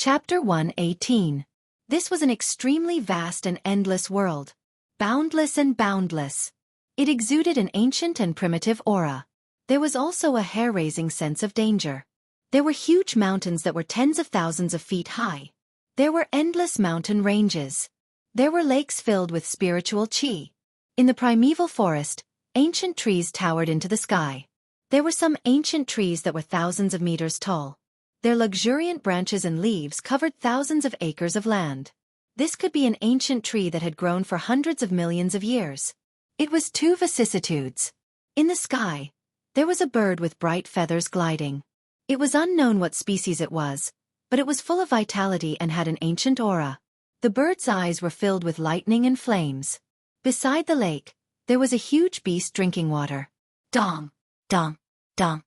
Chapter 118. This was an extremely vast and endless world. Boundless and boundless. It exuded an ancient and primitive aura. There was also a hair-raising sense of danger. There were huge mountains that were tens of thousands of feet high. There were endless mountain ranges. There were lakes filled with spiritual chi. In the primeval forest, ancient trees towered into the sky. There were some ancient trees that were thousands of meters tall. Their luxuriant branches and leaves covered thousands of acres of land. This could be an ancient tree that had grown for hundreds of millions of years. It was two vicissitudes. In the sky, there was a bird with bright feathers gliding. It was unknown what species it was, but it was full of vitality and had an ancient aura. The bird's eyes were filled with lightning and flames. Beside the lake, there was a huge beast drinking water. Dong, dong, dong.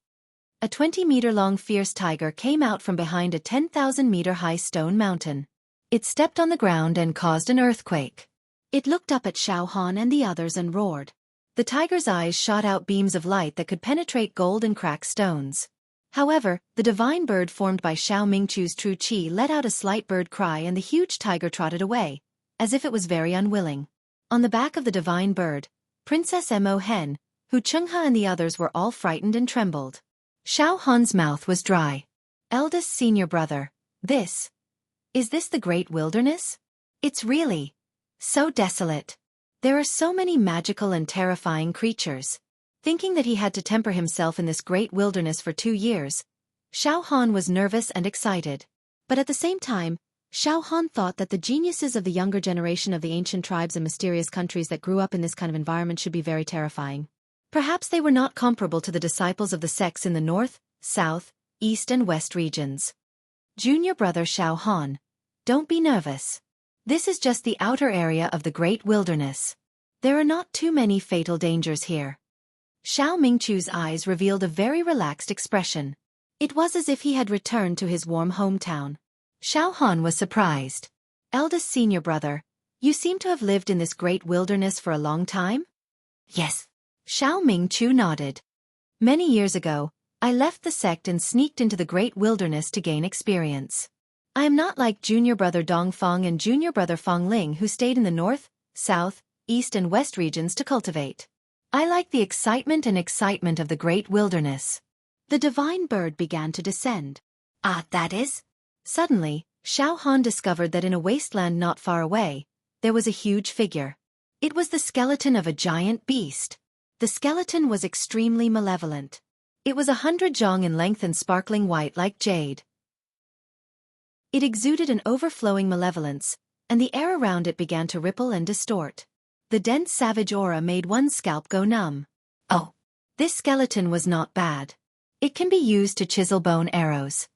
A 20-meter-long fierce tiger came out from behind a 10,000-meter-high stone mountain. It stepped on the ground and caused an earthquake. It looked up at Xiao Han and the others and roared. The tiger's eyes shot out beams of light that could penetrate gold and crack stones. However, the divine bird formed by Xiao Mingchu's true qi let out a slight bird cry and the huge tiger trotted away, as if it was very unwilling. On the back of the divine bird, Princess Mo Hen, Hu Chenghe and the others were all frightened and trembled. Xiao Han's mouth was dry. Eldest senior brother, is this the great wilderness? It's really so desolate. There are so many magical and terrifying creatures. Thinking that he had to temper himself in this great wilderness for 2 years, Xiao Han was nervous and excited. But at the same time, Xiao Han thought that the geniuses of the younger generation of the ancient tribes and mysterious countries that grew up in this kind of environment should be very terrifying. Perhaps they were not comparable to the disciples of the sects in the north, south, east and west regions. Junior brother Xiao Han, don't be nervous. This is just the outer area of the great wilderness. There are not too many fatal dangers here. Xiao Mingchu's eyes revealed a very relaxed expression. It was as if he had returned to his warm hometown. Xiao Han was surprised. Eldest senior brother, you seem to have lived in this great wilderness for a long time? Yes. Xiao Mingchu nodded. Many years ago, I left the sect and sneaked into the great wilderness to gain experience. I am not like junior brother Dong Feng and junior brother Feng Ling who stayed in the north, south, east and west regions to cultivate. I like the excitement of the great wilderness. The divine bird began to descend. That is? Suddenly, Xiao Han discovered that in a wasteland not far away, there was a huge figure. It was the skeleton of a giant beast. The skeleton was extremely malevolent. It was 100 zhong in length and sparkling white like jade. It exuded an overflowing malevolence, and the air around it began to ripple and distort. The dense savage aura made one's scalp go numb. Oh, this skeleton was not bad. It can be used to chisel bone arrows.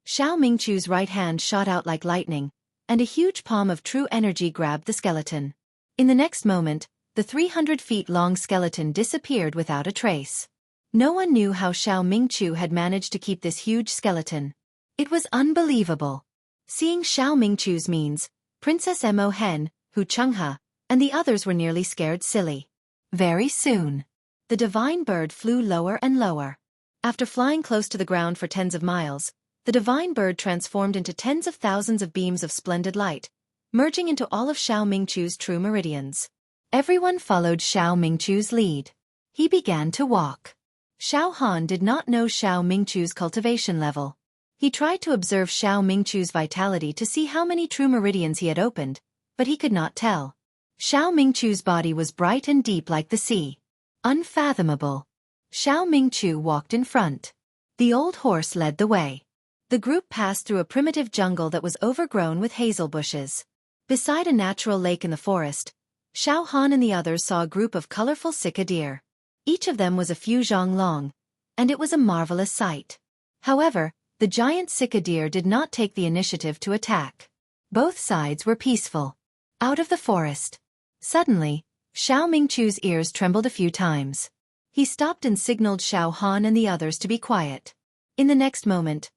Xiao Mingchu's right hand shot out like lightning, and a huge palm of true energy grabbed the skeleton. In the next moment, the 300-feet-long skeleton disappeared without a trace. No one knew how Xiao Mingchu had managed to keep this huge skeleton. It was unbelievable. Seeing Xiao Mingchu's means, Princess Mo Hen, Hu Chenghe, and the others were nearly scared silly. Very soon, the divine bird flew lower and lower. After flying close to the ground for tens of miles, the divine bird transformed into tens of thousands of beams of splendid light, merging into all of Xiao Mingchu's true meridians. Everyone followed Xiao Mingchu's lead. He began to walk. Xiao Han did not know Xiao Mingchu's cultivation level. He tried to observe Xiao Mingchu's vitality to see how many true meridians he had opened, but he could not tell. Xiao Mingchu's body was bright and deep like the sea. Unfathomable. Xiao Mingchu walked in front. The old horse led the way. The group passed through a primitive jungle that was overgrown with hazel bushes. Beside a natural lake in the forest, Xiao Han and the others saw a group of colorful sika deer. Each of them was a few zhong long, and it was a marvelous sight. However, the giant sika deer did not take the initiative to attack. Both sides were peaceful. Out of the forest. Suddenly, Xiao Mingchu's ears trembled a few times. He stopped and signaled Xiao Han and the others to be quiet. In the next moment,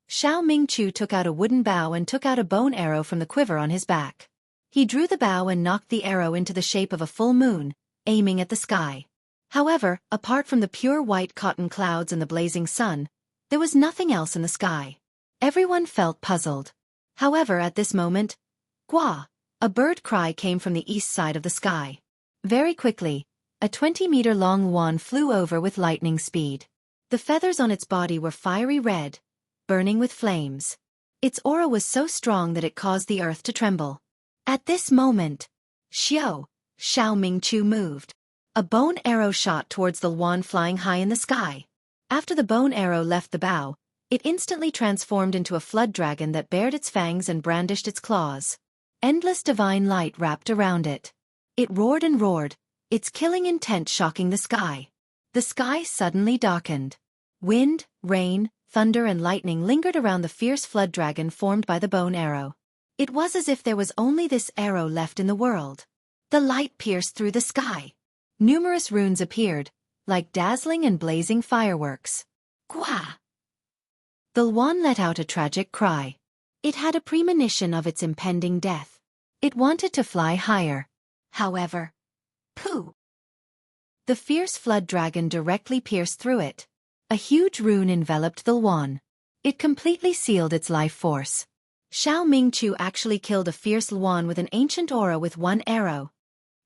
Xiao Mingchu took out a wooden bow and took out a bone arrow from the quiver on his back. He drew the bow and knocked the arrow into the shape of a full moon, aiming at the sky. However, apart from the pure white cotton clouds and the blazing sun, there was nothing else in the sky. Everyone felt puzzled. However, at this moment, Gua, a bird cry came from the east side of the sky. Very quickly, a 20-meter-long wand flew over with lightning speed. The feathers on its body were fiery red, burning with flames. Its aura was so strong that it caused the earth to tremble. At this moment, Xiao Mingchu moved. A bone arrow shot towards the wand flying high in the sky. After the bone arrow left the bow, it instantly transformed into a flood dragon that bared its fangs and brandished its claws. Endless divine light wrapped around it. It roared and roared, its killing intent shocking the sky. The sky suddenly darkened. Wind, rain, thunder and lightning lingered around the fierce flood dragon formed by the bone arrow. It was as if there was only this arrow left in the world. The light pierced through the sky. Numerous runes appeared, like dazzling and blazing fireworks. Gua! The Luan let out a tragic cry. It had a premonition of its impending death. It wanted to fly higher. However, pooh! The fierce flood dragon directly pierced through it. A huge rune enveloped the Luan. It completely sealed its life force. Xiao Mingchu actually killed a fierce Luan with an ancient aura with one arrow.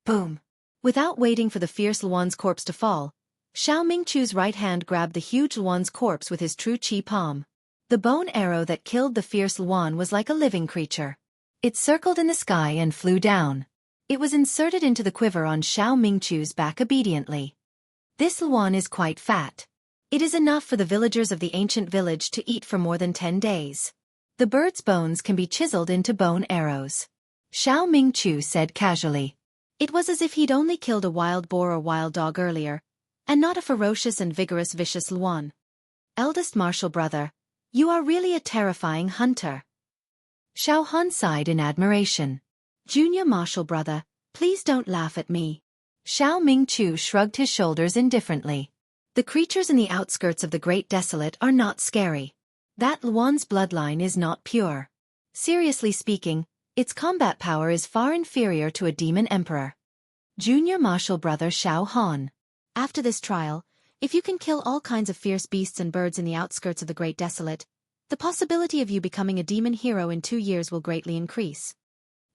Boom! Without waiting for the fierce Luan's corpse to fall, Xiao Mingchu's right hand grabbed the huge Luan's corpse with his true chi palm. The bone arrow that killed the fierce Luan was like a living creature. It circled in the sky and flew down. It was inserted into the quiver on Xiao Mingchu's back obediently. This Luan is quite fat. It is enough for the villagers of the ancient village to eat for more than 10 days. The bird's bones can be chiseled into bone arrows. Xiao Mingchu said casually. It was as if he'd only killed a wild boar or wild dog earlier, and not a ferocious and vigorous vicious Luan. Eldest martial brother, you are really a terrifying hunter. Xiao Han sighed in admiration. Junior martial brother, please don't laugh at me. Xiao Mingchu shrugged his shoulders indifferently. The creatures in the outskirts of the Great Desolate are not scary. That Luan's bloodline is not pure. Seriously speaking, its combat power is far inferior to a demon emperor. Junior martial brother Xiao Han. After this trial, if you can kill all kinds of fierce beasts and birds in the outskirts of the Great Desolate, the possibility of you becoming a demon hero in 2 years will greatly increase.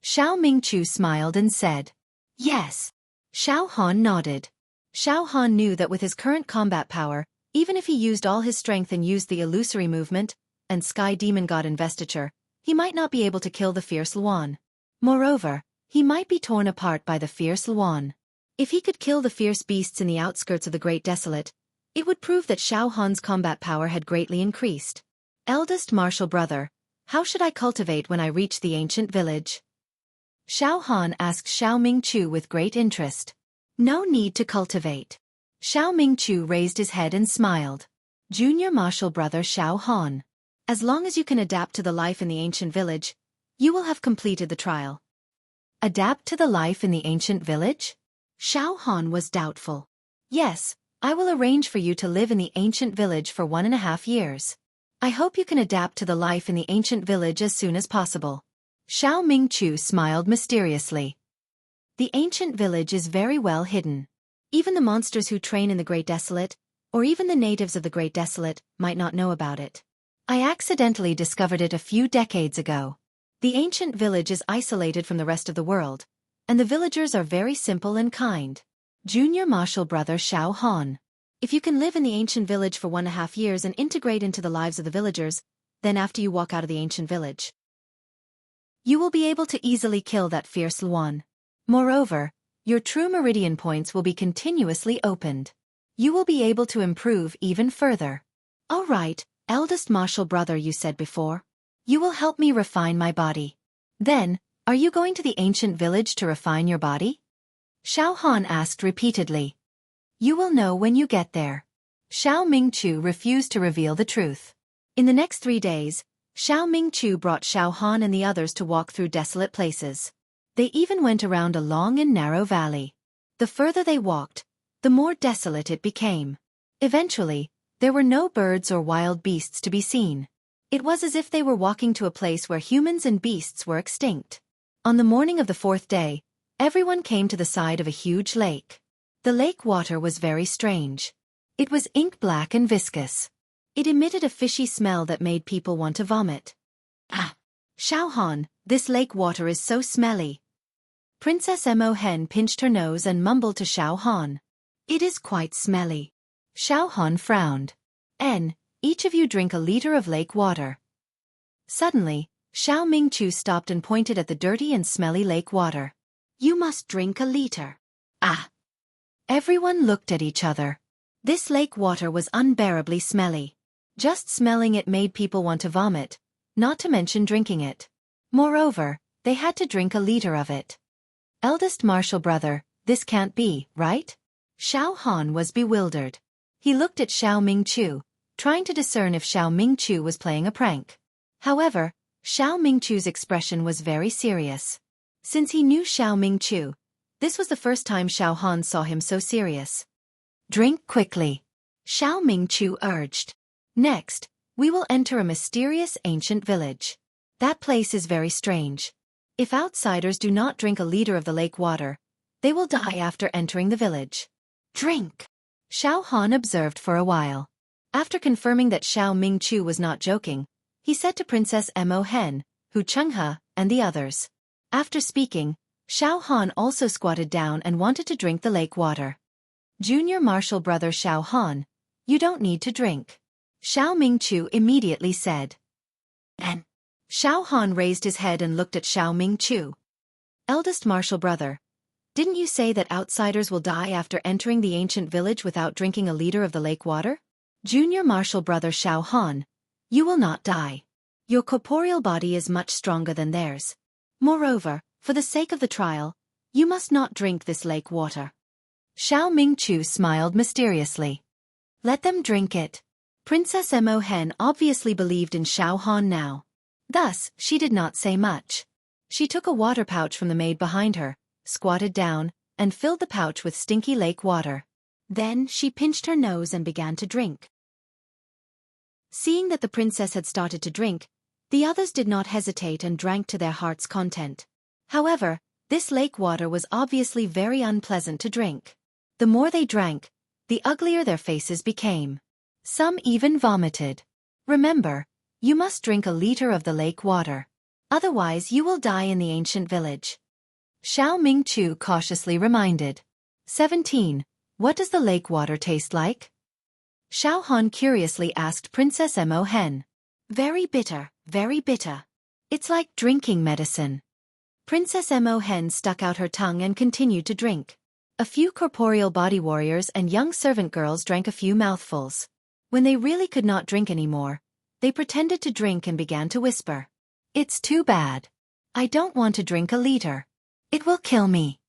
Xiao Mingchu smiled and said, yes. Xiao Han nodded. Xiao Han knew that with his current combat power, even if he used all his strength and used the illusory movement and Sky Demon God investiture, he might not be able to kill the fierce Luan. Moreover, he might be torn apart by the fierce Luan. If he could kill the fierce beasts in the outskirts of the Great Desolate, it would prove that Xiao Han's combat power had greatly increased. Eldest martial brother, how should I cultivate when I reach the ancient village? Xiao Han asked Xiao Mingchu with great interest. No need to cultivate. Xiao Mingchu raised his head and smiled. Junior martial brother Xiao Han. As long as you can adapt to the life in the ancient village, you will have completed the trial. Adapt to the life in the ancient village? Xiao Han was doubtful. Yes, I will arrange for you to live in the ancient village for 1.5 years. I hope you can adapt to the life in the ancient village as soon as possible. Xiao Mingchu smiled mysteriously. The ancient village is very well hidden. Even the monsters who train in the Great Desolate, or even the natives of the Great Desolate, might not know about it. I accidentally discovered it a few decades ago. The ancient village is isolated from the rest of the world, and the villagers are very simple and kind. Junior martial brother Xiao Han. If you can live in the ancient village for 1.5 years and integrate into the lives of the villagers, then after you walk out of the ancient village, you will be able to easily kill that fierce Luan. Moreover, your true meridian points will be continuously opened. You will be able to improve even further. All right, eldest martial brother, you said before. You will help me refine my body. Then, are you going to the ancient village to refine your body? Xiao Han asked repeatedly. You will know when you get there. Xiao Mingchu refused to reveal the truth. In the next 3 days, Xiao Mingchu brought Xiao Han and the others to walk through desolate places. They even went around a long and narrow valley. The further they walked, the more desolate it became. Eventually, there were no birds or wild beasts to be seen. It was as if they were walking to a place where humans and beasts were extinct. On the morning of the 4th day, everyone came to the side of a huge lake. The lake water was very strange. It was ink-black and viscous. It emitted a fishy smell that made people want to vomit. Ah! Xiaohan, this lake water is so smelly. Princess Mo Hen pinched her nose and mumbled to Xiaohan. It is quite smelly. Xiaohan frowned. Each of you drink a liter of lake water. Suddenly, Xiao Mingchu stopped and pointed at the dirty and smelly lake water. You must drink a liter. Ah! Everyone looked at each other. This lake water was unbearably smelly. Just smelling it made people want to vomit, not to mention drinking it. Moreover, they had to drink a liter of it. Eldest martial brother, this can't be, right? Xiao Han was bewildered. He looked at Xiao Mingchu, trying to discern if Xiao Mingchu was playing a prank. However, Xiao Mingchu's expression was very serious. Since he knew Xiao Mingchu, this was the first time Xiao Han saw him so serious. Drink quickly, Xiao Mingchu urged. Next, we will enter a mysterious ancient village. That place is very strange. If outsiders do not drink a liter of the lake water, they will die after entering the village. Drink! Xiao Han observed for a while. After confirming that Xiao Mingchu was not joking, he said to Princess Mo Hen, Hu Chenghe, and the others. After speaking, Xiao Han also squatted down and wanted to drink the lake water. Junior martial brother Xiao Han, you don't need to drink. Xiao Mingchu immediately said. And Xiao Han raised his head and looked at Xiao Mingchu. Eldest martial brother, didn't you say that outsiders will die after entering the ancient village without drinking a liter of the lake water? Junior martial brother Xiao Han, you will not die. Your corporeal body is much stronger than theirs. Moreover, for the sake of the trial, you must not drink this lake water. Xiao Mingchu smiled mysteriously. Let them drink it. Princess Mo Hen obviously believed in Xiao Han now. Thus, she did not say much. She took a water pouch from the maid behind her, squatted down, and filled the pouch with stinky lake water. Then she pinched her nose and began to drink. Seeing that the princess had started to drink, the others did not hesitate and drank to their heart's content. However, this lake water was obviously very unpleasant to drink. The more they drank, the uglier their faces became. Some even vomited. Remember, you must drink a liter of the lake water. Otherwise you will die in the ancient village. Xiao Mingchu cautiously reminded. 17. What does the lake water taste like? Xiao Han curiously asked Princess Mo Hen. Very bitter, very bitter. It's like drinking medicine. Princess Mo Hen stuck out her tongue and continued to drink. A few corporeal body warriors and young servant girls drank a few mouthfuls. When they really could not drink anymore, they pretended to drink and began to whisper. It's too bad. I don't want to drink a liter. It will kill me.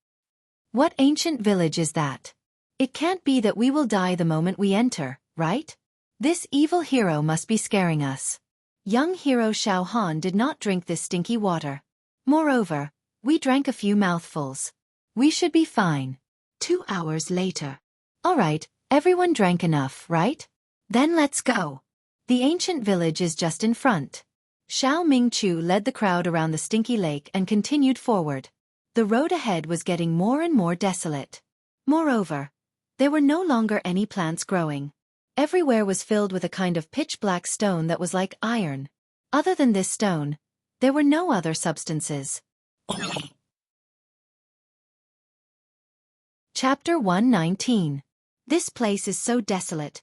What ancient village is that? It can't be that we will die the moment we enter, right? This evil hero must be scaring us. Young hero Xiao Han did not drink this stinky water. Moreover, we drank a few mouthfuls. We should be fine. 2 hours later. Alright, everyone drank enough, right? Then let's go. The ancient village is just in front. Xiao Mingchu led the crowd around the stinky lake and continued forward. The road ahead was getting more and more desolate. Moreover, there were no longer any plants growing. Everywhere was filled with a kind of pitch-black stone that was like iron. Other than this stone, there were no other substances. Chapter 119. This place is so desolate,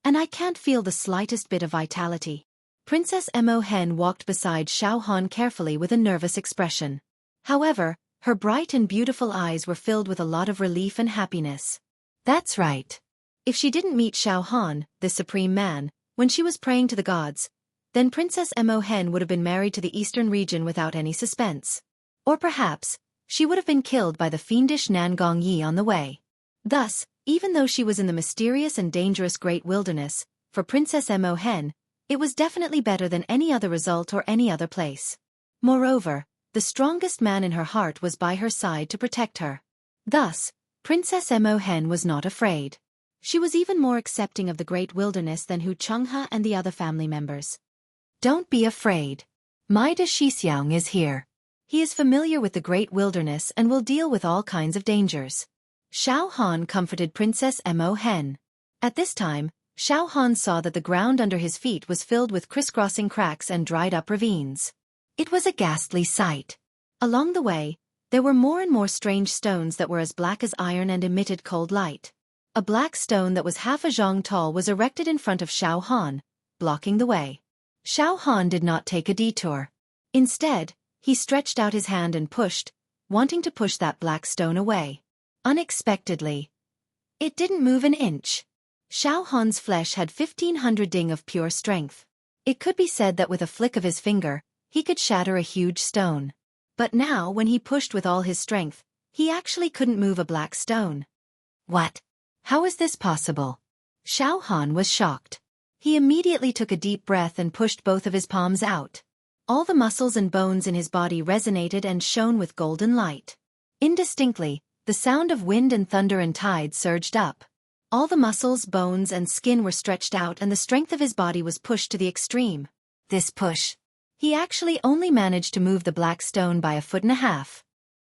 and I can't feel the slightest bit of vitality. Princess Mo Hen walked beside Xiao Han carefully with a nervous expression. However, her bright and beautiful eyes were filled with a lot of relief and happiness. That's right. If she didn't meet Xiao Han, the supreme man, when she was praying to the gods, then Princess Mo Hen would have been married to the eastern region without any suspense. Or perhaps, she would have been killed by the fiendish Nan Gong Yi on the way. Thus, even though she was in the mysterious and dangerous great wilderness, for Princess Mo Hen, it was definitely better than any other result or any other place. Moreover, the strongest man in her heart was by her side to protect her. Thus, Princess Mo Hen was not afraid. She was even more accepting of the great wilderness than Hu Chenghe and the other family members. Don't be afraid. Maida Xixiang is here. He is familiar with the great wilderness and will deal with all kinds of dangers. Xiao Han comforted Princess Mo Hen. At this time, Xiao Han saw that the ground under his feet was filled with crisscrossing cracks and dried-up ravines. It was a ghastly sight. Along the way, there were more and more strange stones that were as black as iron and emitted cold light. A black stone that was half a zhang tall was erected in front of Xiao Han, blocking the way. Xiao Han did not take a detour. Instead, he stretched out his hand and pushed, wanting to push that black stone away. Unexpectedly, it didn't move an inch. Xiao Han's flesh had 1,500 ding of pure strength. It could be said that with a flick of his finger, he could shatter a huge stone. But now, when he pushed with all his strength, he actually couldn't move a black stone. What? How is this possible? Xiao Han was shocked. He immediately took a deep breath and pushed both of his palms out. All the muscles and bones in his body resonated and shone with golden light. Indistinctly, the sound of wind and thunder and tide surged up. All the muscles, bones, and skin were stretched out and the strength of his body was pushed to the extreme. This push. He actually only managed to move the black stone by 1.5 feet.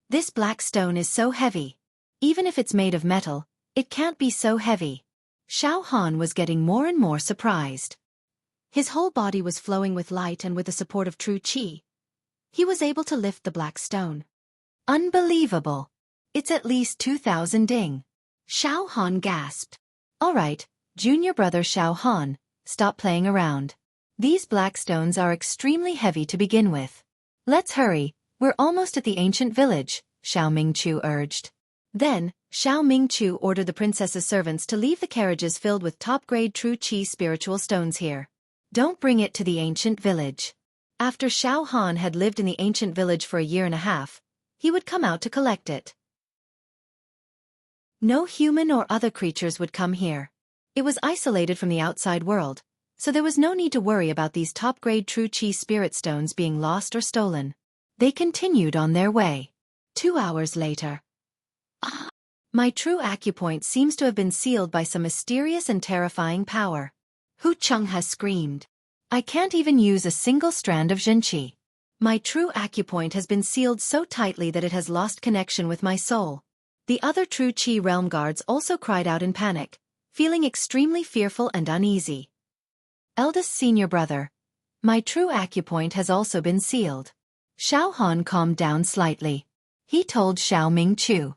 This black stone is so heavy. Even if it's made of metal, it can't be so heavy. Xiao Han was getting more and more surprised. His whole body was flowing with light and with the support of true qi. He was able to lift the black stone. Unbelievable! It's at least 2,000 ding. Xiao Han gasped. All right, junior brother Xiao Han, stop playing around. These black stones are extremely heavy to begin with. Let's hurry, we're almost at the ancient village, Xiao Mingqiu urged. Then, Xiao Mingqiu ordered the princess's servants to leave the carriages filled with top-grade true qi spiritual stones here. Don't bring it to the ancient village. After Xiao Han had lived in the ancient village for 1.5 years, he would come out to collect it. No human or other creatures would come here. It was isolated from the outside world, so there was no need to worry about these top-grade true qi spirit stones being lost or stolen. They continued on their way. 2 hours later. My true acupoint seems to have been sealed by some mysterious and terrifying power. Hu Cheng has screamed. I can't even use a single strand of zhenqi. My true acupoint has been sealed so tightly that it has lost connection with my soul. The other true qi realm guards also cried out in panic, feeling extremely fearful and uneasy. Eldest senior brother. My true acupoint has also been sealed. Xiao Han calmed down slightly. He told Xiao Mingqiu.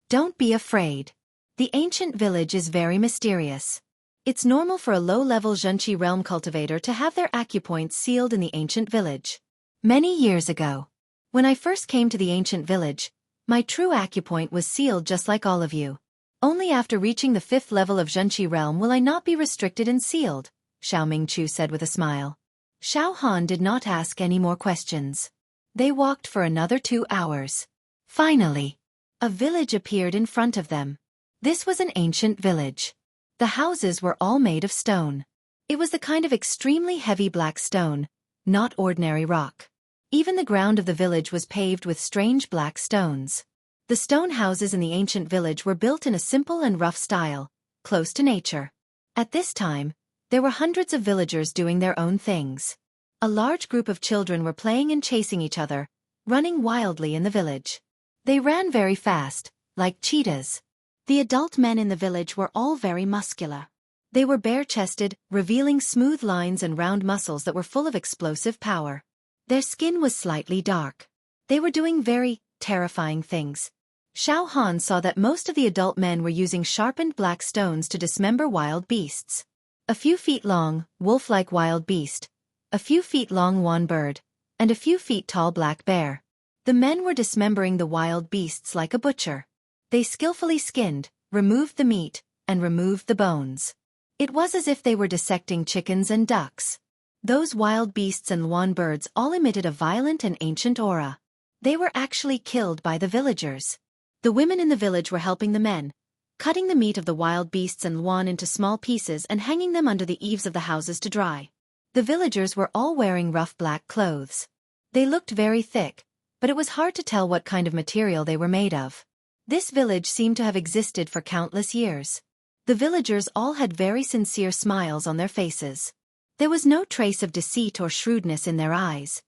Don't be afraid. The ancient village is very mysterious. It's normal for a low-level zhenqi realm cultivator to have their acupoints sealed in the ancient village. Many years ago, when I first came to the ancient village, my true acupoint was sealed just like all of you. Only after reaching the 5th level of zhenqi realm will I not be restricted and sealed, Xiao Mingqiu said with a smile. Xiao Han did not ask any more questions. They walked for another 2 hours. Finally, a village appeared in front of them. This was an ancient village. The houses were all made of stone. It was the kind of extremely heavy black stone, not ordinary rock. Even the ground of the village was paved with strange black stones. The stone houses in the ancient village were built in a simple and rough style, close to nature. At this time, there were hundreds of villagers doing their own things. A large group of children were playing and chasing each other, running wildly in the village. They ran very fast, like cheetahs. The adult men in the village were all very muscular. They were bare-chested, revealing smooth lines and round muscles that were full of explosive power. Their skin was slightly dark. They were doing very terrifying things. Xiao Han saw that most of the adult men were using sharpened black stones to dismember wild beasts. A few feet long, wolf-like wild beast, a few feet long wan bird, and a few feet tall black bear. The men were dismembering the wild beasts like a butcher. They skillfully skinned, removed the meat, and removed the bones. It was as if they were dissecting chickens and ducks. Those wild beasts and wan birds all emitted a violent and ancient aura. They were actually killed by the villagers. The women in the village were helping the men, cutting the meat of the wild beasts and wan into small pieces and hanging them under the eaves of the houses to dry. The villagers were all wearing rough black clothes. They looked very thick, but it was hard to tell what kind of material they were made of. This village seemed to have existed for countless years. The villagers all had very sincere smiles on their faces. There was no trace of deceit or shrewdness in their eyes.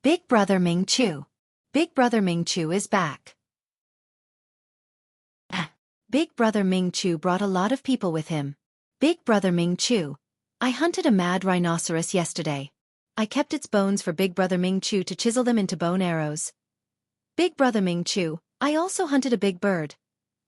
Big Brother Mingqiu. Big Brother Mingqiu is back. Big Brother Mingqiu brought a lot of people with him. Big Brother Mingqiu, I hunted a mad rhinoceros yesterday. I kept its bones for Big Brother Ming Chu to chisel them into bone arrows. Big Brother Ming Chu, I also hunted a big bird.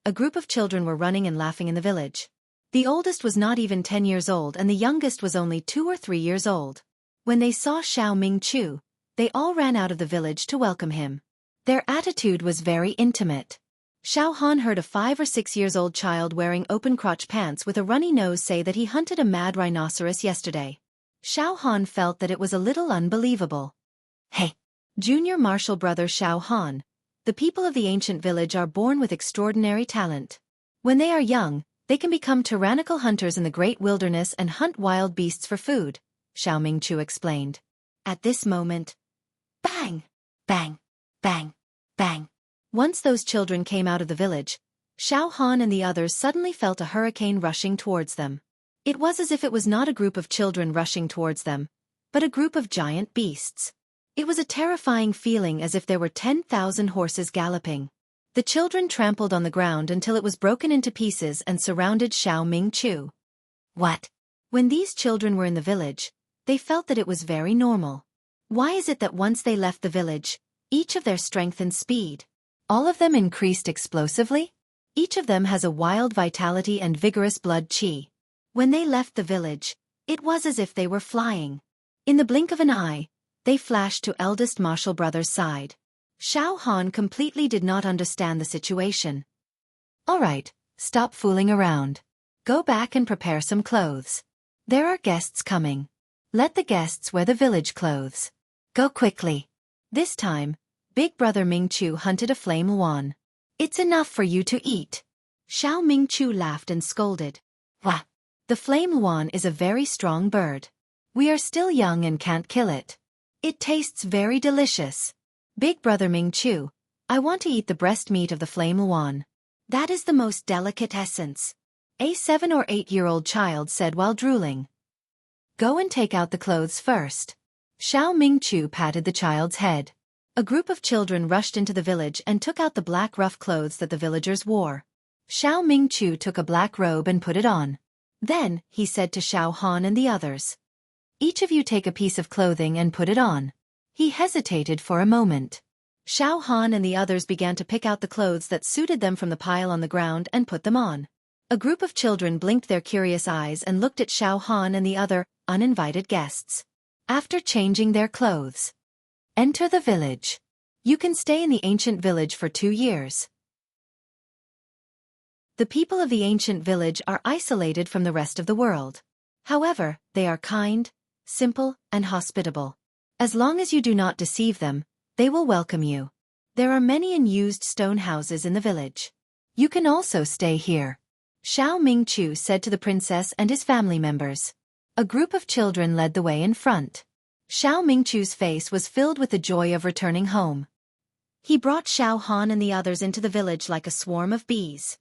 A group of children were running and laughing in the village. The oldest was not even 10 years old and the youngest was only 2 or 3 years old. When they saw Xiao Ming Chu, they all ran out of the village to welcome him. Their attitude was very intimate. Xiao Han heard a 5 or 6 years old child wearing open-crotch pants with a runny nose say that he hunted a mad rhinoceros yesterday. Xiao Han felt that it was a little unbelievable. Hey! Junior martial brother Xiao Han, the people of the ancient village are born with extraordinary talent. When they are young, they can become tyrannical hunters in the great wilderness and hunt wild beasts for food, Xiao Ming Chu explained. At this moment, bang! Bang! Bang! Bang! Once those children came out of the village, Xiao Han and the others suddenly felt a hurricane rushing towards them. It was as if it was not a group of children rushing towards them, but a group of giant beasts. It was a terrifying feeling as if there were 10,000 horses galloping. The children trampled on the ground until it was broken into pieces and surrounded Xiao Ming Chu. What? When these children were in the village, they felt that it was very normal. Why is it that once they left the village, each of their strength and speed, all of them increased explosively? Each of them has a wild vitality and vigorous blood qi. When they left the village, it was as if they were flying. In the blink of an eye, they flashed to eldest martial brother's side. Xiao Han completely did not understand the situation. All right, stop fooling around. Go back and prepare some clothes. There are guests coming. Let the guests wear the village clothes. Go quickly. This time, Big Brother Ming Chu hunted a flame luan. It's enough for you to eat. Xiao Ming Chu laughed and scolded. Wah! The flame luan is a very strong bird. We are still young and can't kill it. It tastes very delicious. Big Brother Ming Chu, I want to eat the breast meat of the flame luan. That is the most delicate essence. A 7 or 8-year-old child said while drooling. Go and take out the clothes first. Xiao Ming Chu patted the child's head. A group of children rushed into the village and took out the black rough clothes that the villagers wore. Xiao Ming Chu took a black robe and put it on. Then, he said to Xiao Han and the others. Each of you take a piece of clothing and put it on. He hesitated for a moment. Xiao Han and the others began to pick out the clothes that suited them from the pile on the ground and put them on. A group of children blinked their curious eyes and looked at Xiao Han and the other, uninvited guests. After changing their clothes, enter the village. You can stay in the ancient village for 2 years. The people of the ancient village are isolated from the rest of the world. However, they are kind, simple, and hospitable. As long as you do not deceive them, they will welcome you. There are many unused stone houses in the village. You can also stay here. Xiao Ming Chu said to the princess and his family members. A group of children led the way in front. Xiao Ming Chu's face was filled with the joy of returning home. He brought Xiao Han and the others into the village like a swarm of bees.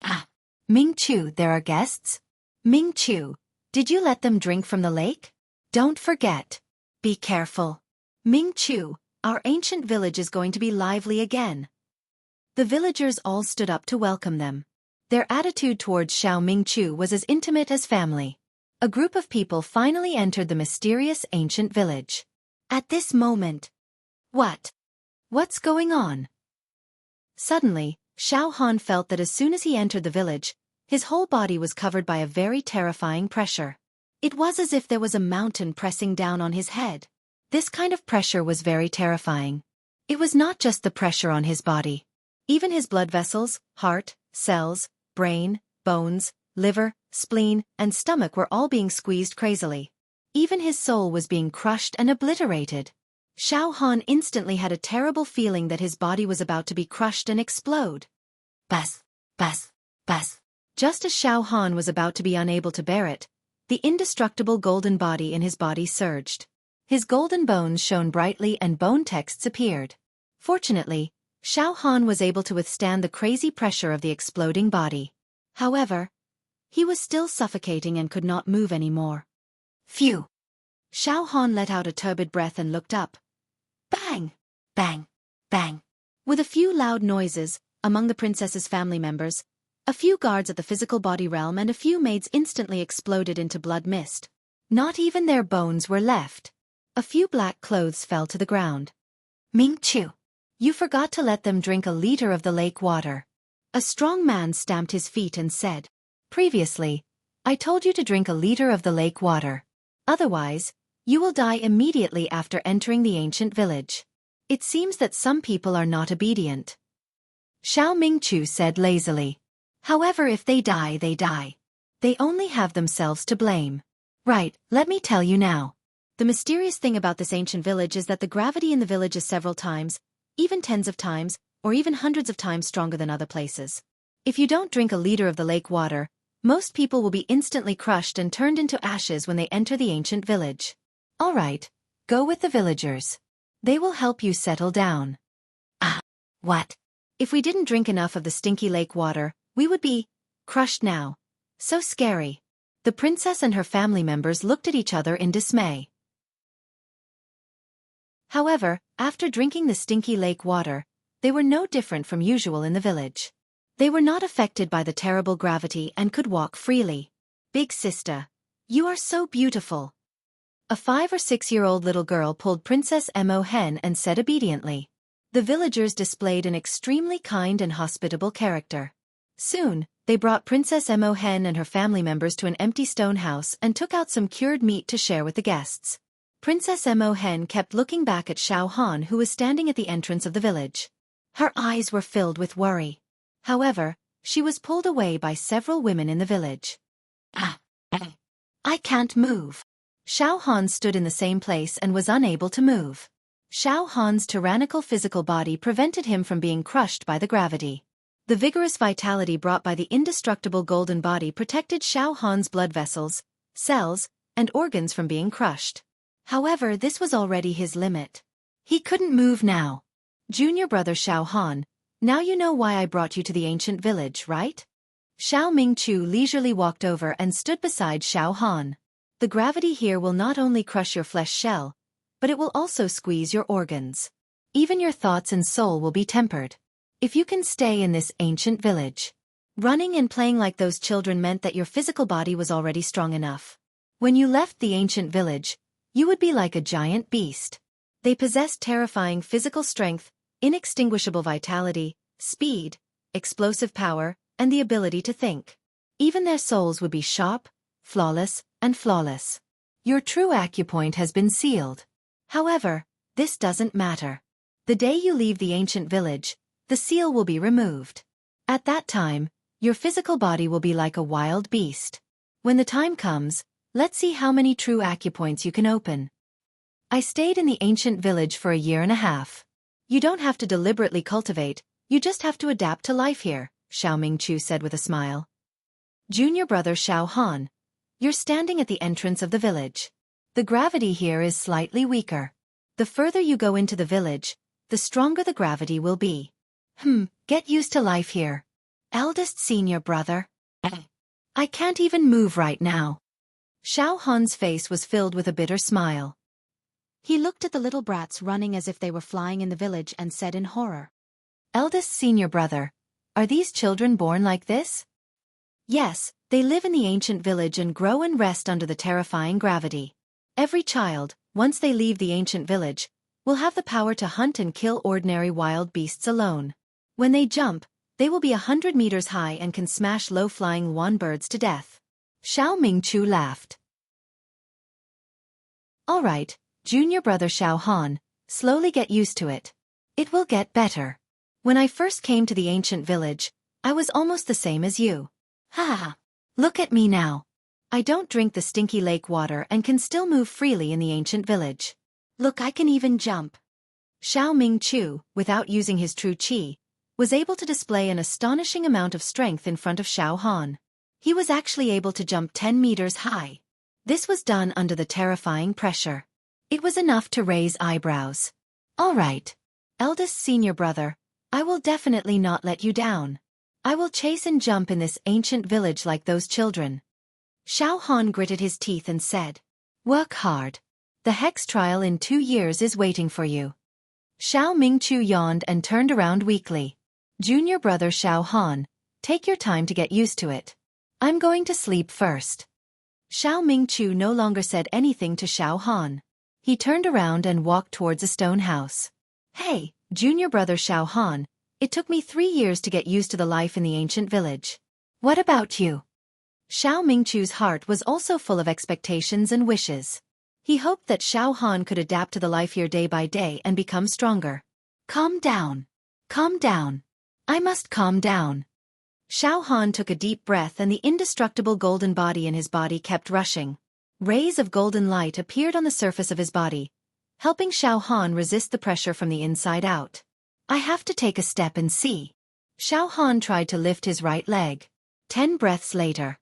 Ah! Ming Chu, there are guests? Ming Chu, did you let them drink from the lake? Don't forget. Be careful. Ming Chu, our ancient village is going to be lively again. The villagers all stood up to welcome them. Their attitude towards Xiao Ming Chu was as intimate as family. A group of people finally entered the mysterious ancient village. At this moment, what's going on? Suddenly, Xiao Han felt that as soon as he entered the village, his whole body was covered by a very terrifying pressure. It was as if there was a mountain pressing down on his head. This kind of pressure was very terrifying. It was not just the pressure on his body. Even his blood vessels, heart, cells, brain, bones, liver, spleen, and stomach were all being squeezed crazily. Even his soul was being crushed and obliterated. Xiao Han instantly had a terrible feeling that his body was about to be crushed and explode. Bas! Bas! Bas! Just as Xiao Han was about to be unable to bear it, the indestructible golden body in his body surged. His golden bones shone brightly and bone texts appeared. Fortunately, Xiao Han was able to withstand the crazy pressure of the exploding body. However, he was still suffocating and could not move anymore. Phew! Xiao Han let out a turbid breath and looked up. Bang! Bang! Bang! With a few loud noises, among the princess's family members, a few guards at the physical body realm and a few maids instantly exploded into blood mist. Not even their bones were left. A few black clothes fell to the ground. Ming Chu, you forgot to let them drink a liter of the lake water. A strong man stamped his feet and said, previously, I told you to drink a liter of the lake water. Otherwise, you will die immediately after entering the ancient village. It seems that some people are not obedient. Xiao Mingchu said lazily. However, if they die, they die. They only have themselves to blame. Right, let me tell you now. The mysterious thing about this ancient village is that the gravity in the village is several times, even tens of times, or even hundreds of times stronger than other places. If you don't drink a liter of the lake water, most people will be instantly crushed and turned into ashes when they enter the ancient village. All right, go with the villagers. They will help you settle down. Ah, what? If we didn't drink enough of the stinky lake water, we would be crushed now. So scary. The princess and her family members looked at each other in dismay. However, after drinking the stinky lake water, they were no different from usual in the village. They were not affected by the terrible gravity and could walk freely. Big sister, you are so beautiful. A 5 or 6-year-old little girl pulled Princess Mo Hen and said obediently. The villagers displayed an extremely kind and hospitable character. Soon, they brought Princess Mo Hen and her family members to an empty stone house and took out some cured meat to share with the guests. Princess Mo Hen kept looking back at Xiao Han, who was standing at the entrance of the village. Her eyes were filled with worry. However, she was pulled away by several women in the village. I can't move. Xiao Han stood in the same place and was unable to move. Xiao Han's tyrannical physical body prevented him from being crushed by the gravity. The vigorous vitality brought by the indestructible golden body protected Xiao Han's blood vessels, cells, and organs from being crushed. However, this was already his limit. He couldn't move now. Junior brother Xiao Han, now you know why I brought you to the ancient village, right? Xiao Mingchu leisurely walked over and stood beside Xiao Han. The gravity here will not only crush your flesh shell, but it will also squeeze your organs. Even your thoughts and soul will be tempered. If you can stay in this ancient village. Running and playing like those children meant that your physical body was already strong enough. When you left the ancient village, you would be like a giant beast. They possessed terrifying physical strength, inextinguishable vitality, speed, explosive power, and the ability to think. Even their souls would be sharp, flawless, and flawless. Your true acupoint has been sealed. However, this doesn't matter. The day you leave the ancient village, the seal will be removed. At that time, your physical body will be like a wild beast. When the time comes, let's see how many true acupoints you can open. I stayed in the ancient village for a year and a half. You don't have to deliberately cultivate, you just have to adapt to life here, Xiao Mingchu said with a smile. Junior brother Xiao Han, you're standing at the entrance of the village. The gravity here is slightly weaker. The further you go into the village, the stronger the gravity will be. Get used to life here. Eldest senior brother. I can't even move right now. Xiao Han's face was filled with a bitter smile. He looked at the little brats running as if they were flying in the village and said in horror. Eldest senior brother, are these children born like this? Yes, they live in the ancient village and grow and rest under the terrifying gravity. Every child, once they leave the ancient village, will have the power to hunt and kill ordinary wild beasts alone. When they jump, they will be 100 meters high and can smash low-flying yuan birds to death. Xiao Mingchu laughed. All right, junior brother Xiao Han, slowly get used to it. It will get better. When I first came to the ancient village, I was almost the same as you. Look at me now. I don't drink the stinky lake water and can still move freely in the ancient village. Look, I can even jump. Xiao Mingchu, without using his true qi, was able to display an astonishing amount of strength in front of Xiao Han. He was actually able to jump 10 meters high. This was done under the terrifying pressure. It was enough to raise eyebrows. All right. Eldest senior brother, I will definitely not let you down. I will chase and jump in this ancient village like those children. Xiao Han gritted his teeth and said, work hard. The hex trial in 2 years is waiting for you. Xiao Mingchu yawned and turned around weakly. Junior brother Xiao Han, take your time to get used to it. I'm going to sleep first. Xiao Mingchu no longer said anything to Xiao Han. He turned around and walked towards a stone house. Hey, junior brother Xiao Han, it took me 3 years to get used to the life in the ancient village. What about you? Xiao Mingchu's heart was also full of expectations and wishes. He hoped that Xiao Han could adapt to the life here day by day and become stronger. Calm down. Calm down. I must calm down. Xiao Han took a deep breath and the indestructible golden body in his body kept rushing. Rays of golden light appeared on the surface of his body, helping Xiao Han resist the pressure from the inside out. I have to take a step and see. Xiao Han tried to lift his right leg. 10 breaths later.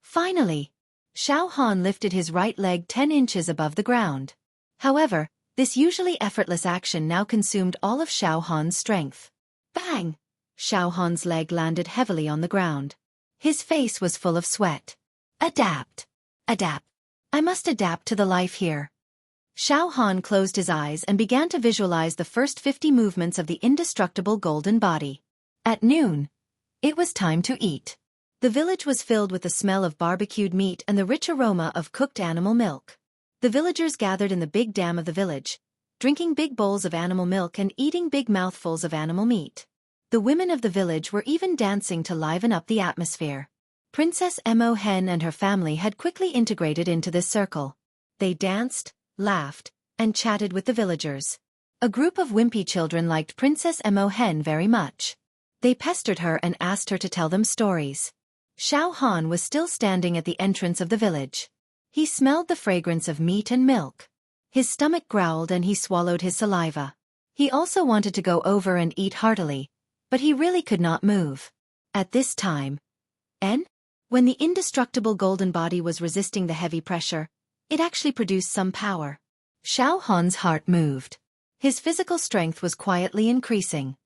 Finally, Xiao Han lifted his right leg 10 inches above the ground. However, this usually effortless action now consumed all of Xiao Han's strength. Bang! Xiao Han's leg landed heavily on the ground. His face was full of sweat. Adapt. Adapt. I must adapt to the life here. Xiao Han closed his eyes and began to visualize the first 50 movements of the indestructible golden body. At noon, it was time to eat. The village was filled with the smell of barbecued meat and the rich aroma of cooked animal milk. The villagers gathered in the big dam of the village, drinking big bowls of animal milk and eating big mouthfuls of animal meat. The women of the village were even dancing to liven up the atmosphere. Princess Mo Hen and her family had quickly integrated into this circle. They danced, laughed, and chatted with the villagers. A group of wimpy children liked Princess Mo Hen very much. They pestered her and asked her to tell them stories. Xiao Han was still standing at the entrance of the village. He smelled the fragrance of meat and milk. His stomach growled and he swallowed his saliva. He also wanted to go over and eat heartily, but he really could not move. At this time, when the indestructible golden body was resisting the heavy pressure, it actually produced some power. Xiao Han's heart moved. His physical strength was quietly increasing.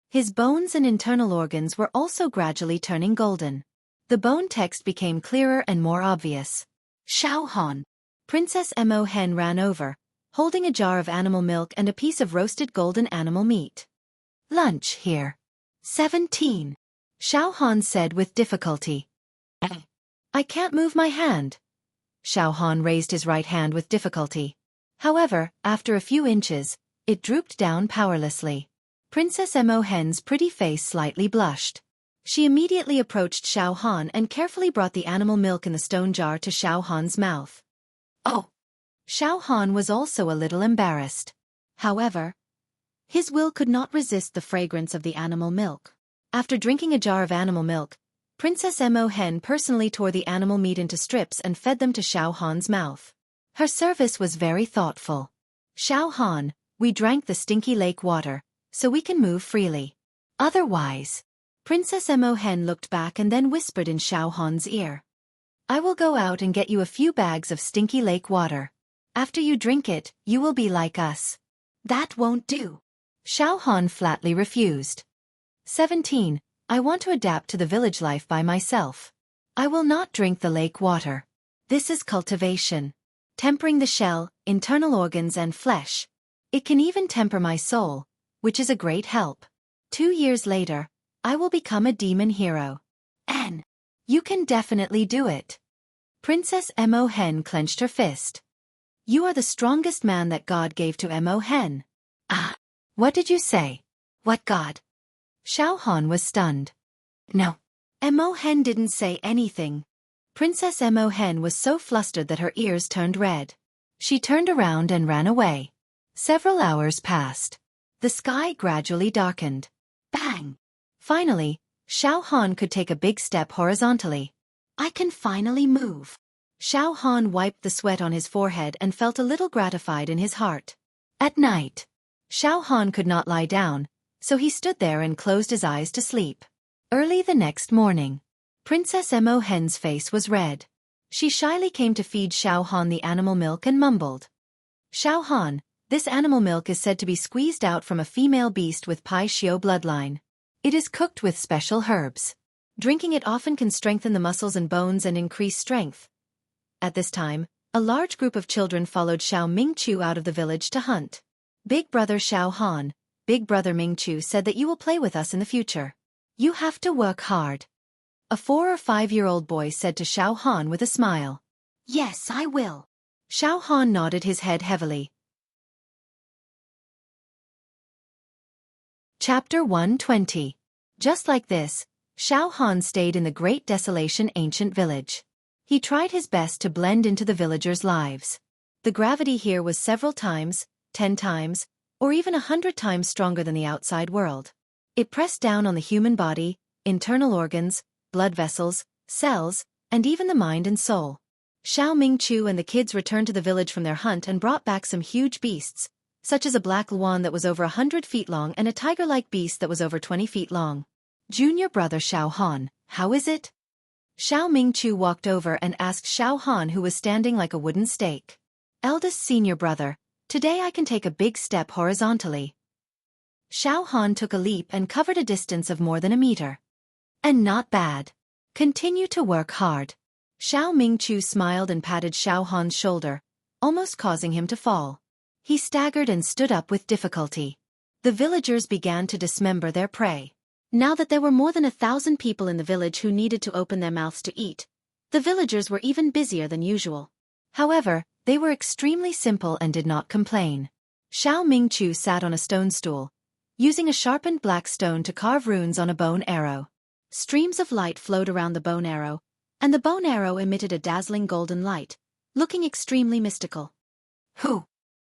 His bones and internal organs were also gradually turning golden. The bone text became clearer and more obvious. Xiao Han. Princess Mo Hen ran over, holding a jar of animal milk and a piece of roasted golden animal meat. Lunch here. 17. Xiao Han said with difficulty. I can't move my hand. Xiao Han raised his right hand with difficulty. However, after a few inches, it drooped down powerlessly. Princess Mo Hen's pretty face slightly blushed. She immediately approached Xiao Han and carefully brought the animal milk in the stone jar to Xiao Han's mouth. Oh! Xiao Han was also a little embarrassed. However, his will could not resist the fragrance of the animal milk. After drinking a jar of animal milk, Princess Mo Hen personally tore the animal meat into strips and fed them to Xiao Han's mouth. Her service was very thoughtful. Xiao Han, we drank the stinky lake water, so we can move freely. Otherwise, Princess Mo Hen looked back and then whispered in Xiao Han's ear. I will go out and get you a few bags of stinky lake water. After you drink it, you will be like us. That won't do. Xiao Han flatly refused. 17. I want to adapt to the village life by myself. I will not drink the lake water. This is cultivation. Tempering the shell, internal organs and flesh. It can even temper my soul, which is a great help. 2 years later, I will become a demon hero. N. You can definitely do it. Princess Mo Hen clenched her fist. You are the strongest man that God gave to Mo Hen. Ah! What did you say? What God? Xiao Han was stunned. No. Mo Hen didn't say anything. Princess Mo Hen was so flustered that her ears turned red. She turned around and ran away. Several hours passed. The sky gradually darkened. Bang! Finally, Xiao Han could take a big step horizontally. I can finally move. Xiao Han wiped the sweat on his forehead and felt a little gratified in his heart. At night, Xiao Han could not lie down, so he stood there and closed his eyes to sleep. Early the next morning, Princess Mo Hen's face was red. She shyly came to feed Xiao Han the animal milk and mumbled. Xiao Han, this animal milk is said to be squeezed out from a female beast with Pai Xiu bloodline. It is cooked with special herbs. Drinking it often can strengthen the muscles and bones and increase strength. At this time, a large group of children followed Xiao Mingchu out of the village to hunt. Big brother Xiao Han, big brother Mingchu said that you will play with us in the future. You have to work hard. A 4 or 5-year-old boy said to Xiao Han with a smile. Yes, I will. Xiao Han nodded his head heavily. Chapter 120. Just like this, Xiao Han stayed in the Great Desolation ancient village. He tried his best to blend into the villagers' lives. The gravity here was several times, 10 times, or even 100 times stronger than the outside world. It pressed down on the human body, internal organs, blood vessels, cells, and even the mind and soul. Xiao Mingqiu and the kids returned to the village from their hunt and brought back some huge beasts, such as a black luan that was over 100 feet long and a tiger-like beast that was over 20 feet long. Junior brother Xiao Han, how is it? Xiao Mingqiu walked over and asked Xiao Han, who was standing like a wooden stake. Eldest senior brother, today I can take a big step horizontally. Xiao Han took a leap and covered a distance of more than a meter. And not bad. Continue to work hard. Xiao Mingqiu smiled and patted Xiao Han's shoulder, almost causing him to fall. He staggered and stood up with difficulty. The villagers began to dismember their prey. Now that there were more than 1,000 people in the village who needed to open their mouths to eat, the villagers were even busier than usual. However, they were extremely simple and did not complain. Xiao Mingqiu sat on a stone stool, using a sharpened black stone to carve runes on a bone arrow. Streams of light flowed around the bone arrow, and the bone arrow emitted a dazzling golden light, looking extremely mystical. Hoo!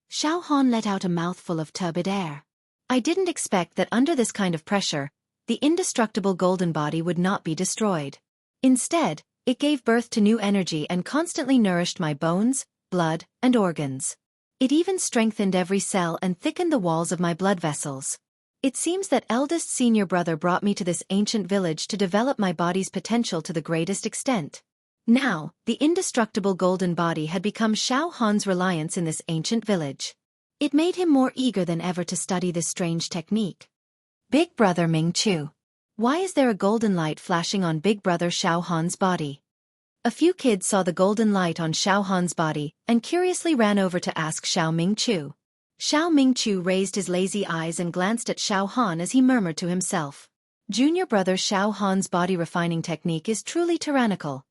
Xiao Han let out a mouthful of turbid air. I didn't expect that under this kind of pressure, the indestructible golden body would not be destroyed. Instead, it gave birth to new energy and constantly nourished my bones, blood, and organs. It even strengthened every cell and thickened the walls of my blood vessels. It seems that eldest senior brother brought me to this ancient village to develop my body's potential to the greatest extent. Now, the indestructible golden body had become Xiao Han's reliance in this ancient village. It made him more eager than ever to study this strange technique. Big brother Mingqiu. Why is there a golden light flashing on big brother Xiao Han's body? A few kids saw the golden light on Xiao Han's body and curiously ran over to ask Xiao Mingqiu. Xiao Mingqiu raised his lazy eyes and glanced at Xiao Han as he murmured to himself. Junior brother Xiao Han's body refining technique is truly tyrannical.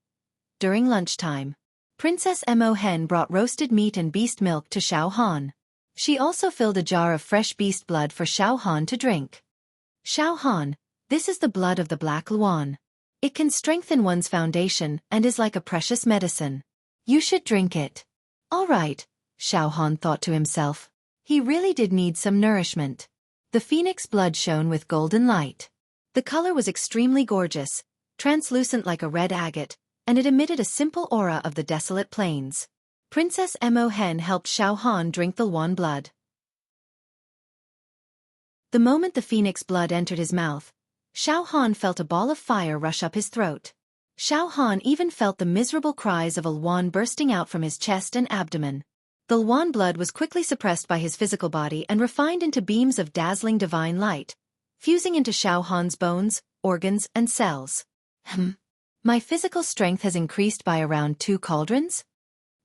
During lunchtime, Princess Mo Hen brought roasted meat and beast milk to Xiao Han. She also filled a jar of fresh beast blood for Xiao Han to drink. Xiao Han, this is the blood of the Black Luan. It can strengthen one's foundation and is like a precious medicine. You should drink it. All right, Xiao Han thought to himself. He really did need some nourishment. The phoenix blood shone with golden light. The color was extremely gorgeous, translucent like a red agate, and it emitted a simple aura of the desolate plains. Princess Mo Hen helped Xiao Han drink the Luan blood. The moment the phoenix blood entered his mouth, Xiao Han felt a ball of fire rush up his throat. Xiao Han even felt the miserable cries of a Luan bursting out from his chest and abdomen. The Luan blood was quickly suppressed by his physical body and refined into beams of dazzling divine light, fusing into Xiao Han's bones, organs, and cells. My physical strength has increased by around 2 cauldrons?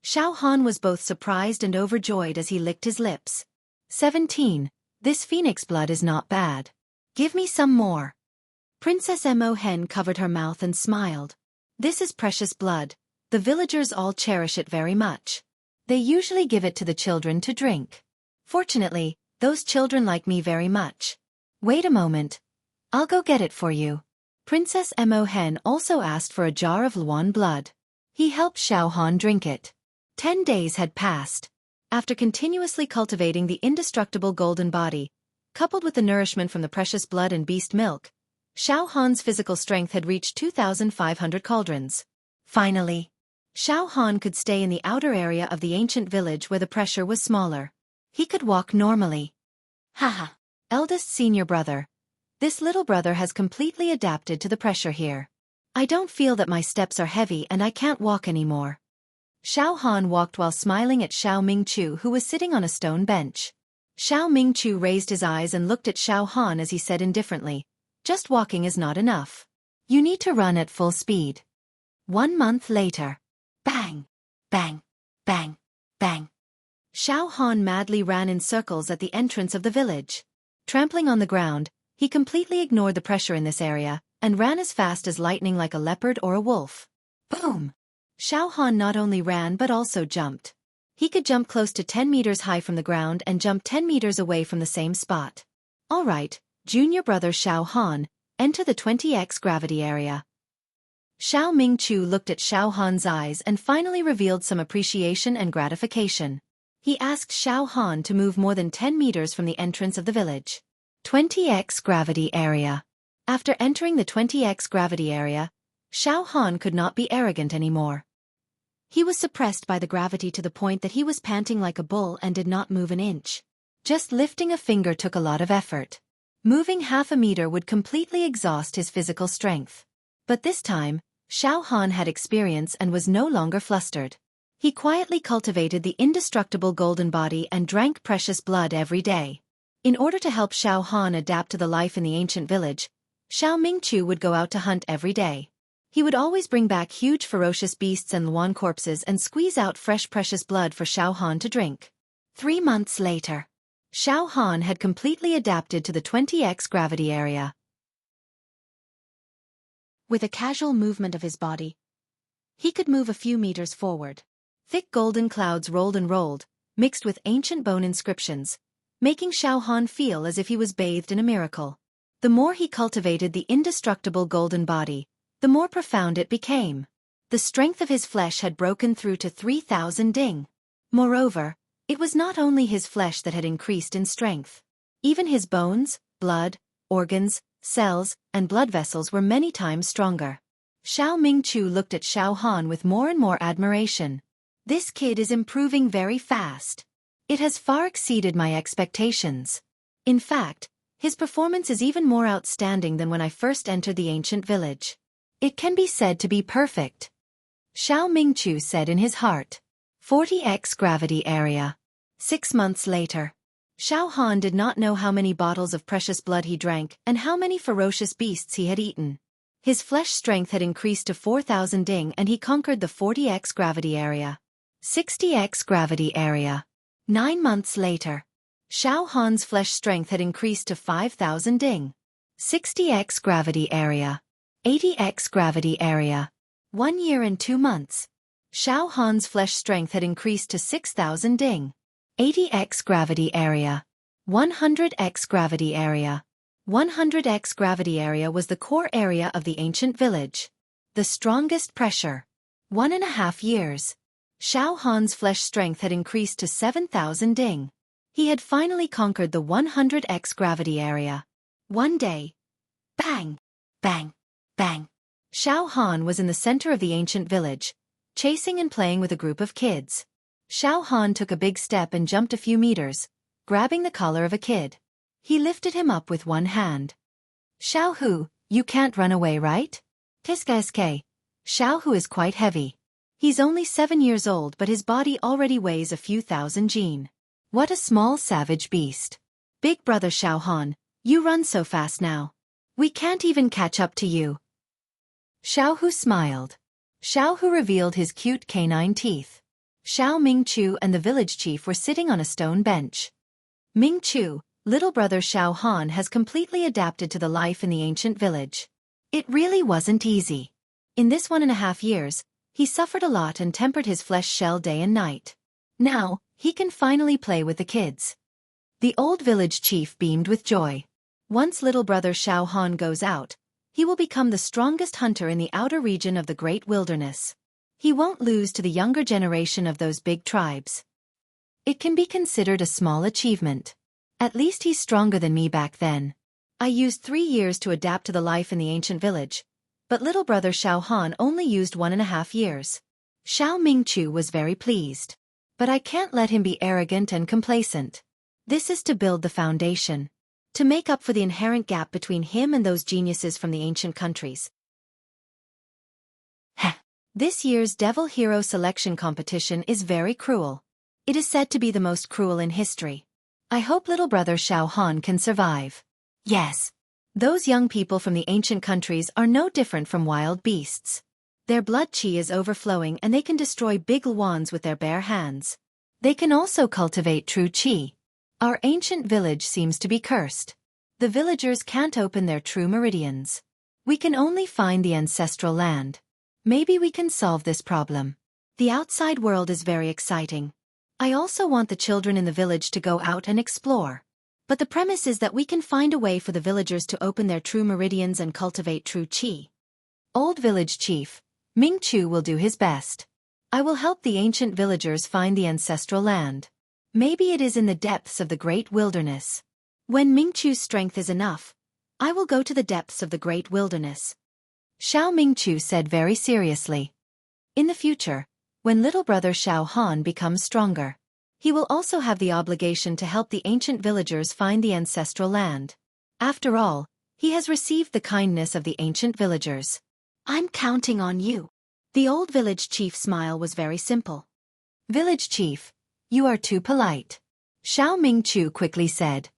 Xiao Han was both surprised and overjoyed as he licked his lips. 17. This phoenix blood is not bad. Give me some more. Princess Mo Hen covered her mouth and smiled. This is precious blood. The villagers all cherish it very much. They usually give it to the children to drink. Fortunately, those children like me very much. Wait a moment. I'll go get it for you. Princess Mo Hen also asked for a jar of Luan blood. He helped Xiao Han drink it. 10 days had passed. After continuously cultivating the indestructible golden body, coupled with the nourishment from the precious blood and beast milk, Xiao Han's physical strength had reached 2,500 cauldrons. Finally, Xiao Han could stay in the outer area of the ancient village where the pressure was smaller. He could walk normally. Haha. Eldest senior brother. This little brother has completely adapted to the pressure here. I don't feel that my steps are heavy and I can't walk anymore. Xiao Han walked while smiling at Xiao Mingqiu, who was sitting on a stone bench. Xiao Mingqiu raised his eyes and looked at Xiao Han as he said indifferently, just walking is not enough. You need to run at full speed. 1 month later. Bang! Bang! Bang! Bang! Xiao Han madly ran in circles at the entrance of the village. Trampling on the ground, he completely ignored the pressure in this area, and ran as fast as lightning like a leopard or a wolf. Boom! Xiao Han not only ran but also jumped. He could jump close to 10 meters high from the ground and jump 10 meters away from the same spot. All right, junior brother Xiao Han, enter the 20x gravity area. Xiao Mingqiu looked at Xiao Han's eyes and finally revealed some appreciation and gratification. He asked Xiao Han to move more than 10 meters from the entrance of the village. 20x gravity area. After entering the 20x gravity area, Xiao Han could not be arrogant anymore. He was suppressed by the gravity to the point that he was panting like a bull and did not move an inch. Just lifting a finger took a lot of effort. Moving half a meter would completely exhaust his physical strength. But this time, Xiao Han had experience and was no longer flustered. He quietly cultivated the indestructible golden body and drank precious blood every day. In order to help Xiao Han adapt to the life in the ancient village, Xiao Mingqiu would go out to hunt every day. He would always bring back huge ferocious beasts and Luan corpses and squeeze out fresh precious blood for Xiao Han to drink. 3 months later, Xiao Han had completely adapted to the 20x gravity area. With a casual movement of his body, he could move a few meters forward. Thick golden clouds rolled and rolled, mixed with ancient bone inscriptions, making Xiao Han feel as if he was bathed in a miracle. The more he cultivated the indestructible golden body, the more profound it became. The strength of his flesh had broken through to 3,000 ding. Moreover, it was not only his flesh that had increased in strength. Even his bones, blood, organs, cells, and blood vessels were many times stronger. Xiao Mingqiu looked at Xiao Han with more and more admiration. This kid is improving very fast. It has far exceeded my expectations. In fact, his performance is even more outstanding than when I first entered the ancient village. It can be said to be perfect. Xiao Mingqiu said in his heart. 40x gravity area. 6 months later. Xiao Han did not know how many bottles of precious blood he drank and how many ferocious beasts he had eaten. His flesh strength had increased to 4,000 ding and he conquered the 40x gravity area. 60x gravity area. 9 months later. Xiao Han's flesh strength had increased to 5,000 ding. 60x gravity area. 80x gravity area. 1 year and 2 months. Xiao Han's flesh strength had increased to 6,000 ding. 80x gravity area. 100x gravity area. 100x gravity area was the core area of the ancient village. The strongest pressure. 1.5 years. Xiao Han's flesh strength had increased to 7,000 ding. He had finally conquered the 100x gravity area. One day. Bang! Bang! Bang! Xiao Han was in the center of the ancient village, chasing and playing with a group of kids. Xiao Han took a big step and jumped a few meters, grabbing the collar of a kid. He lifted him up with one hand. Xiao Hu, you can't run away, right? Tiska. Xiao Hu is quite heavy. He's only 7 years old but his body already weighs a few thousand jin. What a small savage beast. Big brother Xiao Han, you run so fast now. We can't even catch up to you. Xiao Hu smiled. Xiao Hu revealed his cute canine teeth. Xiao Mingqiu and the village chief were sitting on a stone bench. Mingqiu, little brother Xiao Han has completely adapted to the life in the ancient village. It really wasn't easy. In this 1.5 years, he suffered a lot and tempered his flesh shell day and night. Now, he can finally play with the kids. The old village chief beamed with joy. Once little brother Xiao Han goes out, he will become the strongest hunter in the outer region of the great wilderness. He won't lose to the younger generation of those big tribes. It can be considered a small achievement. At least he's stronger than me back then. I used 3 years to adapt to the life in the ancient village, but little brother Xiao Han only used 1.5 years. Xiao Mingqiu was very pleased. But I can't let him be arrogant and complacent. This is to build the foundation. To make up for the inherent gap between him and those geniuses from the ancient countries. Heh. This year's Devil Hero Selection Competition is very cruel. It is said to be the most cruel in history. I hope little brother Xiao Han can survive. Yes. Those young people from the ancient countries are no different from wild beasts. Their blood qi is overflowing and they can destroy big luans with their bare hands. They can also cultivate true qi. Our ancient village seems to be cursed. The villagers can't open their true meridians. We can only find the ancestral land. Maybe we can solve this problem. The outside world is very exciting. I also want the children in the village to go out and explore. But the premise is that we can find a way for the villagers to open their true meridians and cultivate true qi. Old Village Chief, Ming Chu will do his best. I will help the ancient villagers find the ancestral land. Maybe it is in the depths of the great wilderness. When Ming Chu's strength is enough, I will go to the depths of the great wilderness. Xiao Ming Chu said very seriously. In the future, when little brother Xiao Han becomes stronger, he will also have the obligation to help the ancient villagers find the ancestral land. After all, he has received the kindness of the ancient villagers. I'm counting on you. The old village chief's smile was very simple. Village chief, you are too polite. Xiao Ming Chu quickly said.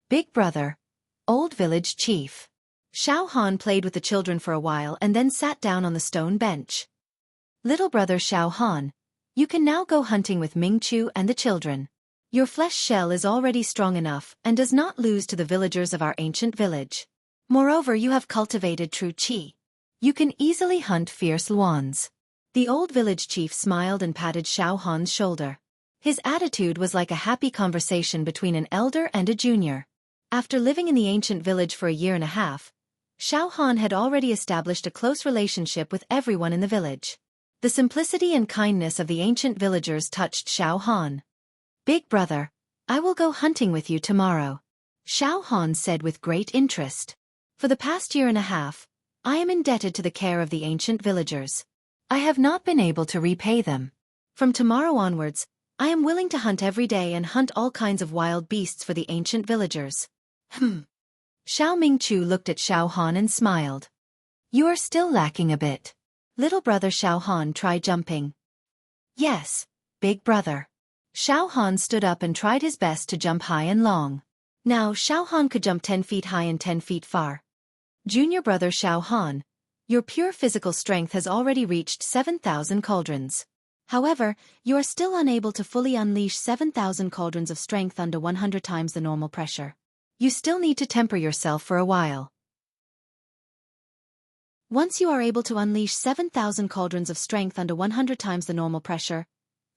Big brother, old village chief. Xiao Han played with the children for a while and then sat down on the stone bench. Little brother Xiao Han, you can now go hunting with Ming Chu and the children. Your flesh shell is already strong enough and does not lose to the villagers of our ancient village. Moreover, you have cultivated true qi. You can easily hunt fierce luans. The old village chief smiled and patted Xiao Han's shoulder. His attitude was like a happy conversation between an elder and a junior. After living in the ancient village for a year and a half, Xiao Han had already established a close relationship with everyone in the village. The simplicity and kindness of the ancient villagers touched Xiao Han. Big brother, I will go hunting with you tomorrow. Xiao Han said with great interest. For the past year and a half, I am indebted to the care of the ancient villagers. I have not been able to repay them. From tomorrow onwards, I am willing to hunt every day and hunt all kinds of wild beasts for the ancient villagers. Xiao Ming Chu looked at Xiao Han and smiled. You are still lacking a bit. Little brother Xiao Han, try jumping. Yes, big brother. Xiao Han stood up and tried his best to jump high and long. Now Xiao Han could jump 10 feet high and 10 feet far. Junior brother Xiao Han, your pure physical strength has already reached 7,000 cauldrons. However, you are still unable to fully unleash 7,000 cauldrons of strength under 100 times the normal pressure. You still need to temper yourself for a while. Once you are able to unleash 7,000 cauldrons of strength under 100 times the normal pressure,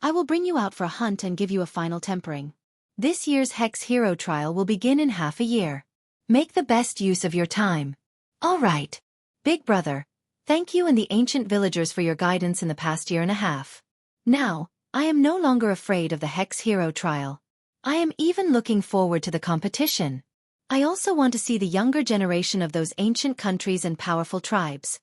I will bring you out for a hunt and give you a final tempering. This year's Hex Hero trial will begin in half a year. Make the best use of your time. All right. Big brother, thank you and the ancient villagers for your guidance in the past year and a half. Now, I am no longer afraid of the Hex Hero trial. I am even looking forward to the competition. I also want to see the younger generation of those ancient countries and powerful tribes.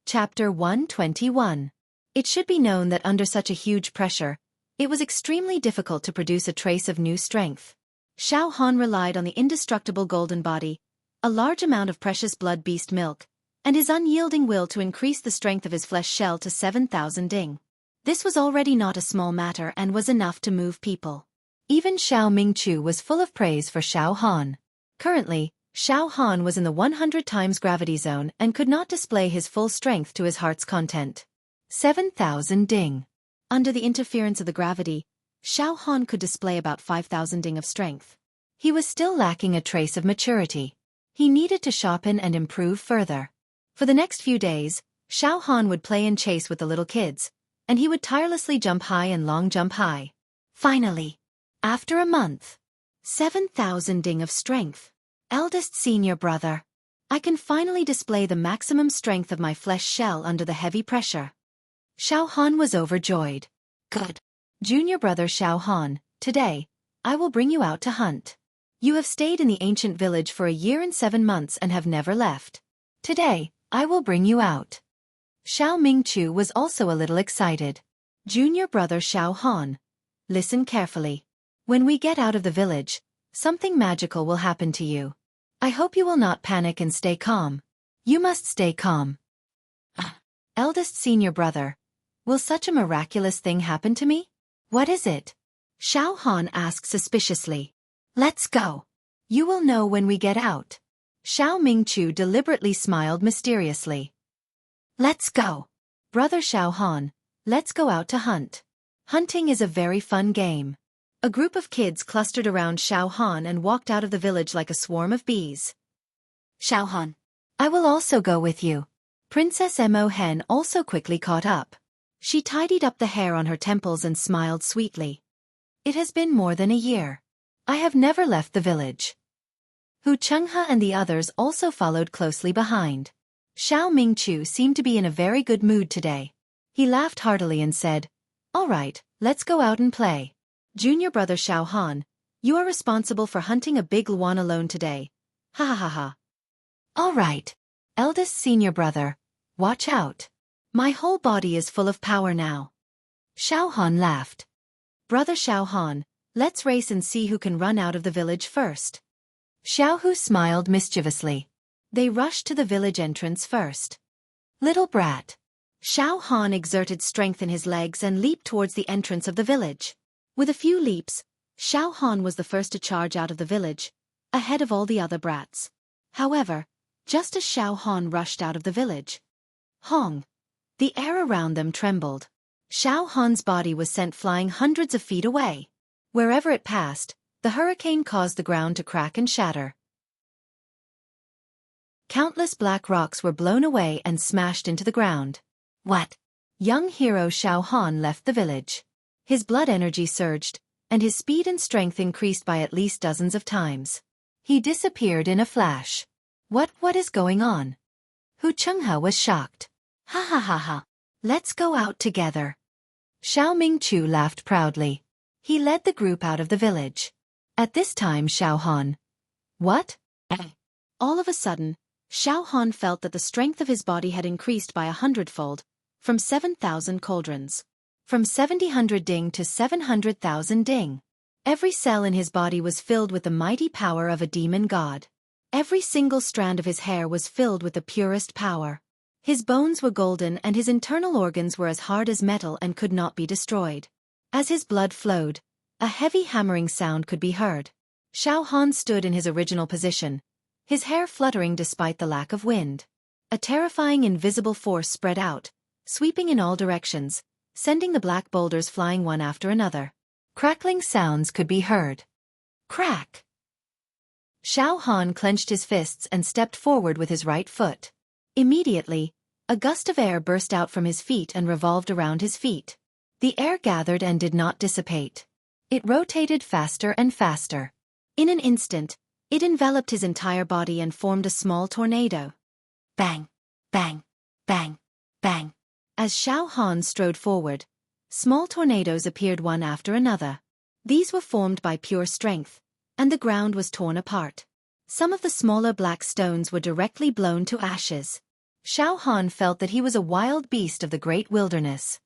Chapter 121. It should be known that under such a huge pressure, it was extremely difficult to produce a trace of new strength. Xiao Han relied on the indestructible golden body, a large amount of precious blood beast milk, and his unyielding will to increase the strength of his flesh shell to 7,000 ding. This was already not a small matter and was enough to move people. Even Xiao Ming Chu was full of praise for Xiao Han. Currently, Xiao Han was in the 100 times gravity zone and could not display his full strength to his heart's content. 7,000 ding. Under the interference of the gravity, Xiao Han could display about 5,000 ding of strength. He was still lacking a trace of maturity. He needed to sharpen and improve further. For the next few days, Xiao Han would play and chase with the little kids, and he would tirelessly jump high and long jump high. Finally, after a month, 7,000 ding of strength. Eldest senior brother, I can finally display the maximum strength of my flesh shell under the heavy pressure. Xiao Han was overjoyed. Good. Junior brother Xiao Han, today, I will bring you out to hunt. You have stayed in the ancient village for a year and 7 months and have never left. Today, I will bring you out. Xiao Ming Chu was also a little excited. Junior brother Xiao Han, listen carefully. When we get out of the village, something magical will happen to you. I hope you will not panic and stay calm. You must stay calm. Eldest senior brother, will such a miraculous thing happen to me? What is it? Xiao Han asked suspiciously. Let's go. You will know when we get out. Xiao Ming Chu deliberately smiled mysteriously. Let's go. Brother Xiao Han, let's go out to hunt. Hunting is a very fun game. A group of kids clustered around Xiao Han and walked out of the village like a swarm of bees. Xiao Han, I will also go with you. Princess Mo Hen also quickly caught up. She tidied up the hair on her temples and smiled sweetly. It has been more than a year. I have never left the village. Xianxia and the others also followed closely behind. Xiao Mingqiu seemed to be in a very good mood today. He laughed heartily and said, "All right, let's go out and play. Junior brother Xiao Han, you are responsible for hunting a big luan alone today. Ha ha ha ha. All right. Eldest senior brother, watch out. My whole body is full of power now." Xiao Han laughed. "Brother Xiao Han, let's race and see who can run out of the village first." Xiaohu smiled mischievously. They rushed to the village entrance first. "Little brat." Xiao Han exerted strength in his legs and leaped towards the entrance of the village. With a few leaps, Xiao Han was the first to charge out of the village, ahead of all the other brats. However, just as Xiao Han rushed out of the village, Hong! The air around them trembled. Xiao Han's body was sent flying hundreds of feet away. Wherever it passed, the hurricane caused the ground to crack and shatter. Countless black rocks were blown away and smashed into the ground. What? Young hero Xiao Han left the village. His blood energy surged, and his speed and strength increased by at least dozens of times. He disappeared in a flash. What is going on? Xianxia was shocked. Ha ha ha ha. Let's go out together. Xiao Mingqiu laughed proudly. He led the group out of the village. At this time Xiao Han. What? All of a sudden, Xiao Han felt that the strength of his body had increased by 100-fold, from 7,000 cauldrons. From 700 ding to 700,000 ding. Every cell in his body was filled with the mighty power of a demon god. Every single strand of his hair was filled with the purest power. His bones were golden and his internal organs were as hard as metal and could not be destroyed. As his blood flowed, a heavy hammering sound could be heard. Xiao Han stood in his original position, his hair fluttering despite the lack of wind. A terrifying invisible force spread out, sweeping in all directions, sending the black boulders flying one after another. Crackling sounds could be heard. Crack! Xiao Han clenched his fists and stepped forward with his right foot. Immediately, a gust of air burst out from his feet and revolved around his feet. The air gathered and did not dissipate. It rotated faster and faster. In an instant, it enveloped his entire body and formed a small tornado. Bang! Bang! Bang! Bang! As Xiao Han strode forward, small tornadoes appeared one after another. These were formed by pure strength, and the ground was torn apart. Some of the smaller black stones were directly blown to ashes. Xiao Han felt that he was a wild beast of the great wilderness.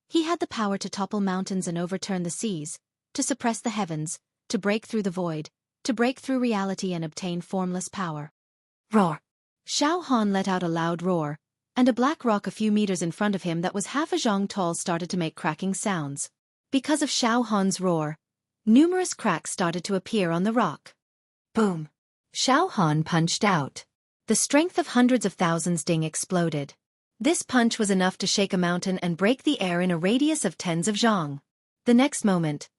He had the power to topple mountains and overturn the seas, to suppress the heavens, to break through the void, to break through reality and obtain formless power. Roar! Xiao Han let out a loud roar, and a black rock a few meters in front of him that was half a zhang tall started to make cracking sounds. Because of Xiao Han's roar, numerous cracks started to appear on the rock. Boom! Xiao Han punched out. The strength of hundreds of thousands ding exploded. This punch was enough to shake a mountain and break the air in a radius of tens of zhang. The next moment,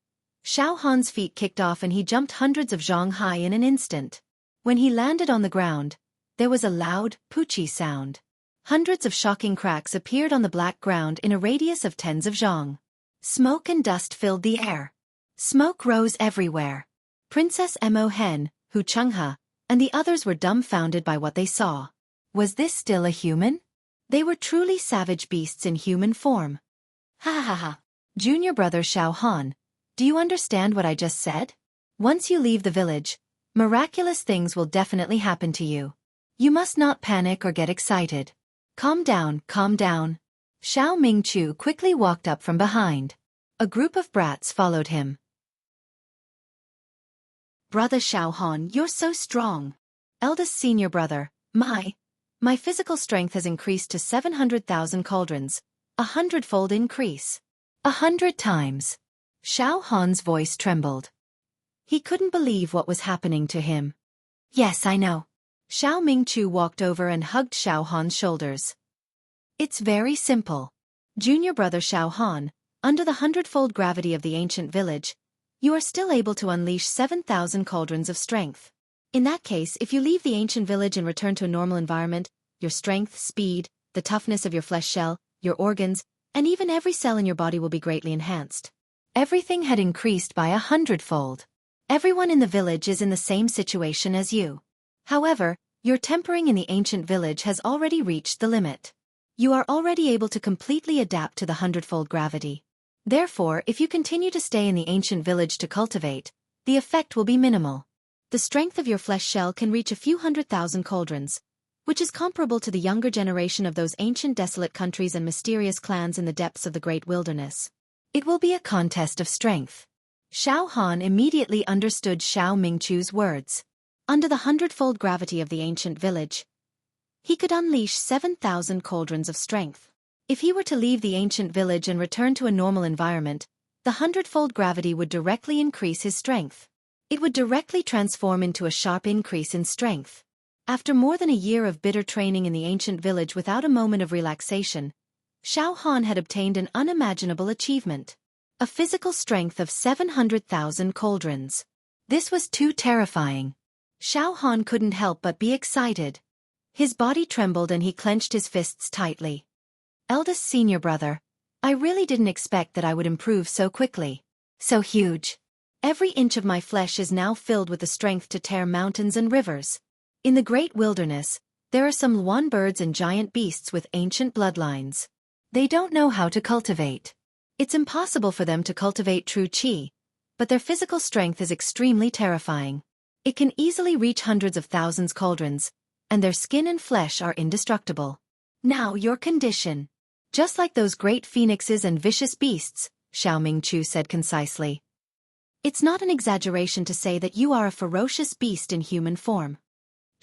Xiao Han's feet kicked off and he jumped hundreds of zhang high in an instant. When he landed on the ground, there was a loud, poochie sound. Hundreds of shocking cracks appeared on the black ground in a radius of tens of zhang. Smoke and dust filled the air. Smoke rose everywhere. Princess Mo Hen, Xianxia, and the others were dumbfounded by what they saw. Was this still a human? They were truly savage beasts in human form. Ha ha ha. Junior brother Xiao Han, do you understand what I just said? Once you leave the village, miraculous things will definitely happen to you. You must not panic or get excited. Calm down, calm down. Xiao Mingqiu quickly walked up from behind. A group of brats followed him. Brother Xiao Han, you're so strong. Eldest senior brother, my physical strength has increased to 700,000 cauldrons, 100-fold increase. 100 times. Xiao Han's voice trembled. He couldn't believe what was happening to him. Yes, I know. Xiao Mingqiu walked over and hugged Xiao Han's shoulders. It's very simple. Junior brother Xiao Han, under the 100-fold gravity of the ancient village, you are still able to unleash 7,000 cauldrons of strength. In that case, if you leave the ancient village and return to a normal environment, your strength, speed, the toughness of your flesh shell, your organs, And even every cell in your body will be greatly enhanced. Everything had increased by 100-fold. Everyone in the village is in the same situation as you. However, your tempering in the ancient village has already reached the limit. You are already able to completely adapt to the 100-fold gravity. Therefore, if you continue to stay in the ancient village to cultivate, the effect will be minimal. The strength of your flesh shell can reach a few 100,000 cauldrons, which is comparable to the younger generation of those ancient desolate countries and mysterious clans in the depths of the great wilderness. It will be a contest of strength. Xiao Han immediately understood Xiao Mingchu's words. Under the 100-fold gravity of the ancient village, he could unleash 7,000 cauldrons of strength. If he were to leave the ancient village and return to a normal environment, the 100-fold gravity would directly increase his strength. It would directly transform into a sharp increase in strength. After more than a year of bitter training in the ancient village without a moment of relaxation, Xiao Han had obtained an unimaginable achievement. A physical strength of 700,000 cauldrons. This was too terrifying. Xiao Han couldn't help but be excited. His body trembled and he clenched his fists tightly. Eldest senior brother, I really didn't expect that I would improve so quickly. So huge. Every inch of my flesh is now filled with the strength to tear mountains and rivers. In the great wilderness, there are some Luan birds and giant beasts with ancient bloodlines. They don't know how to cultivate. It's impossible for them to cultivate true qi, but their physical strength is extremely terrifying. It can easily reach hundreds of thousands cauldrons, and their skin and flesh are indestructible. Now your condition. Just like those great phoenixes and vicious beasts, Xiao Mingchu said concisely. It's not an exaggeration to say that you are a ferocious beast in human form.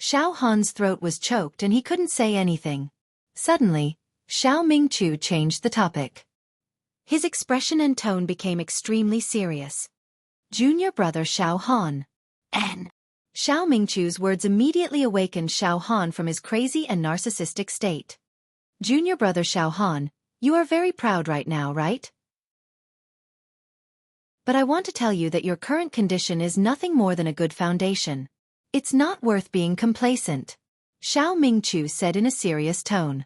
Xiao Han's throat was choked and he couldn't say anything. Suddenly, Xiao Mingchu changed the topic. His expression and tone became extremely serious. Junior brother Xiao Han. N. Xiao Mingchu's words immediately awakened Xiao Han from his crazy and narcissistic state. Junior brother Xiao Han, you are very proud right now, right? But I want to tell you that your current condition is nothing more than a good foundation. It's not worth being complacent. Xiao Mingchu said in a serious tone.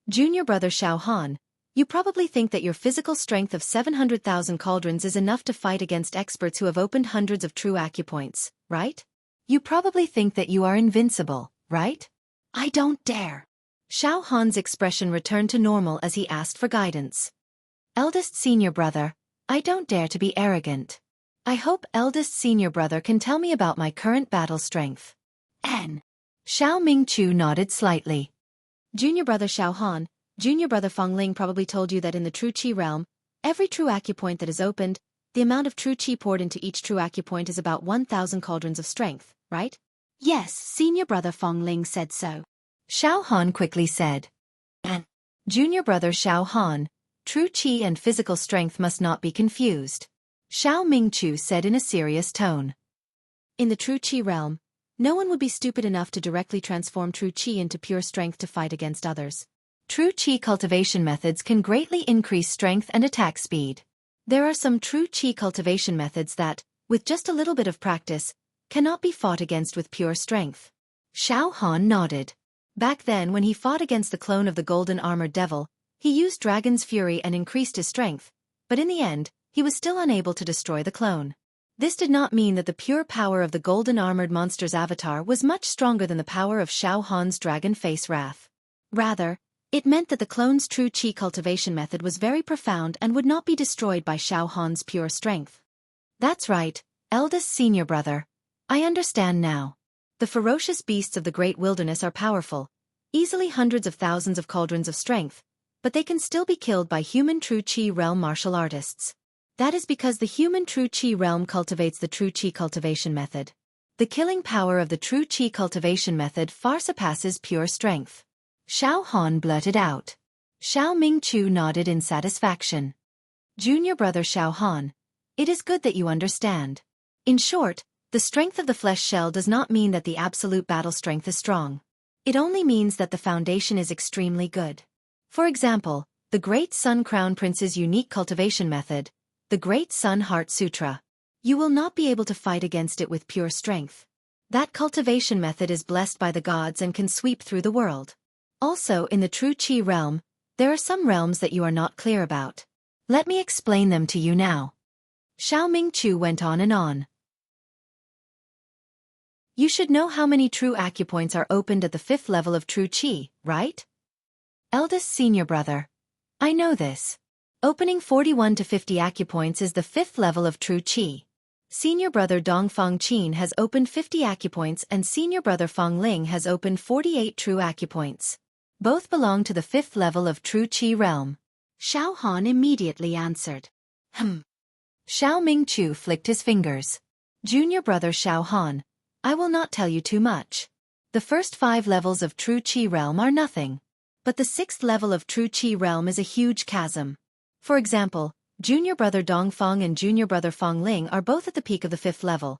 Junior brother Xiao Han, you probably think that your physical strength of 700,000 cauldrons is enough to fight against experts who have opened hundreds of true acupoints, right? You probably think that you are invincible, right? I don't dare. Xiao Han's expression returned to normal as he asked for guidance. Eldest senior brother, I don't dare to be arrogant. I hope eldest senior brother can tell me about my current battle strength. N. Xiao Mingchu nodded slightly. Junior brother Xiao Han, junior brother Feng Ling probably told you that in the true qi realm, every true acupoint that is opened, the amount of true qi poured into each true acupoint is about 1,000 cauldrons of strength, right? Yes, senior brother Feng Ling said so. Xiao Han quickly said. And junior brother Xiao Han, true qi and physical strength must not be confused. Xiao Mingchu said in a serious tone. In the true qi realm, no one would be stupid enough to directly transform true qi into pure strength to fight against others. True qi cultivation methods can greatly increase strength and attack speed. There are some true qi cultivation methods that, with just a little bit of practice, cannot be fought against with pure strength. Xiao Han nodded. Back then when he fought against the clone of the golden armored devil, he used Dragon's Fury and increased his strength, but in the end, he was still unable to destroy the clone. This did not mean that the pure power of the golden armored monster's avatar was much stronger than the power of Xiao Han's dragon face wrath. Rather, it meant that the clone's true qi cultivation method was very profound and would not be destroyed by Xiao Han's pure strength. That's right, eldest senior brother. I understand now. The ferocious beasts of the great wilderness are powerful, easily hundreds of thousands of cauldrons of strength, but they can still be killed by human true qi realm martial artists. That is because the human true qi realm cultivates the true qi cultivation method. The killing power of the true qi cultivation method far surpasses pure strength. Xiao Han blurted out. Xiao Mingchu nodded in satisfaction. Junior brother Xiao Han, it is good that you understand. In short, the strength of the flesh shell does not mean that the absolute battle strength is strong. It only means that the foundation is extremely good. For example, the Great Sun Crown Prince's unique cultivation method, the Great Sun Heart Sutra. You will not be able to fight against it with pure strength. That cultivation method is blessed by the gods and can sweep through the world. Also in the true qi realm, There are some realms that you are not clear about. Let me explain them to you now. Xiao Mingqiu went on and on. You should know how many true acupoints are opened at the 5th level of true qi, right? Eldest senior brother. I know this. Opening 41 to 50 acupoints is the 5th level of true qi. Senior brother Dongfang Qin has opened 50 acupoints and senior brother Feng Ling has opened 48 true acupoints. Both belong to the 5th level of true qi realm. Xiao Han immediately answered. Xiao Mingqiu flicked his fingers. Junior brother Xiao Han, I will not tell you too much. The first 5 levels of true qi realm are nothing. But the 6th level of true qi realm is a huge chasm. For example, junior brother Dongfang and junior brother Feng Ling are both at the peak of the 5th level.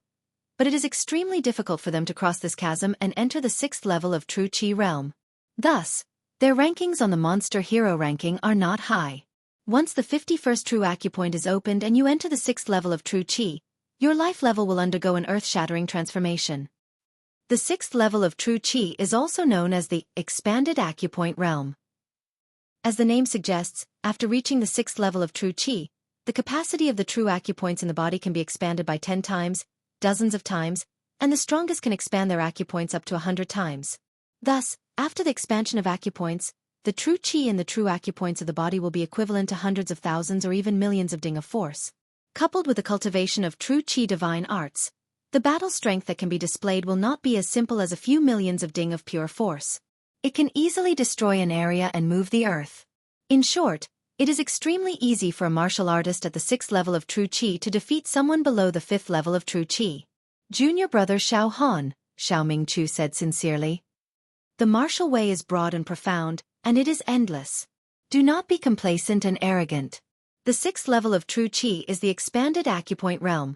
But it is extremely difficult for them to cross this chasm and enter the 6th level of true qi realm. Thus, their rankings on the monster hero ranking are not high. Once the 51st true acupoint is opened and you enter the 6th level of true qi, your life level will undergo an earth-shattering transformation. The 6th level of true qi is also known as the expanded acupoint realm. As the name suggests, after reaching the 6th level of true qi, the capacity of the true acupoints in the body can be expanded by 10 times, dozens of times, and the strongest can expand their acupoints up to 100 times. Thus, after the expansion of acupoints, the true qi in the true acupoints of the body will be equivalent to hundreds of thousands or even millions of ding of force. Coupled with the cultivation of true qi divine arts, the battle strength that can be displayed will not be as simple as a few millions of ding of pure force. It can easily destroy an area and move the earth. In short, it is extremely easy for a martial artist at the 6th level of true qi to defeat someone below the 5th level of true qi. Junior brother Xiao Han, Xiao Mingqiu said sincerely. The martial way is broad and profound, and it is endless. Do not be complacent and arrogant. The 6th level of true qi is the expanded acupoint realm.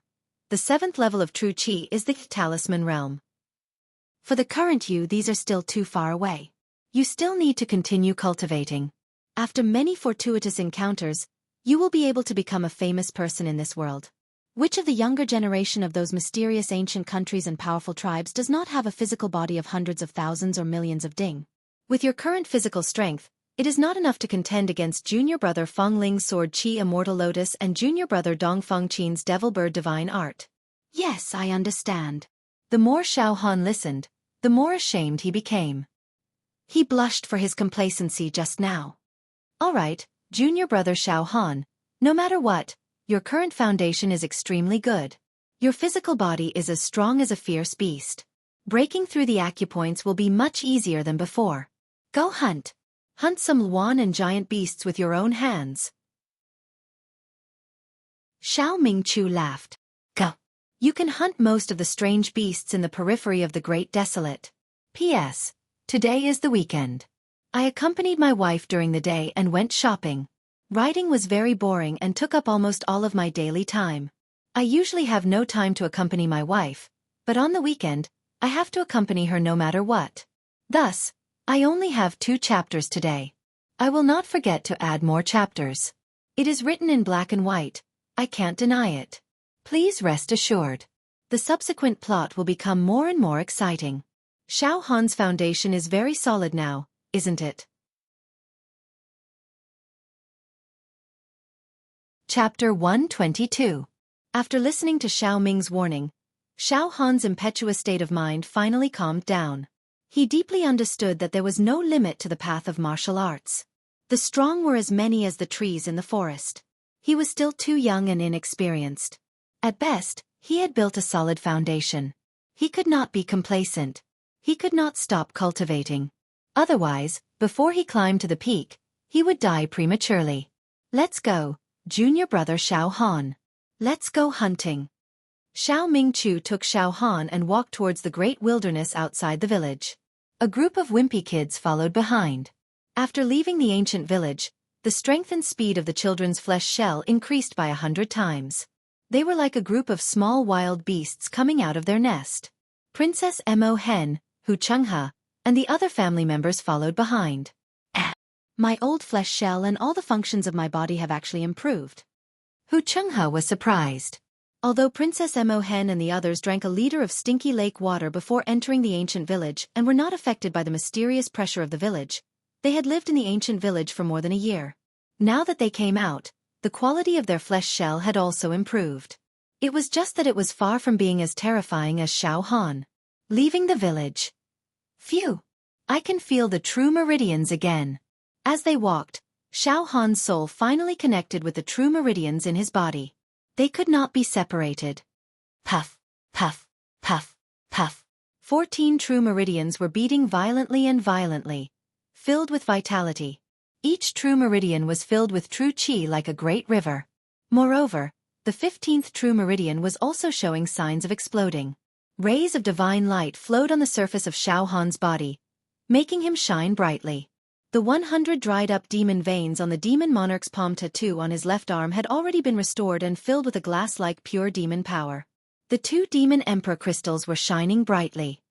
The 7th level of true qi is the talisman realm. For the current you, these are still too far away. You still need to continue cultivating. After many fortuitous encounters, you will be able to become a famous person in this world. Which of the younger generation of those mysterious ancient countries and powerful tribes does not have a physical body of hundreds of thousands or millions of ding? With your current physical strength, it is not enough to contend against junior brother Feng Ling's sword qi immortal lotus and junior brother Dongfang Qin's devil bird divine art. Yes, I understand. The more Xiao Han listened, the more ashamed he became. He blushed for his complacency just now. All right, junior brother Xiao Han, no matter what, your current foundation is extremely good. Your physical body is as strong as a fierce beast. Breaking through the acupoints will be much easier than before. Go hunt. Hunt some luan and giant beasts with your own hands. Xiao Mingqiu laughed. Go. You can hunt most of the strange beasts in the periphery of the Great Desolate. P.S. Today is the weekend. I accompanied my wife during the day and went shopping. Riding was very boring and took up almost all of my daily time. I usually have no time to accompany my wife, but on the weekend, I have to accompany her no matter what. Thus, I only have 2 chapters today. I will not forget to add more chapters. It is written in black and white, I can't deny it. Please rest assured. The subsequent plot will become more and more exciting. Xiao Han's foundation is very solid now, isn't it? Chapter 122. After listening to Xiao Ming's warning, Xiao Han's impetuous state of mind finally calmed down. He deeply understood that there was no limit to the path of martial arts. The strong were as many as the trees in the forest. He was still too young and inexperienced. At best, he had built a solid foundation. He could not be complacent. He could not stop cultivating. Otherwise, before he climbed to the peak, he would die prematurely. Let's go, junior brother Xiao Han. Let's go hunting. Xiao Mingqiu took Xiao Han and walked towards the great wilderness outside the village. A group of wimpy kids followed behind. After leaving the ancient village, the strength and speed of the children's flesh shell increased by 100 times. They were like a group of small wild beasts coming out of their nest. Princess Mo Hen, Hu Chenghe, and the other family members followed behind. My old flesh shell and all the functions of my body have actually improved. Hu Chenghe was surprised. Although Princess Mo Hen and the others drank a liter of stinky lake water before entering the ancient village and were not affected by the mysterious pressure of the village, They had lived in the ancient village for more than a year. Now that they came out, the quality of their flesh shell had also improved. It was just that it was far from being as terrifying as Xiao Han. Leaving the village. Phew! I can feel the true meridians again. As they walked, Xiao Han's soul finally connected with the true meridians in his body. They could not be separated. Puff, puff, puff, puff. 14 true meridians were beating violently and violently, filled with vitality. Each true meridian was filled with true qi like a great river. Moreover, the 15th true meridian was also showing signs of exploding. Rays of divine light flowed on the surface of Xiao Han's body, making him shine brightly. The 100 dried-up demon veins on the demon monarch's palm tattoo on his left arm had already been restored and filled with a glass-like pure demon power. The 2 demon emperor crystals were shining brightly.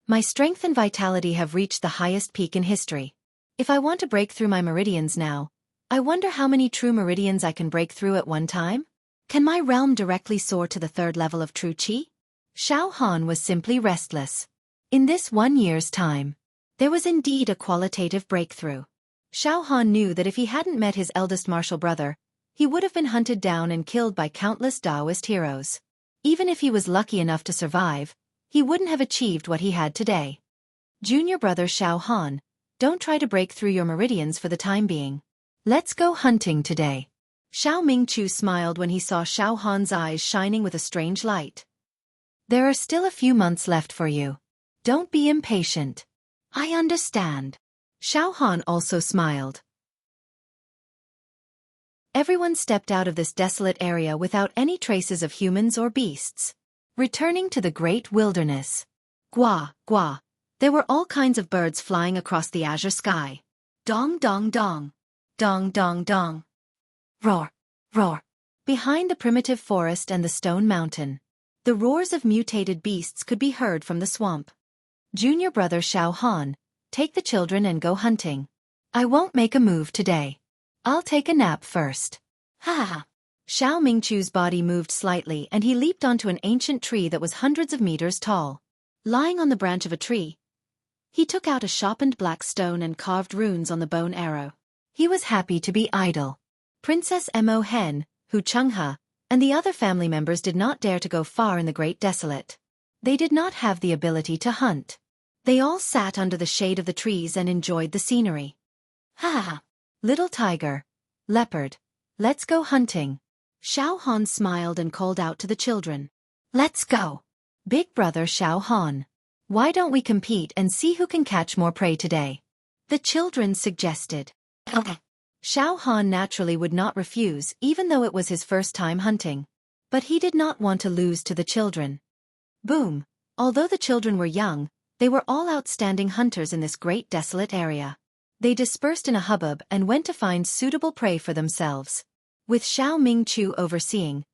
My strength and vitality have reached the highest peak in history. If I want to break through my meridians now, I wonder how many true meridians I can break through at one time? Can my realm directly soar to the 3rd level of true qi? Xiao Han was simply restless. In this 1 year's time, there was indeed a qualitative breakthrough. Xiao Han knew that if he hadn't met his eldest martial brother, he would have been hunted down and killed by countless Taoist heroes. Even if he was lucky enough to survive, he wouldn't have achieved what he had today. Junior brother Xiao Han, don't try to break through your meridians for the time being. Let's go hunting today. Xiao Mingqiu smiled when he saw Xiao Han's eyes shining with a strange light. There are still a few months left for you. Don't be impatient. I understand. Xiao Han also smiled. Everyone stepped out of this desolate area without any traces of humans or beasts. Returning to the great wilderness. Gua, gua. There were all kinds of birds flying across the azure sky. Dong dong dong. Dong dong dong. Roar, roar. Behind the primitive forest and the stone mountain, the roars of mutated beasts could be heard from the swamp. Junior brother Xiao Han, take the children and go hunting. I won't make a move today. I'll take a nap first. Ha ha. Xiao Mingqiu's body moved slightly and he leaped onto an ancient tree that was hundreds of meters tall. Lying on the branch of a tree, he took out a sharpened black stone and carved runes on the bone arrow. He was happy to be idle. Princess Mo Hen, Hu Chenghe, and the other family members did not dare to go far in the Great Desolate. They did not have the ability to hunt. They all sat under the shade of the trees and enjoyed the scenery. Ha ha! Little tiger, leopard, let's go hunting. Xiao Han smiled and called out to the children. Let's go. Big brother Xiao Han. Why don't we compete and see who can catch more prey today? The children suggested. Xiao Han naturally would not refuse even though it was his first time hunting. But he did not want to lose to the children. Boom! Although the children were young, they were all outstanding hunters in this great desolate area. They dispersed in a hubbub and went to find suitable prey for themselves. With Xiao Mingqiu overseeing,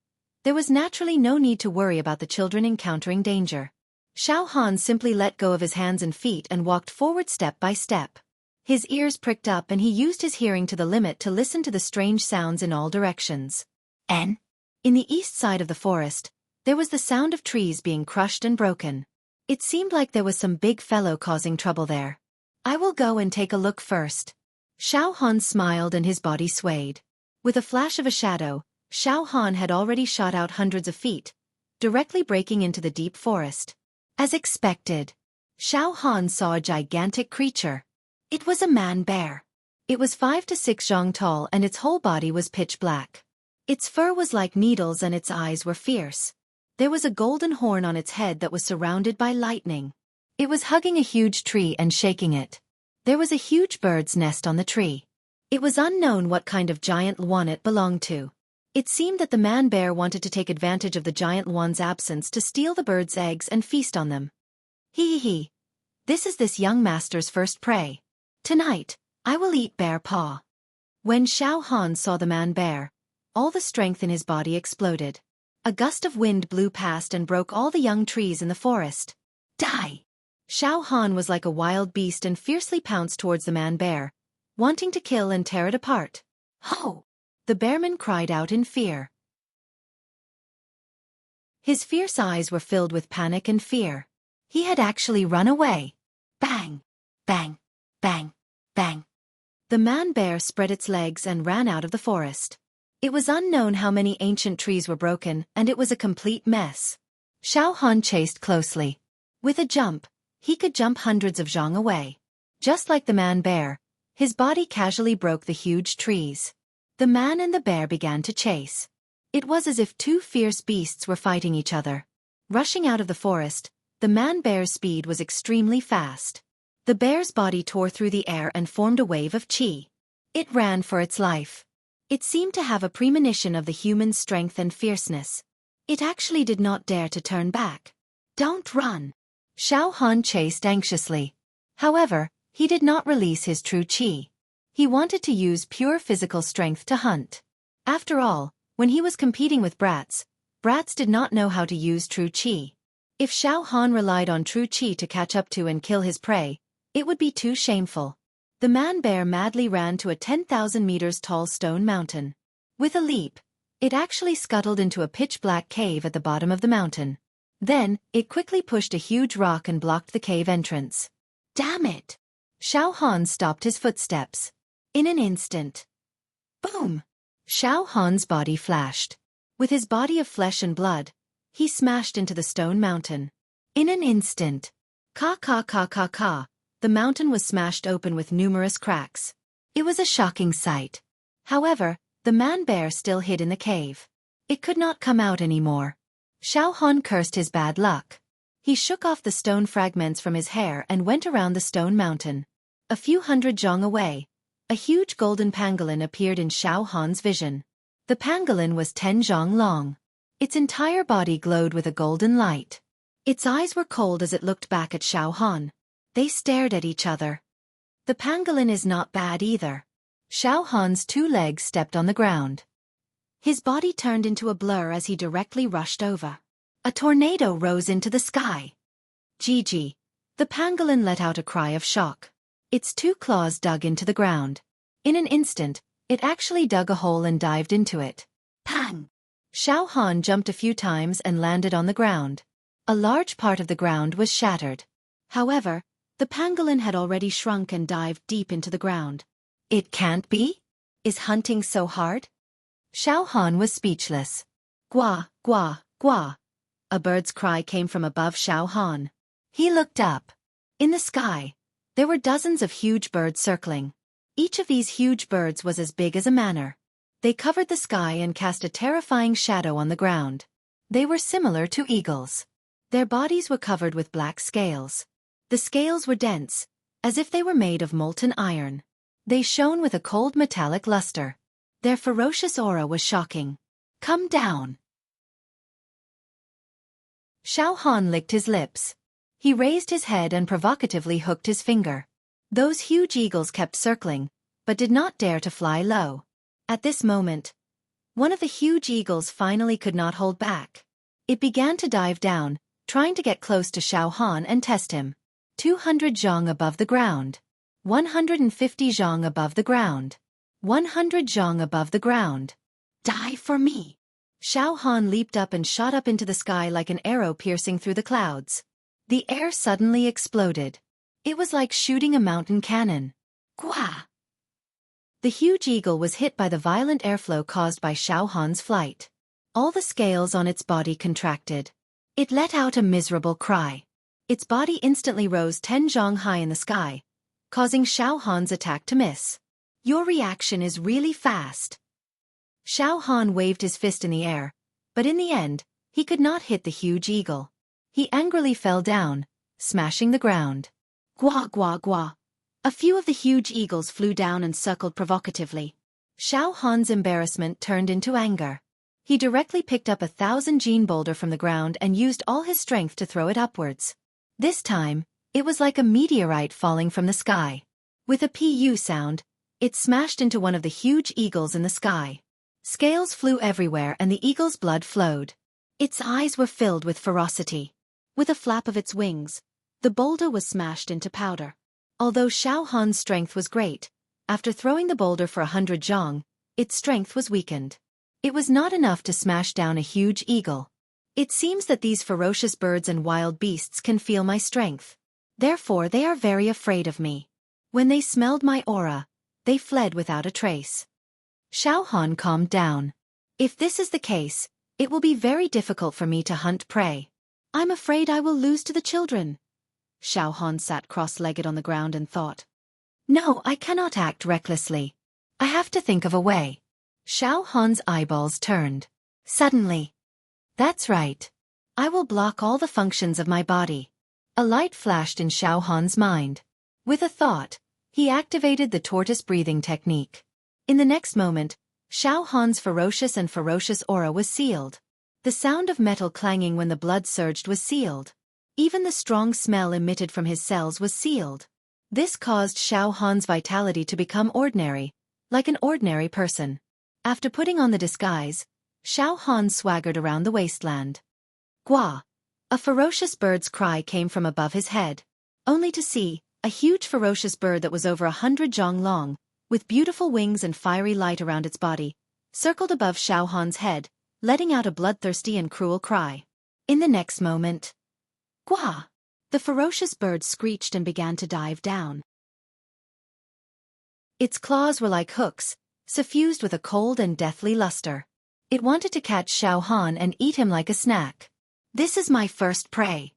there was naturally no need to worry about the children encountering danger. Xiao Han simply let go of his hands and feet and walked forward step by step. His ears pricked up and he used his hearing to the limit to listen to the strange sounds in all directions. In the east side of the forest, there was the sound of trees being crushed and broken. It seemed like there was some big fellow causing trouble there. I will go and take a look first. Xiao Han smiled and his body swayed. With a flash of a shadow, Xiao Han had already shot out hundreds of feet, directly breaking into the deep forest. As expected, Xiao Han saw a gigantic creature. It was a man-bear. It was 5 to 6 zhang tall and its whole body was pitch black. Its fur was like needles and its eyes were fierce. There was a golden horn on its head that was surrounded by lightning. It was hugging a huge tree and shaking it. There was a huge bird's nest on the tree. It was unknown what kind of giant luan it belonged to. It seemed that the man-bear wanted to take advantage of the giant luan's absence to steal the bird's eggs and feast on them. Hee hee hee. This is this young master's first prey. Tonight, I will eat bear paw. When Xiao Han saw the man-bear, all the strength in his body exploded. A gust of wind blew past and broke all the young trees in the forest. Die! Xiao Han was like a wild beast and fiercely pounced towards the man-bear, wanting to kill and tear it apart. Ho! The bearman cried out in fear. His fierce eyes were filled with panic and fear. He had actually run away. Bang! Bang! Bang! Bang! The man-bear spread its legs and ran out of the forest. It was unknown how many ancient trees were broken, and it was a complete mess. Xiao Han chased closely. With a jump, he could jump hundreds of zhang away. Just like the man-bear, his body casually broke the huge trees. The man and the bear began to chase. It was as if two fierce beasts were fighting each other. Rushing out of the forest, the man-bear's speed was extremely fast. The bear's body tore through the air and formed a wave of qi. It ran for its life. It seemed to have a premonition of the human's strength and fierceness. It actually did not dare to turn back. "Don't run!" Xiao Han chased anxiously. However, he did not release his true qi. He wanted to use pure physical strength to hunt. After all, when he was competing with brats did not know how to use true qi. If Xiao Han relied on true qi to catch up to and kill his prey, it would be too shameful. The man-bear madly ran to a 10,000 meters tall stone mountain. With a leap, it actually scuttled into a pitch-black cave at the bottom of the mountain. Then, it quickly pushed a huge rock and blocked the cave entrance. "Damn it!" Xiao Han stopped his footsteps. In an instant. Boom! Xiao Han's body flashed. With his body of flesh and blood, he smashed into the stone mountain. In an instant. Ka. The mountain was smashed open with numerous cracks. It was a shocking sight. However, the man-bear still hid in the cave. It could not come out anymore. Xiao Han cursed his bad luck. He shook off the stone fragments from his hair and went around the stone mountain. A few hundred zhang away, a huge golden pangolin appeared in Xiao Han's vision. The pangolin was 10 zhang long. Its entire body glowed with a golden light. Its eyes were cold as it looked back at Xiao Han. They stared at each other. The pangolin is not bad either. Xiao Han's two legs stepped on the ground. His body turned into a blur as he directly rushed over. A tornado rose into the sky. Gigi. The pangolin let out a cry of shock. Its two claws dug into the ground. In an instant, it actually dug a hole and dived into it. Pang! Xiao Han jumped a few times and landed on the ground. A large part of the ground was shattered. However, the pangolin had already shrunk and dived deep into the ground. It can't be? Is hunting so hard? Xiao Han was speechless. Gua, gua, gua. A bird's cry came from above Xiao Han. He looked up. In the sky, there were dozens of huge birds circling. Each of these huge birds was as big as a manor. They covered the sky and cast a terrifying shadow on the ground. They were similar to eagles. Their bodies were covered with black scales. The scales were dense, as if they were made of molten iron. They shone with a cold metallic luster. Their ferocious aura was shocking. "Come down." Xiao Han licked his lips. He raised his head and provocatively hooked his finger. Those huge eagles kept circling, but did not dare to fly low. At this moment, one of the huge eagles finally could not hold back. It began to dive down, trying to get close to Xiao Han and test him. 200 zhang above the ground. 150 zhang above the ground. 100 zhang above the ground. "Die for me!" Xiao Han leaped up and shot up into the sky like an arrow piercing through the clouds. The air suddenly exploded. It was like shooting a mountain cannon. Gua! The huge eagle was hit by the violent airflow caused by Xiao Han's flight. All the scales on its body contracted. It let out a miserable cry. Its body instantly rose 10 zhang high in the sky, causing Xiao Han's attack to miss. "Your reaction is really fast." Xiao Han waved his fist in the air, but in the end, he could not hit the huge eagle. He angrily fell down, smashing the ground. Gua gua gua. A few of the huge eagles flew down and suckled provocatively. Xiao Han's embarrassment turned into anger. He directly picked up a 1,000 gene boulder from the ground and used all his strength to throw it upwards. This time, it was like a meteorite falling from the sky. With a pu sound, it smashed into one of the huge eagles in the sky. Scales flew everywhere and the eagle's blood flowed. Its eyes were filled with ferocity. With a flap of its wings, the boulder was smashed into powder. Although Xiao Han's strength was great, after throwing the boulder for 100 zhang, its strength was weakened. It was not enough to smash down a huge eagle. It seems that these ferocious birds and wild beasts can feel my strength. Therefore they are very afraid of me. When they smelled my aura, they fled without a trace. Xiao Han calmed down. If this is the case, it will be very difficult for me to hunt prey. I'm afraid I will lose to the children. Xiao Han sat cross-legged on the ground and thought. No, I cannot act recklessly. I have to think of a way. Xiao Han's eyeballs turned. Suddenly. That's right. I will block all the functions of my body. A light flashed in Xiao Han's mind. With a thought, he activated the tortoise breathing technique. In the next moment, Xiao Han's ferocious aura was sealed. The sound of metal clanging when the blood surged was sealed. Even the strong smell emitted from his cells was sealed. This caused Xiao Han's vitality to become ordinary, like an ordinary person. After putting on the disguise, Xiao Han swaggered around the wasteland. Gua! A ferocious bird's cry came from above his head. Only to see, a huge ferocious bird that was over 100 zhang long, with beautiful wings and fiery light around its body, circled above Xiao Han's head, letting out a bloodthirsty and cruel cry. In the next moment, Gua! The ferocious bird screeched and began to dive down. Its claws were like hooks, suffused with a cold and deathly luster. It wanted to catch Xiao Han and eat him like a snack. This is my first prey.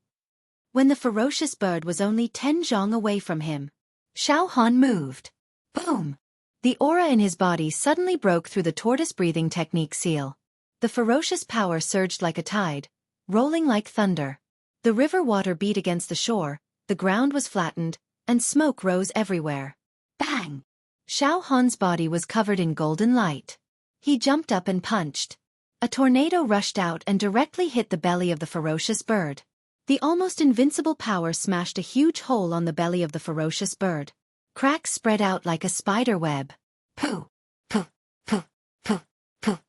When the ferocious bird was only 10 zhang away from him, Xiao Han moved. Boom! The aura in his body suddenly broke through the tortoise breathing technique seal. The ferocious power surged like a tide, rolling like thunder. The river water beat against the shore, the ground was flattened, and smoke rose everywhere. Bang! Xiao Han's body was covered in golden light. He jumped up and punched. A tornado rushed out and directly hit the belly of the ferocious bird. The almost invincible power smashed a huge hole on the belly of the ferocious bird. Cracks spread out like a spider web. Pooh! Pooh! Pooh! Pooh! Pooh!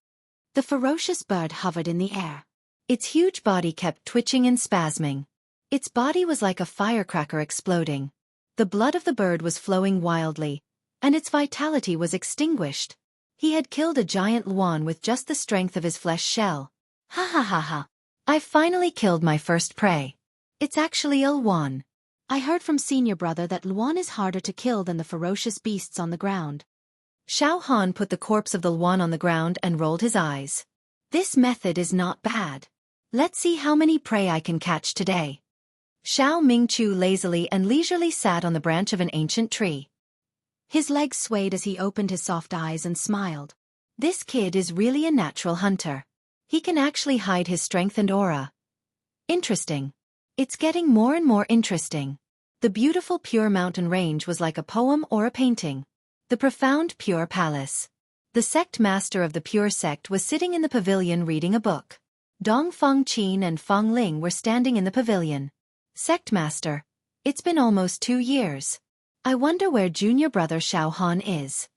The ferocious bird hovered in the air. Its huge body kept twitching and spasming. Its body was like a firecracker exploding. The blood of the bird was flowing wildly, and its vitality was extinguished. He had killed a giant Luan with just the strength of his flesh shell. Ha ha ha ha! I've finally killed my first prey. It's actually a Luan. I heard from senior brother that Luan is harder to kill than the ferocious beasts on the ground. Xiao Han put the corpse of the Luan on the ground and rolled his eyes. This method is not bad. Let's see how many prey I can catch today. Xiao Mingchu lazily and leisurely sat on the branch of an ancient tree. His legs swayed as he opened his soft eyes and smiled. This kid is really a natural hunter. He can actually hide his strength and aura. Interesting. It's getting more and more interesting. The beautiful pure mountain range was like a poem or a painting. The profound pure palace. The sect master of the pure sect was sitting in the pavilion reading a book. Dong Fengqin and Feng Ling were standing in the pavilion. Sect master, it's been almost 2 years. I wonder where junior brother Xiao Han is.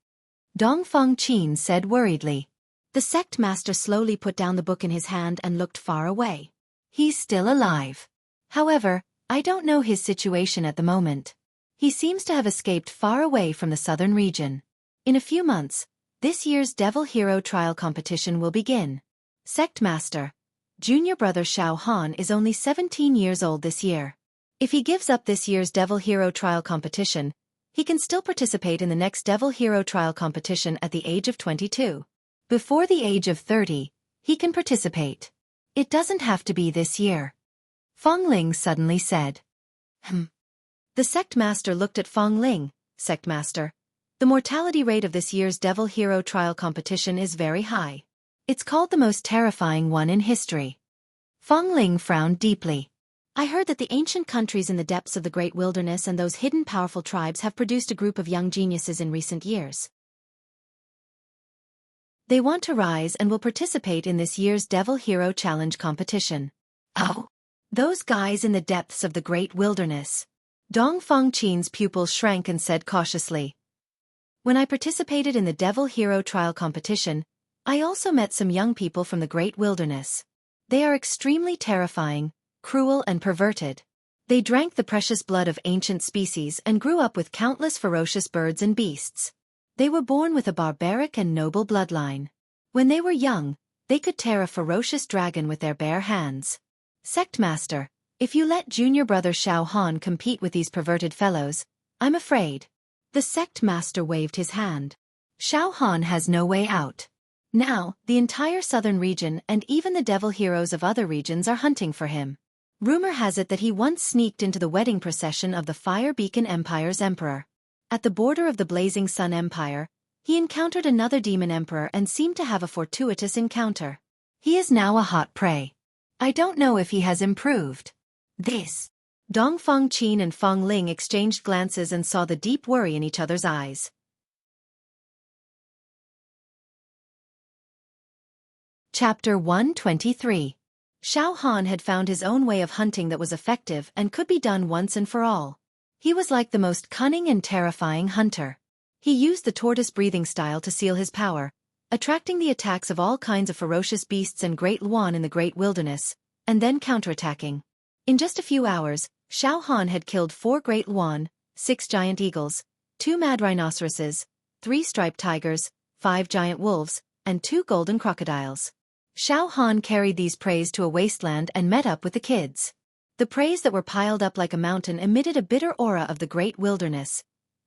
Dong Fengqin said worriedly. The sect master slowly put down the book in his hand and looked far away. He's still alive. However, I don't know his situation at the moment. He seems to have escaped far away from the southern region. In a few months, this year's Devil Hero Trial competition will begin. Sect master, junior brother Xiao Han is only 17 years old this year. If he gives up this year's Devil Hero Trial competition, he can still participate in the next Devil Hero Trial competition at the age of 22. Before the age of 30, he can participate. It doesn't have to be this year. Feng Ling suddenly said. The sect master looked at Feng Ling. Sect master, the mortality rate of this year's Devil Hero Trial competition is very high. It's called the most terrifying one in history. Feng Ling frowned deeply. I heard that the ancient countries in the depths of the great wilderness and those hidden powerful tribes have produced a group of young geniuses in recent years. They want to rise and will participate in this year's Devil Hero Challenge competition. Oh, those guys in the depths of the great wilderness. Dong Fengqin's pupils shrank and said cautiously. When I participated in the Devil Hero Trial competition, I also met some young people from the great wilderness. They are extremely terrifying, cruel and perverted. They drank the precious blood of ancient species and grew up with countless ferocious birds and beasts. They were born with a barbaric and noble bloodline. When they were young, they could tear a ferocious dragon with their bare hands. Sect master, if you let junior brother Xiao Han compete with these perverted fellows, I'm afraid. The sect master waved his hand. Xiao Han has no way out. Now, the entire southern region and even the devil heroes of other regions are hunting for him. Rumor has it that he once sneaked into the wedding procession of the Fire Beacon Empire's emperor. At the border of the Blazing Sun Empire, he encountered another demon emperor and seemed to have a fortuitous encounter. He is now a hot prey. I don't know if he has improved. This. Dong Fangqin and Fang Ling exchanged glances and saw the deep worry in each other's eyes. Chapter 123. Xiao Han had found his own way of hunting that was effective and could be done once and for all. He was like the most cunning and terrifying hunter. He used the tortoise-breathing style to seal his power, attracting the attacks of all kinds of ferocious beasts and great luan in the great wilderness, and then counterattacking. In just a few hours, Xiao Han had killed 4 great luan, 6 giant eagles, 2 mad rhinoceroses, 3 striped tigers, 5 giant wolves, and 2 golden crocodiles. Xiao Han carried these preys to a wasteland and met up with the kids. The preys that were piled up like a mountain emitted a bitter aura of the great wilderness,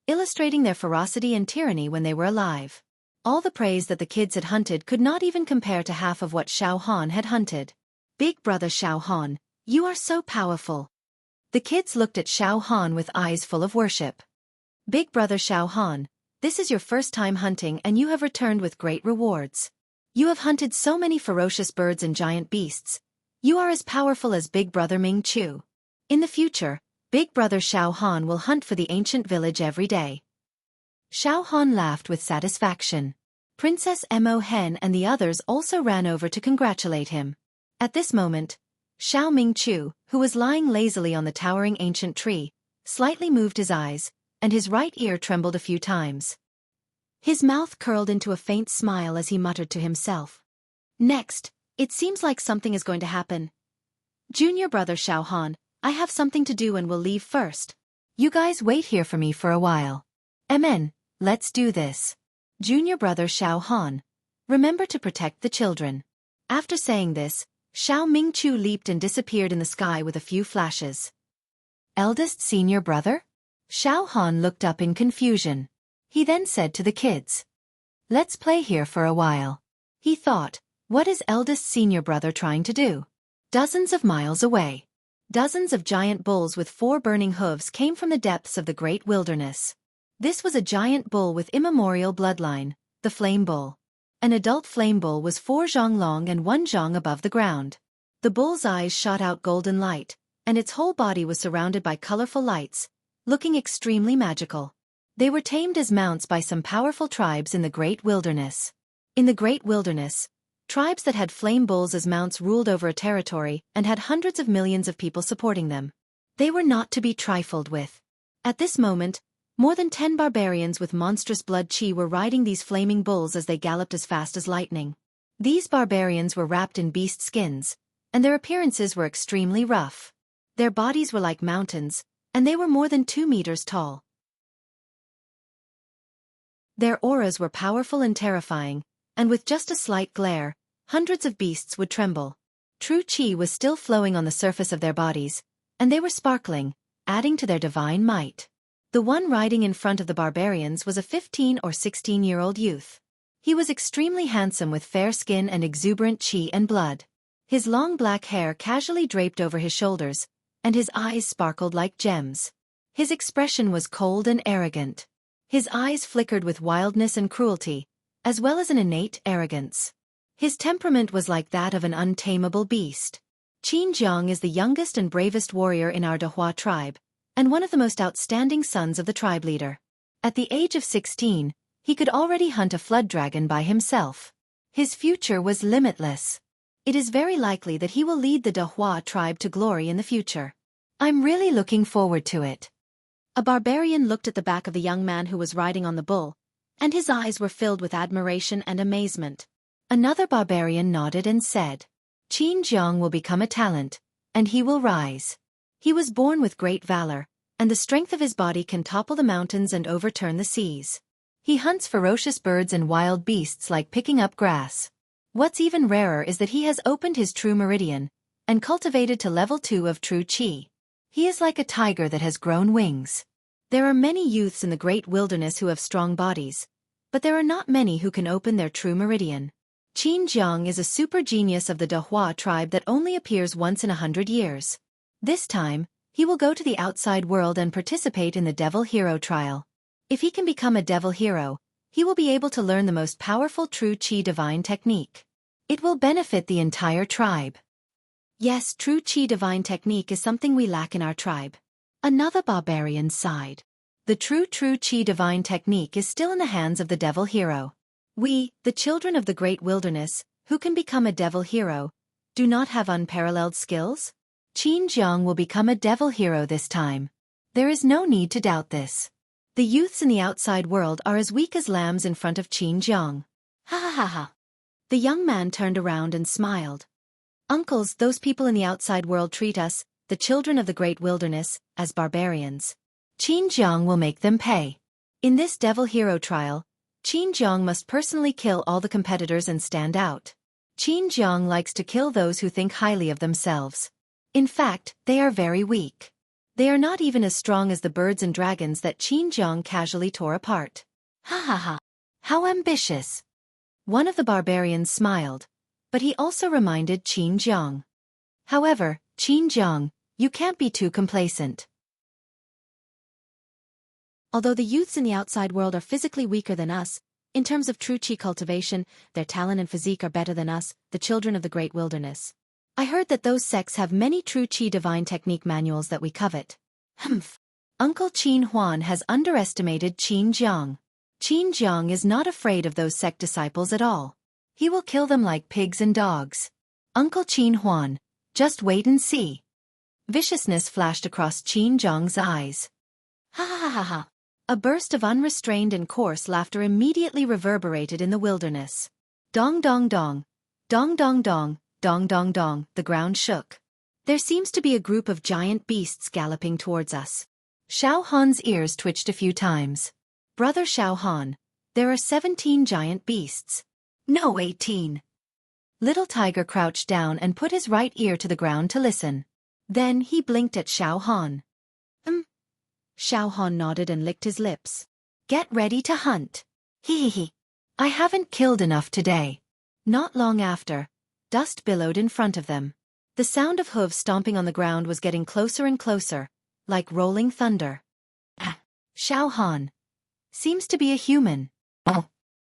illustrating their ferocity and tyranny when they were alive. All the preys that the kids had hunted could not even compare to half of what Xiao Han had hunted. Big brother Xiao Han, you are so powerful. The kids looked at Xiao Han with eyes full of worship. Big brother Xiao Han, this is your first time hunting and you have returned with great rewards. You have hunted so many ferocious birds and giant beasts. You are as powerful as Big Brother Ming Chu. In the future, Big Brother Xiao Han will hunt for the ancient village every day. Xiao Han laughed with satisfaction. Princess Mo Hen and the others also ran over to congratulate him. At this moment, Xiao Ming Chu, who was lying lazily on the towering ancient tree, slightly moved his eyes, and his right ear trembled a few times. His mouth curled into a faint smile as he muttered to himself. Next, it seems like something is going to happen. Junior brother Xiao Han, I have something to do and will leave first. You guys wait here for me for a while. Amen, let's do this. Junior brother Xiao Han, remember to protect the children. After saying this, Xiao Mingchu leaped and disappeared in the sky with a few flashes. Eldest senior brother? Xiao Han looked up in confusion. He then said to the kids, let's play here for a while. He thought, what is eldest senior brother trying to do? Dozens of miles away. Dozens of giant bulls with 4 burning hooves came from the depths of the great wilderness. This was a giant bull with immemorial bloodline, the flame bull. An adult flame bull was 4 zhang long and 1 zhang above the ground. The bull's eyes shot out golden light, and its whole body was surrounded by colorful lights, looking extremely magical. They were tamed as mounts by some powerful tribes in the great wilderness. In the great wilderness, tribes that had flame bulls as mounts ruled over a territory and had hundreds of millions of people supporting them. They were not to be trifled with. At this moment, more than 10 barbarians with monstrous blood chi were riding these flaming bulls as they galloped as fast as lightning. These barbarians were wrapped in beast skins, and their appearances were extremely rough. Their bodies were like mountains, and they were more than 2 meters tall. Their auras were powerful and terrifying, and with just a slight glare, hundreds of beasts would tremble. True chi was still flowing on the surface of their bodies, and they were sparkling, adding to their divine might. The one riding in front of the barbarians was a 15 or 16-year-old youth. He was extremely handsome with fair skin and exuberant chi and blood. His long black hair casually draped over his shoulders, and his eyes sparkled like gems. His expression was cold and arrogant. His eyes flickered with wildness and cruelty, as well as an innate arrogance. His temperament was like that of an untamable beast. Qin Jiang is the youngest and bravest warrior in our Dehua tribe, and one of the most outstanding sons of the tribe leader. At the age of 16, he could already hunt a flood dragon by himself. His future was limitless. It is very likely that he will lead the Dehua tribe to glory in the future. I'm really looking forward to it. A barbarian looked at the back of the young man who was riding on the bull, and his eyes were filled with admiration and amazement. Another barbarian nodded and said, Qin Jiang will become a talent, and he will rise. He was born with great valor, and the strength of his body can topple the mountains and overturn the seas. He hunts ferocious birds and wild beasts like picking up grass. What's even rarer is that he has opened his true meridian, and cultivated to level 2 of true chi. He is like a tiger that has grown wings. There are many youths in the great wilderness who have strong bodies, but there are not many who can open their true meridian. Jianghu is a super genius of the Dehua tribe that only appears once in 100 years. This time, he will go to the outside world and participate in the Devil Hero trial. If he can become a Devil Hero, he will be able to learn the most powerful true Qi divine technique. It will benefit the entire tribe. Yes, true Qi divine technique is something we lack in our tribe. Another barbarian sighed. The true Qi divine technique is still in the hands of the Devil Hero. We, the children of the great wilderness, who can become a Devil Hero, do not have unparalleled skills? Jianghu will become a Devil Hero this time. There is no need to doubt this. The youths in the outside world are as weak as lambs in front of Jianghu. Ha ha ha ha. The young man turned around and smiled. Uncles, those people in the outside world treat us, the children of the great wilderness, as barbarians. Jianghu will make them pay. In this Devil Hero trial, Jianghu must personally kill all the competitors and stand out. Jianghu likes to kill those who think highly of themselves. In fact, they are very weak. They are not even as strong as the birds and dragons that Jianghu casually tore apart. Ha ha ha. How ambitious. One of the barbarians smiled, but he also reminded Jianghu. However, Jianghu, you can't be too complacent. Although the youths in the outside world are physically weaker than us, in terms of true Qi cultivation, their talent and physique are better than us, the children of the great wilderness. I heard that those sects have many true Qi divine technique manuals that we covet. Humph. Uncle Qin Huan has underestimated Jianghu. Jianghu is not afraid of those sect disciples at all. He will kill them like pigs and dogs. Uncle Qin Huan, just wait and see. Viciousness flashed across Jianghu's eyes. Ha ha ha ha. A burst of unrestrained and coarse laughter immediately reverberated in the wilderness. Dong dong dong. Dong dong dong. Dong dong dong, the ground shook. There seems to be a group of giant beasts galloping towards us. Xiao Han's ears twitched a few times. Brother Xiao Han, there are 17 giant beasts. No, 18. Little Tiger crouched down and put his right ear to the ground to listen. Then he blinked at Xiao Han. Xiao Han nodded and licked his lips. Get ready to hunt. Hee hee hee. I haven't killed enough today. Not long after, dust billowed in front of them. The sound of hooves stomping on the ground was getting closer and closer, like rolling thunder. Xiao Han. Seems to be a human. Oh.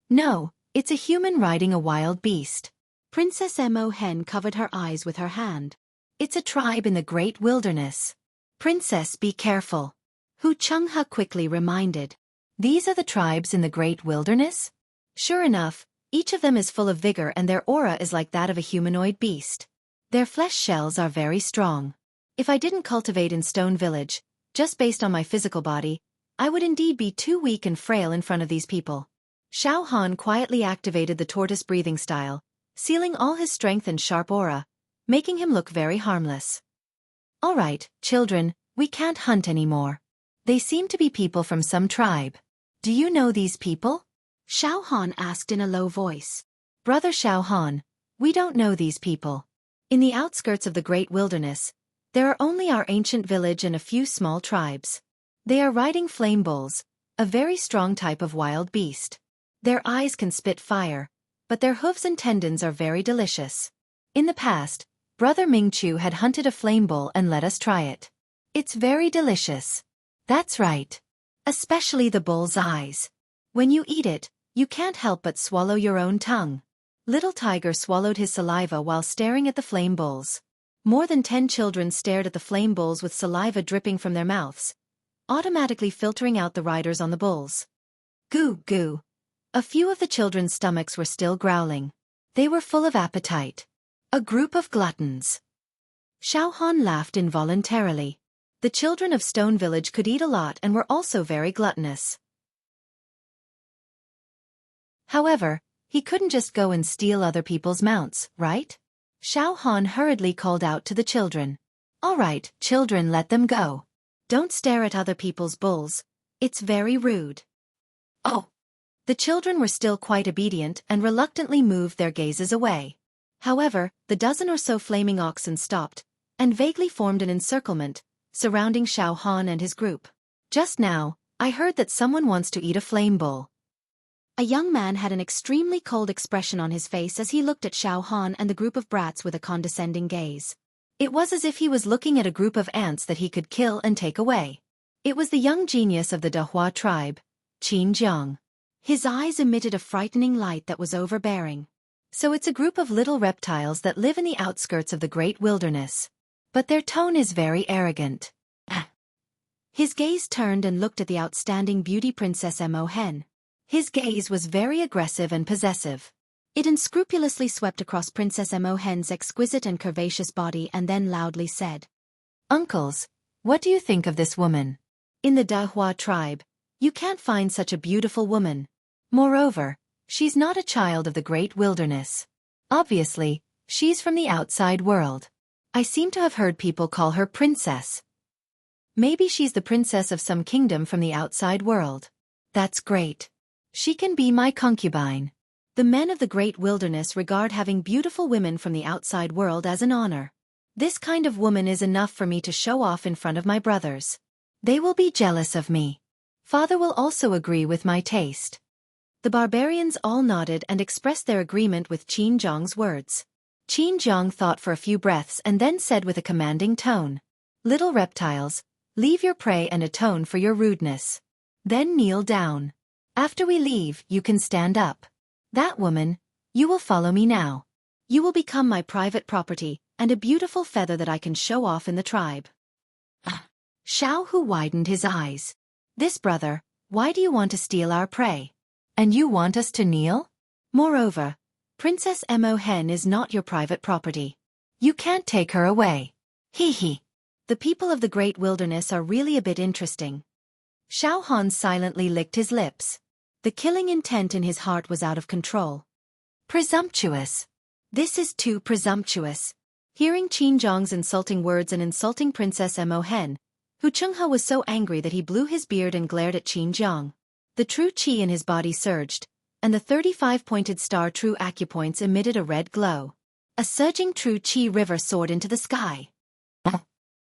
No, it's a human riding a wild beast. Princess Mo Hen covered her eyes with her hand. It's a tribe in the great wilderness. Princess, be careful. Hu Chenghe quickly reminded. These are the tribes in the great wilderness? Sure enough, each of them is full of vigor and their aura is like that of a humanoid beast. Their flesh shells are very strong. If I didn't cultivate in Stone Village, just based on my physical body, I would indeed be too weak and frail in front of these people. Xiao Han quietly activated the tortoise breathing style, sealing all his strength and sharp aura, making him look very harmless. All right, children, we can't hunt anymore. They seem to be people from some tribe. Do you know these people? Xiao Han asked in a low voice. Brother Xiao Han, we don't know these people. In the outskirts of the great wilderness, there are only our ancient village and a few small tribes. They are riding flame bulls, a very strong type of wild beast. Their eyes can spit fire, but their hooves and tendons are very delicious. In the past, Brother Mingchu had hunted a flame bull and let us try it. It's very delicious. That's right. Especially the bull's eyes. When you eat it, you can't help but swallow your own tongue. Little Tiger swallowed his saliva while staring at the flame bulls. More than 10 children stared at the flame bulls with saliva dripping from their mouths, automatically filtering out the riders on the bulls. Goo goo. A few of the children's stomachs were still growling. They were full of appetite. A group of gluttons. Xiao Han laughed involuntarily. The children of Stone Village could eat a lot and were also very gluttonous. However, he couldn't just go and steal other people's mounts, right? Xiao Han hurriedly called out to the children. All right, children, let them go. Don't stare at other people's bulls. It's very rude. Oh! The children were still quite obedient and reluctantly moved their gazes away. However, the dozen or so flaming oxen stopped, and vaguely formed an encirclement, surrounding Xiao Han and his group. Just now, I heard that someone wants to eat a flame bull. A young man had an extremely cold expression on his face as he looked at Xiao Han and the group of brats with a condescending gaze. It was as if he was looking at a group of ants that he could kill and take away. It was the young genius of the Dehua tribe, Xianxia. His eyes emitted a frightening light that was overbearing. So it's a group of little reptiles that live in the outskirts of the great wilderness. But their tone is very arrogant. His gaze turned and looked at the outstanding beauty Princess Mo Hen. His gaze was very aggressive and possessive. It unscrupulously swept across Princess Mo Hen's exquisite and curvaceous body and then loudly said, "Uncles, what do you think of this woman? In the Dahua tribe, you can't find such a beautiful woman. Moreover, she's not a child of the great wilderness. Obviously, she's from the outside world. I seem to have heard people call her princess. Maybe she's the princess of some kingdom from the outside world. That's great. She can be my concubine." The men of the great wilderness regard having beautiful women from the outside world as an honor. This kind of woman is enough for me to show off in front of my brothers. They will be jealous of me. Father will also agree with my taste. The barbarians all nodded and expressed their agreement with Qin Zhang's words. Qin Zhang thought for a few breaths and then said with a commanding tone, "Little reptiles, leave your prey and atone for your rudeness. Then kneel down. After we leave, you can stand up. That woman, you will follow me now. You will become my private property, and a beautiful feather that I can show off in the tribe." Xiao Hu widened his eyes. "This brother, why do you want to steal our prey? And you want us to kneel? Moreover, Princess Mo Hen is not your private property. You can't take her away. Hee hee. The people of the great wilderness are really a bit interesting." Xiao Han silently licked his lips. The killing intent in his heart was out of control. Presumptuous. This is too presumptuous. Hearing Qin Zhang's insulting words and insulting Princess Mo Hen, Hu Chenghe was so angry that he blew his beard and glared at Qin Zhang. The true qi in his body surged, and the 35-pointed star true acupoints emitted a red glow. A surging true qi river soared into the sky.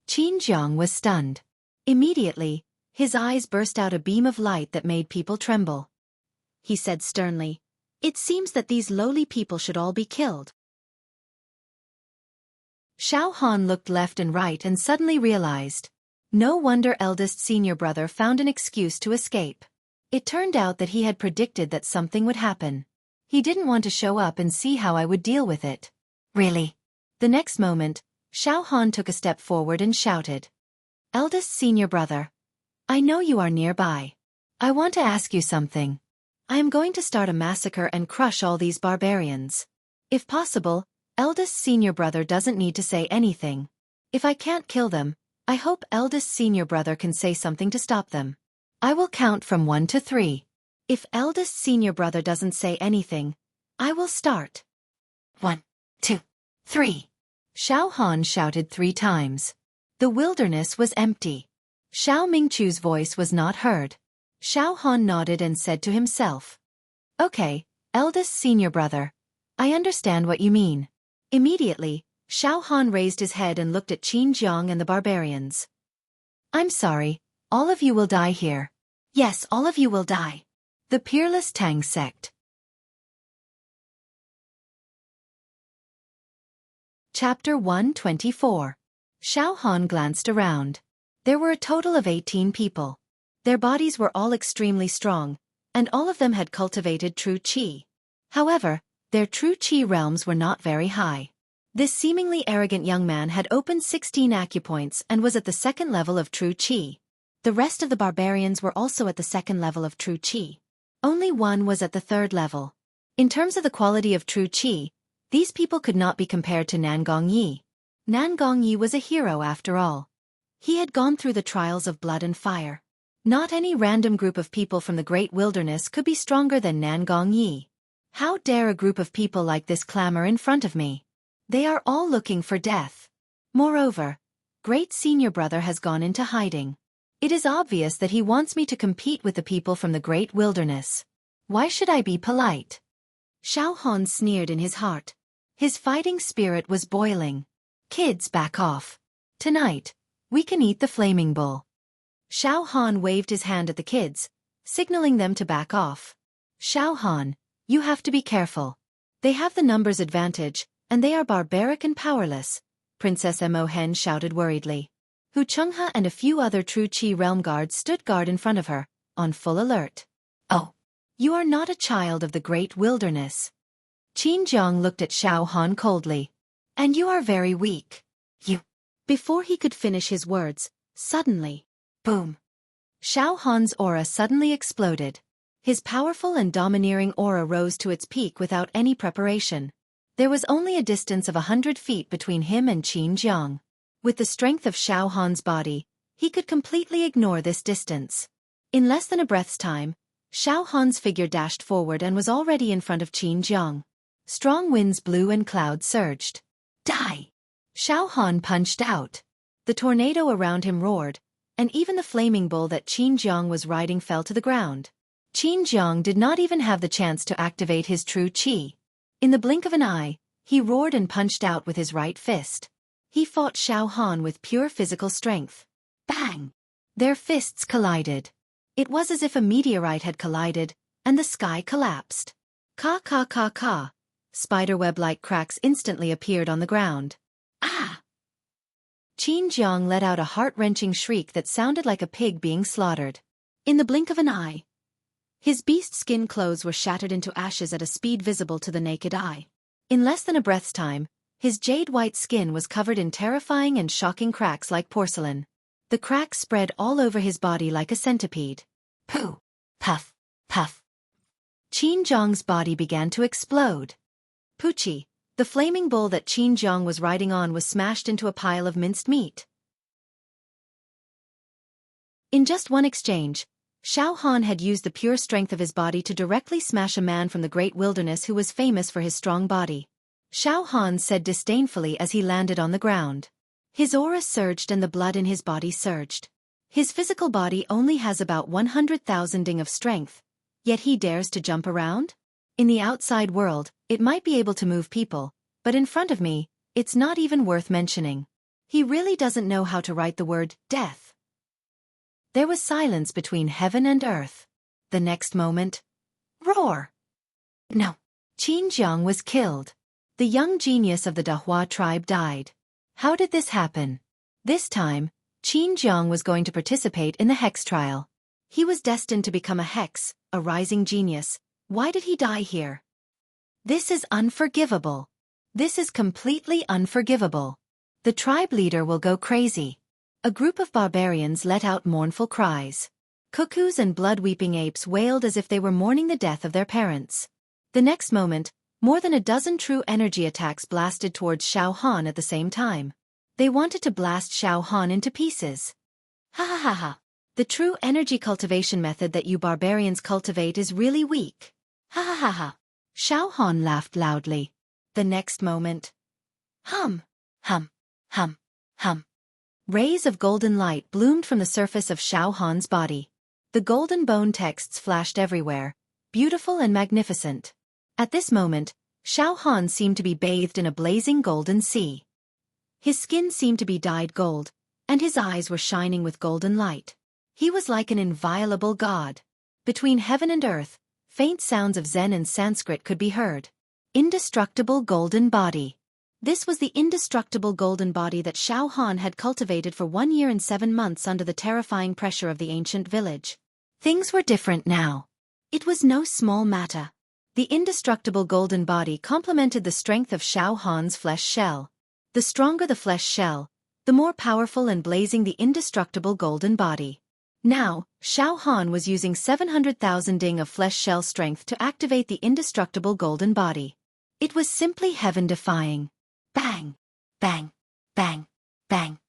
Qin Zhang was stunned. Immediately, his eyes burst out a beam of light that made people tremble. He said sternly, "It seems that these lowly people should all be killed." Xiao Han looked left and right and suddenly realized. No wonder eldest senior brother found an excuse to escape. It turned out that he had predicted that something would happen. He didn't want to show up and see how I would deal with it. Really? The next moment, Xiao Han took a step forward and shouted, "Eldest senior brother, I know you are nearby. I want to ask you something. I am going to start a massacre and crush all these barbarians. If possible, eldest senior brother doesn't need to say anything. If I can't kill them, I hope eldest senior brother can say something to stop them. I will count from 1 to 3. If eldest senior brother doesn't say anything, I will start. 1, 2, 3. Xiao Han shouted 3 times. The wilderness was empty. Xiao Mingchu's voice was not heard. Xiao Han nodded and said to himself, "Okay, eldest senior brother. I understand what you mean." Immediately, Xiao Han raised his head and looked at Qin Zhang and the barbarians. "I'm sorry, all of you will die here. Yes, all of you will die." The Peerless Tang Sect. Chapter 124. Xiao Han glanced around. There were a total of 18 people. Their bodies were all extremely strong, and all of them had cultivated true qi. However, their true qi realms were not very high. This seemingly arrogant young man had opened 16 acupoints and was at the 2nd level of true qi. The rest of the barbarians were also at the 2nd level of true qi. Only one was at the 3rd level. In terms of the quality of true qi, these people could not be compared to Nan Gongyi. Nan Gongyi was a hero after all. He had gone through the trials of blood and fire. Not any random group of people from the great wilderness could be stronger than Nan Gongyi. How dare a group of people like this clamor in front of me? They are all looking for death. Moreover, great senior brother has gone into hiding. It is obvious that he wants me to compete with the people from the great wilderness. Why should I be polite? Xiao Han sneered in his heart. His fighting spirit was boiling. Kids, back off. Tonight, we can eat the flaming bull. Xiao Han waved his hand at the kids, signaling them to back off. Xiao Han, you have to be careful. They have the numbers advantage, and they are barbaric and powerless, Princess Mo Hen shouted worriedly. Hu Chenghe and a few other true Qi realm guards stood guard in front of her, on full alert. Oh, you are not a child of the great wilderness. Qin Jiang looked at Xiao Han coldly. And you are very weak. You. Before he could finish his words, suddenly, boom. Xiao Han's aura suddenly exploded. His powerful and domineering aura rose to its peak without any preparation. There was only a distance of 100 feet between him and Qin Jiang. With the strength of Xiao Han's body, he could completely ignore this distance. In less than a breath's time, Xiao Han's figure dashed forward and was already in front of Qin Jiang. Strong winds blew and clouds surged. Die! Xiao Han punched out. The tornado around him roared, and even the flaming bull that Qin Jiang was riding fell to the ground. Qin Jiang did not even have the chance to activate his true qi. In the blink of an eye, he roared and punched out with his right fist. He fought Xiao Han with pure physical strength. Bang! Their fists collided. It was as if a meteorite had collided, and the sky collapsed. Ka ka ka ka. Spiderweb-like cracks instantly appeared on the ground. Ah! Qin Jiang let out a heart-wrenching shriek that sounded like a pig being slaughtered. In the blink of an eye, his beast skin clothes were shattered into ashes at a speed visible to the naked eye. In less than a breath's time, his jade-white skin was covered in terrifying and shocking cracks like porcelain. The cracks spread all over his body like a centipede. Pooh! Puff! Puff! Qin Jiang's body began to explode. Poochie, the flaming bull that Qin Jiang was riding on, was smashed into a pile of minced meat. In just one exchange, Xiao Han had used the pure strength of his body to directly smash a man from the great wilderness who was famous for his strong body. Xiao Han said disdainfully as he landed on the ground. His aura surged and the blood in his body surged. His physical body only has about 100,000 of strength, yet he dares to jump around? In the outside world, it might be able to move people, but in front of me, it's not even worth mentioning. He really doesn't know how to write the word death. There was silence between heaven and earth. The next moment, roar! No. Qin Jiang was killed. The young genius of the Dahua tribe died. How did this happen? This time, Qin Jiang was going to participate in the hex trial. He was destined to become a hex, a rising genius. Why did he die here? This is unforgivable. This is completely unforgivable. The tribe leader will go crazy. A group of barbarians let out mournful cries. Cuckoos and blood-weeping apes wailed as if they were mourning the death of their parents. The next moment, more than a dozen true energy attacks blasted towards Xiao Han at the same time. They wanted to blast Xiao Han into pieces. Ha ha ha ha. The true energy cultivation method that you barbarians cultivate is really weak. Ha ha ha ha. Xiao Han laughed loudly. The next moment. Hum, hum, hum, hum. Rays of golden light bloomed from the surface of Xiao Han's body. The golden bone texts flashed everywhere, beautiful and magnificent. At this moment, Xiao Han seemed to be bathed in a blazing golden sea. His skin seemed to be dyed gold, and his eyes were shining with golden light. He was like an inviolable god. Between heaven and earth, faint sounds of Zen and Sanskrit could be heard. Indestructible golden body. This was the indestructible golden body that Xiao Han had cultivated for 1 year and 7 months under the terrifying pressure of the ancient village. Things were different now. It was no small matter. The indestructible golden body complemented the strength of Xiao Han's flesh shell. The stronger the flesh shell, the more powerful and blazing the indestructible golden body. Now, Xiao Han was using 700,000 of flesh shell strength to activate the indestructible golden body. It was simply heaven-defying. Bang! Bang! Bang! Bang!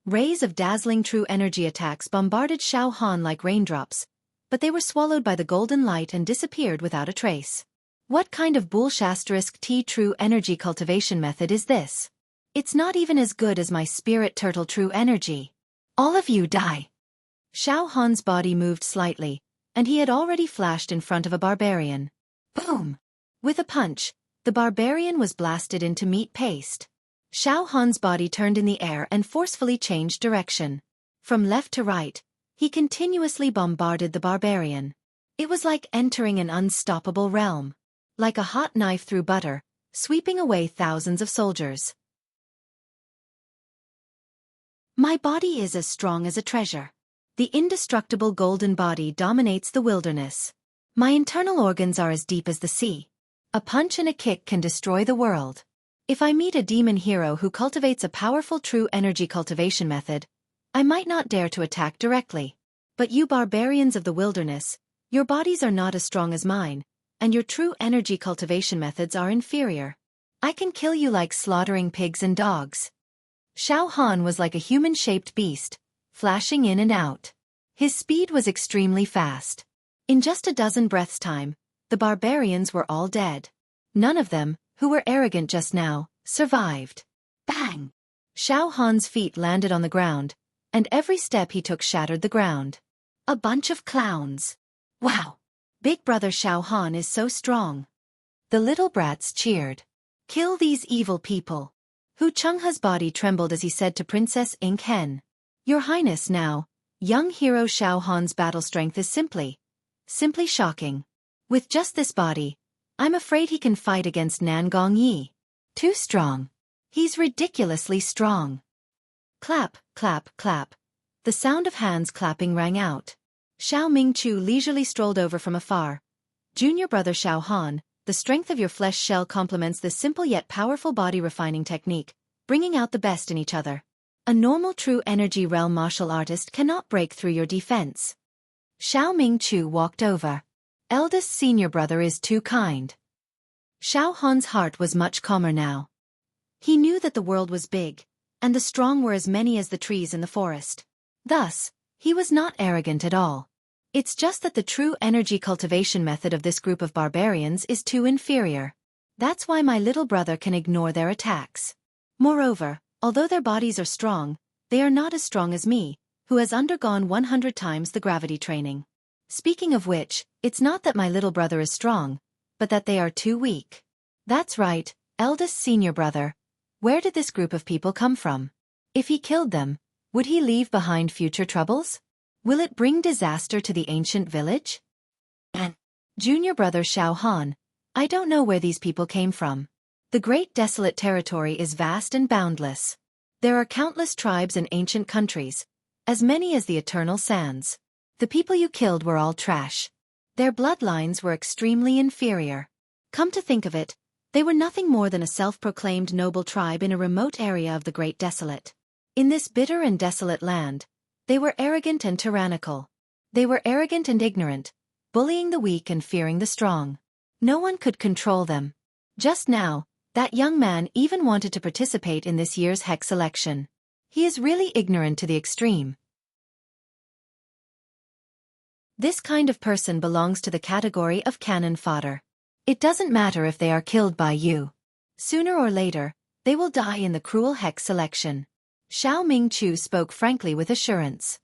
Rays of dazzling true energy attacks bombarded Xiao Han like raindrops, but they were swallowed by the golden light and disappeared without a trace. What kind of *T true energy cultivation method is this? It's not even as good as my spirit turtle true energy. All of you die! Xiao Han's body moved slightly, and he had already flashed in front of a barbarian. Boom! With a punch, the barbarian was blasted into meat paste. Xiao Han's body turned in the air and forcefully changed direction. From left to right, He continuously bombarded the barbarian. It was like entering an unstoppable realm. Like a hot knife through butter, sweeping away thousands of soldiers. My body is as strong as a treasure. The indestructible golden body dominates the wilderness. My internal organs are as deep as the sea. A punch and a kick can destroy the world. If I meet a demon hero who cultivates a powerful true energy cultivation method, I might not dare to attack directly. But you barbarians of the wilderness, your bodies are not as strong as mine, and your true energy cultivation methods are inferior. I can kill you like slaughtering pigs and dogs. Xiao Han was like a human-shaped beast, flashing in and out. His speed was extremely fast. In just a dozen breaths' time, the barbarians were all dead. None of them, who were arrogant just now, survived. Bang! Xiao Han's feet landed on the ground, and every step he took shattered the ground. A bunch of clowns. Wow! Big brother Xiao Han is so strong. The little brats cheered. Kill these evil people. Hu Chenghe's body trembled as he said to Princess Ink Hen. Your Highness now, young hero Xiao Han's battle strength is simply shocking. With just this body, I'm afraid he can fight against Nan Gongyi. Too strong. He's ridiculously strong. Clap, clap, clap. The sound of hands clapping rang out. Xiao Mingchu leisurely strolled over from afar. Junior brother Xiao Han, the strength of your flesh shell complements this simple yet powerful body refining technique, bringing out the best in each other. A normal true energy realm martial artist cannot break through your defense. Xiao Mingchu walked over. Eldest senior brother is too kind. Xiao Han's heart was much calmer now. He knew that the world was big, and the strong were as many as the trees in the forest. Thus, he was not arrogant at all. It's just that the true energy cultivation method of this group of barbarians is too inferior. That's why my little brother can ignore their attacks. Moreover, although their bodies are strong, they are not as strong as me, who has undergone 100 times the gravity training. Speaking of which, it's not that my little brother is strong, but that they are too weak. That's right, eldest senior brother. Where did this group of people come from? If he killed them, would he leave behind future troubles? Will it bring disaster to the ancient village? And junior brother Xiao Han, I don't know where these people came from. The great desolate territory is vast and boundless. There are countless tribes and ancient countries, as many as the eternal sands. The people you killed were all trash. Their bloodlines were extremely inferior. Come to think of it, they were nothing more than a self-proclaimed noble tribe in a remote area of the great desolate. In this bitter and desolate land, they were arrogant and tyrannical. They were arrogant and ignorant, bullying the weak and fearing the strong. No one could control them. Just now, that young man even wanted to participate in this year's hex election. He is really ignorant to the extreme. This kind of person belongs to the category of cannon fodder. It doesn't matter if they are killed by you. Sooner or later, they will die in the cruel hex selection. Xiao Mingchu spoke frankly with assurance.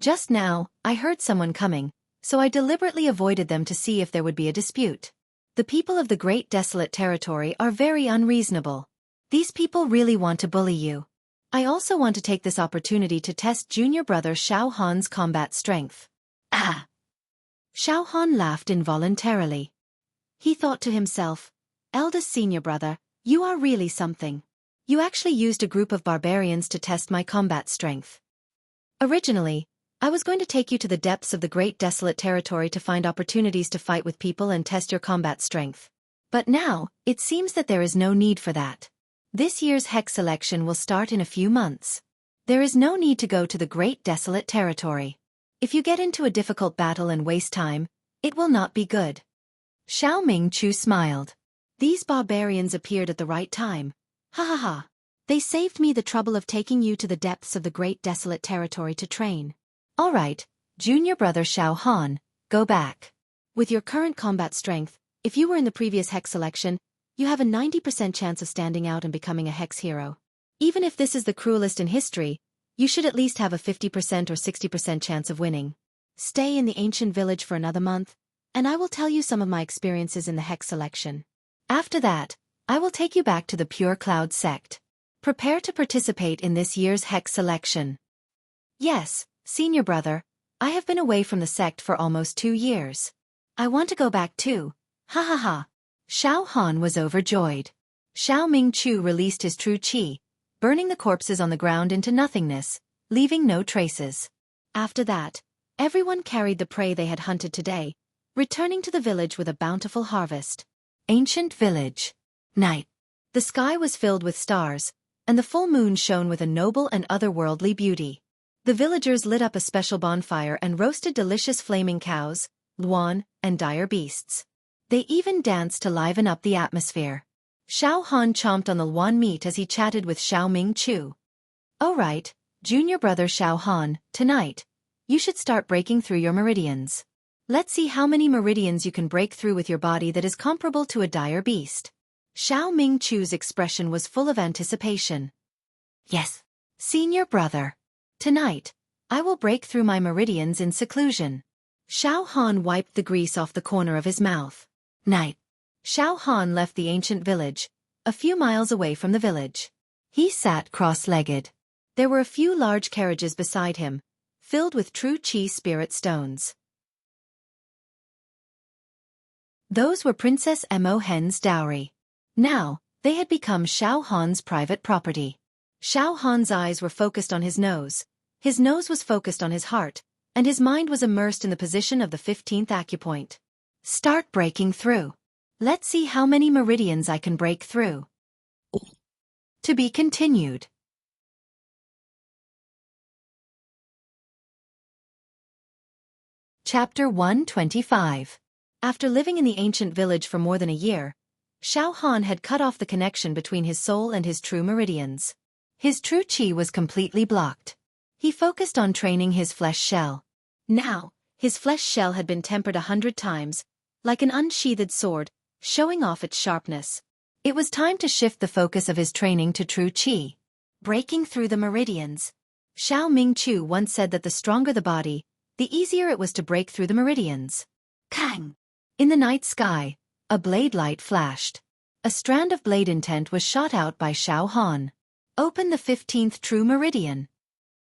Just now, I heard someone coming, so I deliberately avoided them to see if there would be a dispute. The people of the great desolate territory are very unreasonable. These people really want to bully you. I also want to take this opportunity to test junior brother Xiao Han's combat strength. Ah! Xiao Han laughed involuntarily. He thought to himself, eldest senior brother, you are really something. You actually used a group of barbarians to test my combat strength. Originally, I was going to take you to the depths of the great desolate territory to find opportunities to fight with people and test your combat strength. But now, it seems that there is no need for that. This year's hex selection will start in a few months. There is no need to go to the great desolate territory. If you get into a difficult battle and waste time, it will not be good. Xiao Mingchu smiled. These barbarians appeared at the right time. Ha ha ha. They saved me the trouble of taking you to the depths of the great desolate territory to train. All right, junior brother Xiao Han, go back. With your current combat strength, if you were in the previous hex selection, you have a 90% chance of standing out and becoming a hex hero. Even if this is the cruelest in history, you should at least have a 50% or 60% chance of winning. Stay in the ancient village for another month, and I will tell you some of my experiences in the hex selection. After that, I will take you back to the Pure Cloud sect. Prepare to participate in this year's hex selection. Yes, Senior brother, I have been away from the sect for almost 2 years. I want to go back too. Ha ha ha. Xiao Han was overjoyed. Xiao Ming-chu released his true qi, burning the corpses on the ground into nothingness, leaving no traces. After that, everyone carried the prey they had hunted today, returning to the village with a bountiful harvest. Ancient village. Night. The sky was filled with stars, and the full moon shone with a noble and otherworldly beauty. The villagers lit up a special bonfire and roasted delicious flaming cows, luan, and dire beasts. They even danced to liven up the atmosphere. Xiao Han chomped on the luan meat as he chatted with Xiao Ming-chu. "Oh right, junior brother Xiao Han, tonight, you should start breaking through your meridians. Let's see how many meridians you can break through with your body that is comparable to a dire beast." Xiao Ming-chu's expression was full of anticipation. "Yes, senior brother. Tonight, I will break through my meridians in seclusion." Xiao Han wiped the grease off the corner of his mouth. Night. Xiao Han left the ancient village, a few miles away from the village. He sat cross-legged. There were a few large carriages beside him, filled with true qi spirit stones. Those were Princess Mo Hen's dowry. Now, they had become Xiao Han's private property. Xiao Han's eyes were focused on his nose was focused on his heart, and his mind was immersed in the position of the 15th acupoint. Start breaking through. Let's see how many meridians I can break through. To be continued. Chapter 125. After living in the ancient village for more than a year, Xiao Han had cut off the connection between his soul and his true meridians. His true qi was completely blocked. He focused on training his flesh shell. Now, his flesh shell had been tempered 100 times, like an unsheathed sword, showing off its sharpness. It was time to shift the focus of his training to true qi. Breaking through the meridians. Xiao Ming-chu once said that the stronger the body, the easier it was to break through the meridians. Kang! In the night sky, a blade light flashed. A strand of blade intent was shot out by Xiao Han. Open the 15th true meridian.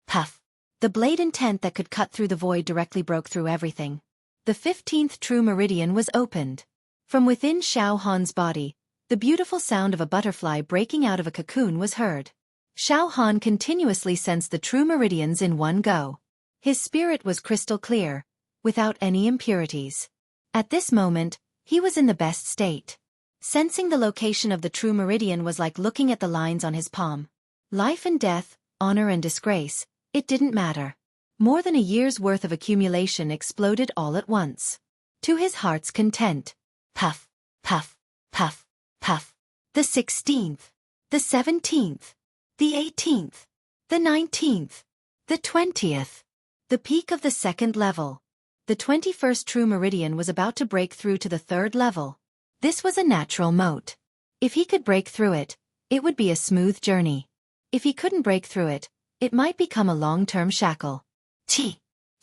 Puff! The blade intent that could cut through the void directly broke through everything. The 15th true meridian was opened. From within Xiao Han's body, the beautiful sound of a butterfly breaking out of a cocoon was heard. Xiao Han continuously sensed the true meridians in one go. His spirit was crystal clear, without any impurities. At this moment, he was in the best state. Sensing the location of the true meridian was like looking at the lines on his palm. Life and death, honor and disgrace, it didn't matter. More than a year's worth of accumulation exploded all at once. To his heart's content. Puff, puff, puff, puff. The 16th, the 17th, the 18th, the 19th, the 20th. The peak of the 2nd level. The 21st true meridian was about to break through to the 3rd level. This was a natural moat. If he could break through it, it would be a smooth journey. If he couldn't break through it, it might become a long-term shackle. Chi,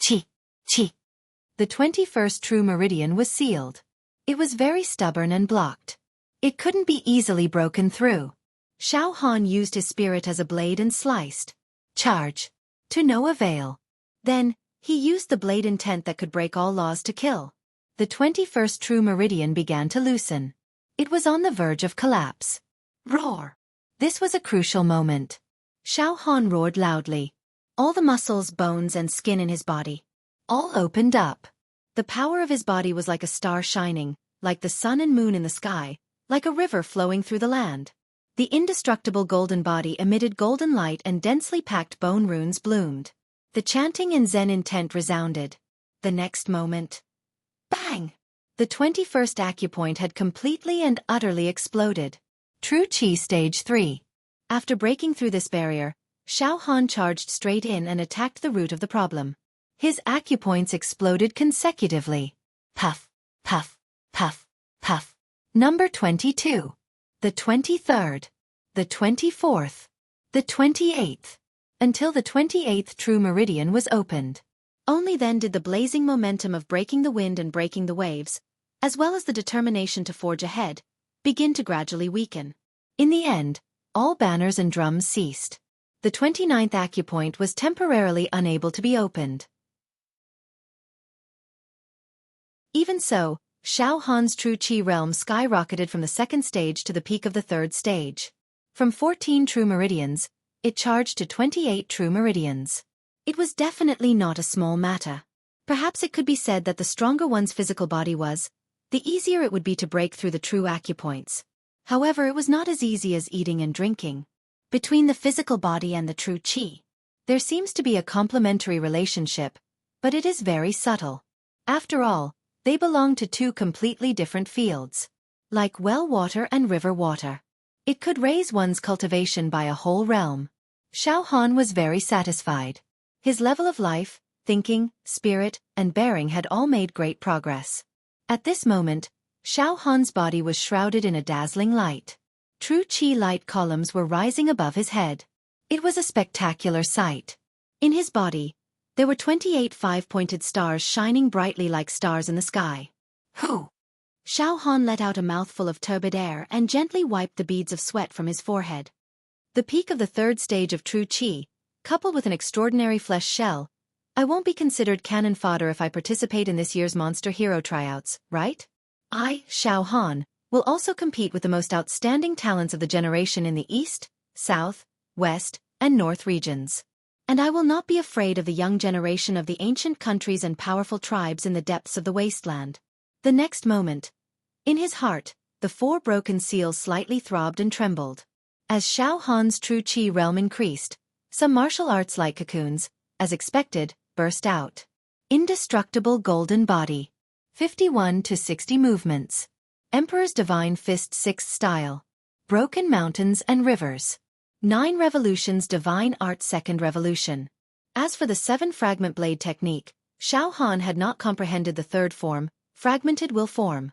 chi, chi. The 21st true meridian was sealed. It was very stubborn and blocked. It couldn't be easily broken through. Xiao Han used his spirit as a blade and sliced. Charge. To no avail. Then, he used the blade intent that could break all laws to kill. The 21st true meridian began to loosen. It was on the verge of collapse. Roar! This was a crucial moment. Xiao Han roared loudly. All the muscles, bones, and skin in his body all opened up. The power of his body was like a star shining, like the sun and moon in the sky, like a river flowing through the land. The indestructible golden body emitted golden light and densely packed bone runes bloomed. The chanting and Zen intent resounded. The next moment. Bang! The 21st acupoint had completely and utterly exploded. True Qi Stage 3. After breaking through this barrier, Xiao Han charged straight in and attacked the root of the problem. His acupoints exploded consecutively. Puff, puff, puff, puff. Number 22. The 23rd. The 24th. The 28th. Until the 28th true meridian was opened. Only then did the blazing momentum of breaking the wind and breaking the waves, as well as the determination to forge ahead, begin to gradually weaken. In the end, all banners and drums ceased. the 29th acupoint was temporarily unable to be opened. Even so, Xiao Han's true qi realm skyrocketed from the second stage to the peak of the third stage. From 14 true meridians, it charged to 28 true meridians. It was definitely not a small matter. Perhaps it could be said that the stronger one's physical body was, the easier it would be to break through the true acupoints. However, it was not as easy as eating and drinking. Between the physical body and the true qi, there seems to be a complementary relationship, but it is very subtle. After all, they belong to two completely different fields. Like well water and river water. It could raise one's cultivation by a whole realm. Xiao Han was very satisfied. His level of life, thinking, spirit, and bearing had all made great progress. At this moment, Xiao Han's body was shrouded in a dazzling light. True qi light columns were rising above his head. It was a spectacular sight. In his body, there were 28 five-pointed stars shining brightly like stars in the sky. Hoo! Xiao Han let out a mouthful of turbid air and gently wiped the beads of sweat from his forehead. The peak of the third stage of true qi, coupled with an extraordinary flesh shell. I won't be considered cannon fodder if I participate in this year's Monster Hero tryouts, right? I, Xiao Han, will also compete with the most outstanding talents of the generation in the East, South, West, and North regions. And I will not be afraid of the young generation of the ancient countries and powerful tribes in the depths of the wasteland. The next moment, in his heart, the 4 broken seals slightly throbbed and trembled. As Xiao Han's true qi realm increased, some martial arts-like cocoons, as expected, burst out. Indestructible golden body. 51 to 60 movements. Emperor's divine fist 6th style. Broken mountains and rivers. 9 revolutions divine art 2nd revolution. As for the 7 fragment blade technique, Xiao Han had not comprehended the third form, fragmented will form.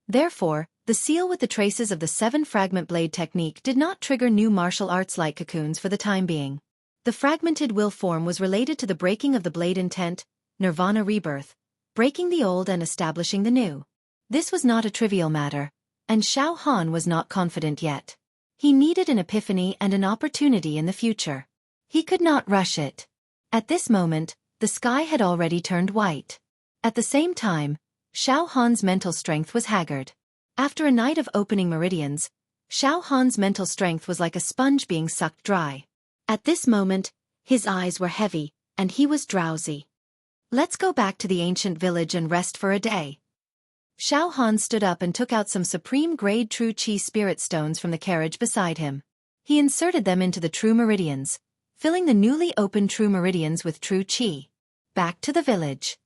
Therefore, the seal with the traces of the 7 fragment blade technique did not trigger new martial arts-like cocoons for the time being. The fragmented will form was related to the breaking of the blade intent, nirvana rebirth, breaking the old and establishing the new. This was not a trivial matter, and Xiao Han was not confident yet. He needed an epiphany and an opportunity in the future. He could not rush it. At this moment, the sky had already turned white. At the same time, Xiao Han's mental strength was haggard. After a night of opening meridians, Xiao Han's mental strength was like a sponge being sucked dry. At this moment, his eyes were heavy, and he was drowsy. Let's go back to the ancient village and rest for a day. Xiao Han stood up and took out some supreme-grade true qi spirit stones from the carriage beside him. He inserted them into the true meridians, filling the newly opened true meridians with true qi. Back to the village.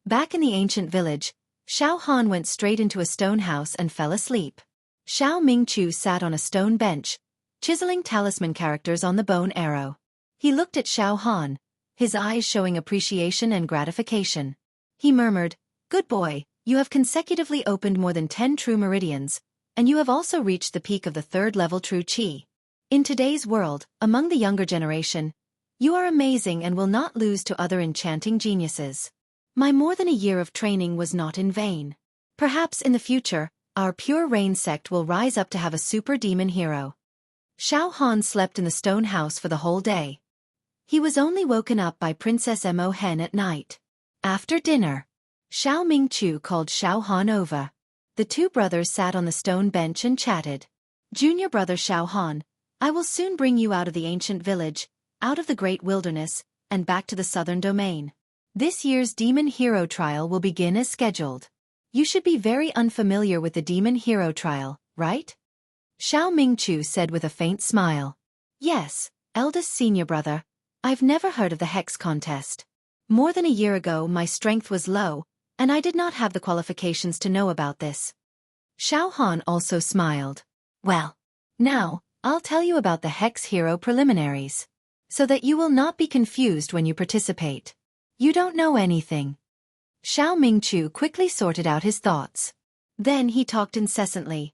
Back in the ancient village, Xiao Han went straight into a stone house and fell asleep. Xiao Mingqiu sat on a stone bench, chiseling talisman characters on the bone arrow. He looked at Xiao Han, his eyes showing appreciation and gratification. He murmured, "Good boy, you have consecutively opened more than 10 true meridians, and you have also reached the peak of the 3rd level true qi. In today's world, among the younger generation, you are amazing and will not lose to other enchanting geniuses. My more than a year of training was not in vain. Perhaps in the future, our Pure Rain sect will rise up to have a super demon hero." Xiao Han slept in the stone house for the whole day. He was only woken up by Princess Mo Hen at night. After dinner, Xiao Mingqiu called Xiao Han over. The 2 brothers sat on the stone bench and chatted. "Junior brother Xiao Han, I will soon bring you out of the ancient village, out of the great wilderness, and back to the southern domain. This year's Demon Hero trial will begin as scheduled. You should be very unfamiliar with the Demon Hero trial, right?" Xiao Mingqiu said with a faint smile. "Yes, eldest senior brother. I've never heard of the Hex contest. More than a year ago my strength was low, and I did not have the qualifications to know about this." Xiao Han also smiled. "Well, now, I'll tell you about the Hex Hero preliminaries, so that you will not be confused when you participate. You don't know anything." Xiao Mingqiu quickly sorted out his thoughts. Then he talked incessantly.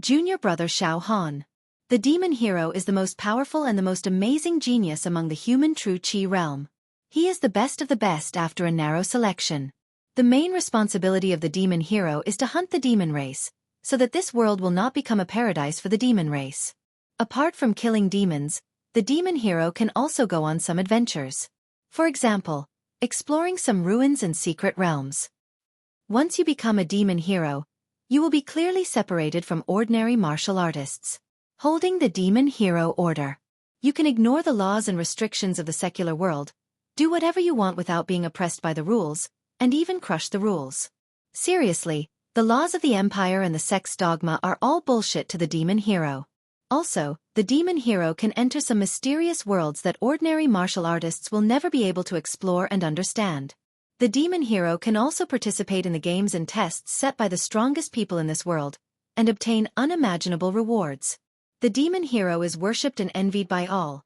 "Junior brother Xiao Han. The demon hero is the most powerful and the most amazing genius among the human true qi realm. He is the best of the best after a narrow selection. The main responsibility of the demon hero is to hunt the demon race, so that this world will not become a paradise for the demon race. Apart from killing demons, the demon hero can also go on some adventures. For example, exploring some ruins and secret realms. Once you become a demon hero, you will be clearly separated from ordinary martial artists. Holding the Demon Hero Order. You can ignore the laws and restrictions of the secular world, do whatever you want without being oppressed by the rules, and even crush the rules. Seriously, the laws of the Empire and the sect's dogma are all bullshit to the demon hero. Also, the demon hero can enter some mysterious worlds that ordinary martial artists will never be able to explore and understand. The demon hero can also participate in the games and tests set by the strongest people in this world, and obtain unimaginable rewards. The demon hero is worshipped and envied by all.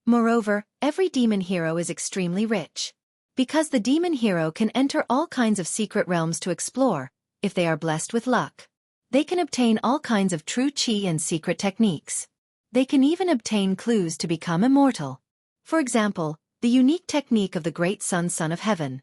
Moreover, every demon hero is extremely rich. Because the demon hero can enter all kinds of secret realms to explore, if they are blessed with luck. They can obtain all kinds of true chi and secret techniques. They can even obtain clues to become immortal. For example, the unique technique of the Great Sun Son of Heaven.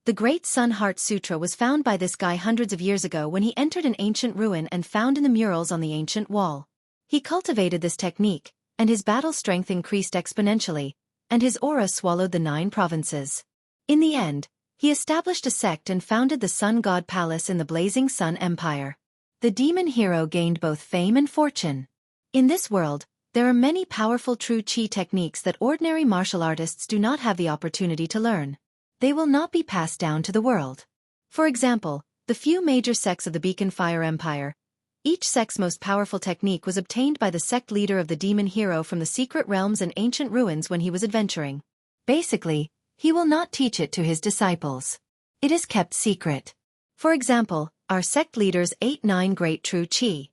The Great Sun Heart Sutra was found by this guy hundreds of years ago when he entered an ancient ruin and found in the murals on the ancient wall. He cultivated this technique, and his battle strength increased exponentially, and his aura swallowed the 9 provinces. In the end, he established a sect and founded the Sun God Palace in the Blazing Sun Empire. The demon hero gained both fame and fortune. In this world, there are many powerful true chi techniques that ordinary martial artists do not have the opportunity to learn. They will not be passed down to the world. For example, the few major sects of the Beacon Fire Empire. Each sect's most powerful technique was obtained by the sect leader of the demon hero from the secret realms and ancient ruins when he was adventuring. Basically, he will not teach it to his disciples. It is kept secret. For example, our sect leader's 8-9 great true chi.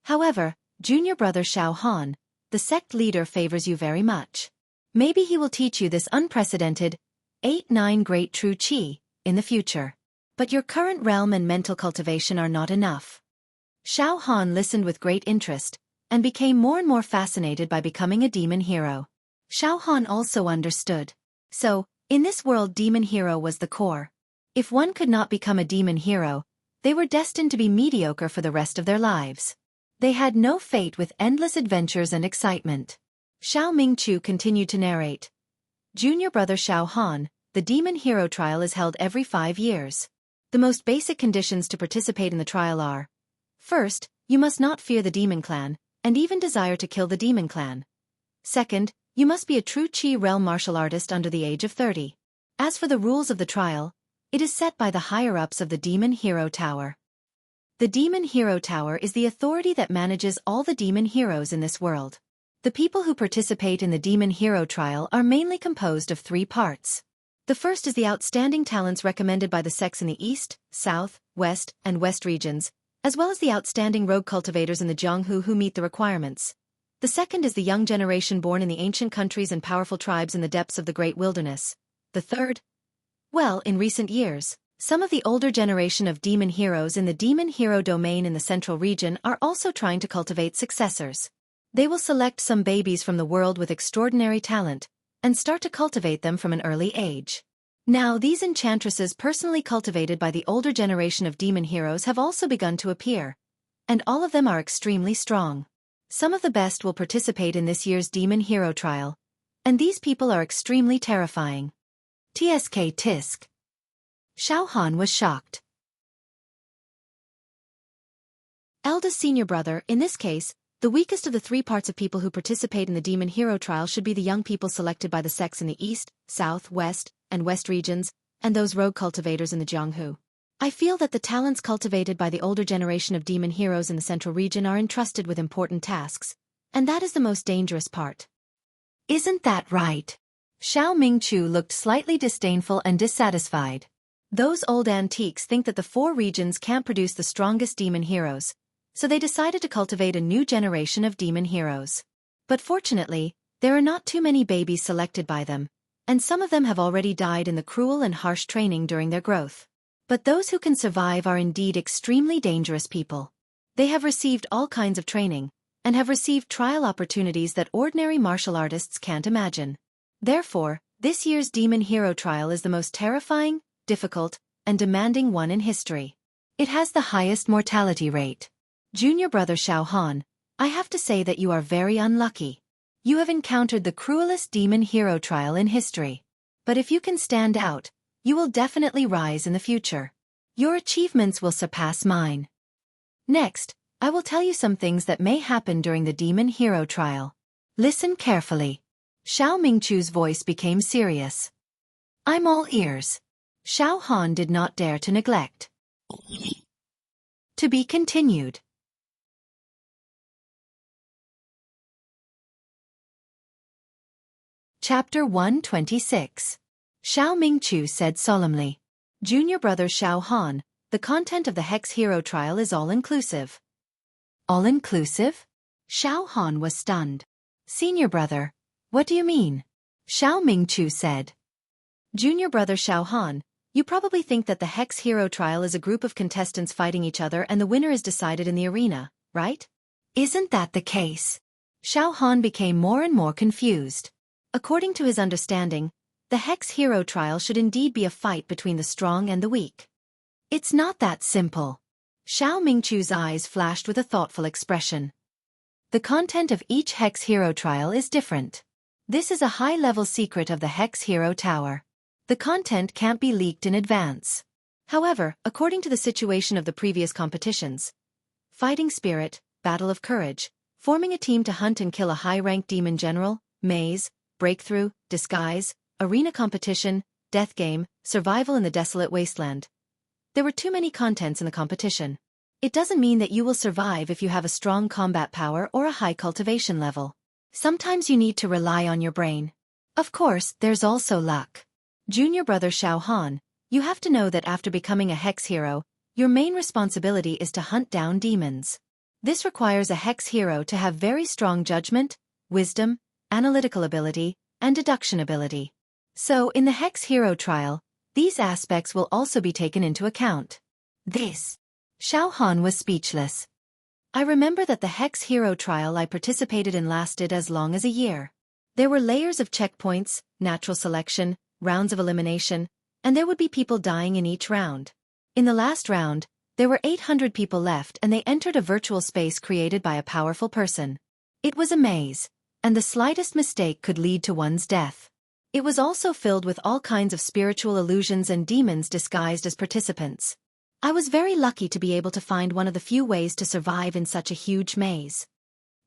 However, junior brother Xiao Han, the sect leader favors you very much. Maybe he will teach you this unprecedented 8-9 great true chi in the future. But your current realm and mental cultivation are not enough. Xiao Han listened with great interest, and became more and more fascinated by becoming a demon hero. Xiao Han also understood. So, in this world demon hero was the core. If one could not become a demon hero, they were destined to be mediocre for the rest of their lives. They had no fate with endless adventures and excitement. Xiao Mingchu continued to narrate. Junior brother Xiao Han, the demon hero trial is held every 5 years. The most basic conditions to participate in the trial are: first, you must not fear the demon clan, and even desire to kill the demon clan. Second, you must be a true chi realm martial artist under the age of 30. As for the rules of the trial, it is set by the higher-ups of the Demon Hero Tower. The Demon Hero Tower is the authority that manages all the demon heroes in this world. The people who participate in the Demon Hero Trial are mainly composed of 3 parts. The first is the outstanding talents recommended by the sects in the East, South, West, and West regions, as well as the outstanding rogue cultivators in the Jianghu who meet the requirements. The second is the young generation born in the ancient countries and powerful tribes in the depths of the great wilderness. The third? Well, in recent years, some of the older generation of demon heroes in the demon hero domain in the central region are also trying to cultivate successors. They will select some babies from the world with extraordinary talent, and start to cultivate them from an early age. Now these enchantresses personally cultivated by the older generation of demon heroes have also begun to appear, and all of them are extremely strong. Some of the best will participate in this year's Demon Hero Trial, and these people are extremely terrifying. TSK Tisk. Xiao Han was shocked. Eldest senior brother, in this case, the weakest of the 3 parts of people who participate in the Demon Hero Trial should be the young people selected by the sects in the East, South, West, and West regions, and those rogue cultivators in the Jianghu. I feel that the talents cultivated by the older generation of demon heroes in the central region are entrusted with important tasks, and that is the most dangerous part. Isn't that right? Xiao Mingchu looked slightly disdainful and dissatisfied. Those old antiques think that the 4 regions can't produce the strongest demon heroes, so they decided to cultivate a new generation of demon heroes. But fortunately, there are not too many babies selected by them, and some of them have already died in the cruel and harsh training during their growth. But those who can survive are indeed extremely dangerous people. They have received all kinds of training, and have received trial opportunities that ordinary martial artists can't imagine. Therefore, this year's Demon Hero Trial is the most terrifying, difficult, and demanding one in history. It has the highest mortality rate. Junior brother Xiao Han, I have to say that you are very unlucky. You have encountered the cruelest demon hero trial in history. But if you can stand out, you will definitely rise in the future. Your achievements will surpass mine. Next, I will tell you some things that may happen during the demon hero trial. Listen carefully. Xiao Mingchu's voice became serious. I'm all ears. Xiao Han did not dare to neglect. To be continued. Chapter 126. Xiao Mingchu said solemnly. Junior brother Xiao Han, the content of the Hex Hero trial is all-inclusive. All-inclusive? Xiao Han was stunned. Senior brother, what do you mean? Xiao Mingchu said. Junior brother Xiao Han, you probably think that the Hex Hero trial is a group of contestants fighting each other and the winner is decided in the arena, right? Isn't that the case? Xiao Han became more and more confused. According to his understanding, the Hex Hero trial should indeed be a fight between the strong and the weak. It's not that simple. Xiao Mingchu's eyes flashed with a thoughtful expression. The content of each Hex Hero trial is different. This is a high-level secret of the Hex Hero Tower. The content can't be leaked in advance. However, according to the situation of the previous competitions, fighting spirit, battle of courage, forming a team to hunt and kill a high-ranked demon general, maze, breakthrough, disguise, arena competition, death game, survival in the desolate wasteland. There were too many contents in the competition. It doesn't mean that you will survive if you have a strong combat power or a high cultivation level. Sometimes you need to rely on your brain. Of course, there's also luck. Junior brother Xiao Han, you have to know that after becoming a Hex Hero, your main responsibility is to hunt down demons. This requires a Hex Hero to have very strong judgment, wisdom, analytical ability, and deduction ability. So, in the Hex Hero trial, these aspects will also be taken into account. Xiao Han was speechless. I remember that the Hex Hero trial I participated in lasted as long as a year. There were layers of checkpoints, natural selection, rounds of elimination, and there would be people dying in each round. In the last round, there were 800 people left and they entered a virtual space created by a powerful person. It was a maze, and the slightest mistake could lead to one's death. It was also filled with all kinds of spiritual illusions and demons disguised as participants. I was very lucky to be able to find one of the few ways to survive in such a huge maze.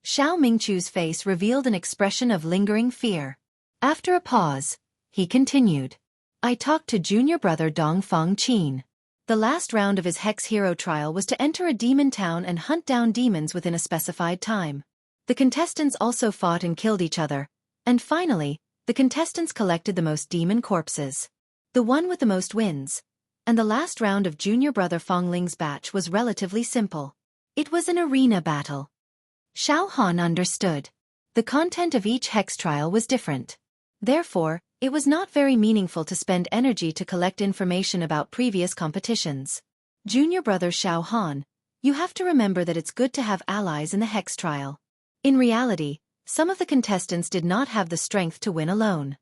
Xiao Mingchu's face revealed an expression of lingering fear. After a pause, he continued. I talked to junior brother Dongfang Qin. The last round of his Hex Hero trial was to enter a demon town and hunt down demons within a specified time. The contestants also fought and killed each other, and finally, the contestants collected the most demon corpses. The one with the most wins. And the last round of junior brother Fongling's batch was relatively simple. It was an arena battle. Xiao Han understood. The content of each Hex trial was different. Therefore, it was not very meaningful to spend energy to collect information about previous competitions. Junior brother Xiao Han, you have to remember that it's good to have allies in the Hex trial. In reality, some of the contestants did not have the strength to win alone.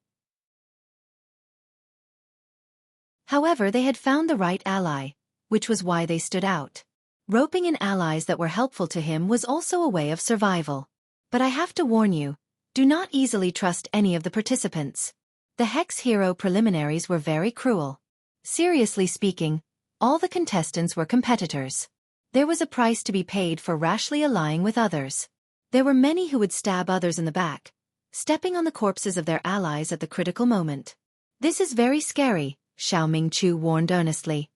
However, they had found the right ally, which was why they stood out. Roping in allies that were helpful to him was also a way of survival. But I have to warn you, do not easily trust any of the participants. The Hex Hero preliminaries were very cruel. Seriously speaking, all the contestants were competitors. There was a price to be paid for rashly allying with others. There were many who would stab others in the back, stepping on the corpses of their allies at the critical moment. This is very scary, Xiao Mingchu warned earnestly.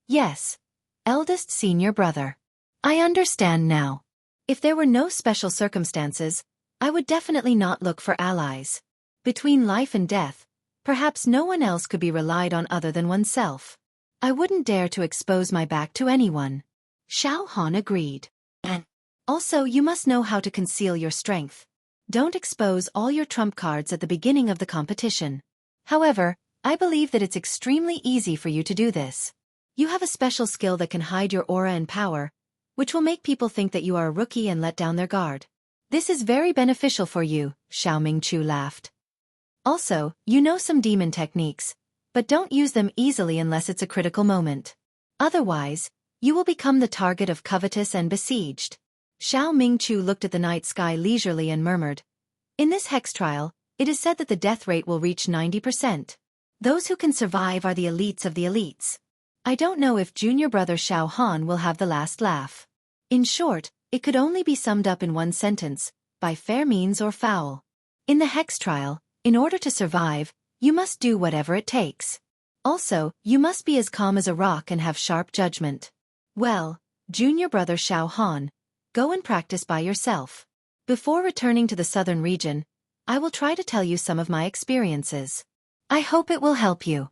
Yes, eldest senior brother. I understand now. If there were no special circumstances, I would definitely not look for allies. Between life and death, perhaps no one else could be relied on other than oneself. I wouldn't dare to expose my back to anyone. Xiao Han agreed. And also, you must know how to conceal your strength. Don't expose all your trump cards at the beginning of the competition. However, I believe that it's extremely easy for you to do this. You have a special skill that can hide your aura and power, which will make people think that you are a rookie and let down their guard. This is very beneficial for you, Xiao Mingchu laughed. Also, you know some demon techniques, but don't use them easily unless it's a critical moment. Otherwise, You will become the target of covetous and besieged. Xiao Mingchu looked at the night sky leisurely and murmured, "In this hex trial, it is said that the death rate will reach 90%. Those who can survive are the elites of the elites. I don't know if junior brother Xiao Han will have the last laugh." In short, it could only be summed up in one sentence, by fair means or foul. In the hex trial, in order to survive, you must do whatever it takes. Also, you must be as calm as a rock and have sharp judgment. Well, junior brother Xiao Han, go and practice by yourself. Before returning to the southern region, I will try to tell you some of my experiences. I hope it will help you.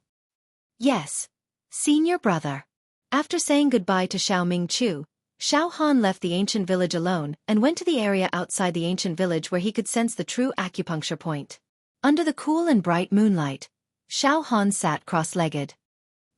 Yes, senior brother. After saying goodbye to Xiao Mingchu, Xiao Han left the ancient village alone and went to the area outside the ancient village where he could sense the true acupuncture point. Under the cool and bright moonlight, Xiao Han sat cross-legged.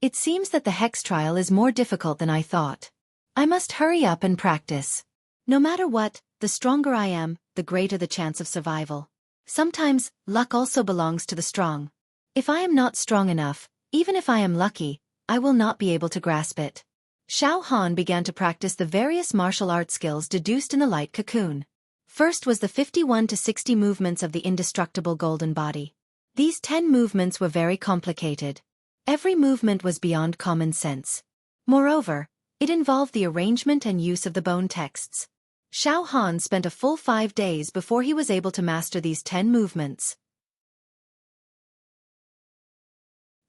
It seems that the hex trial is more difficult than I thought. I must hurry up and practice. No matter what, the stronger I am, the greater the chance of survival. Sometimes, luck also belongs to the strong. If I am not strong enough, even if I am lucky, I will not be able to grasp it. Xiao Han began to practice the various martial arts skills deduced in the light cocoon. First was the 51 to 60 movements of the indestructible golden body. These 10 movements were very complicated. Every movement was beyond common sense. Moreover, it involved the arrangement and use of the bone texts. Xiao Han spent a full 5 days before he was able to master these 10 movements.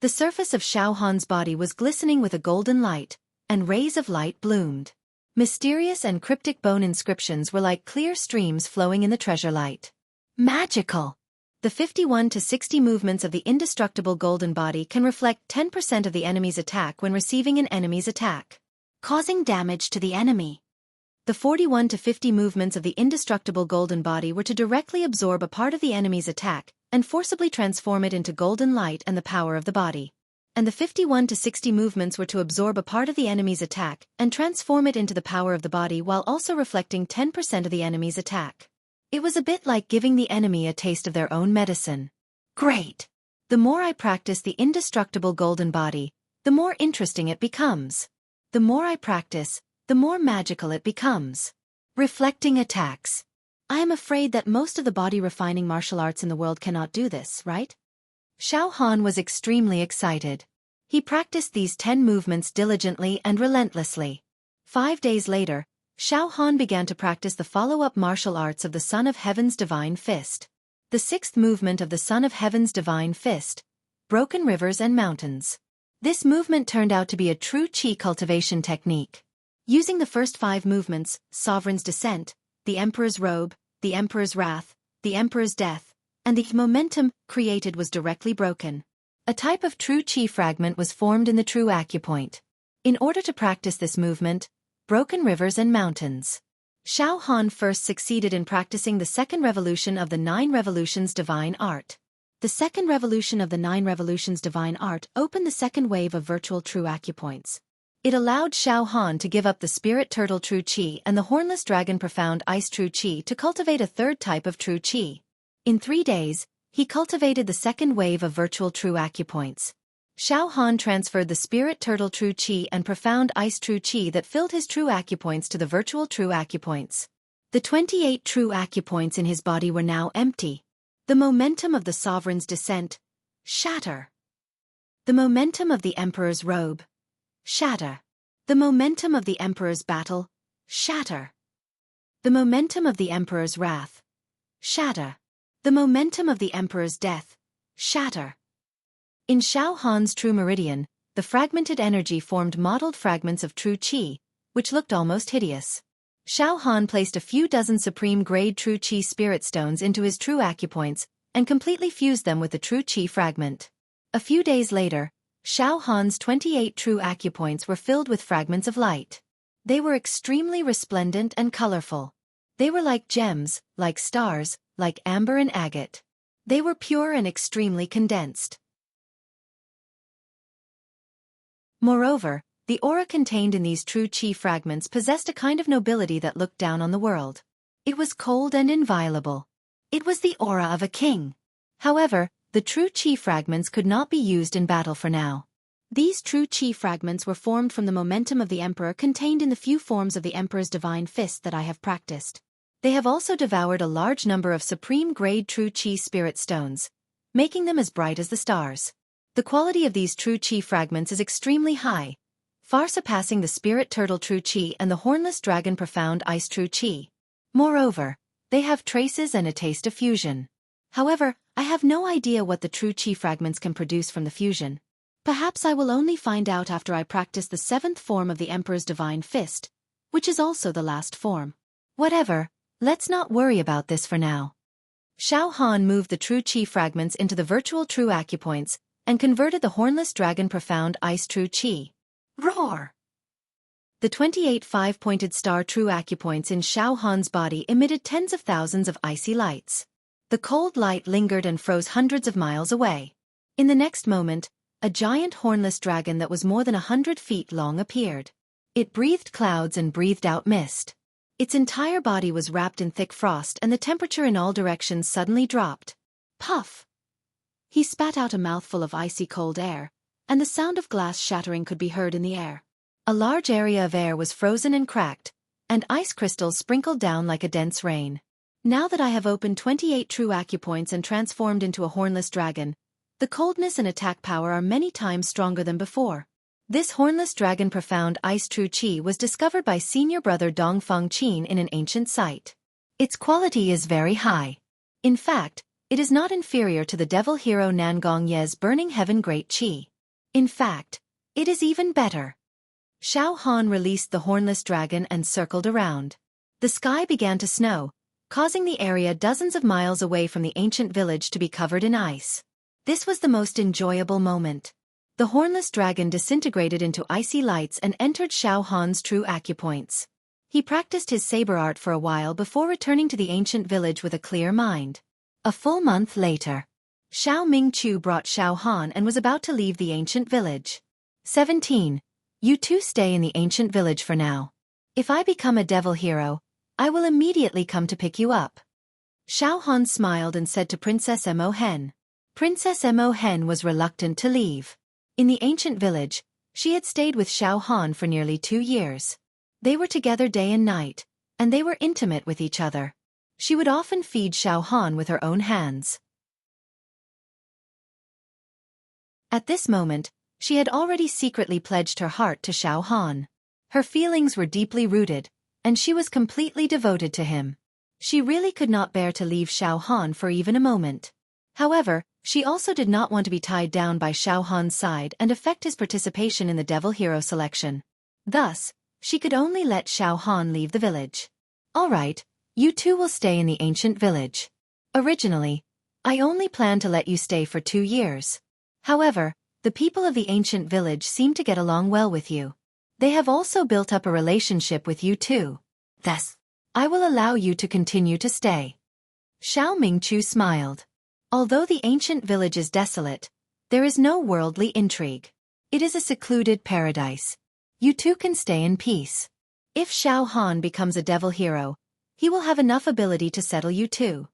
The surface of Xiao Han's body was glistening with a golden light, and rays of light bloomed. Mysterious and cryptic bone inscriptions were like clear streams flowing in the treasure light. Magical! The 51 to 60 movements of the indestructible golden body can reflect 10% of the enemy's attack when receiving an enemy's attack, causing damage to the enemy. The 41 to 50 movements of the indestructible golden body were to directly absorb a part of the enemy's attack and forcibly transform it into golden light and the power of the body. And the 51 to 60 movements were to absorb a part of the enemy's attack and transform it into the power of the body while also reflecting 10% of the enemy's attack. It was a bit like giving the enemy a taste of their own medicine. Great! The more I practice the indestructible golden body, the more interesting it becomes. The more I practice, the more magical it becomes. Reflecting attacks. I am afraid that most of the body-refining martial arts in the world cannot do this, right? Xiao Han was extremely excited. He practiced these 10 movements diligently and relentlessly. 5 days later, Xiao Han began to practice the follow-up martial arts of the Son of Heaven's Divine Fist. The 6th movement of the Son of Heaven's Divine Fist, Broken Rivers and Mountains. This movement turned out to be a true Qi cultivation technique. Using the first 5 movements, Sovereign's Descent, the Emperor's Robe, the Emperor's Wrath, the Emperor's Death, and the momentum created was directly broken. A type of true Qi fragment was formed in the true acupoint. In order to practice this movement, Broken Rivers and Mountains. Xiao Han first succeeded in practicing the second revolution of the 9 revolutions divine art. The second revolution of the 9 revolutions divine art opened the second wave of virtual true acupoints. It allowed Xiao Han to give up the spirit turtle true Qi and the hornless dragon profound ice true Qi to cultivate a third type of true Qi. In 3 days, he cultivated the second wave of virtual true acupoints. Xiao Han transferred the spirit turtle true Qi and profound ice true Qi that filled his true acupoints to the virtual true acupoints. The 28 true acupoints in his body were now empty. The momentum of the Sovereign's Descent, shatter. The momentum of the Emperor's Robe, shatter. The momentum of the Emperor's Battle, shatter. The momentum of the Emperor's Wrath, shatter. The momentum of the Emperor's Death, shatter. In Xiao Han's true meridian, the fragmented energy formed mottled fragments of true Qi, which looked almost hideous. Xiao Han placed a few dozen supreme-grade true Qi spirit stones into his true acupoints and completely fused them with the true Qi fragment. A few days later, Xiao Han's 28 true acupoints were filled with fragments of light. They were extremely resplendent and colorful. They were like gems, like stars, like amber and agate. They were pure and extremely condensed. Moreover, the aura contained in these true Qi fragments possessed a kind of nobility that looked down on the world. It was cold and inviolable. It was the aura of a king. However, the true Qi fragments could not be used in battle for now. These true chi fragments were formed from the momentum of the Emperor contained in the few forms of the Emperor's divine fist that I have practiced. They have also devoured a large number of supreme-grade true chi spirit stones, making them as bright as the stars. The quality of these true chi fragments is extremely high, far surpassing the spirit turtle true chi and the hornless dragon profound ice true chi. Moreover, they have traces and a taste of fusion. However, I have no idea what the true chi fragments can produce from the fusion. Perhaps I will only find out after I practice the 7th form of the Emperor's divine fist, which is also the last form. Whatever, let's not worry about this for now. Xiao Han moved the true chi fragments into the virtual true acupoints and converted the hornless dragon profound ice true chi. Roar! The 28 5-pointed star true acupoints in Xiao Han's body emitted tens of thousands of icy lights. The cold light lingered and froze hundreds of miles away. In the next moment, a giant hornless dragon that was more than 100 feet long appeared. It breathed clouds and breathed out mist. Its entire body was wrapped in thick frost and the temperature in all directions suddenly dropped. Puff! He spat out a mouthful of icy cold air, and the sound of glass shattering could be heard in the air. A large area of air was frozen and cracked, and ice crystals sprinkled down like a dense rain. Now that I have opened 28 true acupoints and transformed into a hornless dragon, the coldness and attack power are many times stronger than before. This hornless dragon profound ice true chi was discovered by senior brother Dongfeng Qin in an ancient site. Its quality is very high. In fact, it is not inferior to the devil hero Nangong Ye's burning heaven great chi. In fact, it is even better. Xiao Han released the hornless dragon and circled around. The sky began to snow, causing the area dozens of miles away from the ancient village to be covered in ice. This was the most enjoyable moment. The hornless dragon disintegrated into icy lights and entered Xiao Han's true acupoints. He practiced his saber art for a while before returning to the ancient village with a clear mind. A full month later, Xiao Mingqiu brought Xiao Han and was about to leave the ancient village. 17. You two stay in the ancient village for now. If I become a devil hero, I will immediately come to pick you up. Xiao Han smiled and said to Princess Mo Hen. Princess Mo Hen was reluctant to leave. In the ancient village, she had stayed with Xiao Han for nearly 2 years. They were together day and night, and they were intimate with each other. She would often feed Xiao Han with her own hands. At this moment, she had already secretly pledged her heart to Xiao Han. Her feelings were deeply rooted, and she was completely devoted to him. She really could not bear to leave Xiao Han for even a moment. However, she also did not want to be tied down by Xiao Han's side and affect his participation in the devil hero selection. Thus, she could only let Xiao Han leave the village. All right, you two will stay in the ancient village. Originally, I only planned to let you stay for 2 years. However, the people of the ancient village seem to get along well with you. They have also built up a relationship with you too. Thus, I will allow you to continue to stay. Xiao Mingqiu smiled. Although the ancient village is desolate, there is no worldly intrigue. It is a secluded paradise. You two can stay in peace. If Xiao Han becomes a devil hero, he will have enough ability to settle you too.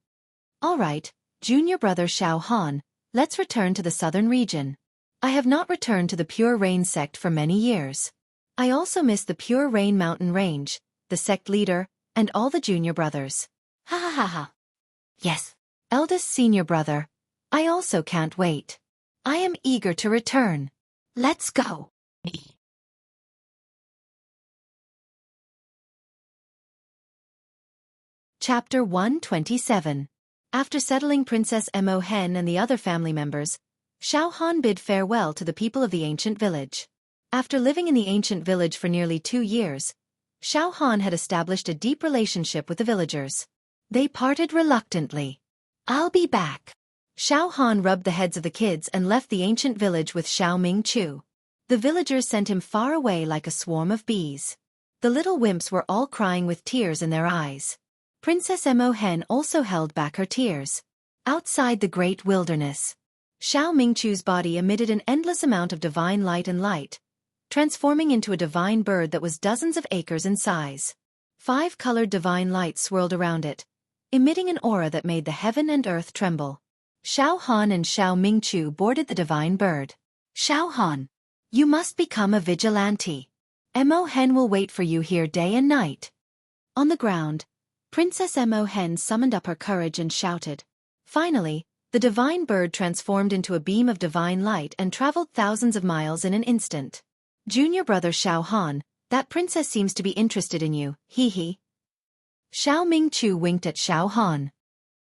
All right, junior brother Xiao Han, let's return to the southern region. I have not returned to the Pure Rain sect for many years. I also miss the Pure Rain mountain range, the sect leader, and all the junior brothers. Ha ha ha ha. Yes, eldest senior brother, I also can't wait. I am eager to return. Let's go. Chapter 127. After settling Princess Mo Hen and the other family members, Xiao Han bid farewell to the people of the ancient village. After living in the ancient village for nearly 2 years, Xiao Han had established a deep relationship with the villagers. They parted reluctantly. I'll be back. Xiao Han rubbed the heads of the kids and left the ancient village with Xiao Mingqiu. The villagers sent him far away like a swarm of bees. The little wimps were all crying with tears in their eyes. Princess Mo Hen also held back her tears. Outside the great wilderness, Xiao Mingqiu's body emitted an endless amount of divine light and light, transforming into a divine bird that was dozens of acres in size. 5 colored divine lights swirled around it, emitting an aura that made the heaven and earth tremble. Xiao Han and Xiao Mingqiu boarded the divine bird. Xiao Han, You must become a vigilante. Mo Hen will wait for you here day and night. On the ground, Princess Mo Hen summoned up her courage and shouted. Finally, the divine bird transformed into a beam of divine light and traveled thousands of miles in an instant. Junior brother Xiao Han, that princess seems to be interested in you, hee hee. Xiao Mingchu winked at Xiao Han.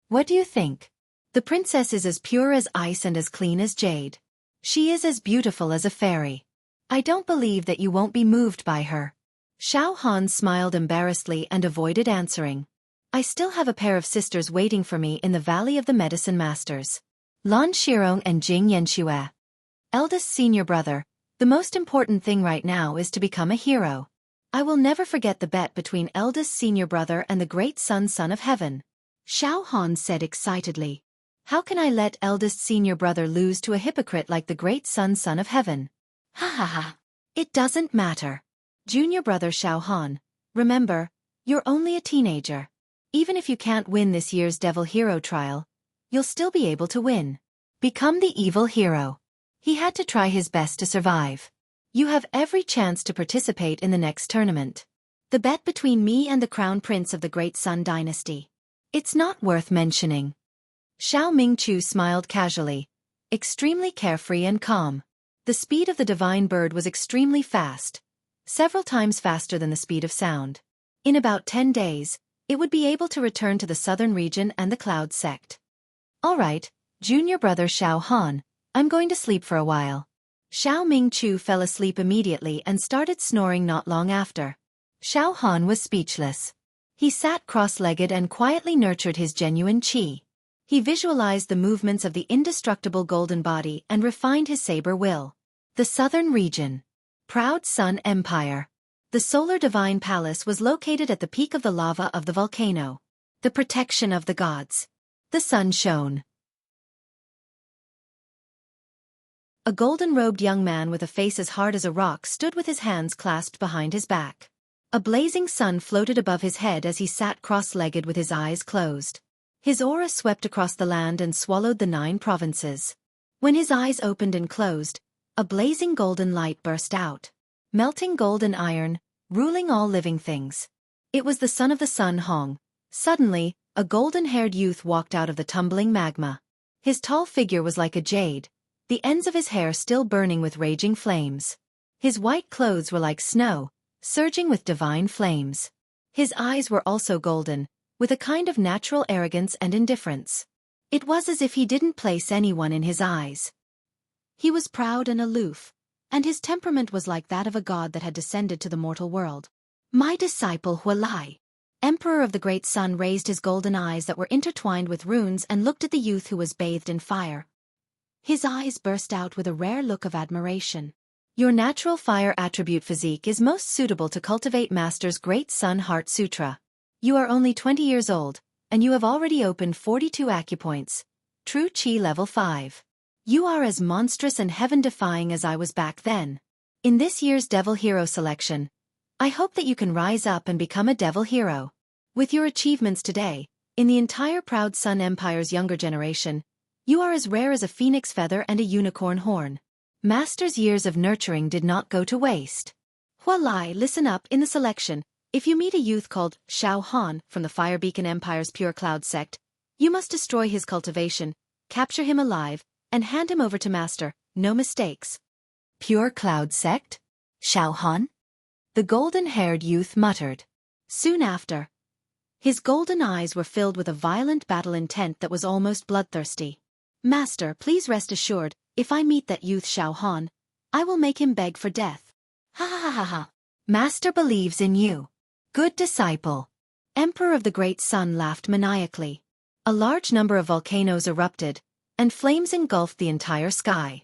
What do you think? The princess is as pure as ice and as clean as jade. She is as beautiful as a fairy. I don't believe that you won't be moved by her. Xiao Han smiled embarrassedly and avoided answering. I still have a pair of sisters waiting for me in the Valley of the Medicine Masters. Lan Shirong and Jing Yanxue. Eldest senior brother, the most important thing right now is to become a hero. I will never forget the bet between eldest senior brother and the great son of heaven. Xiao Han said excitedly. How can I let eldest senior brother lose to a hypocrite like the great son of heaven? Ha ha ha. It doesn't matter. Junior brother Xiao Han, remember, you're only a teenager. Even if you can't win this year's Devil Hero trial, you'll still be able to win. Become the evil hero. He had to try his best to survive. You have every chance to participate in the next tournament. The bet between me and the crown prince of the Great Sun Dynasty. It's not worth mentioning. Xiao Mingchu smiled casually, extremely carefree and calm. The speed of the divine bird was extremely fast, several times faster than the speed of sound. In about 10 days, it would be able to return to the southern region and the Cloud sect. All right, junior brother Xiao Han, I'm going to sleep for a while. Xiao Mingchu fell asleep immediately and started snoring not long after. Xiao Han was speechless. He sat cross-legged and quietly nurtured his genuine qi. He visualized the movements of the indestructible golden body and refined his saber will. The southern region. Proud Sun Empire. The Solar Divine Palace was located at the peak of the lava of the volcano. The protection of the gods. The sun shone. A golden-robed young man with a face as hard as a rock stood with his hands clasped behind his back. A blazing sun floated above his head as he sat cross-legged with his eyes closed. His aura swept across the land and swallowed the 9 provinces. When his eyes opened and closed, a blazing golden light burst out. Melting gold and iron, ruling all living things. It was the son of the sun Hong. Suddenly, a golden-haired youth walked out of the tumbling magma. His tall figure was like a jade, the ends of his hair still burning with raging flames. His white clothes were like snow, surging with divine flames. His eyes were also golden, with a kind of natural arrogance and indifference. It was as if he didn't place anyone in his eyes. He was proud and aloof, and his temperament was like that of a god that had descended to the mortal world. My disciple Hualai. Emperor of the Great Sun raised his golden eyes that were intertwined with runes and looked at the youth who was bathed in fire. His eyes burst out with a rare look of admiration. Your natural fire attribute physique is most suitable to cultivate Master's Great Sun Heart Sutra. You are only 20 years old, and you have already opened 42 acupoints. True Qi level 5. You are as monstrous and heaven-defying as I was back then. In this year's Devil Hero selection, I hope that you can rise up and become a Devil Hero. With your achievements today, in the entire Proud Sun Empire's younger generation, you are as rare as a phoenix feather and a unicorn horn. Master's years of nurturing did not go to waste. Hualai, listen up. In the selection, if you meet a youth called Xiao Han from the Fire Beacon Empire's Pure Cloud sect, you must destroy his cultivation, capture him alive, and hand him over to Master, no mistakes. Pure Cloud sect? Xiao Han? The golden-haired youth muttered. Soon after, his golden eyes were filled with a violent battle intent that was almost bloodthirsty. Master, please rest assured, if I meet that youth Xiao Han, I will make him beg for death. Ha ha ha ha ha. Master believes in you. Good disciple. Emperor of the Great Sun laughed maniacally. A large number of volcanoes erupted, and flames engulfed the entire sky.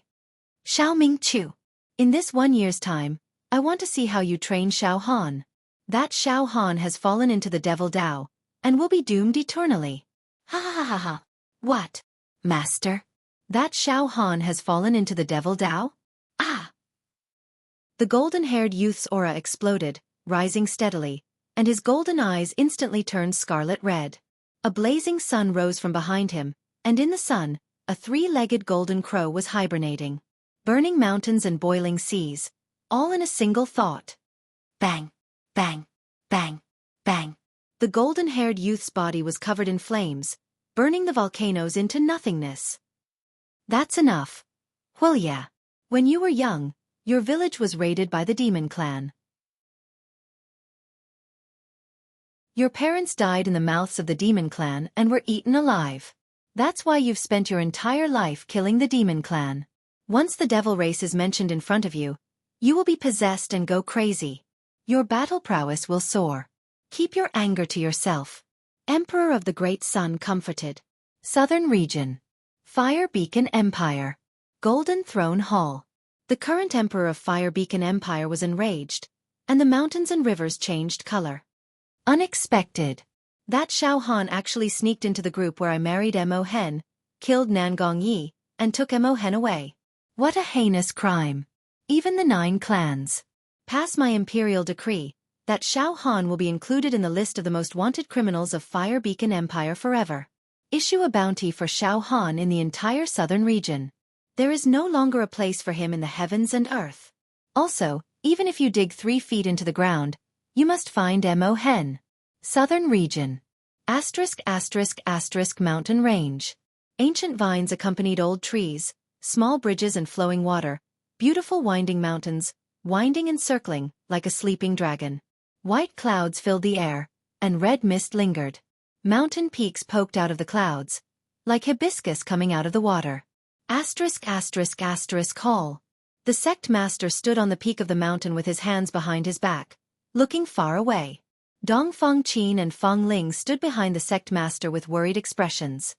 Xiao Mingchu. In this 1 year's time, I want to see how you train Xiao Han. That Xiao Han has fallen into the Devil Dao, and will be doomed eternally. Ha ha ha ha ha. What? Master? That Xiao Han has fallen into the Devil Dao? Ah! The golden-haired youth's aura exploded, rising steadily, and his golden eyes instantly turned scarlet red. A blazing sun rose from behind him, and in the sun, a 3-legged golden crow was hibernating. burning mountains and boiling seas, all in a single thought. Bang, bang, bang, bang. The golden-haired youth's body was covered in flames, burning the volcanoes into nothingness. That's enough. Well, yeah. When you were young, your village was raided by the demon clan. Your parents died in the mouths of the demon clan and were eaten alive. That's why you've spent your entire life killing the demon clan. Once the devil race is mentioned in front of you, you will be possessed and go crazy. Your battle prowess will soar. Keep your anger to yourself. Emperor of the Great Sun comforted. Southern Region. Fire Beacon Empire. Golden Throne Hall. The current emperor of Fire Beacon Empire was enraged, and the mountains and rivers changed color. Unexpected. That Xiao Han actually sneaked into the group where I married Mo Hen, killed Nangong Yi, and took Mo Hen away. What a heinous crime. Even the 9 clans. Pass my imperial decree, that Xiao Han will be included in the list of the most wanted criminals of Fire Beacon Empire forever. Issue a bounty for Xiao Han in the entire southern region. There is no longer a place for him in the heavens and earth. Also, even if you dig 3 feet into the ground, you must find Mo Hen. Southern Region. **** Mountain Range. Ancient vines accompanied old trees, small bridges and flowing water, beautiful winding mountains, winding and circling, like a sleeping dragon. White clouds filled the air, and red mist lingered. Mountain peaks poked out of the clouds, like hibiscus coming out of the water. Hall. The sect master stood on the peak of the mountain with his hands behind his back, looking far away. Dongfeng Qin and Feng Ling stood behind the sect master with worried expressions.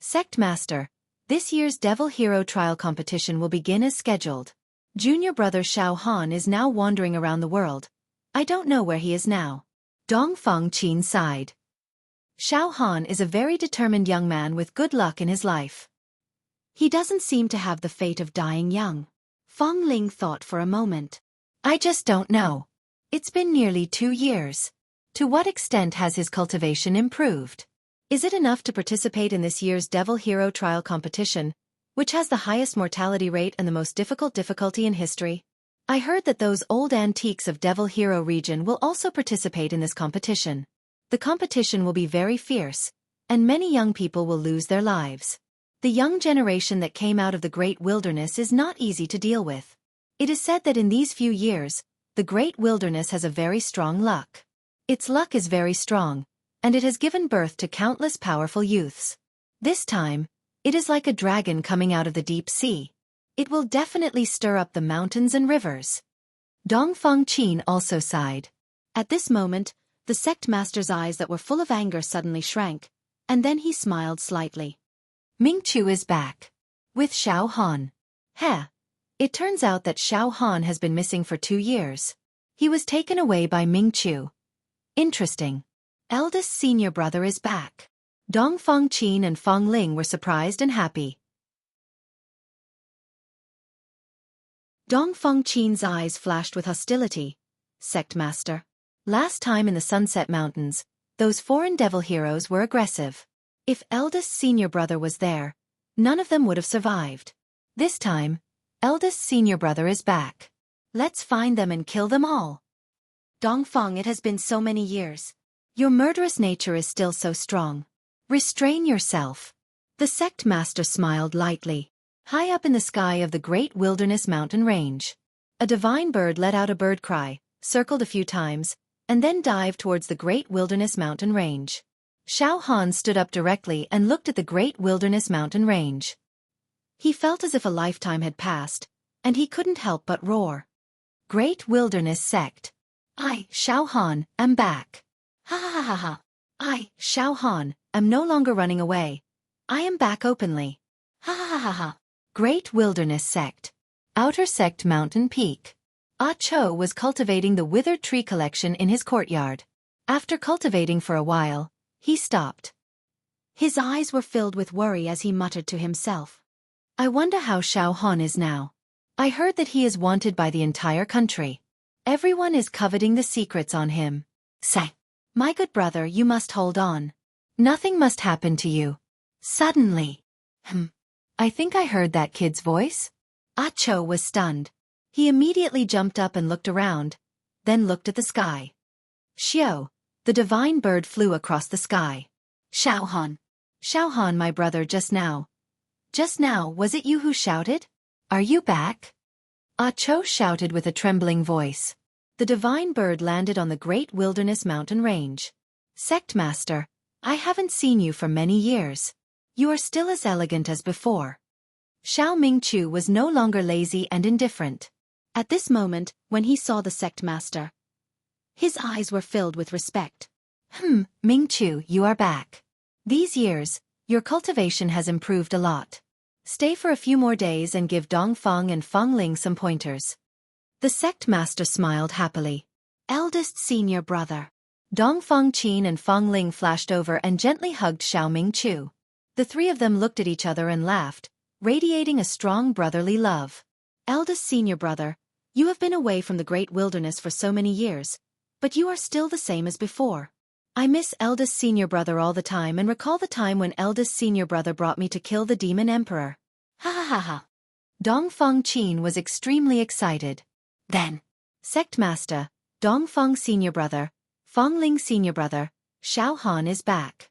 Sect master, this year's Devil Hero Trial competition will begin as scheduled. Junior brother Xiao Han is now wandering around the world. I don't know where he is now. Dongfeng Qin sighed. Xiao Han is a very determined young man with good luck in his life. He doesn't seem to have the fate of dying young. Feng Ling thought for a moment. I just don't know. It's been nearly 2 years. To what extent has his cultivation improved? Is it enough to participate in this year's Devil Hero Trial competition, which has the highest mortality rate and the most difficulty in history? I heard that those old antiques of Devil Hero region will also participate in this competition. The competition will be very fierce, and many young people will lose their lives. The young generation that came out of the Great Wilderness is not easy to deal with. It is said that in these few years, the Great Wilderness has a very strong luck. Its luck is very strong, and it has given birth to countless powerful youths. This time, it is like a dragon coming out of the deep sea. It will definitely stir up the mountains and rivers. Dongfeng Qin also sighed. At this moment, the sect master's eyes that were full of anger suddenly shrank, and then he smiled slightly. Ming Chu is back. With Xiao Han. It turns out that Xiao Han has been missing for 2 years. He was taken away by Ming Chu. Interesting. Eldest senior brother is back. Dongfeng Qin and Feng Ling were surprised and happy. Dongfeng Qin's eyes flashed with hostility. Sect master. Last time in the Sunset Mountains, those foreign devil heroes were aggressive. If eldest senior brother was there, none of them would have survived. This time, eldest senior brother is back. Let's find them and kill them all. Dongfeng, it has been so many years. Your murderous nature is still so strong. Restrain yourself. The sect master smiled lightly. High up in the sky of the Great Wilderness Mountain Range, a divine bird let out a bird cry, circled a few times, and then dived towards the Great Wilderness Mountain Range. Xiao Han stood up directly and looked at the Great Wilderness Mountain Range. He felt as if a lifetime had passed, and he couldn't help but roar. Great Wilderness Sect. I, Xiao Han, am back. Ha ha ha ha. I, Xiao Han, am no longer running away. I am back openly. Ha ha ha ha. Great Wilderness Sect. Outer Sect Mountain Peak. Ah Cho was cultivating the withered tree collection in his courtyard. After cultivating for a while, he stopped. His eyes were filled with worry as he muttered to himself. I wonder how Xiao Han is now. I heard that he is wanted by the entire country. Everyone is coveting the secrets on him. Say, my good brother, you must hold on. Nothing must happen to you. Suddenly. I think I heard that kid's voice. Cho was stunned. He immediately jumped up and looked around, then looked at the sky. Xiao, the divine bird flew across the sky. Xiaohan. Xiaohan, my brother, just now. Just now, was it you who shouted? Are you back? Cho shouted with a trembling voice. The divine bird landed on the great wilderness mountain range. Sect Master, I haven't seen you for many years. You are still as elegant as before. Xiao Mingqiu was no longer lazy and indifferent. At this moment, when he saw the sect master, his eyes were filled with respect. Mingqiu, you are back. These years, your cultivation has improved a lot. Stay for a few more days and give Dongfeng and Fengling some pointers. The sect master smiled happily. Eldest senior brother. Dongfeng Qin and Fengling flashed over and gently hugged Xiao Mingqiu. The three of them looked at each other and laughed, radiating a strong brotherly love. Eldest senior brother, you have been away from the great wilderness for so many years, but you are still the same as before. I miss eldest senior brother all the time and recall the time when eldest senior brother brought me to kill the demon emperor. Ha ha ha ha. Dongfeng Qin was extremely excited. Then, sect master, Dongfeng senior brother, Fengling senior brother, Xiaohan is back.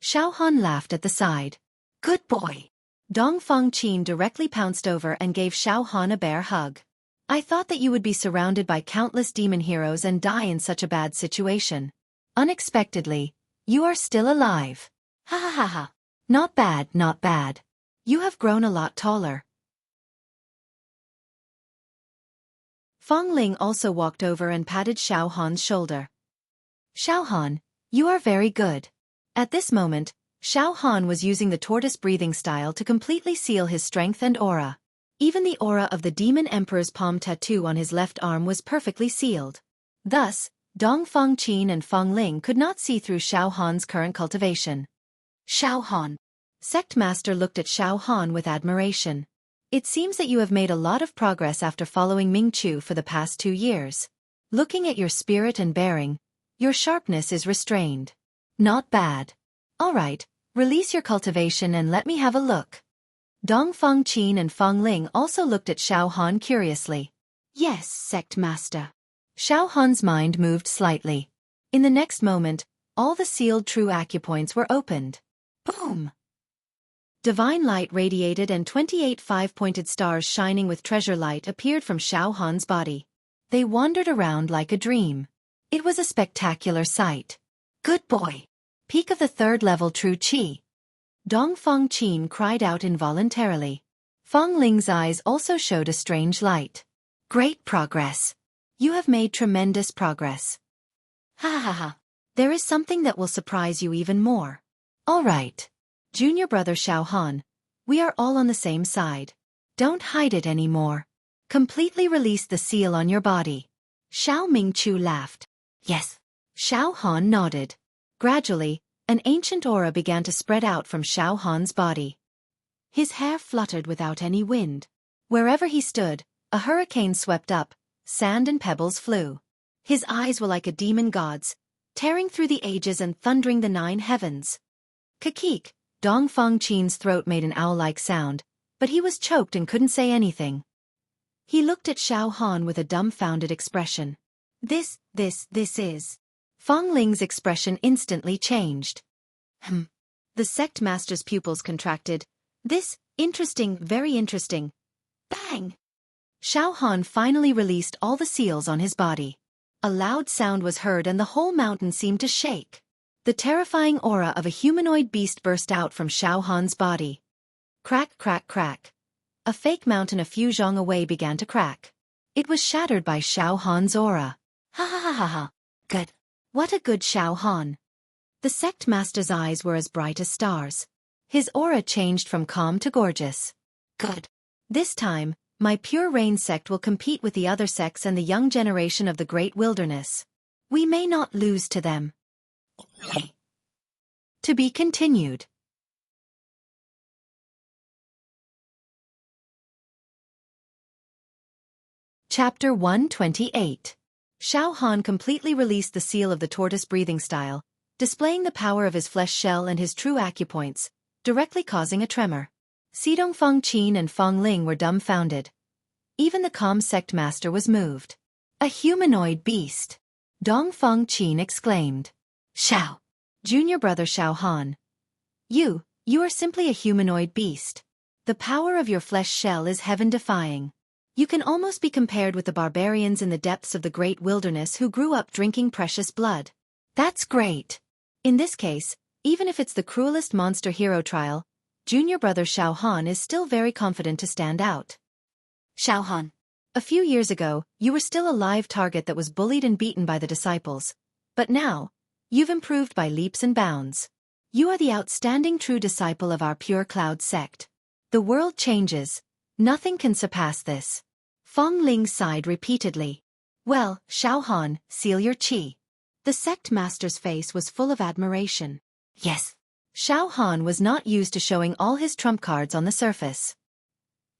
Xiaohan laughed at the side. Good boy. Dongfeng Qin directly pounced over and gave Xiaohan a bear hug. I thought that you would be surrounded by countless demon heroes and die in such a bad situation. Unexpectedly, you are still alive. Ha ha ha ha. Not bad, not bad. You have grown a lot taller. Fengling also walked over and patted Xiaohan's shoulder. Xiaohan, you are very good. At this moment, Xiaohan was using the tortoise breathing style to completely seal his strength and aura. Even the aura of the demon emperor's palm tattoo on his left arm was perfectly sealed. Thus, Dongfeng Qin and Fengling could not see through Xiaohan's current cultivation. Xiaohan. Sect Master looked at Xiaohan with admiration. It seems that you have made a lot of progress after following Mingqiu for the past 2 years. Looking at your spirit and bearing, your sharpness is restrained. Not bad. Alright, release your cultivation and let me have a look. Dongfeng Qin and Fengling also looked at Xiaohan curiously. Yes, Sect Master. Xiaohan's mind moved slightly. In the next moment, all the sealed true acupoints were opened. Boom! Divine light radiated and 28 5-pointed stars shining with treasure light appeared from Xiaohan's body. They wandered around like a dream. It was a spectacular sight. Good boy! Peak of the 3rd level true qi. Dongfeng Qin cried out involuntarily. Fengling's eyes also showed a strange light. Great progress. You have made tremendous progress. Ha ha ha. There is something that will surprise you even more. All right. Junior brother Xiaohan, we are all on the same side. Don't hide it anymore. Completely release the seal on your body. Xiao Mingqiu laughed. Yes. Xiaohan nodded. Gradually, an ancient aura began to spread out from Xiaohan's body. His hair fluttered without any wind. Wherever he stood, a hurricane swept up, sand and pebbles flew. His eyes were like a demon god's, tearing through the ages and thundering the 9 heavens. Kakik, Dongfeng Qin's throat made an owl-like sound, but he was choked and couldn't say anything. He looked at Xiaohan with a dumbfounded expression. This is... Fengling's expression instantly changed. The sect master's pupils contracted. This, interesting, very interesting. Bang! Xiaohan finally released all the seals on his body. A loud sound was heard and the whole mountain seemed to shake. The terrifying aura of a humanoid beast burst out from Xiaohan's body. Crack, crack, crack. A fake mountain a few zhang away began to crack. It was shattered by Xiaohan's aura. Ha ha ha ha ha. Good. What a good Xiaohan. The sect master's eyes were as bright as stars. His aura changed from calm to gorgeous. Good. This time, my pure rain sect will compete with the other sects and the young generation of the great wilderness. We may not lose to them. To be continued. Chapter 128. Xiaohan completely released the seal of the tortoise breathing style, displaying the power of his flesh shell and his true acupoints, directly causing a tremor. Dongfeng Qin and Fengling were dumbfounded. Even the calm sect master was moved. A humanoid beast. Dongfeng Qin exclaimed. Xiao. Junior brother Xiao Han. You are simply a humanoid beast. The power of your flesh shell is heaven-defying. You can almost be compared with the barbarians in the depths of the great wilderness who grew up drinking precious blood. That's great. In this case, even if it's the cruelest monster hero trial, junior brother Xiao Han is still very confident to stand out. Xiao Han. A few years ago, you were still a live target that was bullied and beaten by the disciples. But now, you've improved by leaps and bounds. You are the outstanding true disciple of our Pure Cloud sect. The world changes. Nothing can surpass this. Feng Ling sighed repeatedly. Well, Xiao Han, seal your qi. The sect master's face was full of admiration. Yes. Xiao Han was not used to showing all his trump cards on the surface.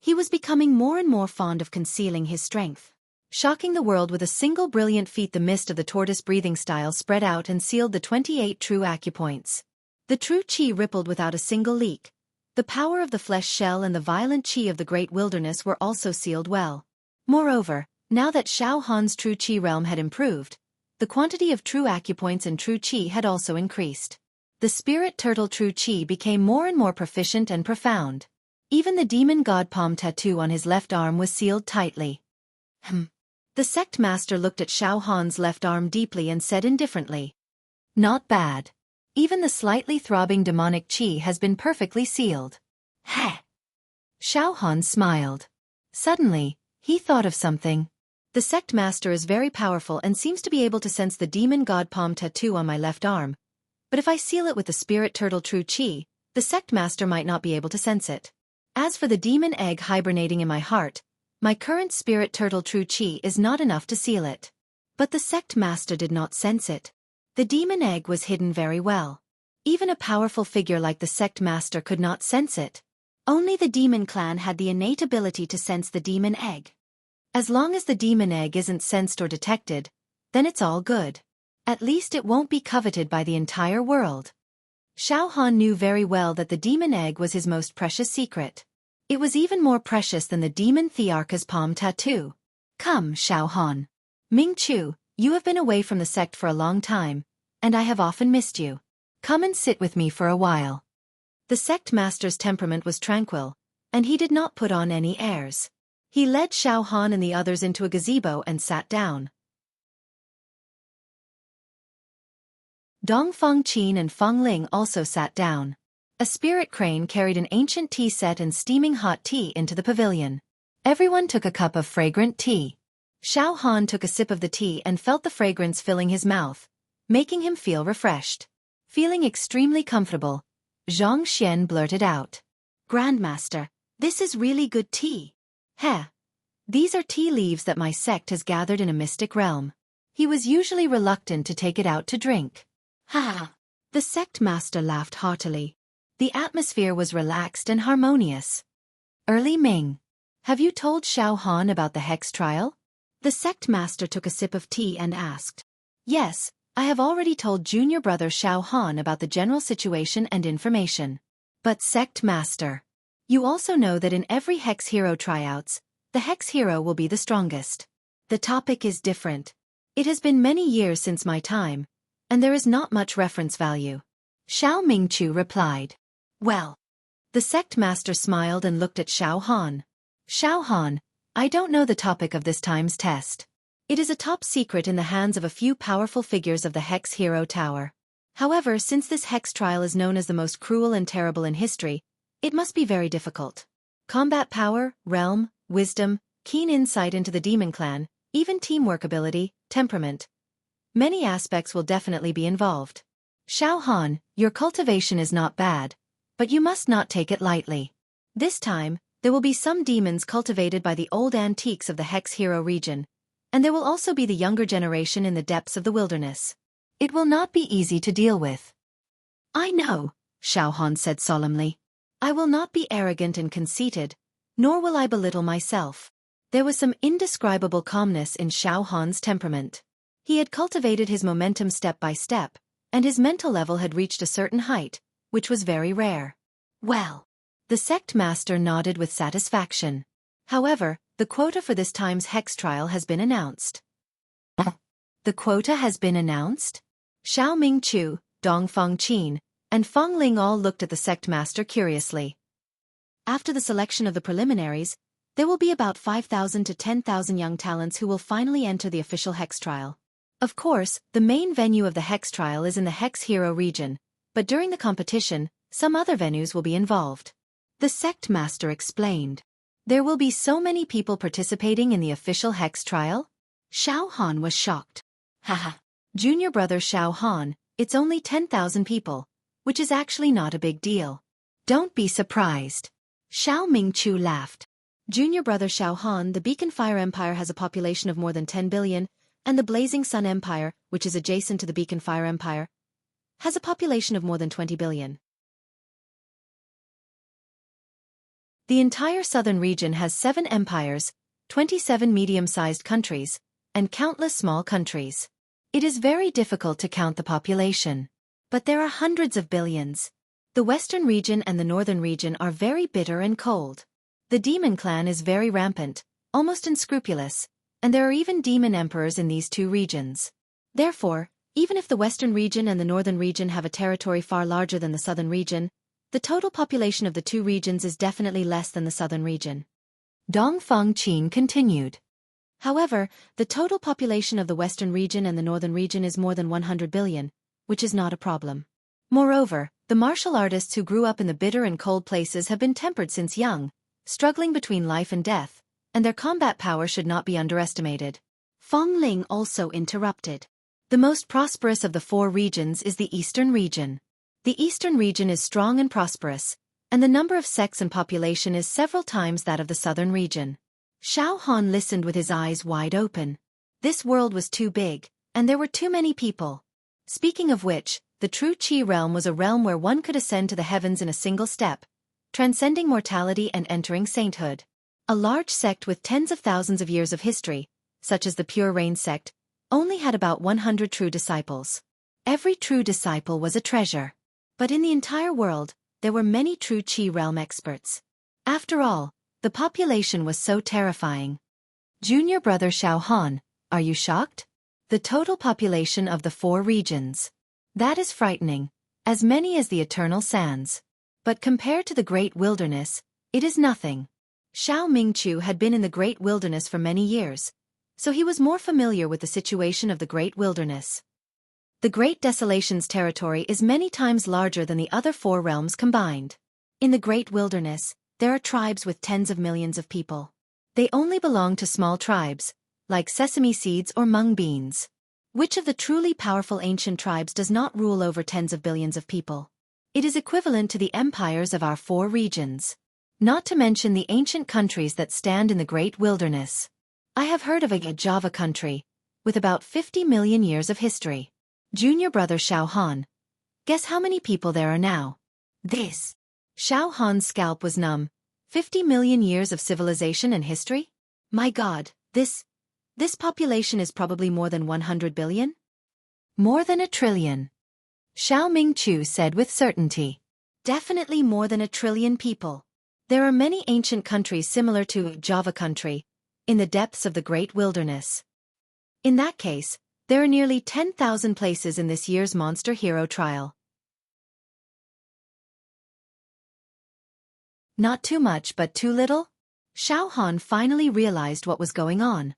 He was becoming more and more fond of concealing his strength. Shocking the world with a single brilliant feat, the mist of the tortoise breathing style spread out and sealed the 28 true acupoints. The true qi rippled without a single leak. The power of the flesh shell and the violent qi of the great wilderness were also sealed well. Moreover, now that Xiao Han's true qi realm had improved, the quantity of true acupoints and true qi had also increased. The spirit turtle true qi became more and more proficient and profound. Even the demon god palm tattoo on his left arm was sealed tightly. The sect master looked at Xiao Han's left arm deeply and said indifferently. Not bad. Even the slightly throbbing demonic qi has been perfectly sealed. Heh. Xiao Han smiled. Suddenly, he thought of something. The sect master is very powerful and seems to be able to sense the demon god palm tattoo on my left arm. But if I seal it with the spirit turtle true qi, the sect master might not be able to sense it. As for the demon egg hibernating in my heart, my current spirit turtle true qi is not enough to seal it. But the sect master did not sense it. The demon egg was hidden very well. Even a powerful figure like the sect master could not sense it. Only the demon clan had the innate ability to sense the demon egg. As long as the demon egg isn't sensed or detected, then it's all good. At least it won't be coveted by the entire world. Xiao Han knew very well that the demon egg was his most precious secret. It was even more precious than the demon Thearcha's palm tattoo. Come, Xiao Han. Ming Chu, you have been away from the sect for a long time, and I have often missed you. Come and sit with me for a while. The sect master's temperament was tranquil, and he did not put on any airs. He led Xiao Han and the others into a gazebo and sat down. Dongfeng Qin and Feng Ling also sat down. A spirit crane carried an ancient tea set and steaming hot tea into the pavilion. Everyone took a cup of fragrant tea. Xiao Han took a sip of the tea and felt the fragrance filling his mouth, making him feel refreshed. Feeling extremely comfortable, Xianxia blurted out. Grandmaster, this is really good tea. Heh. These are tea leaves that my sect has gathered in a mystic realm. He was usually reluctant to take it out to drink. Ha! The sect master laughed heartily. The atmosphere was relaxed and harmonious. Early Ming. Have you told Xiao Han about the hex trial? The sect master took a sip of tea and asked. Yes, I have already told junior brother Xiao Han about the general situation and information. But sect master, you also know that in every hex hero tryouts, the hex hero will be the strongest. The topic is different. It has been many years since my time, and there is not much reference value. Xiao Mingchu replied. Well. The sect master smiled and looked at Xiao Han. Xiao Han, I don't know the topic of this time's test. It is a top secret in the hands of a few powerful figures of the Hex Hero Tower. However, since this hex trial is known as the most cruel and terrible in history, it must be very difficult. Combat power, realm, wisdom, keen insight into the demon clan, even teamwork ability, temperament. Many aspects will definitely be involved. Xiao Han, your cultivation is not bad, but you must not take it lightly. This time, there will be some demons cultivated by the old antiques of the Hex Hero region, and there will also be the younger generation in the depths of the wilderness. It will not be easy to deal with. I know, Xiao Han said solemnly. I will not be arrogant and conceited, nor will I belittle myself. There was some indescribable calmness in Xiao Han's temperament. He had cultivated his momentum step by step, and his mental level had reached a certain height, which was very rare. Well. The sect master nodded with satisfaction. However, the quota for this time's hex trial has been announced. The quota has been announced? Xiao Mingqiu, Dong Fengqin, and Feng Ling all looked at the sect master curiously. After the selection of the preliminaries, there will be about 5,000 to 10,000 young talents who will finally enter the official hex trial. Of course, the main venue of the hex trial is in the Hex Hero region, but during the competition, some other venues will be involved. The sect master explained. There will be so many people participating in the official hex trial? Xiao Han was shocked. Haha. Junior brother Xiao Han, it's only 10,000 people, which is actually not a big deal. Don't be surprised. Xiao Mingqiu laughed. Junior brother Xiao Han, the Beacon Fire Empire has a population of more than 10 billion, and the Blazing Sun Empire, which is adjacent to the Beacon Fire Empire, has a population of more than 20 billion. The entire southern region has 7 empires, 27 medium-sized countries, and countless small countries. It is very difficult to count the population. But there are hundreds of billions. The western region and the northern region are very bitter and cold. The demon clan is very rampant, almost unscrupulous, and there are even demon emperors in these two regions. Therefore, even if the western region and the northern region have a territory far larger than the southern region, the total population of the two regions is definitely less than the southern region. Dong Fengqin continued. However, the total population of the western region and the northern region is more than 100 billion, which is not a problem. Moreover, the martial artists who grew up in the bitter and cold places have been tempered since young, struggling between life and death, and their combat power should not be underestimated. Feng Ling also interrupted. The most prosperous of the 4 regions is the eastern region. The eastern region is strong and prosperous, and the number of sects and population is several times that of the southern region. Xiao Han listened with his eyes wide open. This world was too big, and there were too many people. Speaking of which, the true Qi realm was a realm where one could ascend to the heavens in a single step, transcending mortality and entering sainthood. A large sect with tens of thousands of years of history, such as the Pure Rain sect, only had about 100 true disciples. Every true disciple was a treasure. But in the entire world, there were many true Qi realm experts. After all, the population was so terrifying. Junior brother Xiao Han, are you shocked? The total population of the 4 regions. That is frightening, as many as the eternal sands. But compared to the great wilderness, it is nothing. Xiao Mingqiu had been in the great wilderness for many years, so he was more familiar with the situation of the great wilderness. The Great Desolation's territory is many times larger than the other 4 realms combined. In the great wilderness, there are tribes with tens of millions of people. They only belong to small tribes, like sesame seeds or mung beans. Which of the truly powerful ancient tribes does not rule over tens of billions of people? It is equivalent to the empires of our 4 regions. Not to mention the ancient countries that stand in the great wilderness. I have heard of a Java country, with about 50 million years of history. Junior brother Xiao Han. Guess how many people there are now? This. Xiao Han's scalp was numb. 50 million years of civilization and history? My God, this population is probably more than 100 billion? More than a trillion. Xiao Mingqiu said with certainty. Definitely more than a trillion people. There are many ancient countries similar to Java country, in the depths of the great wilderness. In that case, there are nearly 10,000 places in this year's Monster Hero trial. Not too much but too little? Xiao Han finally realized what was going on.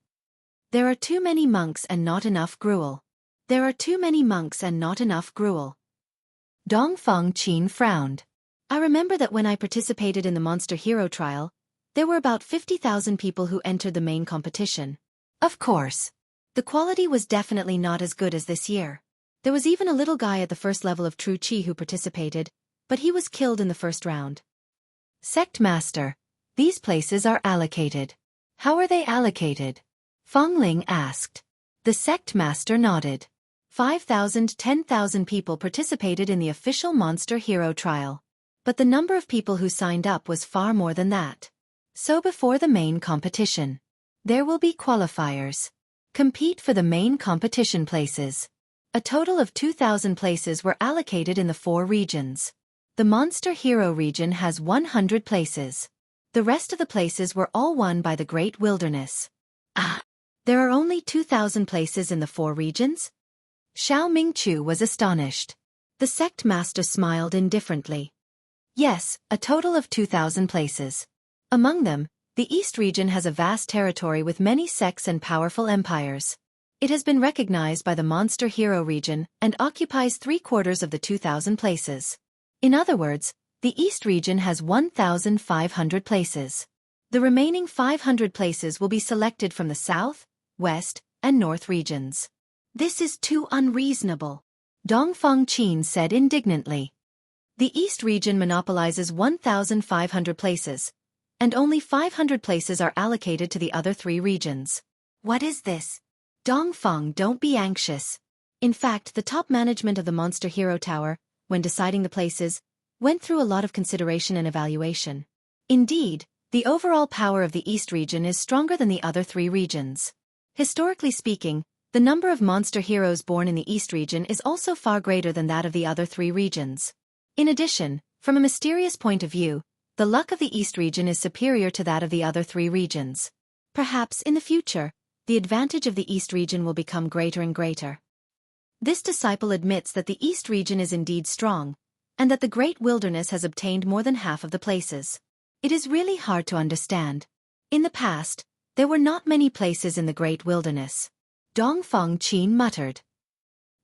There are too many monks and not enough gruel. There are too many monks and not enough gruel. Dong Fengqin frowned. I remember that when I participated in the Monster Hero trial, there were about 50,000 people who entered the main competition. Of course. The quality was definitely not as good as this year. There was even a little guy at the first level of True Qi who participated, but he was killed in the first round. Sect Master, these places are allocated. How are they allocated? Feng Ling asked. The Sect Master nodded. 5,000, 10,000 people participated in the official Monster Hero trial. But the number of people who signed up was far more than that. So before the main competition, there will be qualifiers. Compete for the main competition places. A total of 2,000 places were allocated in the 4 regions. The Monster Hero region has 100 places. The rest of the places were all won by the Great Wilderness. Ah! There are only 2,000 places in the 4 regions? Xiao Mingqiu was astonished. The sect master smiled indifferently. Yes, a total of 2,000 places. Among them, the East region has a vast territory with many sects and powerful empires. It has been recognized by the Monster Hero region and occupies 3/4 of the 2,000 places. In other words, the East region has 1,500 places. The remaining 500 places will be selected from the South, West, and North regions. This is too unreasonable, Dongfeng Qin said indignantly. The East region monopolizes 1,500 places, and only 500 places are allocated to the other 3 regions. What is this? Dongfeng, don't be anxious. In fact, the top management of the Monster Hero Tower, when deciding the places, went through a lot of consideration and evaluation. Indeed, the overall power of the East region is stronger than the other 3 regions. Historically speaking, the number of monster heroes born in the East region is also far greater than that of the other 3 regions. In addition, from a mysterious point of view, the luck of the East region is superior to that of the other 3 regions. Perhaps, in the future, the advantage of the East region will become greater and greater. This disciple admits that the East region is indeed strong, and that the Great Wilderness has obtained more than half of the places. It is really hard to understand. In the past, there were not many places in the Great Wilderness. Dongfeng Qin muttered.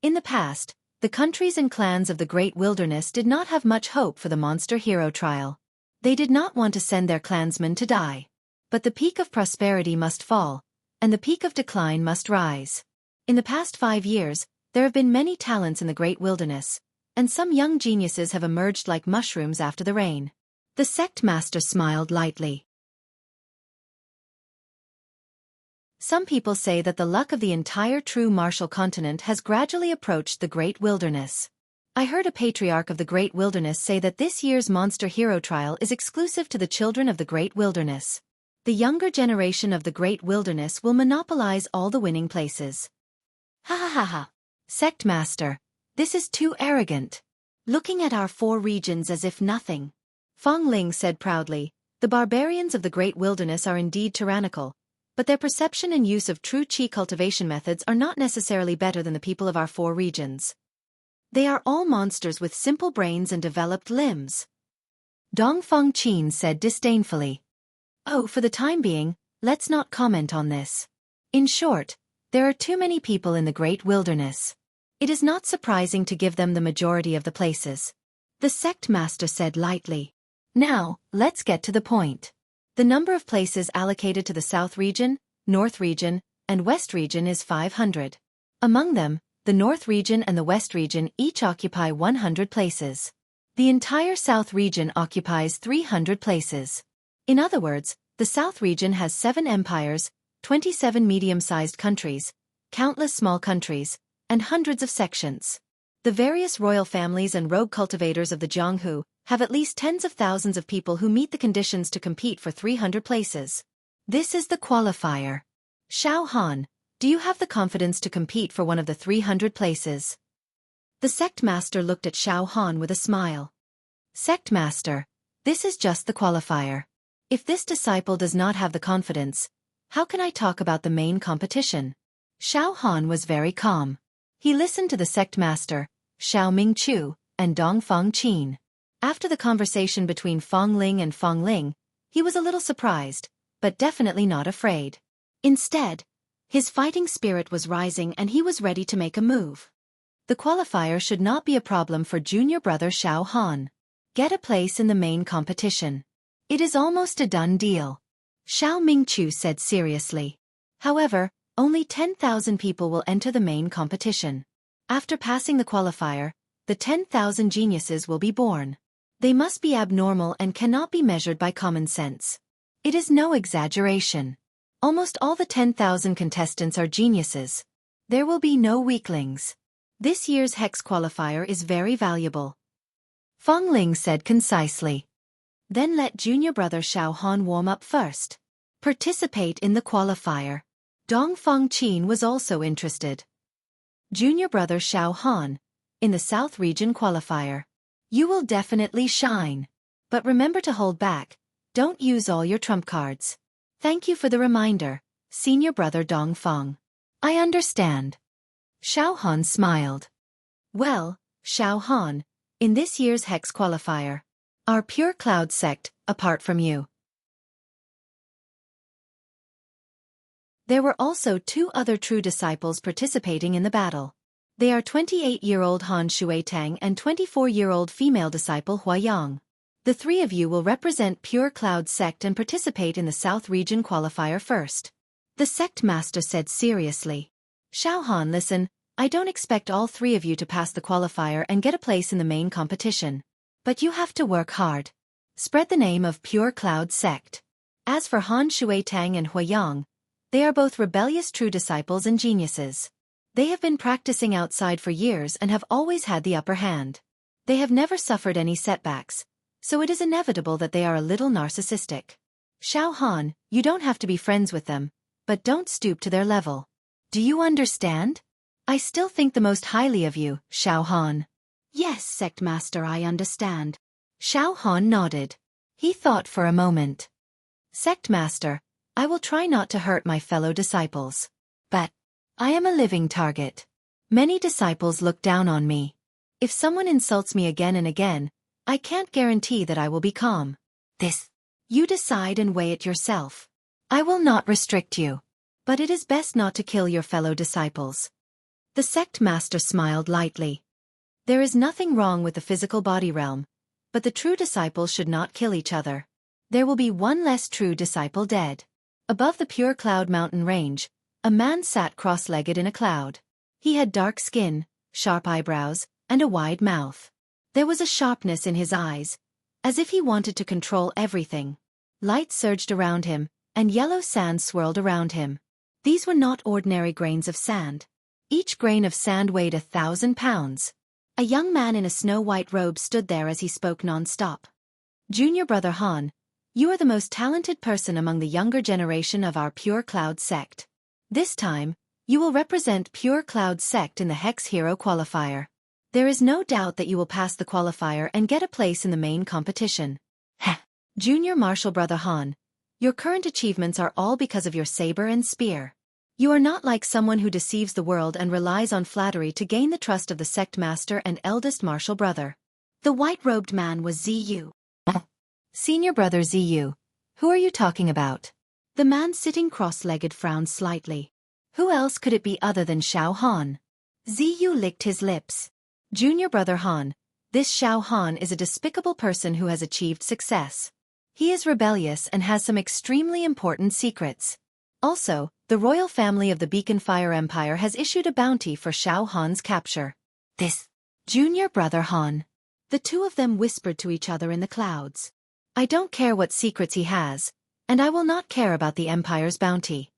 In the past, the countries and clans of the Great Wilderness did not have much hope for the Monster Hero trial. They did not want to send their clansmen to die. But the peak of prosperity must fall, and the peak of decline must rise. In the past 5 years, there have been many talents in the Great Wilderness, and some young geniuses have emerged like mushrooms after the rain. The sect master smiled lightly. Some people say that the luck of the entire true martial continent has gradually approached the Great Wilderness. I heard a patriarch of the Great Wilderness say that this year's Monster Hero trial is exclusive to the children of the Great Wilderness. The younger generation of the Great Wilderness will monopolize all the winning places. Ha ha ha ha. Sect master, this is too arrogant. Looking at our 4 regions as if nothing. Feng Ling said proudly, the barbarians of the Great Wilderness are indeed tyrannical, but their perception and use of true qi cultivation methods are not necessarily better than the people of our 4 regions. They are all monsters with simple brains and developed limbs. Dongfeng Qin said disdainfully. Oh, for the time being, let's not comment on this. In short, there are too many people in the Great Wilderness. It is not surprising to give them the majority of the places. The sect master said lightly. Now, let's get to the point. The number of places allocated to the South region, North region, and West region is 500. Among them, the North region and the West region each occupy 100 places. The entire South region occupies 300 places. In other words, the South region has 7 empires, 27 medium-sized countries, countless small countries, and hundreds of sections. The various royal families and rogue cultivators of the Jianghu have at least tens of thousands of people who meet the conditions to compete for 300 places. This is the qualifier. Xiao Han, do you have the confidence to compete for one of the 300 places? The sect master looked at Xiao Han with a smile. Sect master, this is just the qualifier. If this disciple does not have the confidence, how can I talk about the main competition? Xiao Han was very calm. He listened to the sect master, Xiao Mingqiu, and Dongfeng Qin. After the conversation between Feng Ling and Feng Ling, he was a little surprised, but definitely not afraid. Instead, his fighting spirit was rising and he was ready to make a move. The qualifier should not be a problem for junior brother Xiao Han. Get a place in the main competition. It is almost a done deal. Xiao Mingqiu said seriously. However, only 10,000 people will enter the main competition. After passing the qualifier, the 10,000 geniuses will be born. They must be abnormal and cannot be measured by common sense. It is no exaggeration. Almost all the 10,000 contestants are geniuses. There will be no weaklings. This year's Hex qualifier is very valuable. Feng Ling said concisely. Then let junior brother Xiao Han warm up first. Participate in the qualifier. Dongfeng Qin was also interested. Junior brother Xiao Han, in the South region qualifier. You will definitely shine. But remember to hold back, Don't use all your trump cards. Thank you for the reminder, senior brother Dongfeng. I understand. Xiao Han smiled. Well, Xiao Han, in this year's Hex qualifier, our Pure Cloud sect, apart from you. There were also 2 other true disciples participating in the battle. They are 28-year-old Han Shuitang and 24-year-old female disciple Huayang. The 3 of you will represent Pure Cloud sect and participate in the South Region qualifier first. The sect master said seriously. Xiao Han, listen, I don't expect all 3 of you to pass the qualifier and get a place in the main competition. But you have to work hard. Spread the name of Pure Cloud sect. As for Han Shuitang and Huayang, they are both rebellious true disciples and geniuses. They have been practicing outside for years and have always had the upper hand. They have never suffered any setbacks, so it is inevitable that they are a little narcissistic. Xiao Han, you don't have to be friends with them, but don't stoop to their level. Do you understand? I still think the most highly of you, Xiao Han. Yes, sect master, I understand. Xiao Han nodded. He thought for a moment. Sect master, I will try not to hurt my fellow disciples. But I am a living target. Many disciples look down on me. If someone insults me again and again, I can't guarantee that I will be calm. You decide and weigh it yourself. I will not restrict you. But it is best not to kill your fellow disciples. The sect master smiled lightly. There is nothing wrong with the physical body realm, but the true disciples should not kill each other. There will be one less true disciple dead. Above the Pure Cloud mountain range, a man sat cross-legged in a cloud. He had dark skin, sharp eyebrows, and a wide mouth. There was a sharpness in his eyes, as if he wanted to control everything. Light surged around him, and yellow sand swirled around him. These were not ordinary grains of sand. Each grain of sand weighed 1,000 pounds. A young man in a snow-white robe stood there as he spoke non-stop. Junior Brother Han, you are the most talented person among the younger generation of our Pure Cloud sect. This time, you will represent Pure Cloud sect in the Hex Hero qualifier. There is no doubt that you will pass the qualifier and get a place in the main competition. Junior Martial Brother Han, your current achievements are all because of your saber and spear. You are not like someone who deceives the world and relies on flattery to gain the trust of the sect master and eldest martial brother. The white-robed man was Ziyu. Senior brother Ziyu, who are you talking about? The man sitting cross-legged frowned slightly. Who else could it be other than Xiao Han? Ziyu licked his lips. Junior Brother Han, this Xiao Han is a despicable person who has achieved success. He is rebellious and has some extremely important secrets. Also, the royal family of the Beacon Fire Empire has issued a bounty for Xiao Han's capture. Junior Brother Han. The 2 of them whispered to each other in the clouds. I don't care what secrets he has, and I will not care about the Empire's bounty.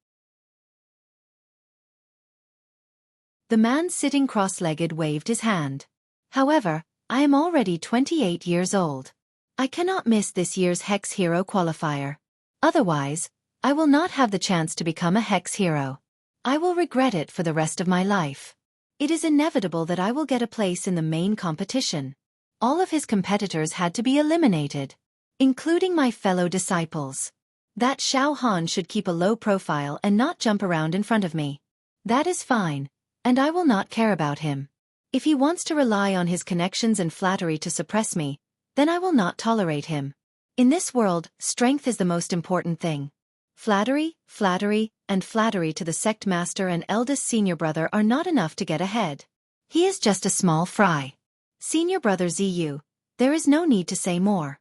The man sitting cross-legged waved his hand. However, I am already 28 years old. I cannot miss this year's Hex Hero qualifier. Otherwise, I will not have the chance to become a Hex Hero. I will regret it for the rest of my life. It is inevitable that I will get a place in the main competition. All of his competitors had to be eliminated, including my fellow disciples. That Xiao Han should keep a low profile and not jump around in front of me. That is fine, and I will not care about him. If he wants to rely on his connections and flattery to suppress me, then I will not tolerate him. In this world, strength is the most important thing. Flattery, and flattery to the sect master and eldest senior brother are not enough to get ahead. He is just a small fry. Senior brother Ziyu, there is no need to say more.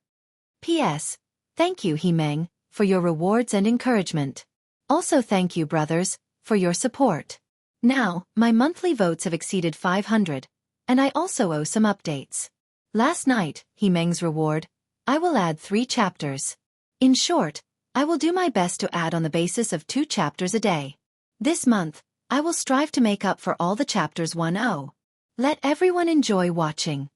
P.S. Thank you, Himeng, for your rewards and encouragement. Also thank you, brothers, for your support. Now, my monthly votes have exceeded 500, and I also owe some updates. Last night, Himeng's reward, I will add 3 chapters. In short, I will do my best to add on the basis of 2 chapters a day. This month, I will strive to make up for all the chapters 1-0. Let everyone enjoy watching.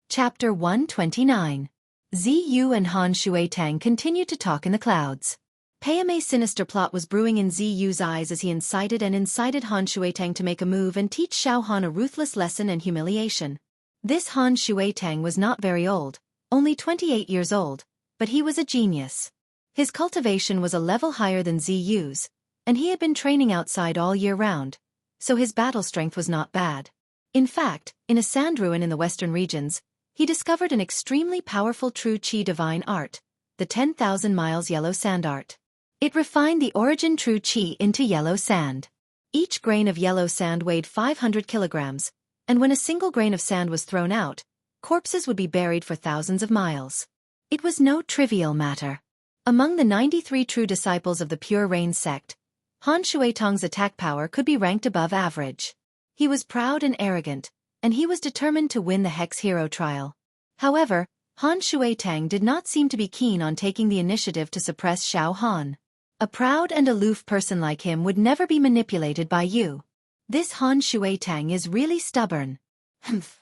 Chapter 129. Ziyu and Han Shuitang continued to talk in the clouds. Pei sinister plot was brewing in Ziyu's eyes as he incited Han Shuetang to make a move and teach Xiao Han a ruthless lesson and humiliation. This Han Shuetang was not very old, only 28 years old, but he was a genius. His cultivation was a level higher than Ziyu's, and he had been training outside all year round, so his battle strength was not bad. In fact, in a sand ruin in the western regions, he discovered an extremely powerful true Qi divine art, the 10,000 miles yellow sand art. It refined the origin true Qi into yellow sand. Each grain of yellow sand weighed 500 kilograms, and when a single grain of sand was thrown out, corpses would be buried for thousands of miles. It was no trivial matter. Among the 93 true disciples of the Pure Rain sect, Han Shuetang's attack power could be ranked above average. He was proud and arrogant, and he was determined to win the Hex Hero trial. However, Han Shuetang did not seem to be keen on taking the initiative to suppress Xiao Han. A proud and aloof person like him would never be manipulated by you. This Han Shuetang is really stubborn. Humph.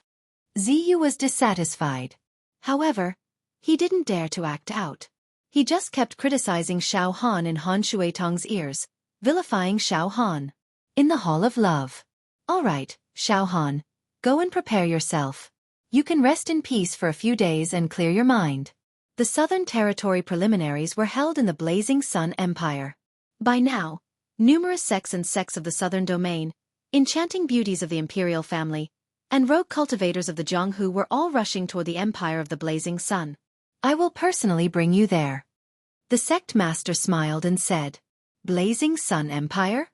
Ziyu was dissatisfied. However, he didn't dare to act out. He just kept criticizing Xiao Han in Han Shuetang's ears, vilifying Xiao Han. In the Hall of Love. All right, Xiao Han, go and prepare yourself. You can rest in peace for a few days and clear your mind. The Southern Territory preliminaries were held in the Blazing Sun Empire. By now, numerous sects of the Southern Domain, enchanting beauties of the imperial family, and rogue cultivators of the Jianghu were all rushing toward the empire of the Blazing Sun. I will personally bring you there. The sect master smiled and said, Blazing Sun Empire?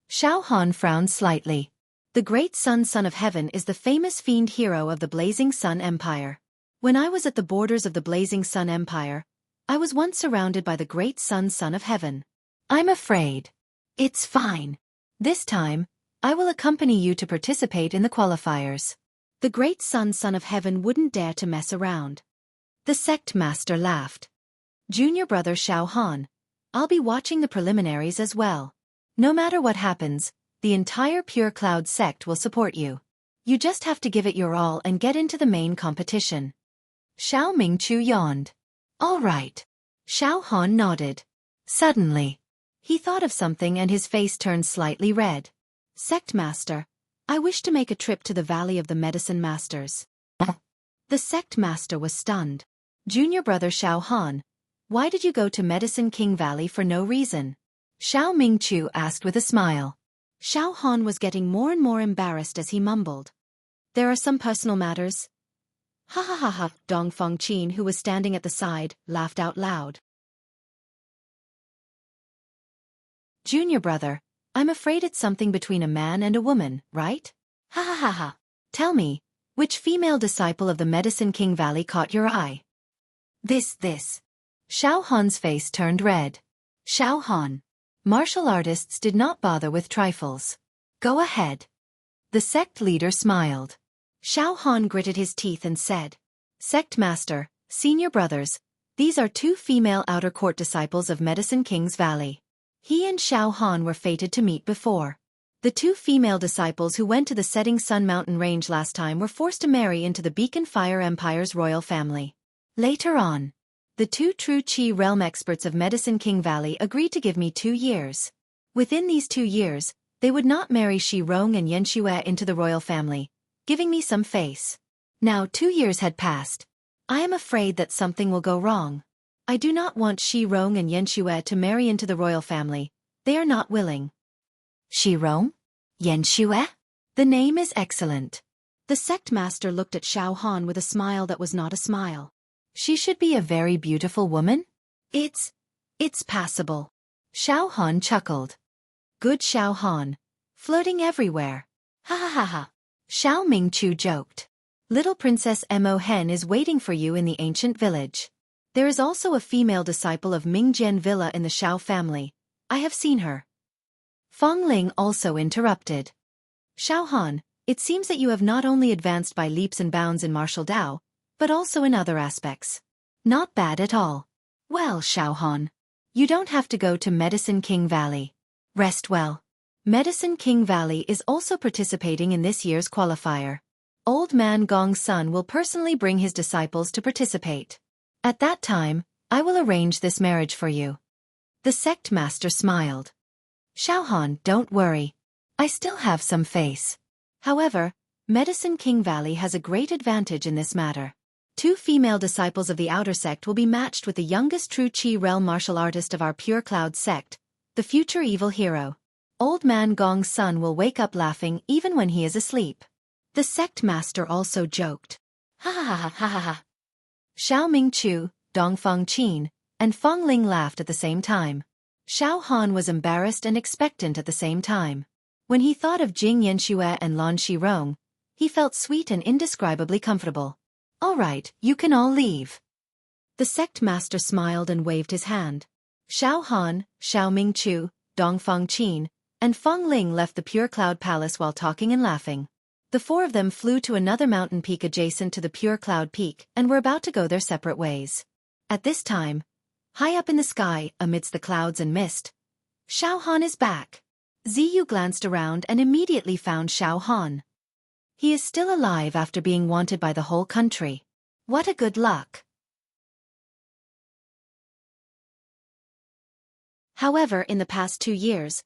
Xiao Han frowned slightly. The Great Sun Son of Heaven is the famous fiend hero of the Blazing Sun Empire. When I was at the borders of the Blazing Sun Empire, I was once surrounded by the Great Sun Son of Heaven. I'm afraid. It's fine. This time, I will accompany you to participate in the qualifiers. The Great Sun Son of Heaven wouldn't dare to mess around. The sect master laughed. Junior brother Xiao Han, I'll be watching the preliminaries as well. No matter what happens, the entire Pure Cloud sect will support you. You just have to give it your all and get into the main competition. Xiao Mingqiu yawned. All right. Xiao Han nodded. Suddenly, he thought of something and his face turned slightly red. Sect Master, I wish to make a trip to the Valley of the Medicine Masters. The Sect Master was stunned. Junior brother Xiao Han, why did you go to Medicine King Valley for no reason? Xiao Mingqiu asked with a smile. Xiao Han was getting more and more embarrassed as he mumbled. There are some personal matters. Ha ha ha ha, Dong Fengqin, who was standing at the side, laughed out loud. Junior brother, I'm afraid it's something between a man and a woman, right? Ha ha ha ha. Tell me, which female disciple of the Medicine King Valley caught your eye? This. Xiao Han's face turned red. Xiao Han. Martial artists did not bother with trifles. Go ahead. The sect leader smiled. Xiao Han gritted his teeth and said, Sect Master, Senior Brothers, these are two female outer court disciples of Medicine King's Valley. He and Xiao Han were fated to meet before. The two female disciples who went to the Setting Sun Mountain Range last time were forced to marry into the Beacon Fire Empire's royal family. Later on, the two true Qi realm experts of Medicine King Valley agreed to give me 2 years. Within these 2 years, they would not marry Shi Rong and Xianxia into the royal family, giving me some face. Now 2 years had passed. I am afraid that something will go wrong. I do not want Shi Rong and Xianxia to marry into the royal family. They are not willing. Shi Rong? Xianxia? The name is excellent. The sect master looked at Xiao Han with a smile that was not a smile. She should be a very beautiful woman? It's passable. Xiao Han chuckled. Good Xiao Han. Flirting everywhere. Ha ha ha ha. Xiao Mingqiu joked. Little Princess Mo Hen is waiting for you in the ancient village. There is also a female disciple of Mingjian Villa in the Xiao family. I have seen her. Feng Ling also interrupted. Xiao Han, it seems that you have not only advanced by leaps and bounds in martial Dao, but also in other aspects. Not bad at all. Well, Xiao Han, you don't have to go to Medicine King Valley. Rest well. Medicine King Valley is also participating in this year's qualifier. Old Man Gong's son will personally bring his disciples to participate. At that time, I will arrange this marriage for you. The sect master smiled. Xiaohan, don't worry. I still have some faith. However, Medicine King Valley has a great advantage in this matter. 2 female disciples of the outer sect will be matched with the youngest true Qi realm martial artist of our Pure Cloud sect, the future evil hero. Old Man Gong's son will wake up laughing even when he is asleep. The sect master also joked. Ha ha ha ha ha ha. Xiao Mingchu, Dongfeng Qin, and Feng Ling laughed at the same time. Xiao Han was embarrassed and expectant at the same time. When he thought of Jing Yanxue and Lan Shirong, he felt sweet and indescribably comfortable. All right, you can all leave. The sect master smiled and waved his hand. Xiao Han, Xiao Mingchu, Dongfeng Qin, and Feng Ling left the Pure Cloud Palace while talking and laughing. The 4 of them flew to another mountain peak adjacent to the Pure Cloud Peak and were about to go their separate ways. At this time, high up in the sky, amidst the clouds and mist, Xiao Han is back. Ziyu glanced around and immediately found Xiao Han. He is still alive after being wanted by the whole country. What a good luck. However, in the past 2 years,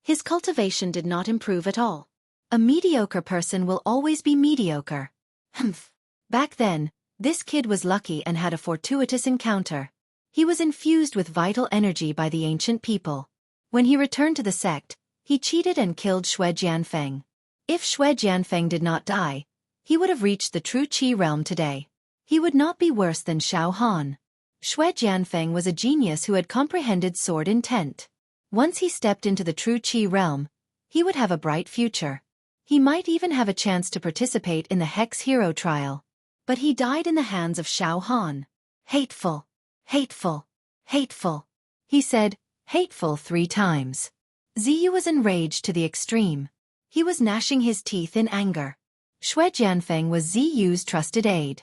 his cultivation did not improve at all. A mediocre person will always be mediocre. Humph. Back then, this kid was lucky and had a fortuitous encounter. He was infused with vital energy by the ancient people. When he returned to the sect, he cheated and killed Xue Jianfeng. If Xue Jianfeng did not die, he would have reached the true Qi realm today. He would not be worse than Xiao Han. Xue Jianfeng was a genius who had comprehended sword intent. Once he stepped into the true Qi realm, he would have a bright future. He might even have a chance to participate in the Hex Hero trial. But he died in the hands of Xiao Han. Hateful, hateful, hateful. He said, hateful 3 times. Ziyu was enraged to the extreme. He was gnashing his teeth in anger. Xue Jianfeng was Ziyu's trusted aide.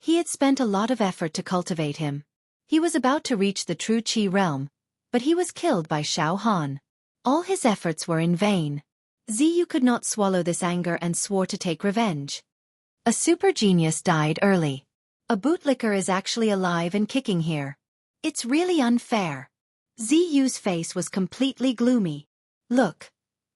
He had spent a lot of effort to cultivate him. He was about to reach the true Qi realm, but he was killed by Xiao Han. All his efforts were in vain. Ziyu could not swallow this anger and swore to take revenge. A super genius died early. A bootlicker is actually alive and kicking here. It's really unfair. Ziyu's face was completely gloomy. Look.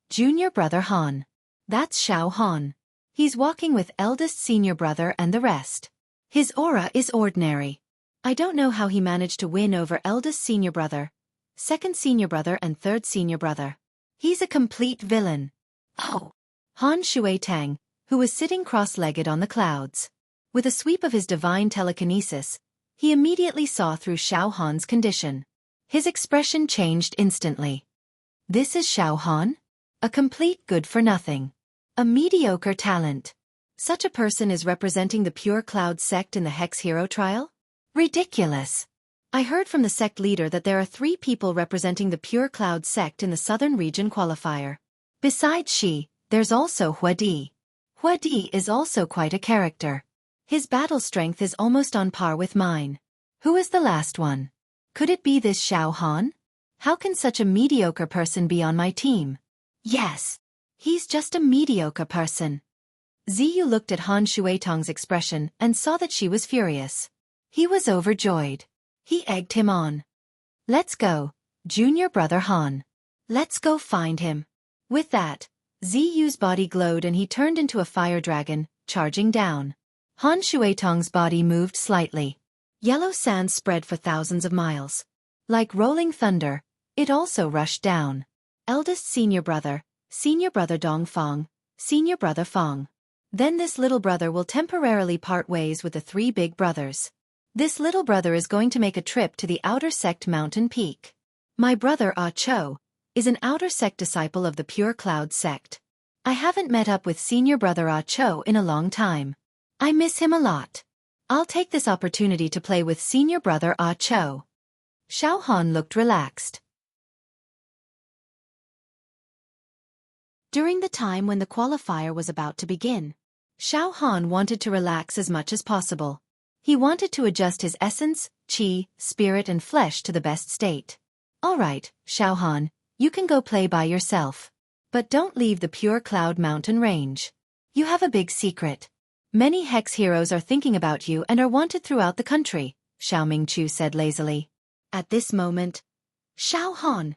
Junior brother Han. That's Xiao Han. He's walking with eldest senior brother and the rest. His aura is ordinary. I don't know how he managed to win over eldest senior brother, second senior brother and third senior brother. He's a complete villain. Oh! Han Shuitang, who was sitting cross-legged on the clouds. With a sweep of his divine telekinesis, he immediately saw through Xiao Han's condition. His expression changed instantly. This is Xiao Han? A complete good-for-nothing. A mediocre talent. Such a person is representing the Pure Cloud sect in the Hex Hero trial? Ridiculous. I heard from the sect leader that there are 3 people representing the Pure Cloud sect in the southern region qualifier. Besides she, there's also Huadi. Huadi is also quite a character. His battle strength is almost on par with mine. Who is the last one? Could it be this Xiao Han? How can such a mediocre person be on my team? Yes. He's just a mediocre person. Ziyu looked at Han Shuitang's expression and saw that she was furious. He was overjoyed. He egged him on. Let's go, junior brother Han. Let's go find him. With that, Ziyu's body glowed and he turned into a fire dragon, charging down. Han Shuitang's body moved slightly. Yellow sand spread for thousands of miles. Like rolling thunder, it also rushed down. Eldest senior brother Dongfeng, senior brother Feng. Then this little brother will temporarily part ways with the 3 big brothers. This little brother is going to make a trip to the outer sect mountain peak. My brother Ah Cho is an outer sect disciple of the Pure Cloud sect. I haven't met up with senior brother Ah Cho in a long time. I miss him a lot. I'll take this opportunity to play with senior brother Ah Cho. Xiao Han looked relaxed. During the time when the qualifier was about to begin, Xiao Han wanted to relax as much as possible. He wanted to adjust his essence, qi, spirit and flesh to the best state. All right, Xiao Han, you can go play by yourself. But don't leave the Pure Cloud mountain range. You have a big secret. Many Hex heroes are thinking about you and are wanted throughout the country, Xiao Mingchu said lazily. At this moment, Xiao Han!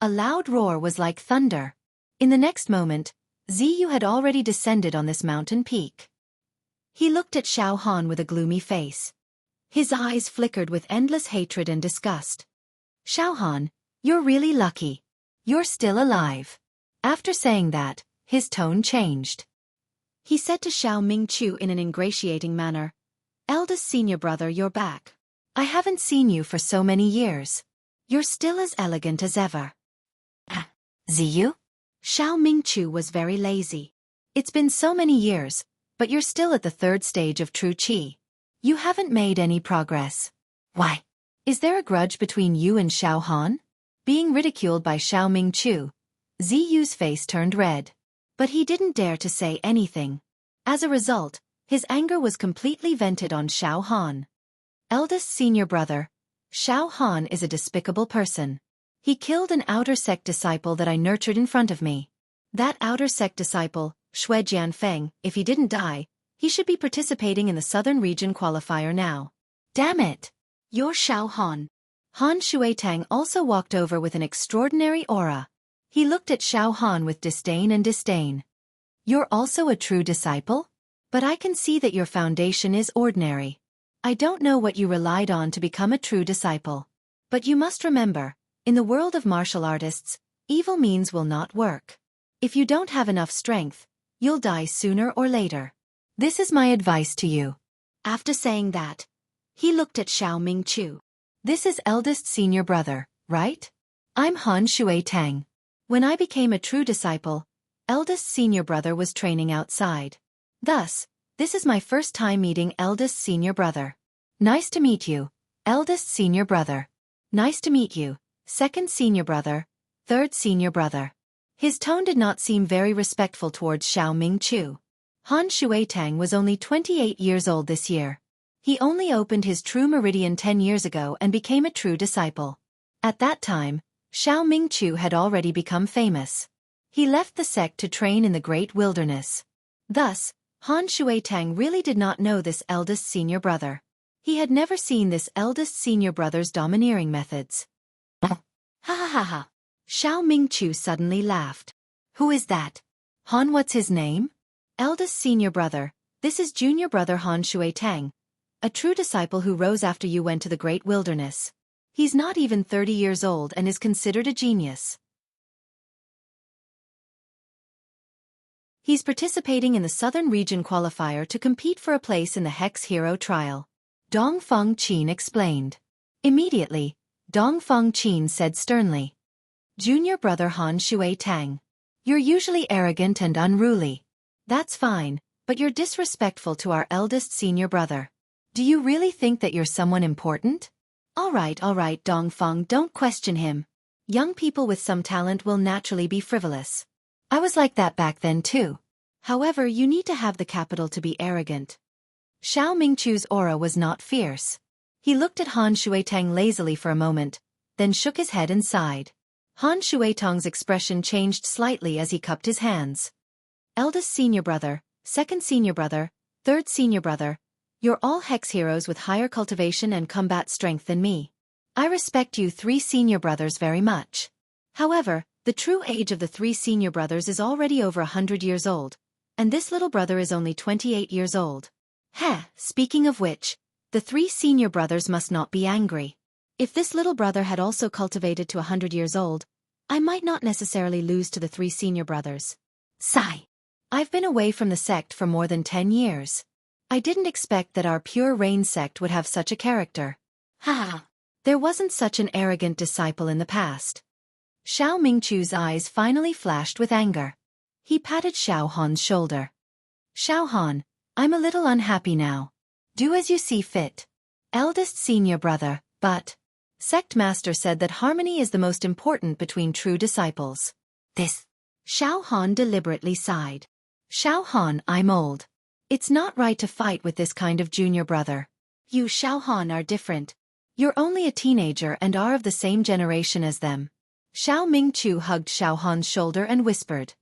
A loud roar was like thunder. In the next moment, Ziyu had already descended on this mountain peak. He looked at Xiao Han with a gloomy face. His eyes flickered with endless hatred and disgust. Xiao Han, you're really lucky. You're still alive. After saying that, his tone changed. He said to Xiao Mingqiu in an ingratiating manner, "Eldest senior brother, you're back. I haven't seen you for so many years. You're still as elegant as ever." Ziyu? Xiao Mingqiu was very lazy. "It's been so many years, but you're still at the third stage of true qi. You haven't made any progress. Why? Is there a grudge between you and Xiao Han?" Being ridiculed by Xiao Mingqiu, Ziyu's face turned red. But he didn't dare to say anything. As a result, his anger was completely vented on Xiao Han. "Eldest senior brother, Xiao Han is a despicable person. He killed an outer sect disciple that I nurtured in front of me. That outer sect disciple, Shui Jianfeng, if he didn't die, he should be participating in the Southern Region qualifier now. Damn it! You're Xiao Han." Han Shuitang also walked over with an extraordinary aura. He looked at Xiao Han with disdain. "You're also a true disciple? But I can see that your foundation is ordinary. I don't know what you relied on to become a true disciple. But you must remember, in the world of martial artists, evil means will not work. If you don't have enough strength, you'll die sooner or later. This is my advice to you." After saying that, he looked at Xiao Mingqiu. "This is eldest senior brother, right? I'm Han Shuitang. When I became a true disciple, eldest senior brother was training outside. Thus, this is my first time meeting eldest senior brother. Nice to meet you, eldest senior brother. Nice to meet you, second senior brother, third senior brother." His tone did not seem very respectful towards Xiao Mingqiu. Han Shuitang was only 28 years old this year. He only opened his true meridian 10 years ago and became a true disciple. At that time, Xiao Mingqiu had already become famous. He left the sect to train in the great wilderness. Thus, Han Shuitang really did not know this eldest senior brother. He had never seen this eldest senior brother's domineering methods. Ha ha ha ha. Xiao Mingqiu suddenly laughed. "Who is that? Han, what's his name?" "Eldest senior brother, this is junior brother Han Shuitang, a true disciple who rose after you went to the great wilderness. He's not even 30 years old and is considered a genius. He's participating in the Southern Region qualifier to compete for a place in the Hex Hero trial," Dong Fengqin explained. Immediately, Dong Fengqin said sternly, "Junior brother Han Shuitang, you're usually arrogant and unruly. That's fine, but you're disrespectful to our eldest senior brother. Do you really think that you're someone important?" All right, Dong Feng, don't question him. Young people with some talent will naturally be frivolous. I was like that back then too. However, you need to have the capital to be arrogant." Xiao Mingqiu's aura was not fierce. He looked at Han Shuitang lazily for a moment, then shook his head and sighed. Han Shuitang's expression changed slightly as he cupped his hands. "Eldest senior brother, second senior brother, third senior brother, you're all hex heroes with higher cultivation and combat strength than me. I respect you three senior brothers very much. However, the true age of the three senior brothers is already over 100 years old, and this little brother is only 28 years old. Speaking of which, the three senior brothers must not be angry. If this little brother had also cultivated to 100 years old, I might not necessarily lose to the three senior brothers. Sigh. I've been away from the sect for more than 10 years. I didn't expect that our pure rain sect would have such a character. There wasn't such an arrogant disciple in the past." Xiao Mingqiu's eyes finally flashed with anger. He patted Xiao Han's shoulder. "Xiao Han, I'm a little unhappy now. Do as you see fit. Eldest senior brother, but sect master said that harmony is the most important between true disciples. This." Xiao Han deliberately sighed. "Xiao Han, I'm old. It's not right to fight with this kind of junior brother. You Xiao Han are different. You're only a teenager and are of the same generation as them." Xiao Mingqiu hugged Xiao Han's shoulder and whispered,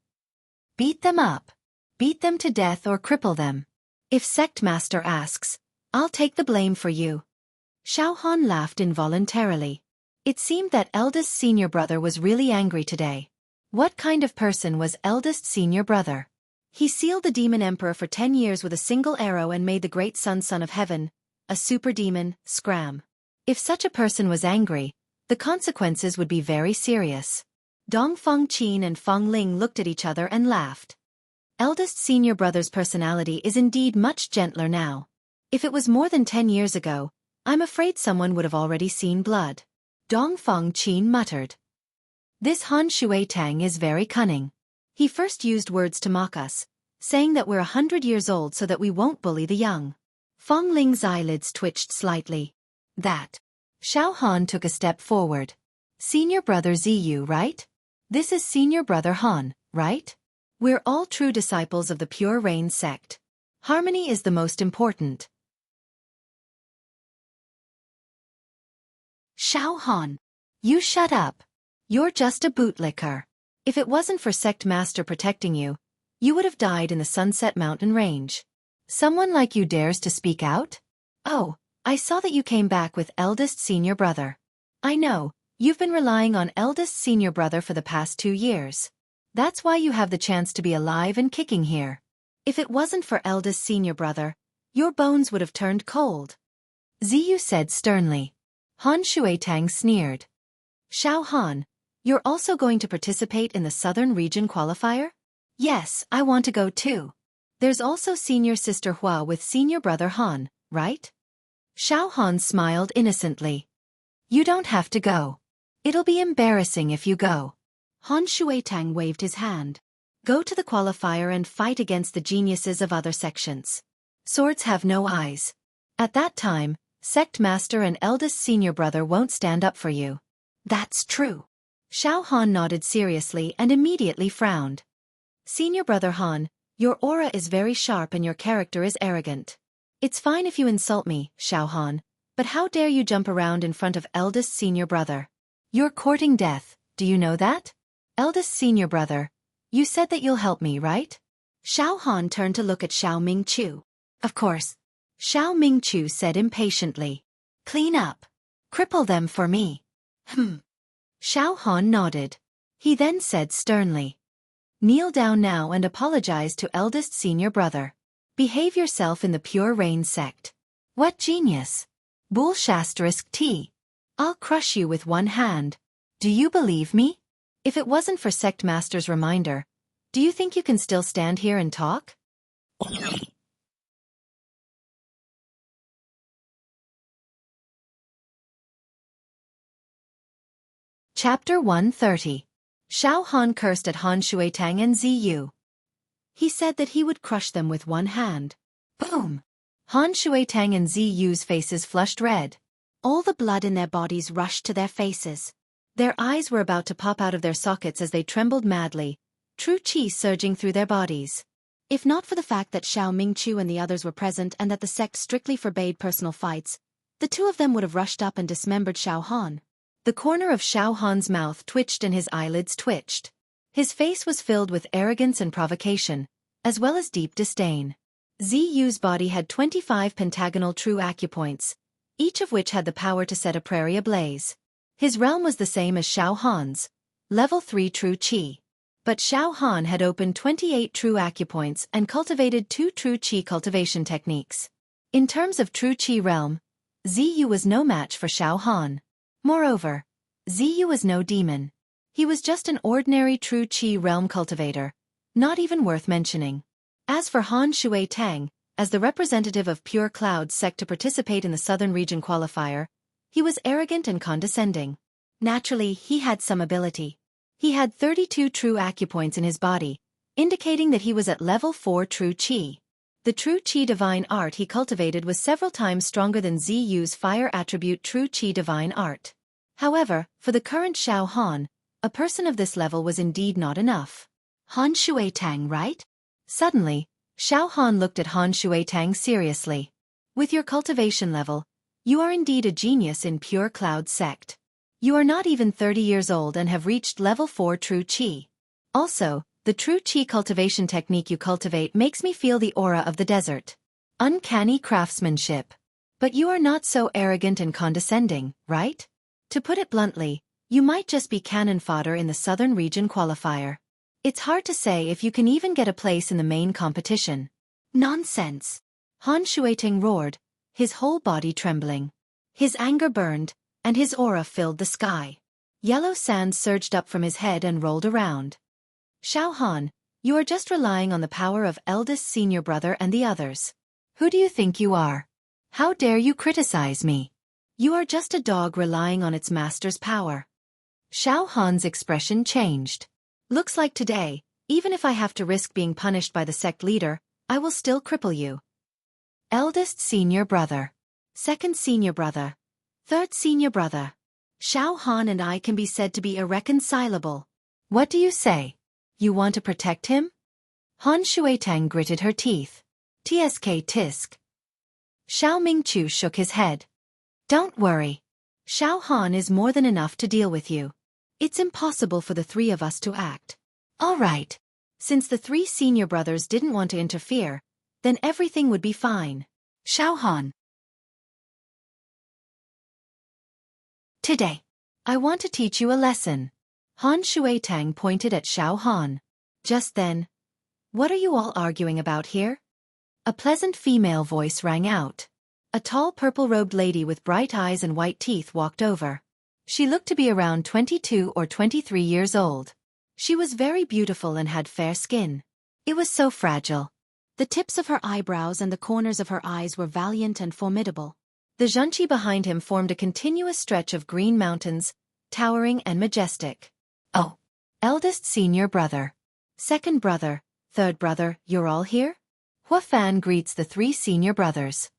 "Beat them up. Beat them to death or cripple them. If sect master asks, I'll take the blame for you." Xiao Han laughed involuntarily. It seemed that eldest senior brother was really angry today. What kind of person was eldest senior brother? He sealed the demon emperor for 10 years with a single arrow and made the great son of heaven, a super demon, scram. If such a person was angry, the consequences would be very serious. Dong Fengqin and Feng Ling looked at each other and laughed. Eldest senior brother's personality is indeed much gentler now. If it was more than 10 years ago, I'm afraid someone would have already seen blood. Dong Fengqin muttered. This Han Shuitang is very cunning. He first used words to mock us, saying that we're 100 years old so that we won't bully the young. Feng Ling's eyelids twitched slightly. That. Xiao Han took a step forward. Senior brother Ziyu, right? This is senior brother Han, right? We're all true disciples of the Pure Rain sect. Harmony is the most important. Xiao Han. You shut up. You're just a bootlicker. If it wasn't for sect master protecting you, you would have died in the Sunset Mountain Range. Someone like you dares to speak out? Oh, I saw that you came back with eldest senior brother. I know, you've been relying on eldest senior brother for the past 2 years. That's why you have the chance to be alive and kicking here. If it wasn't for eldest senior brother, your bones would have turned cold. Ziyu said sternly. Han Shuitang sneered. Xiao Han, you're also going to participate in the Southern Region qualifier? Yes, I want to go too. There's also senior sister Hua with senior brother Han, right? Xiao Han smiled innocently. You don't have to go. It'll be embarrassing if you go. Han Shuitang waved his hand. Go to the qualifier and fight against the geniuses of other sections. Swords have no eyes. At that time, sect master and eldest senior brother won't stand up for you. That's true. Xiao Han nodded seriously and immediately frowned. Senior brother Han, your aura is very sharp and your character is arrogant. It's fine if you insult me, Xiao Han, but how dare you jump around in front of eldest senior brother? You're courting death, do you know that? Eldest senior brother, you said that you'll help me, right? Xiao Han turned to look at Xiao Mingqiu. Of course. Xiao Mingqiu said impatiently. Clean up. Cripple them for me. Xiao Han nodded. He then said sternly. Kneel down now and apologize to eldest senior brother. Behave yourself in the Pure Rain sect. What genius! Bull **T. I'll crush you with one hand. Do you believe me? If it wasn't for sect master's reminder, do you think you can still stand here and talk? Chapter 130. Xiao Han cursed at Han Shuitang and Ziyu. He said that he would crush them with one hand. Boom! Han Shuitang and Ziyu's faces flushed red. All the blood in their bodies rushed to their faces. Their eyes were about to pop out of their sockets as they trembled madly, true qi surging through their bodies. If not for the fact that Xiao Mingqiu and the others were present and that the sect strictly forbade personal fights, the two of them would have rushed up and dismembered Xiao Han. The corner of Xiao Han's mouth twitched and his eyelids twitched. His face was filled with arrogance and provocation, as well as deep disdain. Ziyu's body had 25 pentagonal true acupoints, each of which had the power to set a prairie ablaze. His realm was the same as Xiao Han's, level 3 true qi. But Xiao Han had opened 28 true acupoints and cultivated 2 true qi cultivation techniques. In terms of true qi realm, Ziyu was no match for Xiao Han. Moreover, Ziyu was no demon. He was just an ordinary true qi realm cultivator, not even worth mentioning. As for Han Shuitang, as the representative of Pure Cloud sect to participate in the Southern Region qualifier, he was arrogant and condescending. Naturally, he had some ability. He had 32 true acupoints in his body, indicating that he was at level 4 true qi. The true qi divine art he cultivated was several times stronger than Ziyu's fire attribute true qi divine art. However, for the current Xiao Han, a person of this level was indeed not enough. Han Shuitang, right? Suddenly, Xiao Han looked at Han Shuitang seriously. With your cultivation level, you are indeed a genius in Pure Cloud sect. You are not even 30 years old and have reached level 4 true qi. Also, the true qi cultivation technique you cultivate makes me feel the aura of the desert. Uncanny craftsmanship. But you are not so arrogant and condescending, right? To put it bluntly, you might just be cannon fodder in the Southern Region qualifier. It's hard to say if you can even get a place in the main competition. Nonsense! Han Shuiting roared, his whole body trembling. His anger burned, and his aura filled the sky. Yellow sand surged up from his head and rolled around. Xiao Han, you are just relying on the power of eldest senior brother and the others. Who do you think you are? How dare you criticize me? You are just a dog relying on its master's power. Xiao Han's expression changed. Looks like today, even if I have to risk being punished by the sect leader, I will still cripple you. Eldest senior brother. Second senior brother. Third senior brother. Xiao Han and I can be said to be irreconcilable. What do you say? You want to protect him? Han Shuitang gritted her teeth. Tsk tisk. Xiao Mingchu shook his head. Don't worry. Xiao Han is more than enough to deal with you. It's impossible for the three of us to act. All right. Since the three senior brothers didn't want to interfere, then everything would be fine. Xiao Han. Today, I want to teach you a lesson. Han Shuitang pointed at Xiao Han. Just then, what are you all arguing about here? A pleasant female voice rang out. A tall purple-robed lady with bright eyes and white teeth walked over. She looked to be around 22 or 23 years old. She was very beautiful and had fair skin. It was so fragile. The tips of her eyebrows and the corners of her eyes were valiant and formidable. The Xianxia behind him formed a continuous stretch of green mountains, towering and majestic. Oh, eldest senior brother. Second brother, third brother, you're all here? Hua Fan greets the three senior brothers.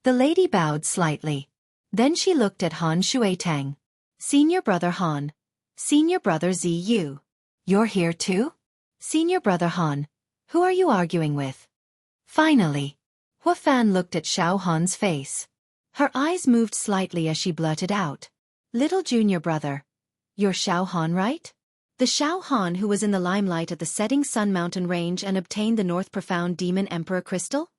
The lady bowed slightly. Then she looked at Han Shuitang. Senior brother Han. Senior brother Ziyu. You're here too? Senior brother Han. Who are you arguing with? Finally. Hua Fan looked at Xiao Han's face. Her eyes moved slightly as she blurted out. Little junior brother. You're Xiao Han, right? The Xiao Han who was in the limelight at the setting Sun Mountain Range and obtained the North Profound Demon Emperor Crystal?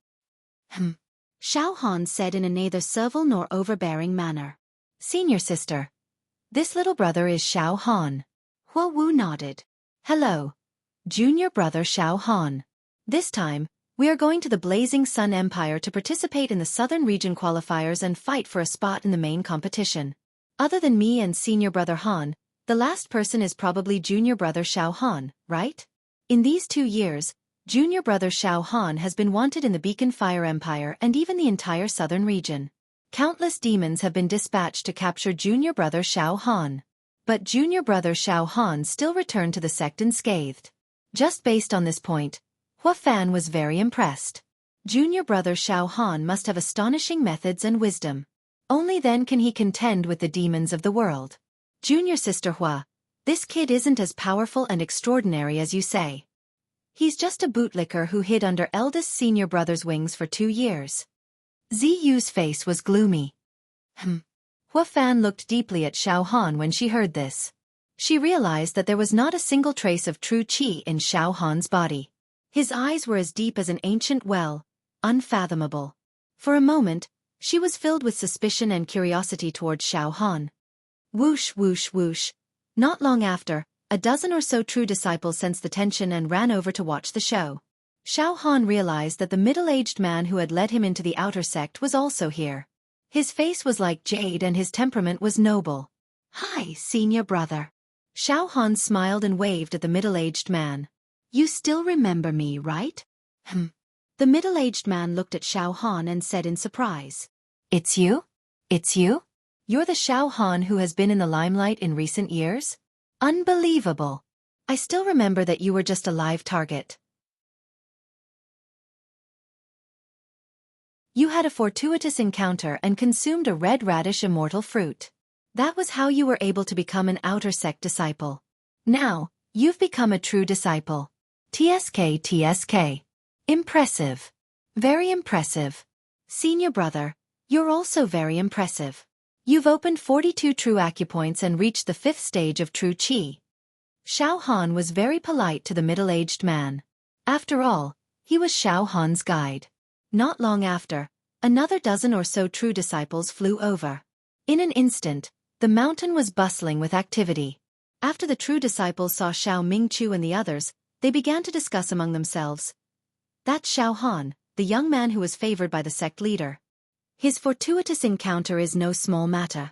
Xiao Han said in a neither servile nor overbearing manner. Senior sister. This little brother is Xiao Han. Hua Wu nodded. Hello. Junior brother Xiao Han. This time, we are going to the Blazing Sun Empire to participate in the Southern Region qualifiers and fight for a spot in the main competition. Other than me and senior brother Han, the last person is probably junior brother Xiao Han, right? In these 2 years, junior brother Xiao Han has been wanted in the Beacon Fire Empire and even the entire southern region. Countless demons have been dispatched to capture junior brother Xiao Han. But junior brother Xiao Han still returned to the sect unscathed. Just based on this point, Hua Fan was very impressed. Junior brother Xiao Han must have astonishing methods and wisdom. Only then can he contend with the demons of the world. Junior sister Hua, this kid isn't as powerful and extraordinary as you say. He's just a bootlicker who hid under eldest senior brother's wings for 2 years. Ziyu's face was gloomy. Hua Fan looked deeply at Xiao Han when she heard this. She realized that there was not a single trace of true qi in Xiao Han's body. His eyes were as deep as an ancient well, unfathomable. For a moment, she was filled with suspicion and curiosity toward Xiao Han. Whoosh whoosh whoosh. Not long after, a dozen or so true disciples sensed the tension and ran over to watch the show. Xiao Han realized that the middle-aged man who had led him into the outer sect was also here. His face was like jade and his temperament was noble. Hi, senior brother. Xiao Han smiled and waved at the middle-aged man. You still remember me, right? The middle-aged man looked at Xiao Han and said in surprise. It's you? It's you? You're the Xiao Han who has been in the limelight in recent years? Unbelievable. I still remember that you were just a live target. You had a fortuitous encounter and consumed a red radish immortal fruit. That was how you were able to become an outer sect disciple. Now, you've become a true disciple. TSK. Impressive. Very impressive. Senior brother, you're also very impressive. You've opened 42 true acupoints and reached the 5th stage of true qi. Xiao Han was very polite to the middle-aged man. After all, he was Xiao Han's guide. Not long after, another dozen or so true disciples flew over. In an instant, The mountain was bustling with activity. After the true disciples saw Xiao Mingqiu and the others, they began to discuss among themselves. That's Xiao Han, the young man who was favored by the sect leader. His fortuitous encounter is no small matter.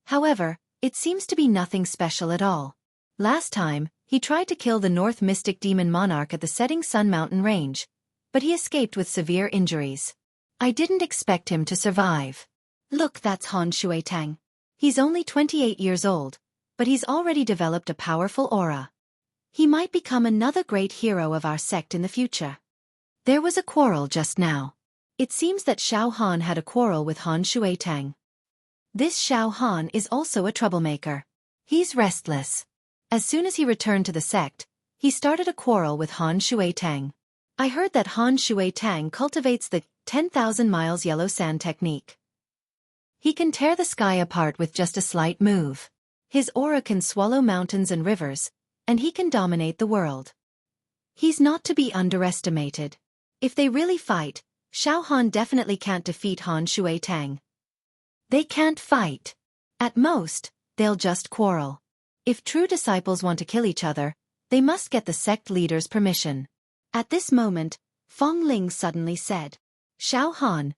However, it seems to be nothing special at all. Last time, he tried to kill the North Mystic Demon Monarch at the Setting Sun Mountain Range, but he escaped with severe injuries. I didn't expect him to survive. Look, that's Han Shuitang. He's only 28 years old, but he's already developed a powerful aura. He might become another great hero of our sect in the future. There was a quarrel just now. It seems that Xiao Han had a quarrel with Han Shuitang. This Xiao Han is also a troublemaker. He's restless. As soon as he returned to the sect, he started a quarrel with Han Shuitang. I heard that Han Shuitang cultivates the 10,000 miles yellow sand technique. He can tear the sky apart with just a slight move. His aura can swallow mountains and rivers, and he can dominate the world. He's not to be underestimated. If they really fight, Xiao Han definitely can't defeat Han Shuitang. They can't fight. At most, they'll just quarrel. If true disciples want to kill each other, they must get the sect leader's permission. At this moment, Feng Ling suddenly said, Xiao Han,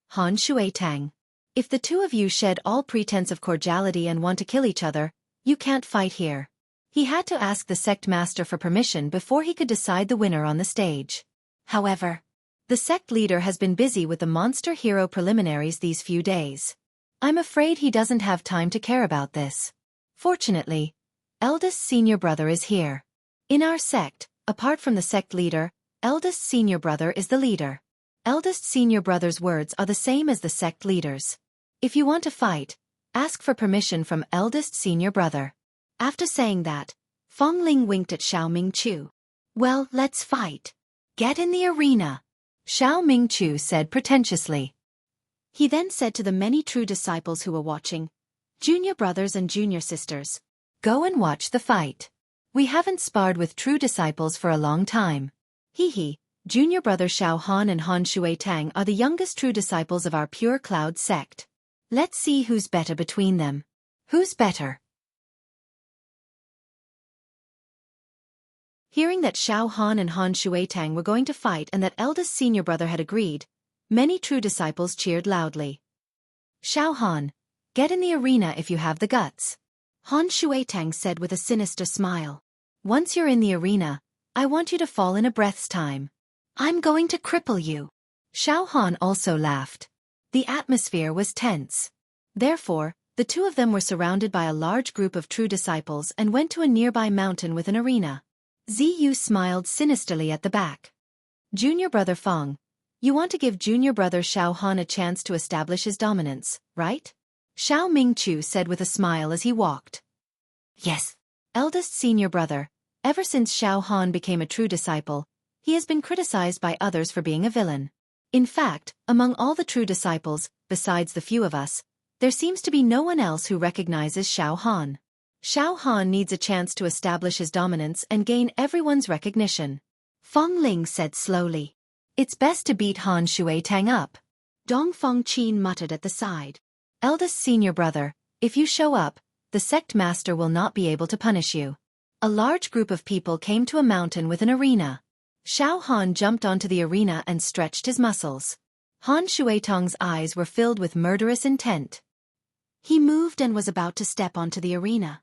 Han Shuitang, if the two of you shed all pretense of cordiality and want to kill each other, you can't fight here. He had to ask the sect master for permission before he could decide the winner on the stage. However, the sect leader has been busy with the monster hero preliminaries these few days. I'm afraid he doesn't have time to care about this. Fortunately, eldest senior brother is here. In our sect, apart from the sect leader, eldest senior brother is the leader. Eldest senior brother's words are the same as the sect leader's. If you want to fight, ask for permission from eldest senior brother. After saying that, Feng Ling winked at Xiao Mingqiu. Well, let's fight. Get in the arena, Xiao Mingqiu said pretentiously. He then said to the many true disciples who were watching, junior brothers and junior sisters, go and watch the fight. We haven't sparred with true disciples for a long time. Hee. Junior brother Xiao Han and Han Shuitang are the youngest true disciples of our Pure Cloud sect. Let's see who's better between them. Who's better? Hearing that Xiao Han and Han Shuitang were going to fight and that eldest senior brother had agreed, many true disciples cheered loudly. Xiao Han, get in the arena if you have the guts, Han Shuitang said with a sinister smile. Once you're in the arena, I want you to fall in a breath's time. I'm going to cripple you. Xiao Han also laughed. The atmosphere was tense. Therefore, the two of them were surrounded by a large group of true disciples and went to a nearby mountain with an arena. Ziyu smiled sinisterly at the back. Junior brother Feng, you want to give junior brother Xiao Han a chance to establish his dominance, right? Xiao Mingqiu said with a smile as he walked. Yes. Eldest senior brother, ever since Xiao Han became a true disciple, he has been criticized by others for being a villain. In fact, among all the true disciples, besides the few of us, there seems to be no one else who recognizes Xiao Han. Xiao Han needs a chance to establish his dominance and gain everyone's recognition. Feng Ling said slowly. It's best to beat Han Shuitang up. Dong Fengqin muttered at the side. Eldest senior brother, if you show up, the sect master will not be able to punish you. A large group of people came to a mountain with an arena. Xiao Han jumped onto the arena and stretched his muscles. Han Shuitang's eyes were filled with murderous intent. He moved and was about to step onto the arena.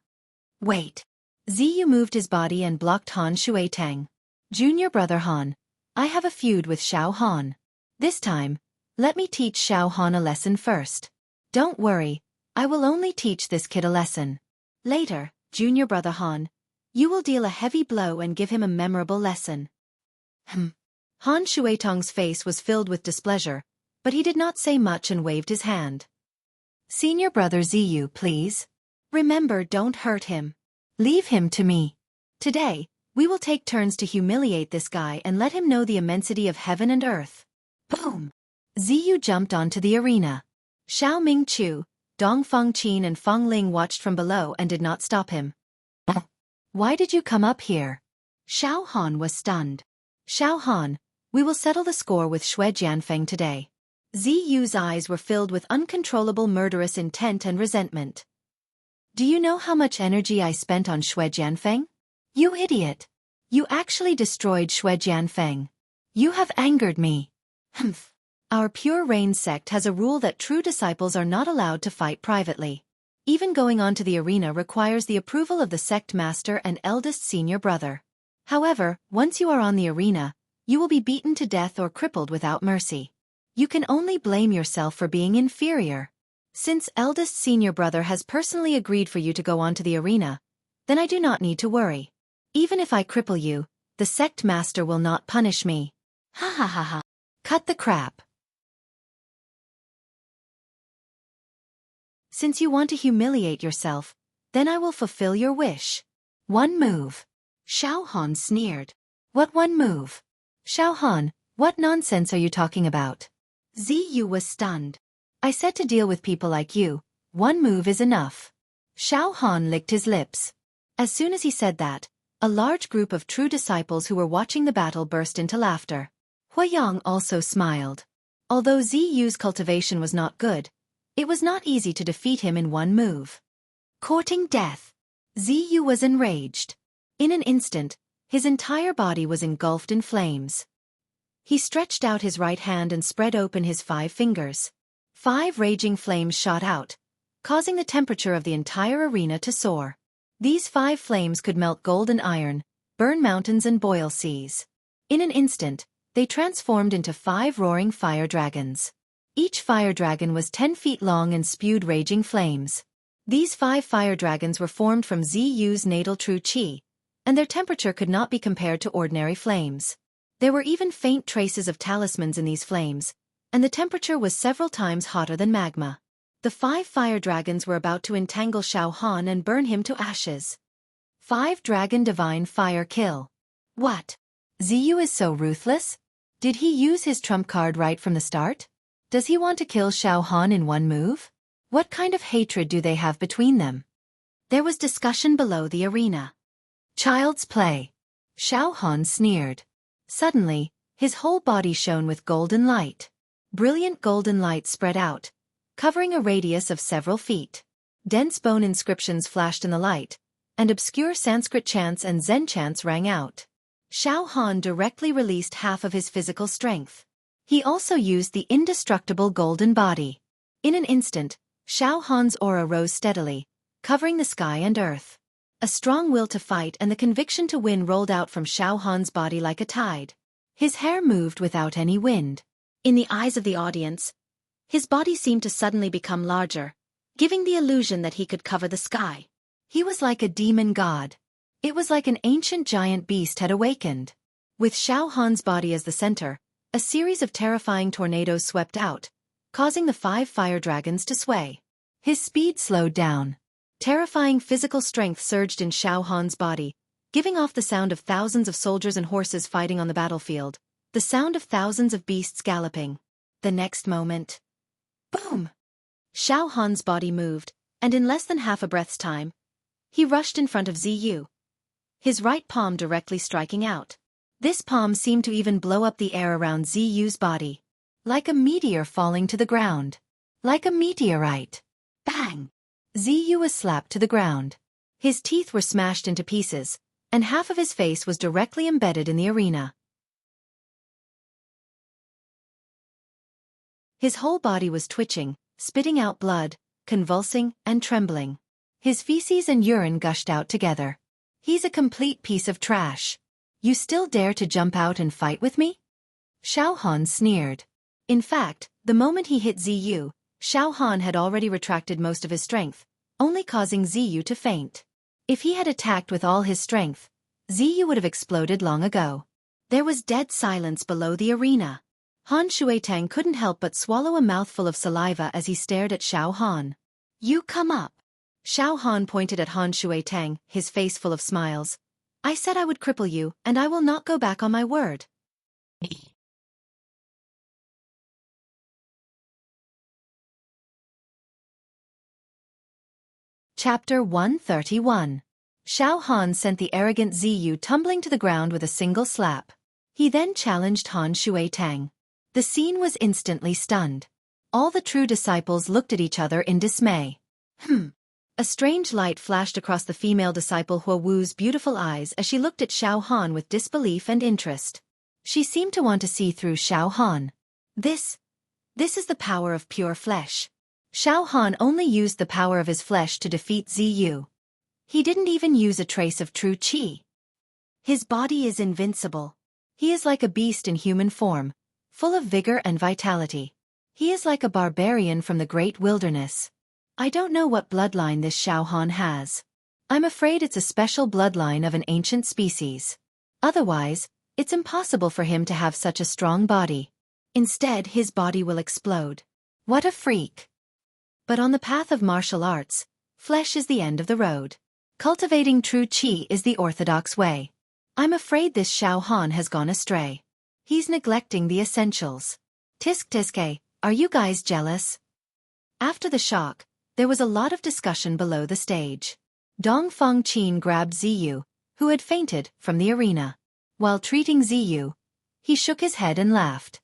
Wait. Ziyu moved his body and blocked Han Shuitang. Junior brother Han, I have a feud with Xiao Han. This time, let me teach Xiao Han a lesson first. Don't worry, I will only teach this kid a lesson. Later, junior brother Han, you will deal a heavy blow and give him a memorable lesson. Han Shuitang's face was filled with displeasure, but he did not say much and waved his hand. Senior brother Ziyu, please. Remember, don't hurt him. Leave him to me. Today, we will take turns to humiliate this guy and let him know the immensity of heaven and earth. Boom! Ziyu jumped onto the arena. Xiao Mingqiu, Dong Fengqin and Feng Ling watched from below and did not stop him. Why did you come up here? Xiao Han was stunned. Xiao Han, we will settle the score with Xue Jianfeng today. Ziyu's eyes were filled with uncontrollable murderous intent and resentment. Do you know how much energy I spent on Shui Jianfeng? You idiot! You actually destroyed Shui Jianfeng. You have angered me. Humph. Our Pure Rain sect has a rule that true disciples are not allowed to fight privately. Even going onto the arena requires the approval of the sect master and eldest senior brother. However, once you are on the arena, you will be beaten to death or crippled without mercy. You can only blame yourself for being inferior. Since eldest senior brother has personally agreed for you to go onto the arena, then I do not need to worry. Even if I cripple you, the sect master will not punish me. Ha ha ha ha. Cut the crap. Since you want to humiliate yourself, then I will fulfill your wish. One move. Xiao Han sneered. What one move? Xiao Han, what nonsense are you talking about? Ziyu was stunned. I said to deal with people like you, one move is enough. Xiao Han licked his lips. As soon as he said that, a large group of true disciples who were watching the battle burst into laughter. Huiyang also smiled. Although Ziyu's cultivation was not good, it was not easy to defeat him in one move. Courting death. Ziyu was enraged. In an instant, his entire body was engulfed in flames. He stretched out his right hand and spread open his 5 fingers. 5 raging flames shot out, causing the temperature of the entire arena to soar. These 5 flames could melt gold and iron, burn mountains and boil seas. In an instant, they transformed into 5 roaring fire dragons. Each fire dragon was 10 feet long and spewed raging flames. These 5 fire dragons were formed from Ziyu's natal true qi, and their temperature could not be compared to ordinary flames. There were even faint traces of talismans in these flames, and the temperature was several times hotter than magma. The 5 fire dragons were about to entangle Xiao Han and burn him to ashes. 5 Dragon Divine Fire Kill. What? Ziyu is so ruthless? Did he use his trump card right from the start? Does he want to kill Xiao Han in one move? What kind of hatred do they have between them? There was discussion below the arena. Child's play. Xiao Han sneered. Suddenly, his whole body shone with golden light. Brilliant golden light spread out, covering a radius of several feet. Dense bone inscriptions flashed in the light, and obscure Sanskrit chants and Zen chants rang out. Xiao Han directly released half of his physical strength. He also used the indestructible golden body. In an instant, Xiao Han's aura rose steadily, covering the sky and earth. A strong will to fight and the conviction to win rolled out from Xiao Han's body like a tide. His hair moved without any wind. In the eyes of the audience, his body seemed to suddenly become larger, giving the illusion that he could cover the sky. He was like a demon god. It was like an ancient giant beast had awakened. With Xiao Han's body as the center, a series of terrifying tornadoes swept out, causing the 5 fire dragons to sway. His speed slowed down. Terrifying physical strength surged in Xiao Han's body, giving off the sound of thousands of soldiers and horses fighting on the battlefield, the sound of thousands of beasts galloping. The next moment, boom! Xiao Han's body moved, and in less than half a breath's time, he rushed in front of Ziyu, his right palm directly striking out. This palm seemed to even blow up the air around Ziyu's body. Like a meteor falling to the ground. Like a meteorite. Bang! Ziyu was slapped to the ground. His teeth were smashed into pieces, and half of his face was directly embedded in the arena. His whole body was twitching, spitting out blood, convulsing, and trembling. His feces and urine gushed out together. He's a complete piece of trash. You still dare to jump out and fight with me? Xiao Han sneered. In fact, the moment he hit Ziyu, Xiao Han had already retracted most of his strength, only causing Ziyu to faint. If he had attacked with all his strength, Ziyu would have exploded long ago. There was dead silence below the arena. Han Shuitang couldn't help but swallow a mouthful of saliva as he stared at Xiao Han. You come up. Xiao Han pointed at Han Shuitang, his face full of smiles. I said I would cripple you, and I will not go back on my word. Chapter 131. Xiao Han sent the arrogant Ziyu tumbling to the ground with a single slap. He then challenged Han Shuitang. The scene was instantly stunned. All the true disciples looked at each other in dismay. A strange light flashed across the female disciple Hua Wu's beautiful eyes as she looked at Xiao Han with disbelief and interest. She seemed to want to see through Xiao Han. This is the power of pure flesh. Xiao Han only used the power of his flesh to defeat Ziyu. He didn't even use a trace of true qi. His body is invincible. He is like a beast in human form, full of vigor and vitality. He is like a barbarian from the great wilderness. I don't know what bloodline this Xiao Han has. I'm afraid it's a special bloodline of an ancient species. Otherwise, it's impossible for him to have such a strong body. Instead, his body will explode. What a freak! But on the path of martial arts, flesh is the end of the road. Cultivating true qi is the orthodox way. I'm afraid this Xiao Han has gone astray. He's neglecting the essentials. Tisk, are you guys jealous? After the shock, there was a lot of discussion below the stage. Dong Fengqin grabbed Ziyu, who had fainted, from the arena. While treating Ziyu, he shook his head and laughed.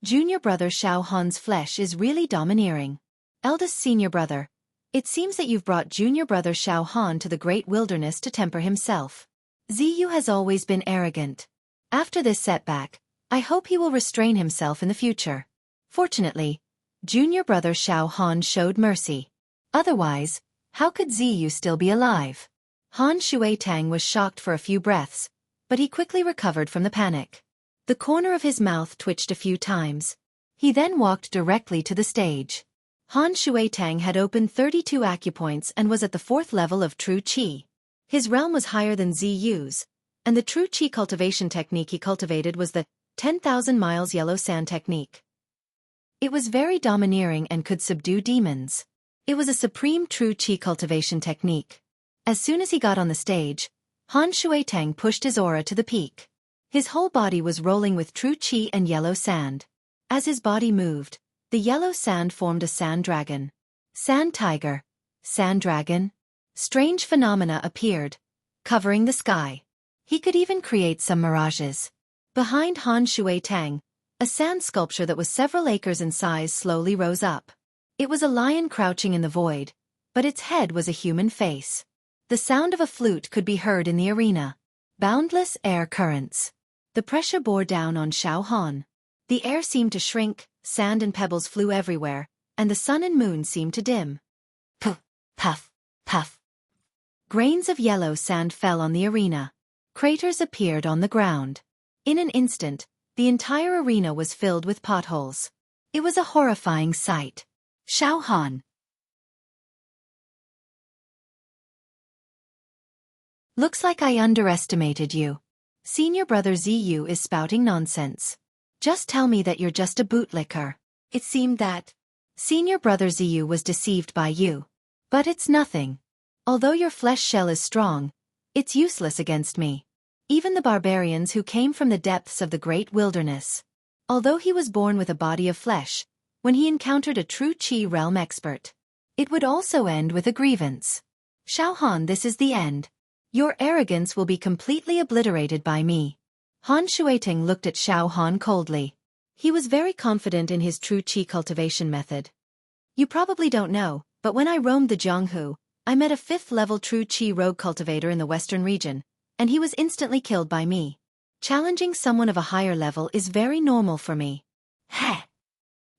Junior brother Xiao Han's flesh is really domineering. Eldest senior brother, it seems that you've brought junior brother Xiao Han to the great wilderness to temper himself. Ziyu has always been arrogant. After this setback, I hope he will restrain himself in the future. Fortunately, junior brother Xiao Han showed mercy. Otherwise, how could Ziyu still be alive? Han Shuitang was shocked for a few breaths, but he quickly recovered from the panic. The corner of his mouth twitched a few times. He then walked directly to the stage. Han Shuitang had opened 32 acupoints and was at the 4th level of true qi. His realm was higher than Ziyu's, and the true qi cultivation technique he cultivated was the 10,000 miles yellow sand technique. It was very domineering and could subdue demons. It was a supreme true qi cultivation technique. As soon as he got on the stage, Han Shuitang pushed his aura to the peak. His whole body was rolling with true qi and yellow sand. As his body moved, the yellow sand formed a sand dragon. Sand tiger. Sand dragon. Strange phenomena appeared, covering the sky. He could even create some mirages. Behind Han Shuitang, a sand sculpture that was several acres in size slowly rose up. It was a lion crouching in the void, but its head was a human face. The sound of a flute could be heard in the arena. Boundless air currents. The pressure bore down on Xiao Han. The air seemed to shrink, sand and pebbles flew everywhere, and the sun and moon seemed to dim. Puff, puff, puff. Grains of yellow sand fell on the arena. Craters appeared on the ground. In an instant, the entire arena was filled with potholes. It was a horrifying sight. Xiao Han. Looks like I underestimated you. Senior brother Ziyu is spouting nonsense. Just tell me that you're just a bootlicker. It seemed that senior brother Ziyu was deceived by you. But it's nothing. Although your flesh shell is strong, it's useless against me. Even the barbarians who came from the depths of the great wilderness. Although he was born with a body of flesh, when he encountered a true qi realm expert, it would also end with a grievance. Xiao Han, this is the end. Your arrogance will be completely obliterated by me. Han Shuitang looked at Xiao Han coldly. He was very confident in his true qi cultivation method. You probably don't know, but when I roamed the Jianghu, I met a 5th-level true qi rogue cultivator in the western region, and he was instantly killed by me. Challenging someone of a higher level is very normal for me. Heh!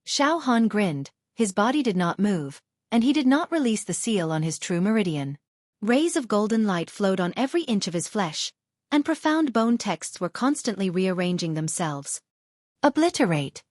Xiao Han grinned, his body did not move, and he did not release the seal on his true meridian. Rays of golden light flowed on every inch of his flesh, and profound bone texts were constantly rearranging themselves. Obliterate!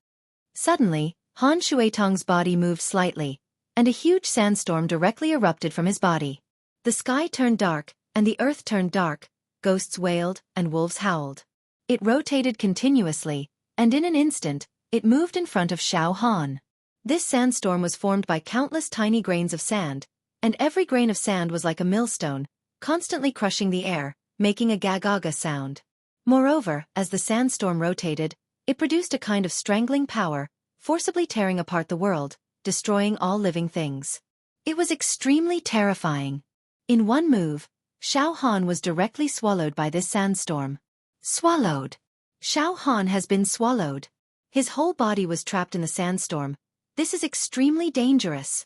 Suddenly, Han Shuitang's body moved slightly, and a huge sandstorm directly erupted from his body. The sky turned dark, and the earth turned dark, ghosts wailed, and wolves howled. It rotated continuously, and in an instant, it moved in front of Xiao Han. This sandstorm was formed by countless tiny grains of sand, and every grain of sand was like a millstone, constantly crushing the air, making a gagaga sound. Moreover, as the sandstorm rotated, it produced a kind of strangling power, forcibly tearing apart the world, destroying all living things. It was extremely terrifying. In one move, Xiao Han was directly swallowed by this sandstorm. Swallowed. Xiao Han has been swallowed. His whole body was trapped in the sandstorm. This is extremely dangerous.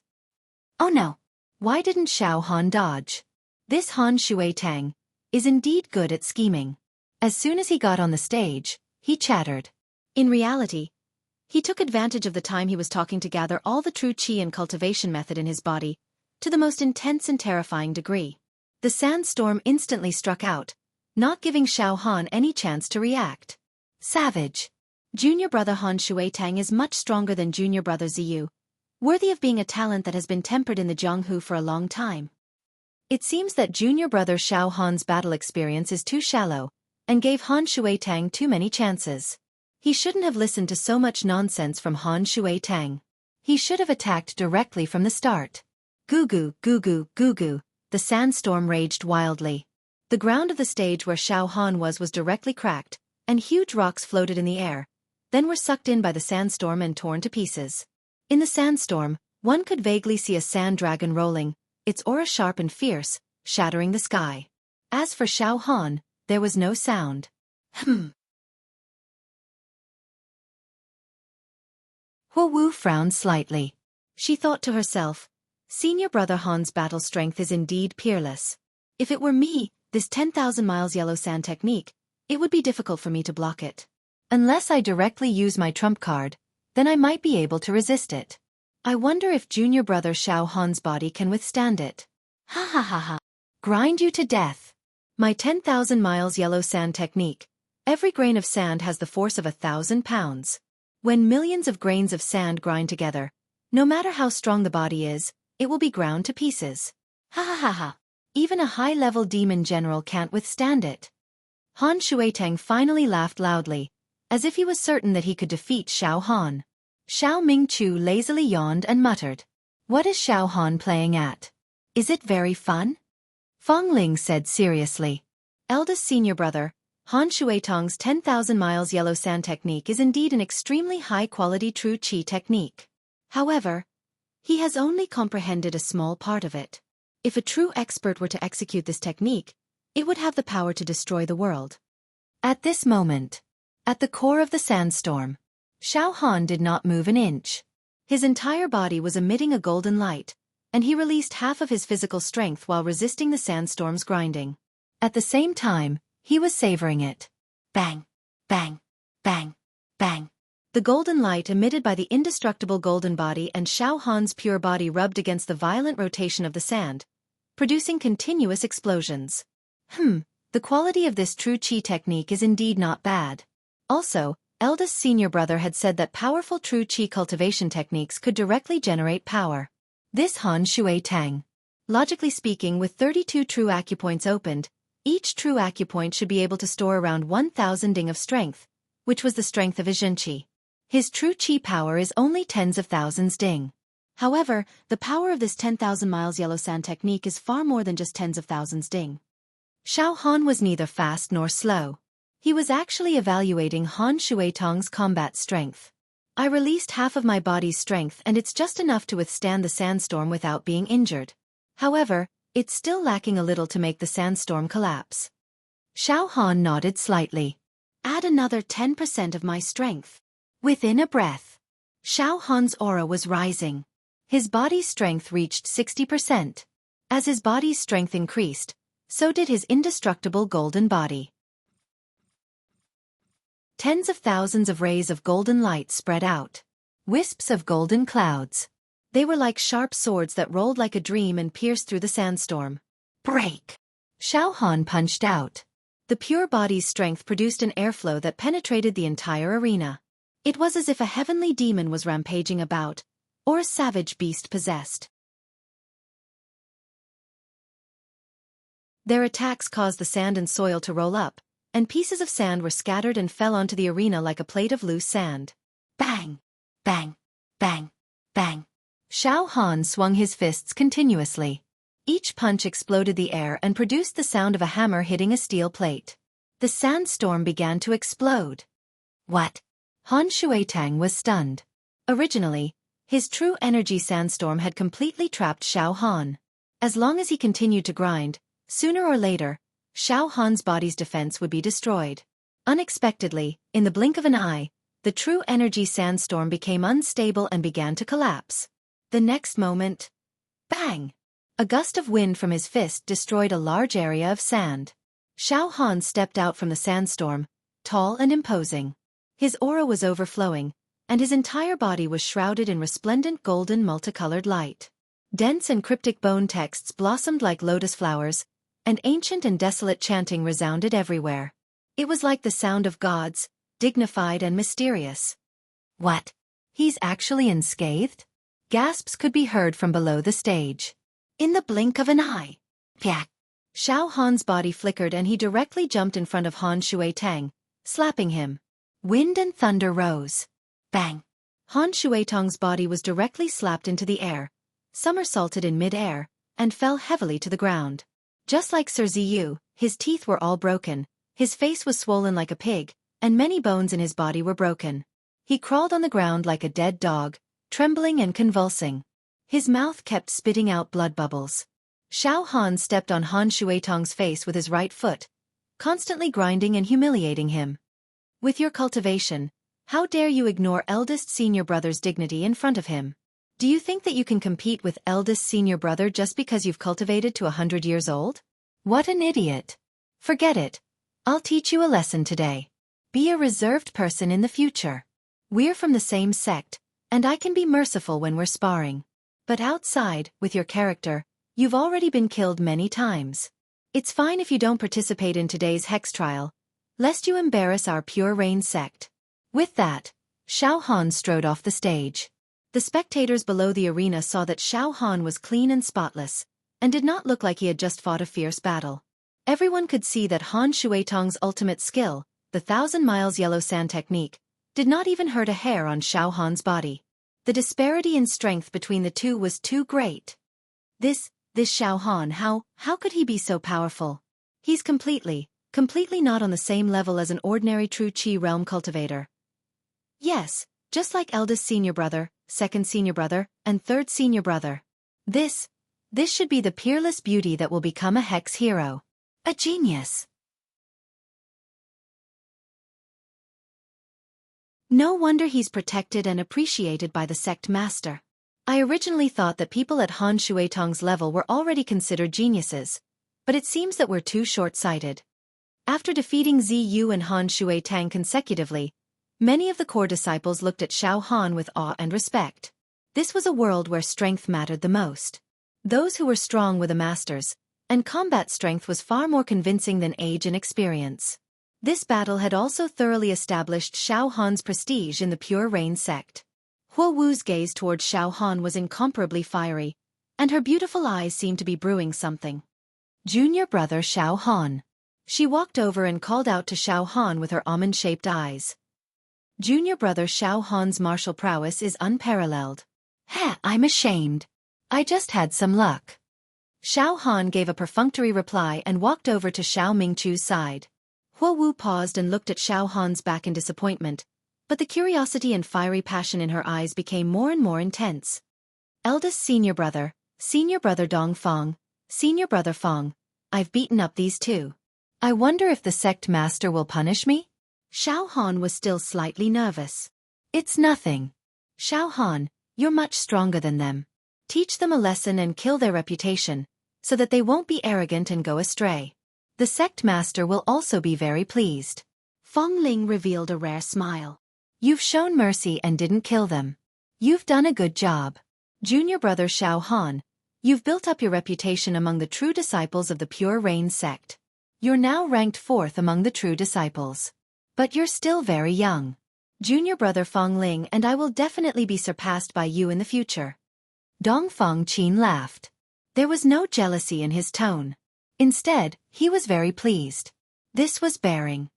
Oh no. Why didn't Xiao Han dodge? This Han Shuitang is indeed good at scheming. As soon as he got on the stage, he chattered. In reality, he took advantage of the time he was talking to gather all the true qi and cultivation method in his body, to the most intense and terrifying degree. The sandstorm instantly struck out, not giving Xiao Han any chance to react. Savage. Junior brother Han Shuitang is much stronger than junior brother Ziyu, worthy of being a talent that has been tempered in the Jianghu for a long time. It seems that junior brother Xiao Han's battle experience is too shallow, and gave Han Shuitang too many chances. He shouldn't have listened to so much nonsense from Han Shuitang. He should have attacked directly from the start. Goo goo, goo goo, goo goo. The sandstorm raged wildly. The ground of the stage where Xiao Han was directly cracked, and huge rocks floated in the air, then were sucked in by the sandstorm and torn to pieces. In the sandstorm, one could vaguely see a sand dragon rolling, its aura sharp and fierce, shattering the sky. As for Xiao Han, there was no sound. Hu Wu frowned slightly. She thought to herself, senior brother Han's battle strength is indeed peerless. If it were me, this 10,000 miles yellow sand technique, it would be difficult for me to block it. Unless I directly use my trump card, then I might be able to resist it. I wonder if junior brother Xiao Han's body can withstand it. Ha ha ha ha. Grind you to death. My 10,000 miles yellow sand technique. Every grain of sand has the force of 1,000 pounds. When millions of grains of sand grind together, no matter how strong the body is, it will be ground to pieces. Ha ha ha ha. Even a high-level demon general can't withstand it. Han Shuitang finally laughed loudly, as if he was certain that he could defeat Xiao Han. Xiao Mingchu lazily yawned and muttered. What is Xiao Han playing at? Is it very fun? Feng Ling said seriously. Eldest senior brother, Han Shuitang's 10,000 miles yellow sand technique is indeed an extremely high-quality true qi technique. However, he has only comprehended a small part of it. If a true expert were to execute this technique, it would have the power to destroy the world. At this moment, at the core of the sandstorm, Xiao Han did not move an inch. His entire body was emitting a golden light, and he released half of his physical strength while resisting the sandstorm's grinding. At the same time, he was savoring it. Bang, bang, bang, bang. The golden light emitted by the indestructible golden body and Xiao Han's pure body rubbed against the violent rotation of the sand, producing continuous explosions. The quality of this true qi technique is indeed not bad. Also, eldest senior brother had said that powerful true qi cultivation techniques could directly generate power. This Han Shuitang. Logically speaking, with 32 true acupoints opened, each true acupoint should be able to store around 1,000 ding of strength, which was the strength of his Xianxia. His true qi power is only tens of thousands ding. However, the power of this 10,000 miles yellow sand technique is far more than just tens of thousands ding. Xiao Han was neither fast nor slow. He was actually evaluating Han Shuitang's combat strength. I released half of my body's strength and it's just enough to withstand the sandstorm without being injured. However, it's still lacking a little to make the sandstorm collapse. Xiao Han nodded slightly. Add another 10% of my strength. Within a breath, Xiao Han's aura was rising. His body's strength reached 60%. As his body's strength increased, so did his indestructible golden body. Tens of thousands of rays of golden light spread out. Wisps of golden clouds. They were like sharp swords that rolled like a dream and pierced through the sandstorm. Break! Xiao Han punched out. The pure body's strength produced an airflow that penetrated the entire arena. It was as if a heavenly demon was rampaging about, or a savage beast possessed. Their attacks caused the sand and soil to roll up, and pieces of sand were scattered and fell onto the arena like a plate of loose sand. Bang! Bang! Bang! Bang! Xiao Han swung his fists continuously. Each punch exploded the air and produced the sound of a hammer hitting a steel plate. The sandstorm began to explode. What? Han Shuitang was stunned. Originally, his true energy sandstorm had completely trapped Xiao Han. As long as he continued to grind, sooner or later, Xiao Han's body's defense would be destroyed. Unexpectedly, in the blink of an eye, the true energy sandstorm became unstable and began to collapse. The next moment, bang! A gust of wind from his fist destroyed a large area of sand. Xiao Han stepped out from the sandstorm, tall and imposing. His aura was overflowing, and his entire body was shrouded in resplendent golden multicolored light. Dense and cryptic bone texts blossomed like lotus flowers, and ancient and desolate chanting resounded everywhere. It was like the sound of gods, dignified and mysterious. What? He's actually unscathed? Gasps could be heard from below the stage. In the blink of an eye. Pyak! Xiao Han's body flickered and he directly jumped in front of Han Shuitang, slapping him. Wind and thunder rose. Bang! Han Shuitang's body was directly slapped into the air, somersaulted in mid-air, and fell heavily to the ground. Just like Sir Ziyu, his teeth were all broken, his face was swollen like a pig, and many bones in his body were broken. He crawled on the ground like a dead dog, trembling and convulsing. His mouth kept spitting out blood bubbles. Xiao Han stepped on Han Shuitang's face with his right foot, constantly grinding and humiliating him. With your cultivation, how dare you ignore eldest senior brother's dignity in front of him? Do you think that you can compete with eldest senior brother just because you've cultivated to 100 years old? What an idiot. Forget it. I'll teach you a lesson today. Be a reserved person in the future. We're from the same sect, and I can be merciful when we're sparring. But outside, with your character, you've already been killed many times. It's fine if you don't participate in today's hex trial, lest you embarrass our Pure Rain sect. With that, Xiao Han strode off the stage. The spectators below the arena saw that Xiao Han was clean and spotless, and did not look like he had just fought a fierce battle. Everyone could see that Han Shuitang's ultimate skill, the 1,000 miles yellow sand technique, did not even hurt a hair on Xiao Han's body. The disparity in strength between the two was too great. This Xiao Han, how could he be so powerful? He's completely not on the same level as an ordinary true Qi realm cultivator. Yes, just like eldest senior brother, second senior brother, and third senior brother. This should be the peerless beauty that will become a hex hero. A genius. No wonder he's protected and appreciated by the sect master. I originally thought that people at Han Shuitang's level were already considered geniuses, but it seems that we're too short-sighted. After defeating Ziyu and Han Shuitang consecutively, many of the core disciples looked at Xiao Han with awe and respect. This was a world where strength mattered the most. Those who were strong were the masters, and combat strength was far more convincing than age and experience. This battle had also thoroughly established Xiao Han's prestige in the Pure Rain sect. Huo Wu's gaze toward Xiao Han was incomparably fiery, and her beautiful eyes seemed to be brewing something. Junior brother Xiao Han. She walked over and called out to Xiao Han with her almond-shaped eyes. Junior brother Xiao Han's martial prowess is unparalleled. I'm ashamed. I just had some luck. Xiao Han gave a perfunctory reply and walked over to Xiao Mingchu's side. Huo Wu paused and looked at Xiao Han's back in disappointment, but the curiosity and fiery passion in her eyes became more and more intense. Eldest senior brother Dong Fong, senior brother Fong, I've beaten up these two. I wonder if the sect master will punish me? Xiao Han was still slightly nervous. It's nothing. Xiao Han, you're much stronger than them. Teach them a lesson and kill their reputation, so that they won't be arrogant and go astray. The sect master will also be very pleased. Fong Ling revealed a rare smile. You've shown mercy and didn't kill them. You've done a good job. Junior brother Xiao Han, you've built up your reputation among the true disciples of the Pure Rain sect. You're now ranked 4th among the true disciples. But you're still very young. Junior brother Fong Ling and I will definitely be surpassed by you in the future. Dong Fong Qin laughed. There was no jealousy in his tone. Instead, he was very pleased. This was bearing.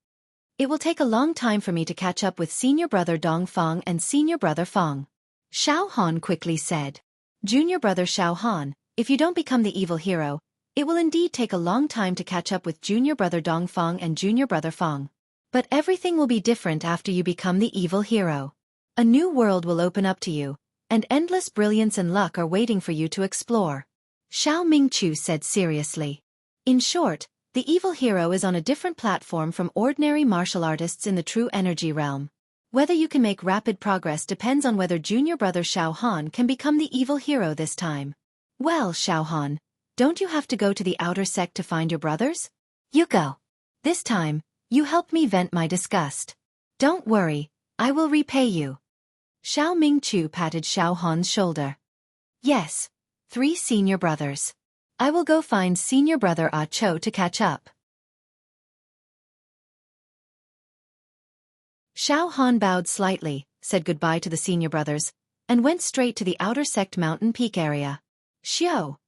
It will take a long time for me to catch up with senior brother Dong Fong and senior brother Fong. Xiao Han quickly said. Junior brother Xiao Han, if you don't become the evil hero, it will indeed take a long time to catch up with junior brother Dong Fong and junior brother Fong. But everything will be different after you become the evil hero. A new world will open up to you, and endless brilliance and luck are waiting for you to explore. Xiao Mingchu said seriously. In short, the evil hero is on a different platform from ordinary martial artists in the true energy realm. Whether you can make rapid progress depends on whether junior brother Xiao Han can become the evil hero this time. Well, Xiao Han, Don't you have to go to the outer sect to find your brothers? You go. This time, you help me vent my disgust. Don't worry, I will repay you. Xiao Mingchu patted Xiao Han's shoulder. Yes, 3 senior brothers. I will go find senior brother Ah Cho to catch up. Xiao Han bowed slightly, said goodbye to the senior brothers, and went straight to the outer sect mountain peak area. Xiao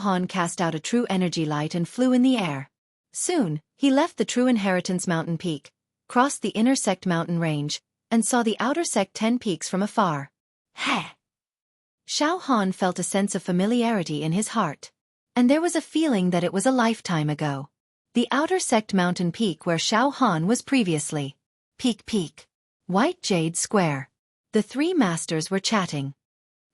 Han cast out a true energy light and flew in the air. Soon, he left the True Inheritance mountain peak, crossed the inner sect mountain range, and saw the outer sect 10 peaks from afar. Heh! Xiao Han felt a sense of familiarity in his heart. And there was a feeling that it was a lifetime ago. The outer sect mountain peak where Xiao Han was previously. Peak. White Jade Square. The 3 masters were chatting.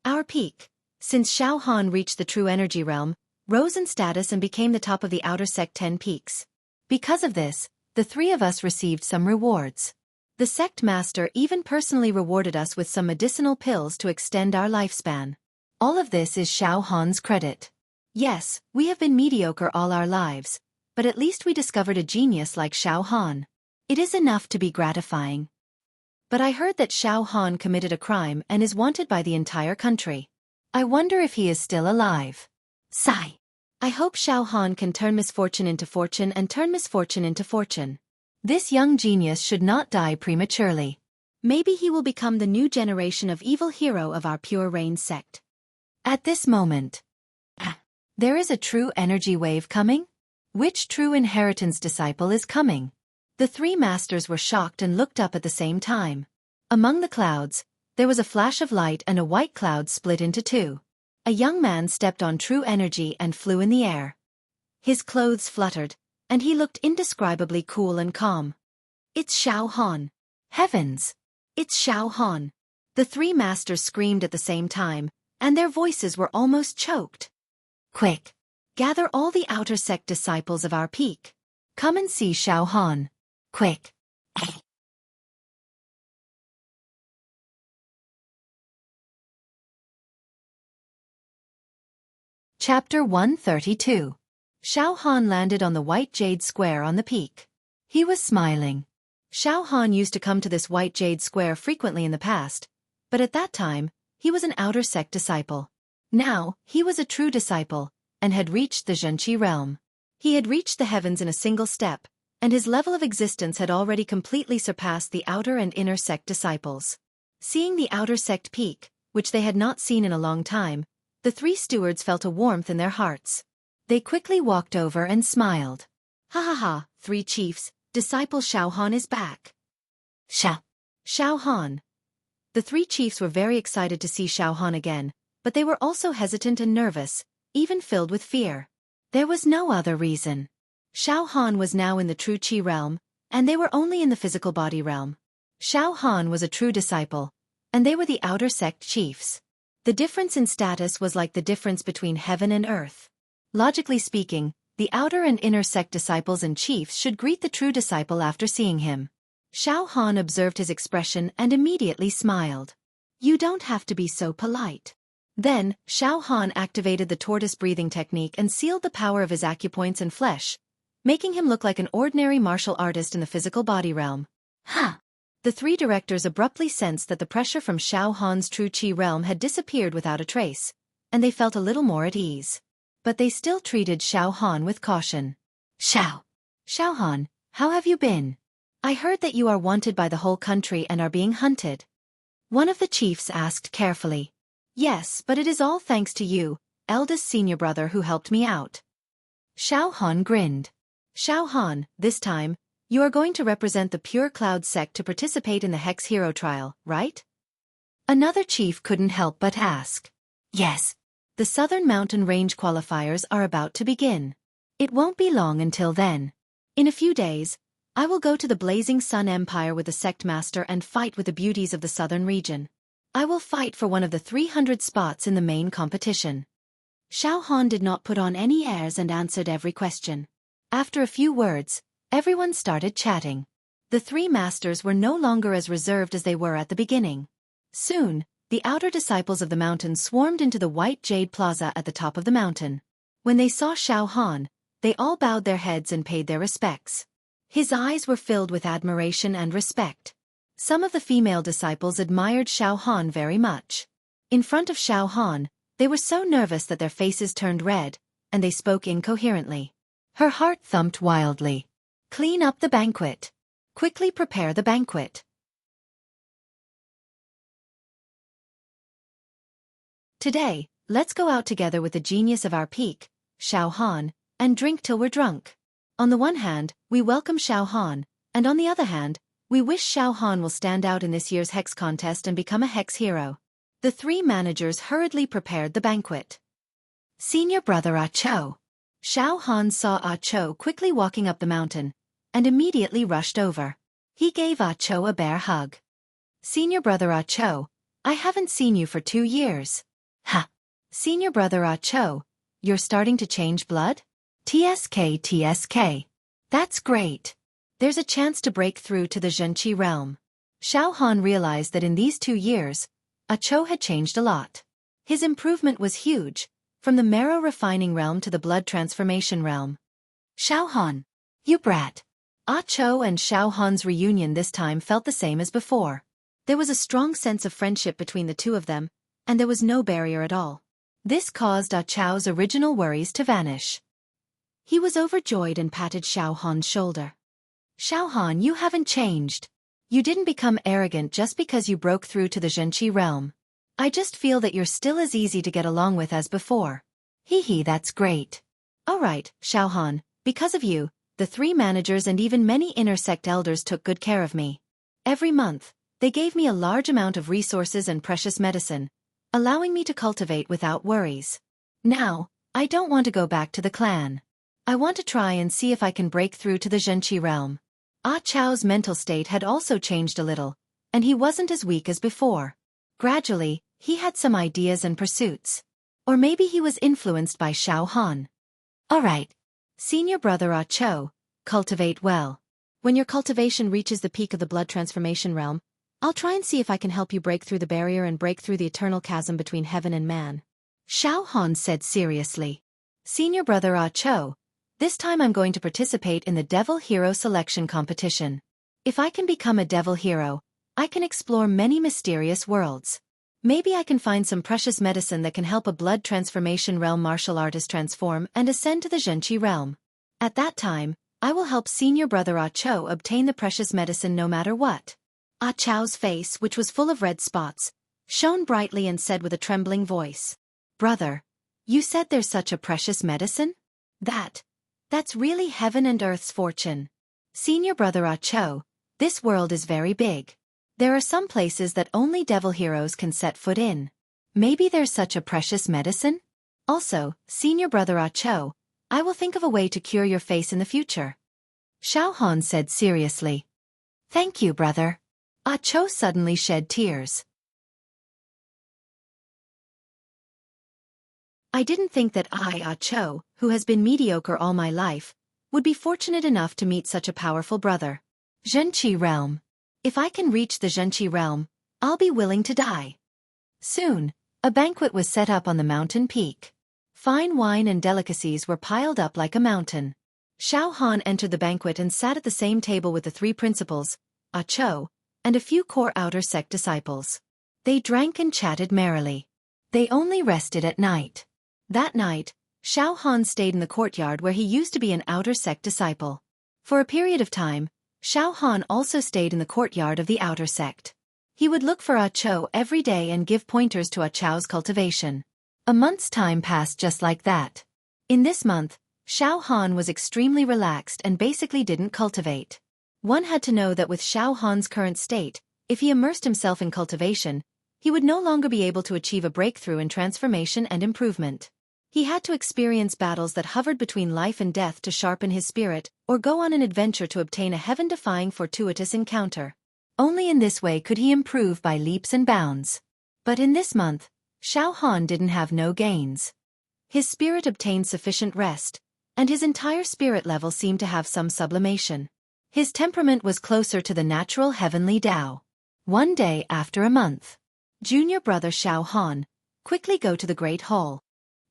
Our peak, since Xiao Han reached the true energy realm, rose in status and became the top of the outer sect 10 peaks. Because of this, the 3 of us received some rewards. The sect master even personally rewarded us with some medicinal pills to extend our lifespan. All of this is Xiao Han's credit. Yes, we have been mediocre all our lives, but at least we discovered a genius like Xiao Han. It is enough to be gratifying. But I heard that Xiao Han committed a crime and is wanted by the entire country. I wonder if he is still alive. Sigh. I hope Xiao Han can turn misfortune into fortune and turn misfortune into fortune. This young genius should not die prematurely. Maybe he will become the new generation of evil hero of our Pure Rain sect. At this moment, there is a true energy wave coming? Which true inheritance disciple is coming? The 3 masters were shocked and looked up at the same time. Among the clouds, there was a flash of light and a white cloud split into 2. A young man stepped on true energy and flew in the air. His clothes fluttered, and he looked indescribably cool and calm. It's Xiao Han. Heavens! It's Xiao Han. The 3 masters screamed at the same time, and their voices were almost choked. Quick! Gather all the outer sect disciples of our peak. Come and see Xiao Han. Quick! Chapter 132. Xiao Han landed on the White Jade Square on the peak. He was smiling. Xiao Han used to come to this White Jade Square frequently in the past, but at that time, he was an outer sect disciple. Now, he was a true disciple, and had reached the Zhenqi realm. He had reached the heavens in a single step, and his level of existence had already completely surpassed the outer and inner sect disciples. Seeing the outer sect peak, which they had not seen in a long time, the 3 stewards felt a warmth in their hearts. They quickly walked over and smiled. Ha ha ha, 3 chiefs, disciple Xiao Han is back. Xiao Han. The 3 chiefs were very excited to see Xiao Han again, but they were also hesitant and nervous, even filled with fear. There was no other reason. Xiao Han was now in the true Qi realm, and they were only in the physical body realm. Xiao Han was a true disciple, and they were the outer sect chiefs. The difference in status was like the difference between heaven and earth. Logically speaking, the outer and inner sect disciples and chiefs should greet the true disciple after seeing him. Xiao Han observed his expression and immediately smiled. You don't have to be so polite. Then, Xiao Han activated the tortoise breathing technique and sealed the power of his acupoints and flesh, making him look like an ordinary martial artist in the physical body realm. Ha! The 3 directors abruptly sensed that the pressure from Xiao Han's true Qi realm had disappeared without a trace, and they felt a little more at ease. But they still treated Xiao Han with caution. Xiao Han, how have you been? I heard that you are wanted by the whole country and are being hunted. One of the chiefs asked carefully. Yes, but it is all thanks to you, eldest senior brother who helped me out. Xiao Han grinned. Xiao Han, this time, you are going to represent the Pure Cloud sect to participate in the Hex Hero trial, right? Another chief couldn't help but ask. Yes. The Southern Mountain Range qualifiers are about to begin. It won't be long until then. In a few days, I will go to the Blazing Sun Empire with the sect master and fight with the beauties of the southern region. I will fight for one of the 300 spots in the main competition. Xiao Han did not put on any airs and answered every question. After a few words, everyone started chatting. The 3 masters were no longer as reserved as they were at the beginning. Soon, the outer disciples of the mountain swarmed into the White Jade Plaza at the top of the mountain. When they saw Xiao Han, they all bowed their heads and paid their respects. His eyes were filled with admiration and respect. Some of the female disciples admired Xiao Han very much. In front of Xiao Han, they were so nervous that their faces turned red, and they spoke incoherently. Her heart thumped wildly. Clean up the banquet. Quickly prepare the banquet. Today, let's go out together with the genius of our peak, Xiao Han, and drink till we're drunk. On the one hand, we welcome Xiao Han, and on the other hand, we wish Xiao Han will stand out in this year's hex contest and become a hex hero. The three managers hurriedly prepared the banquet. Senior brother Ah Cho. Xiao Han saw Ah Cho quickly walking up the mountain, and immediately rushed over. He gave Ah Cho a bear hug. Senior brother Ah Cho, I haven't seen you for 2 years. Ha! Senior brother Ah Cho, you're starting to change blood? TSK. That's great. There's a chance to break through to the Xianxia realm. Xiao Han realized that in these 2 years, Ah Cho had changed a lot. His improvement was huge, from the marrow refining realm to the blood transformation realm. Xiao Han, you brat. Ah Cho and Xiao Han's reunion this time felt the same as before. There was a strong sense of friendship between the two of them, and there was no barrier at all. This caused Ah Cho's original worries to vanish. He was overjoyed and patted Xiao Han's shoulder. Xiao Han, you haven't changed. You didn't become arrogant just because you broke through to the Xianxia realm. I just feel that you're still as easy to get along with as before. Hee, that's great. Alright, Xiao Han, because of you, the 3 managers and even many inner sect elders took good care of me. Every month, they gave me a large amount of resources and precious medicine, allowing me to cultivate without worries. Now, I don't want to go back to the clan. I want to try and see if I can break through to the Xianxia realm. Ah Cho's mental state had also changed a little, and he wasn't as weak as before. Gradually, he had some ideas and pursuits. Or maybe he was influenced by Xiao Han. Alright. Senior brother Ah Cho, cultivate well. When your cultivation reaches the peak of the blood transformation realm, I'll try and see if I can help you break through the barrier and break through the eternal chasm between heaven and man. Xiao Han said seriously. Senior brother Ah Cho, this time I'm going to participate in the Devil Hero Selection Competition. If I can become a Devil Hero, I can explore many mysterious worlds. Maybe I can find some precious medicine that can help a blood transformation realm martial artist transform and ascend to the Xianxia realm. At that time, I will help senior brother Ah Cho obtain the precious medicine no matter what. Ah Cho's face, which was full of red spots, shone brightly and said with a trembling voice, Brother, you said there's such a precious medicine? That's really heaven and earth's fortune. Senior brother Ah Cho, this world is very big. There are some places that only devil heroes can set foot in. Maybe there's such a precious medicine? Also, senior brother Ah Cho, I will think of a way to cure your face in the future. Xiao Han said seriously. Thank you, brother. Ah Cho suddenly shed tears. I didn't think that I, Ah Cho, who has been mediocre all my life, would be fortunate enough to meet such a powerful brother. Xianxia realm. If I can reach the Xianxia realm, I'll be willing to die. Soon, a banquet was set up on the mountain peak. Fine wine and delicacies were piled up like a mountain. Xiao Han entered the banquet and sat at the same table with the 3 principals, Ah Cho, and a few core outer sect disciples. They drank and chatted merrily. They only rested at night. That night, Xiao Han stayed in the courtyard where he used to be an outer sect disciple. For a period of time, Xiao Han also stayed in the courtyard of the outer sect. He would look for Ah Cho every day and give pointers to Ah Cho's cultivation. A month's time passed just like that. In this month, Xiao Han was extremely relaxed and basically didn't cultivate. One had to know that with Xiao Han's current state, if he immersed himself in cultivation, he would no longer be able to achieve a breakthrough in transformation and improvement. He had to experience battles that hovered between life and death to sharpen his spirit, or go on an adventure to obtain a heaven-defying fortuitous encounter. Only in this way could he improve by leaps and bounds. But in this month, Xiao Han didn't have no gains. His spirit obtained sufficient rest, and his entire spirit level seemed to have some sublimation. His temperament was closer to the natural heavenly Tao. One day after a month, junior brother Xiao Han, quickly go to the Great Hall.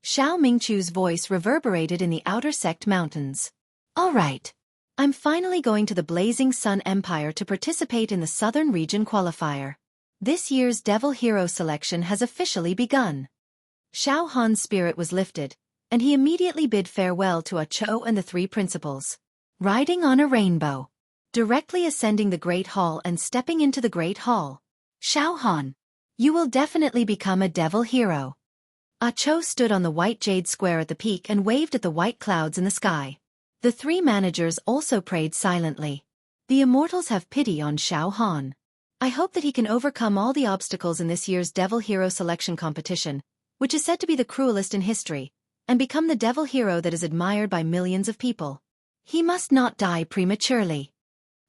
Xiao Mingchu's voice reverberated in the outer sect mountains. All right. I'm finally going to the Blazing Sun Empire to participate in the Southern Region qualifier. This year's Devil Hero selection has officially begun. Xiao Han's spirit was lifted, and he immediately bid farewell to Ah Cho and the three principals. Riding on a rainbow. Directly ascending the Great Hall and stepping into the Great Hall. Xiao Han. You will definitely become a devil hero. Ah Cho stood on the white jade square at the peak and waved at the white clouds in the sky. The three managers also prayed silently. The immortals have pity on Xiao Han. I hope that he can overcome all the obstacles in this year's Devil Hero selection competition, which is said to be the cruelest in history, and become the devil hero that is admired by millions of people. He must not die prematurely.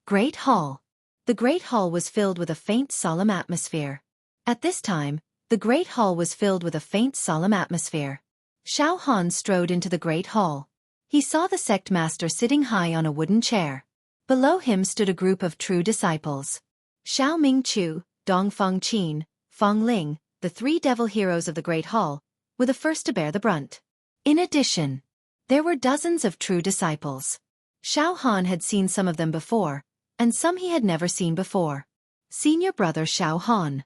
Great Hall. The Great Hall was filled with a faint solemn atmosphere. At this time, the Great Hall was filled with a faint solemn atmosphere. Xiao Han strode into the Great Hall. He saw the sect master sitting high on a wooden chair. Below him stood a group of true disciples. Xiao Mingchu, Dongfang Qin, Feng Ling, the three devil heroes of the Great Hall, were the first to bear the brunt. In addition, there were dozens of true disciples. Xiao Han had seen some of them before, and some he had never seen before. Senior brother Xiao Han.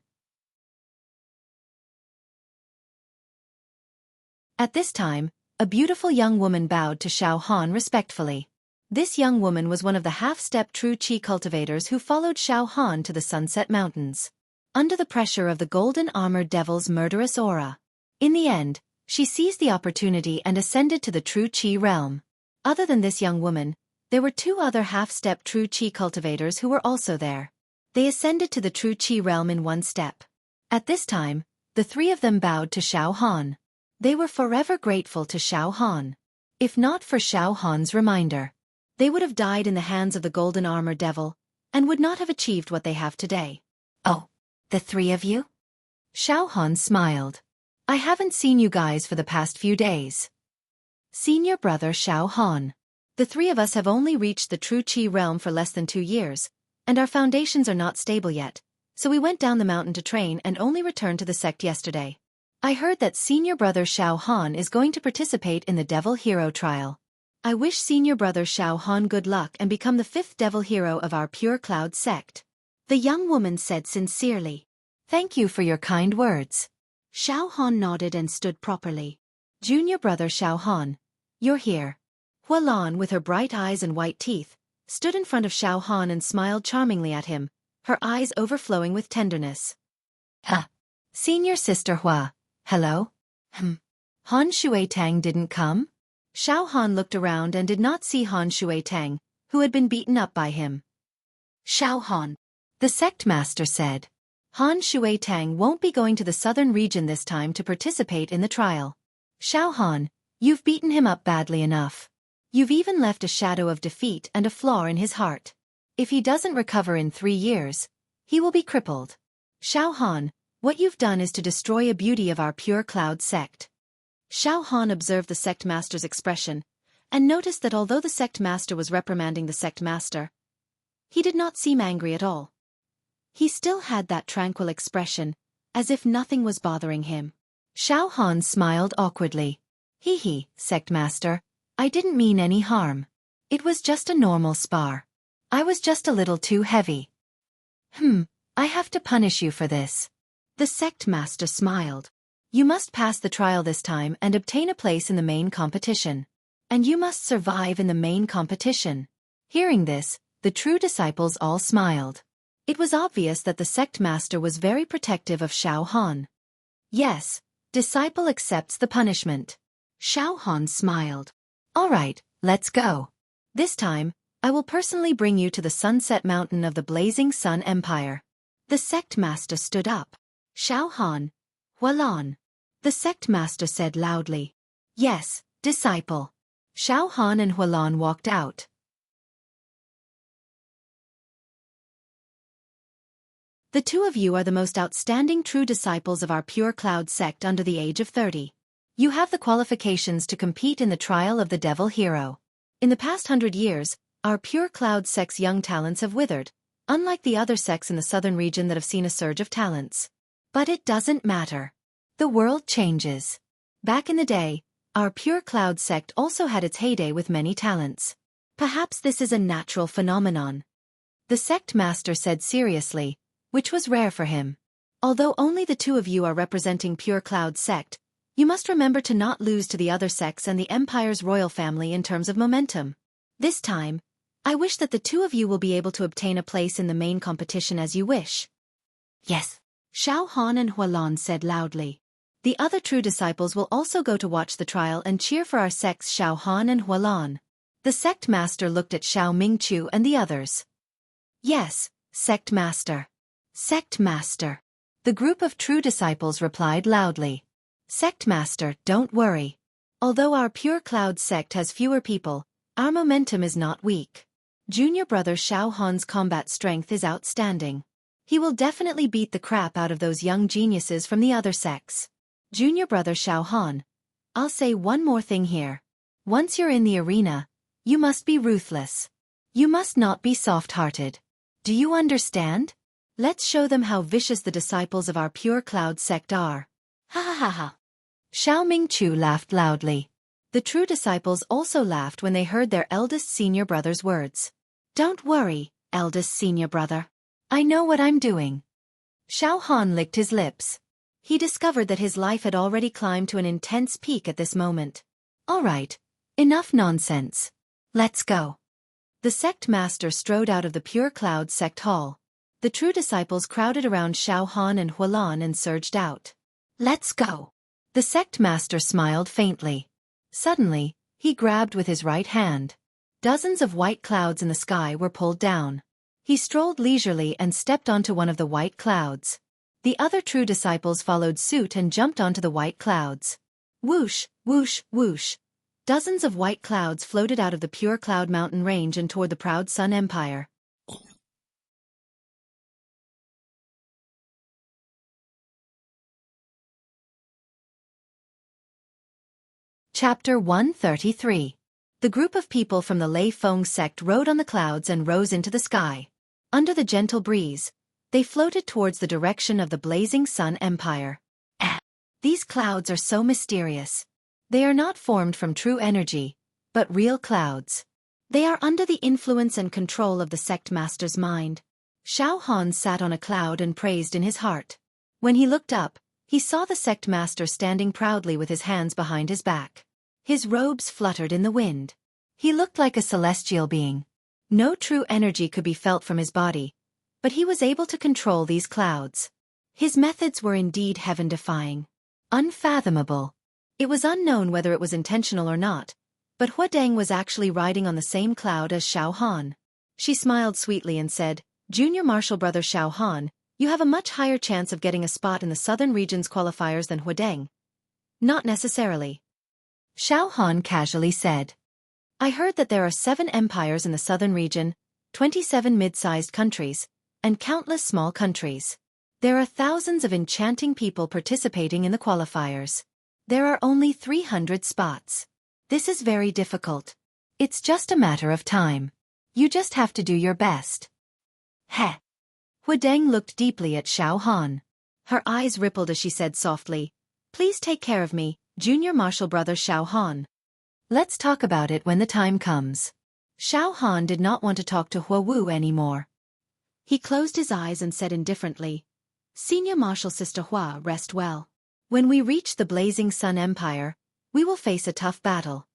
At this time, a beautiful young woman bowed to Xiao Han respectfully. This young woman was one of the half-step true Qi cultivators who followed Xiao Han to the Sunset Mountains. Under the pressure of the golden-armored devil's murderous aura. In the end, she seized the opportunity and ascended to the true Qi realm. Other than this young woman, there were two other half-step true Qi cultivators who were also there. They ascended to the true Qi realm in one step. At this time, the three of them bowed to Xiao Han. They were forever grateful to Xiao Han. If not for Xiao Han's reminder, they would have died in the hands of the golden armor devil, and would not have achieved what they have today. Oh, the three of you? Xiao Han smiled. I haven't seen you guys for the past few days. Senior brother Xiao Han. The three of us have only reached the true Qi realm for less than 2 years, and our foundations are not stable yet, so we went down the mountain to train and only returned to the sect yesterday. I heard that senior brother Xiao Han is going to participate in the Devil Hero trial. I wish senior brother Xiao Han good luck and become the 5th Devil Hero of our Pure Cloud sect. The young woman said sincerely. Thank you for your kind words. Xiao Han nodded and stood properly. Junior brother Xiao Han, you're here. Hualan, with her bright eyes and white teeth, stood in front of Xiao Han and smiled charmingly at him, her eyes overflowing with tenderness. Senior sister Hua, hello? Han Shuitang didn't come? Xiao Han looked around and did not see Han Shuitang, who had been beaten up by him. Xiao Han, the sect master said. Han Shuitang won't be going to the southern region this time to participate in the trial. Xiao Han, you've beaten him up badly enough. You've even left a shadow of defeat and a flaw in his heart. If he doesn't recover in 3 years, he will be crippled. Xiao Han, what you've done is to destroy a beauty of our Pure Cloud sect. Xiao Han observed the sect master's expression, and noticed that although the sect master was reprimanding the sect master, he did not seem angry at all. He still had that tranquil expression, as if nothing was bothering him. Xiao Han smiled awkwardly. Hee, sect master, I didn't mean any harm. It was just a normal spar. I was just a little too heavy. I have to punish you for this. The sect master smiled. You must pass the trial this time and obtain a place in the main competition. And you must survive in the main competition. Hearing this, the true disciples all smiled. It was obvious that the sect master was very protective of Xiao Han. Yes, disciple accepts the punishment. Xiao Han smiled. All right, let's go. This time, I will personally bring you to the Sunset Mountain of the Blazing Sun Empire. The sect master stood up. Xiao Han, Hualan. The sect master said loudly. Yes, disciple. Xiao Han and Hualan walked out. The two of you are the most outstanding true disciples of our Pure Cloud sect under the age of 30. You have the qualifications to compete in the trial of the Devil Hero. In the past 100 years, our Pure Cloud sect's young talents have withered, unlike the other sects in the southern region that have seen a surge of talents. But it doesn't matter. The world changes. Back in the day, our Pure Cloud sect also had its heyday with many talents. Perhaps this is a natural phenomenon. The sect master said seriously, which was rare for him. Although only the two of you are representing Pure Cloud sect, you must remember to not lose to the other sects and the Empire's royal family in terms of momentum. This time, I wish that the two of you will be able to obtain a place in the main competition as you wish. Yes, Xiao Han and Hualan said loudly. The other true disciples will also go to watch the trial and cheer for our sects Xiao Han and Hualan. The sect master looked at Xiao Mingqiu and the others. Yes, sect master. Sect master. The group of true disciples replied loudly. Sect master, don't worry. Although our Pure Cloud sect has fewer people, our momentum is not weak. Junior brother Xiao Han's combat strength is outstanding. He will definitely beat the crap out of those young geniuses from the other sects. Junior brother Xiao Han, I'll say one more thing here. Once you're in the arena, you must be ruthless. You must not be soft-hearted. Do you understand? Let's show them how vicious the disciples of our Pure Cloud sect are. Ha ha ha ha. Xiao Mingqiu laughed loudly. The true disciples also laughed when they heard their eldest senior brother's words. Don't worry, eldest senior brother. I know what I'm doing. Xiao Han licked his lips. He discovered that his life had already climbed to an intense peak at this moment. All right, enough nonsense. Let's go. The sect master strode out of the Pure Cloud sect hall. The true disciples crowded around Xiao Han and Hualan and surged out. Let's go. The sect master smiled faintly. Suddenly, he grabbed with his right hand. Dozens of white clouds in the sky were pulled down. He strolled leisurely and stepped onto one of the white clouds. The other true disciples followed suit and jumped onto the white clouds. Whoosh, whoosh, whoosh. Dozens of white clouds floated out of the Pure Cloud mountain range and toward the proud Sun Empire. Chapter 133. The group of people from the Lei Feng sect rode on the clouds and rose into the sky. Under the gentle breeze, they floated towards the direction of the blazing Sun Empire. These clouds are so mysterious. They are not formed from true energy, but real clouds. They are under the influence and control of the sect master's mind. Xiao Han sat on a cloud and praised in his heart. When he looked up, he saw the sect master standing proudly with his hands behind his back. His robes fluttered in the wind. He looked like a celestial being. No true energy could be felt from his body, but he was able to control these clouds. His methods were indeed heaven-defying. Unfathomable. It was unknown whether it was intentional or not, but Huadeng was actually riding on the same cloud as Xiao Han. She smiled sweetly and said, Junior Marshal Brother Xiao Han, you have a much higher chance of getting a spot in the Southern Region's qualifiers than Huadeng. Not necessarily. Xiao Han casually said. I heard that there are 7 empires in the Southern Region, 27 mid-sized countries, and countless small countries. There are thousands of enchanting people participating in the qualifiers. There are only 300 spots. This is very difficult. It's just a matter of time. You just have to do your best. Heh. Huadeng looked deeply at Xiao Han. Her eyes rippled as she said softly, Please take care of me, Junior Marshal Brother Xiao Han. Let's talk about it when the time comes. Xiao Han did not want to talk to Hua Wu anymore. He closed his eyes and said indifferently, Senior Marshal Sister Hua, rest well. When we reach the blazing Sun Empire, we will face a tough battle.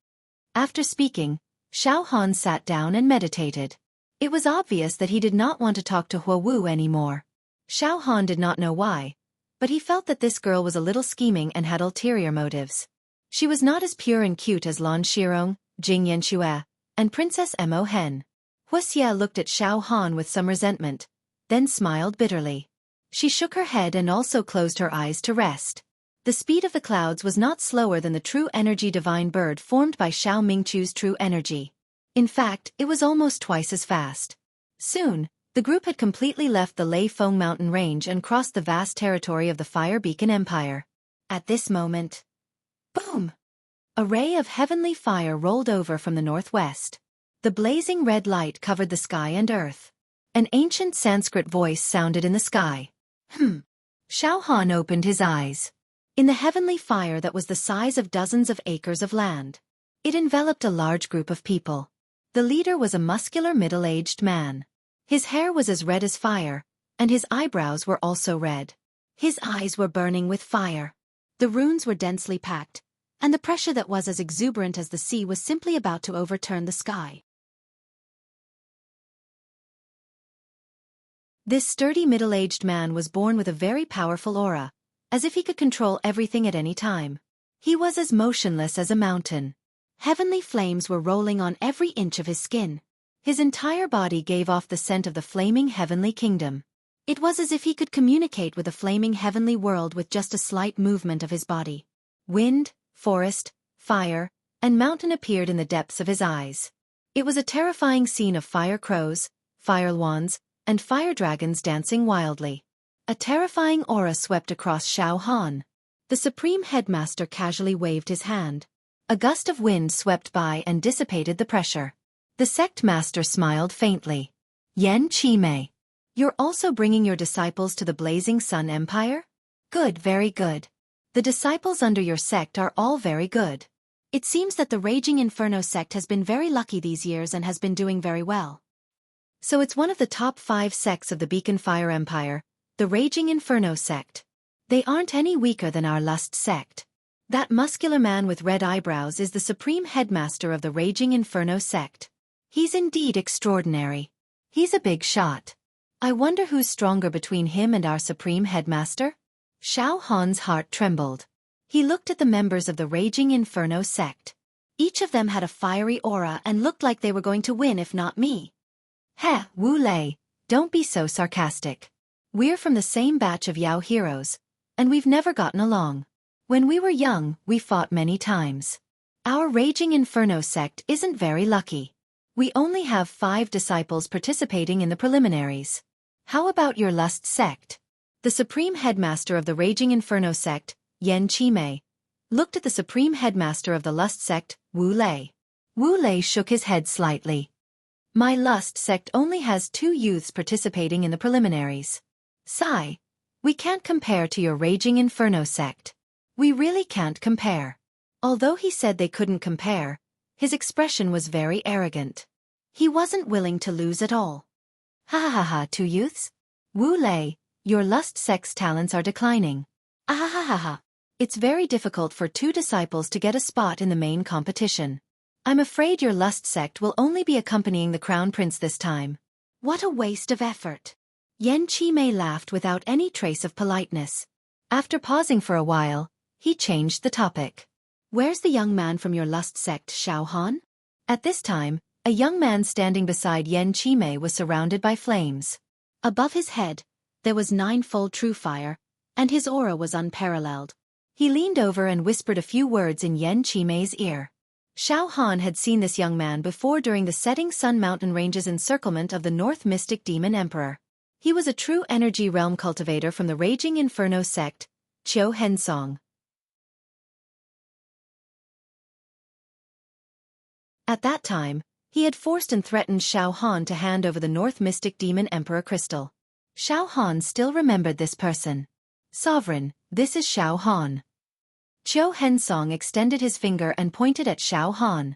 After speaking, Xiao Han sat down and meditated. It was obvious that he did not want to talk to Hua Wu anymore. Xiao Han did not know why, but he felt that this girl was a little scheming and had ulterior motives. She was not as pure and cute as Lan Shirong, Jing Yanxue, and Princess Mo Hen. Wuxia looked at Xiao Han with some resentment, then smiled bitterly. She shook her head and also closed her eyes to rest. The speed of the clouds was not slower than the true energy divine bird formed by Xiao Mingqiu's true energy. In fact, it was almost twice as fast. Soon, the group had completely left the Lei Feng mountain range and crossed the vast territory of the Fire Beacon Empire. At this moment, boom! A ray of heavenly fire rolled over from the northwest. The blazing red light covered the sky and earth. An ancient Sanskrit voice sounded in the sky. Xiao Han opened his eyes. in the heavenly fire that was the size of dozens of acres of land. It enveloped a large group of people. The leader was a muscular middle-aged man. His hair was as red as fire, and his eyebrows were also red. His eyes were burning with fire. The runes were densely packed, and the pressure that was as exuberant as the sea was simply about to overturn the sky. This sturdy middle-aged man was born with a very powerful aura, as if he could control everything at any time. He was as motionless as a mountain. Heavenly flames were rolling on every inch of his skin. His entire body gave off the scent of the flaming heavenly kingdom. It was as if he could communicate with the flaming heavenly world with just a slight movement of his body. Wind, forest, fire, and mountain appeared in the depths of his eyes. It was a terrifying scene of fire crows, fire wands, and fire dragons dancing wildly. A terrifying aura swept across Xiao Han. The supreme headmaster casually waved his hand. A gust of wind swept by and dissipated the pressure. The sect master smiled faintly. Xianxia, you're also bringing your disciples to the Blazing Sun Empire? Good, very good. The disciples under your sect are all very good. It seems that the Raging Inferno sect has been very lucky these years and has been doing very well. So it's one of the top 5 sects of the Beacon Fire Empire, the Raging Inferno sect. They aren't any weaker than our Lust sect. That muscular man with red eyebrows is the supreme headmaster of the Raging Inferno sect. He's indeed extraordinary. He's a big shot. I wonder who's stronger between him and our supreme headmaster? Xiao Han's heart trembled. He looked at the members of the Raging Inferno sect. Each of them had a fiery aura and looked like they were going to win if not me. Heh, Wu Lei, don't be so sarcastic. We're from the same batch of Yao heroes, and we've never gotten along. When we were young, we fought many times. Our Raging Inferno sect isn't very lucky. We only have 5 disciples participating in the preliminaries. How about your Lust sect? The supreme headmaster of the Raging Inferno sect, Xianxia, looked at the supreme headmaster of the Lust sect, Wu Lei. Wu Lei shook his head slightly. My Lust sect only has 2 youths participating in the preliminaries. Sigh. We can't compare to your Raging Inferno sect. We really can't compare. Although he said they couldn't compare, his expression was very arrogant. He wasn't willing to lose at all. Ha ha ha ha, 2 youths? Wu Lei, your Lust sect's talents are declining. Ah ha ha ha ha. It's very difficult for 2 disciples to get a spot in the main competition. I'm afraid your Lust sect will only be accompanying the Crown Prince this time. What a waste of effort. Xianxia laughed without any trace of politeness. After pausing for a while, he changed the topic. Where's the young man from your Lust sect, Xiao Han? At this time, a young man standing beside Xianxia was surrounded by flames. Above his head, there was 9-fold true fire, and his aura was unparalleled. He leaned over and whispered a few words in Xianxia's ear. Xiao Han had seen this young man before during the Setting Sun Mountain Range's encirclement of the North Mystic Demon Emperor. He was a true energy realm cultivator from the Raging Inferno sect, Xianxia. At that time, he had forced and threatened Xiao Han to hand over the North Mystic Demon Emperor crystal. Xiao Han still remembered this person. Sovereign, this is Xiao Han. Xianxia extended his finger and pointed at Xiao Han.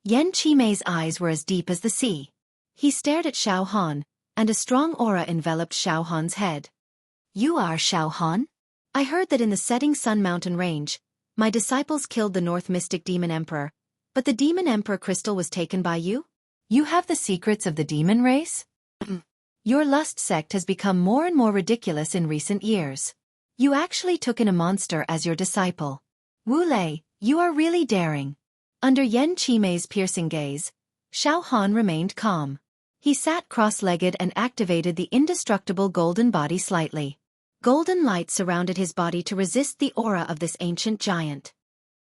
Xianxia's eyes were as deep as the sea. He stared at Xiao Han, and a strong aura enveloped Xiao Han's head. You are Xiao Han? I heard that in the Setting Sun Mountain Range, my disciples killed the North Mystic Demon Emperor, but the Demon Emperor crystal was taken by you? You have the secrets of the demon race? Your Lust sect has become more and more ridiculous in recent years. You actually took in a monster as your disciple. Wu Lei, you are really daring. Under Xianxia's piercing gaze, Xiao Han remained calm. He sat cross-legged and activated the indestructible golden body slightly. Golden light surrounded his body to resist the aura of this ancient giant.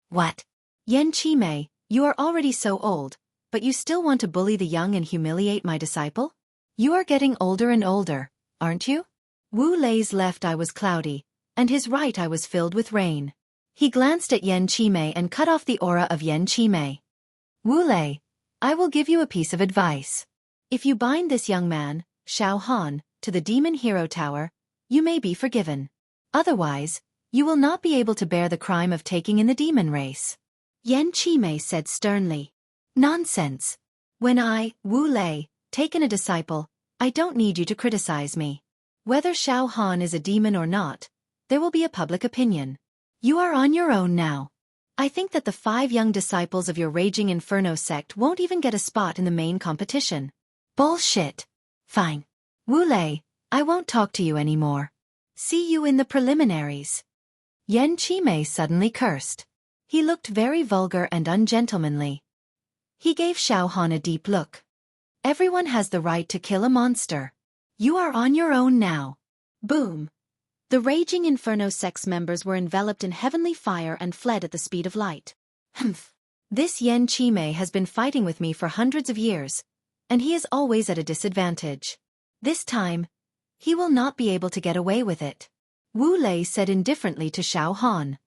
What? Xianxia, you are already so old, but you still want to bully the young and humiliate my disciple? You are getting older and older, aren't you? Wu Lei's left eye was cloudy, and his right eye was filled with rain. He glanced at Xianxia and cut off the aura of Xianxia. Wu Lei, I will give you a piece of advice. If you bind this young man, Xiao Han, to the Demon Hero Tower, you may be forgiven. Otherwise, you will not be able to bear the crime of taking in the demon race. Yan Qimei said sternly. Nonsense. When I, Wu Lei, take in a disciple, I don't need you to criticize me. Whether Xiao Han is a demon or not, there will be a public opinion. You are on your own now. I think that the 5 young disciples of your Raging Inferno sect won't even get a spot in the main competition. Bullshit. Fine. Wu Lei, I won't talk to you anymore. See you in the preliminaries. Yan Qimei suddenly cursed. He looked very vulgar and ungentlemanly. He gave Xiao Han a deep look. Everyone has the right to kill a monster. You are on your own now. Boom. The Raging Inferno sect's members were enveloped in heavenly fire and fled at the speed of light. Humph. This Yan Qimei has been fighting with me for hundreds of years, and he is always at a disadvantage. This time, he will not be able to get away with it. Wu Lei said indifferently to Xiao Han.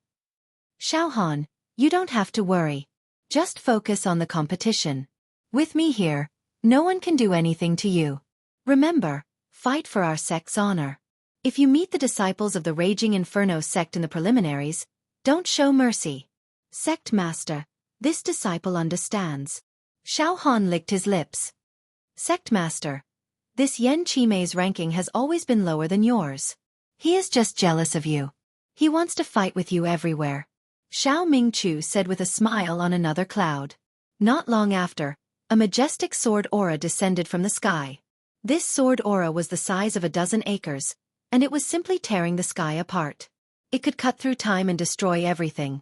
Xiao Han, you don't have to worry. Just focus on the competition. With me here, no one can do anything to you. Remember, fight for our sect's honor. If you meet the disciples of the Raging Inferno sect in the preliminaries, don't show mercy. Sect Master, this disciple understands. Xiao Han licked his lips. Sect Master, this Yan Qimei's ranking has always been lower than yours. He is just jealous of you. He wants to fight with you everywhere. Xiao Mingchu said with a smile on another cloud. Not long after, a majestic sword aura descended from the sky. This sword aura was the size of a dozen acres, and it was simply tearing the sky apart. It could cut through time and destroy everything.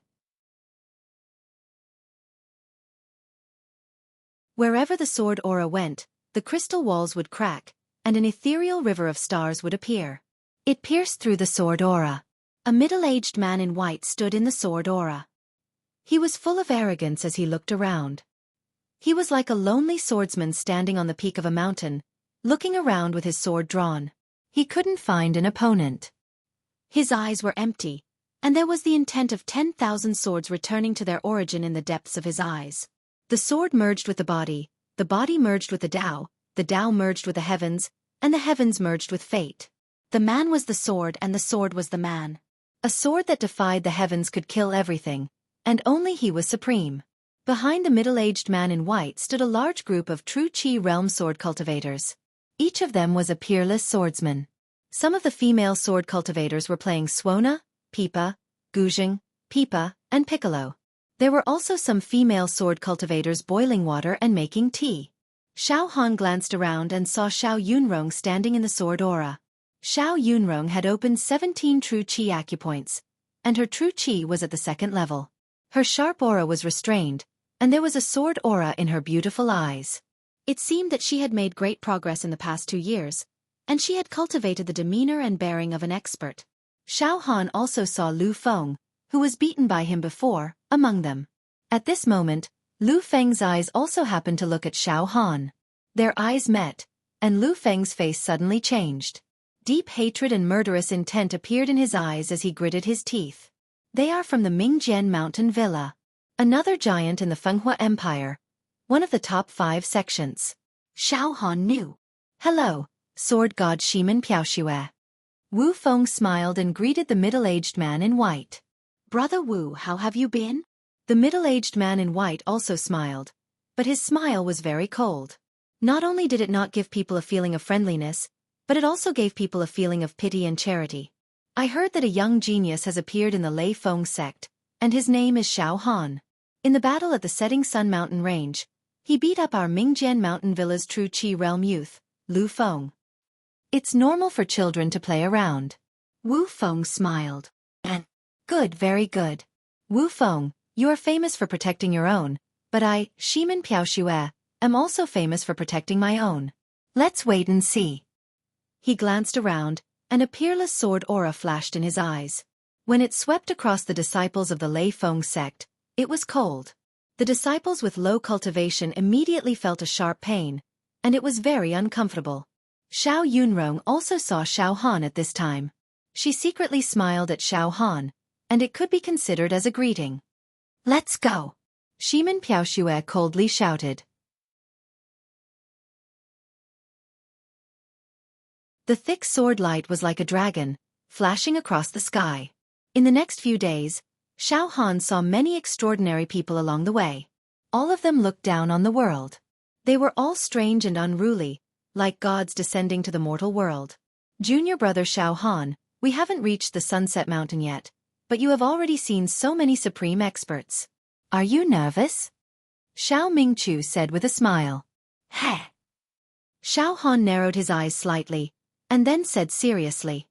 Wherever the sword aura went, the crystal walls would crack, and an ethereal river of stars would appear. It pierced through the sword aura. A middle-aged man in white stood in the sword aura. He was full of arrogance as he looked around. He was like a lonely swordsman standing on the peak of a mountain, looking around with his sword drawn. He couldn't find an opponent. His eyes were empty, and there was the intent of 10,000 swords returning to their origin in the depths of his eyes. The sword merged with the body merged with the Tao merged with the heavens, and the heavens merged with fate. The man was the sword and the sword was the man. A sword that defied the heavens could kill everything, and only he was supreme. Behind the middle-aged man in white stood a large group of true Qi realm sword cultivators. Each of them was a peerless swordsman. Some of the female sword cultivators were playing Suona, Pipa, Guzheng, Pipa, and Piccolo. There were also some female sword cultivators boiling water and making tea. Xiao Han glanced around and saw Xiao Yunrong standing in the sword aura. Xiao Yunrong had opened 17 true Qi acupoints, and her true Qi was at the 2nd level. Her sharp aura was restrained, and there was a sword aura in her beautiful eyes. It seemed that she had made great progress in the past 2 years, and she had cultivated the demeanor and bearing of an expert. Xiao Han also saw Lu Feng, who was beaten by him before, among them. At this moment, Lu Feng's eyes also happened to look at Xiao Han. Their eyes met, and Lu Feng's face suddenly changed. Deep hatred and murderous intent appeared in his eyes as he gritted his teeth. They are from the Mingjian Mountain Villa, another giant in the Fenghua Empire, one of the top 5 sections. Xiao Han knew. Hello, sword god Shimen Piaoxue. Wu Feng smiled and greeted the middle-aged man in white. Brother Wu, how have you been? The middle-aged man in white also smiled, but his smile was very cold. Not only did it not give people a feeling of friendliness, but it also gave people a feeling of pity and charity. I heard that a young genius has appeared in the Lei Feng sect, and his name is Xiao Han. In the battle at the Setting Sun Mountain Range, he beat up our Mingjian Mountain Villa's true Qi realm youth, Lu Feng. It's normal for children to play around. Wu Feng smiled. And good, very good. Wu Feng, you are famous for protecting your own, but I, Shimen Piaoxue, am also famous for protecting my own. Let's wait and see. He glanced around, and a peerless sword aura flashed in his eyes. When it swept across the disciples of the Lei Feng sect, it was cold. The disciples with low cultivation immediately felt a sharp pain, and it was very uncomfortable. Xiao Yunrong also saw Xiao Han at this time. She secretly smiled at Xiao Han, and it could be considered as a greeting. Let's go! Shimen Piaoxue coldly shouted. The thick sword light was like a dragon, flashing across the sky. In the next few days, Xiao Han saw many extraordinary people along the way. All of them looked down on the world. They were all strange and unruly, like gods descending to the mortal world. Junior brother Xiao Han, we haven't reached the Sunset Mountain yet, but you have already seen so many supreme experts. Are you nervous? Xiao Mingqiu said with a smile. Heh. Xiao Han narrowed his eyes slightly, and then said seriously.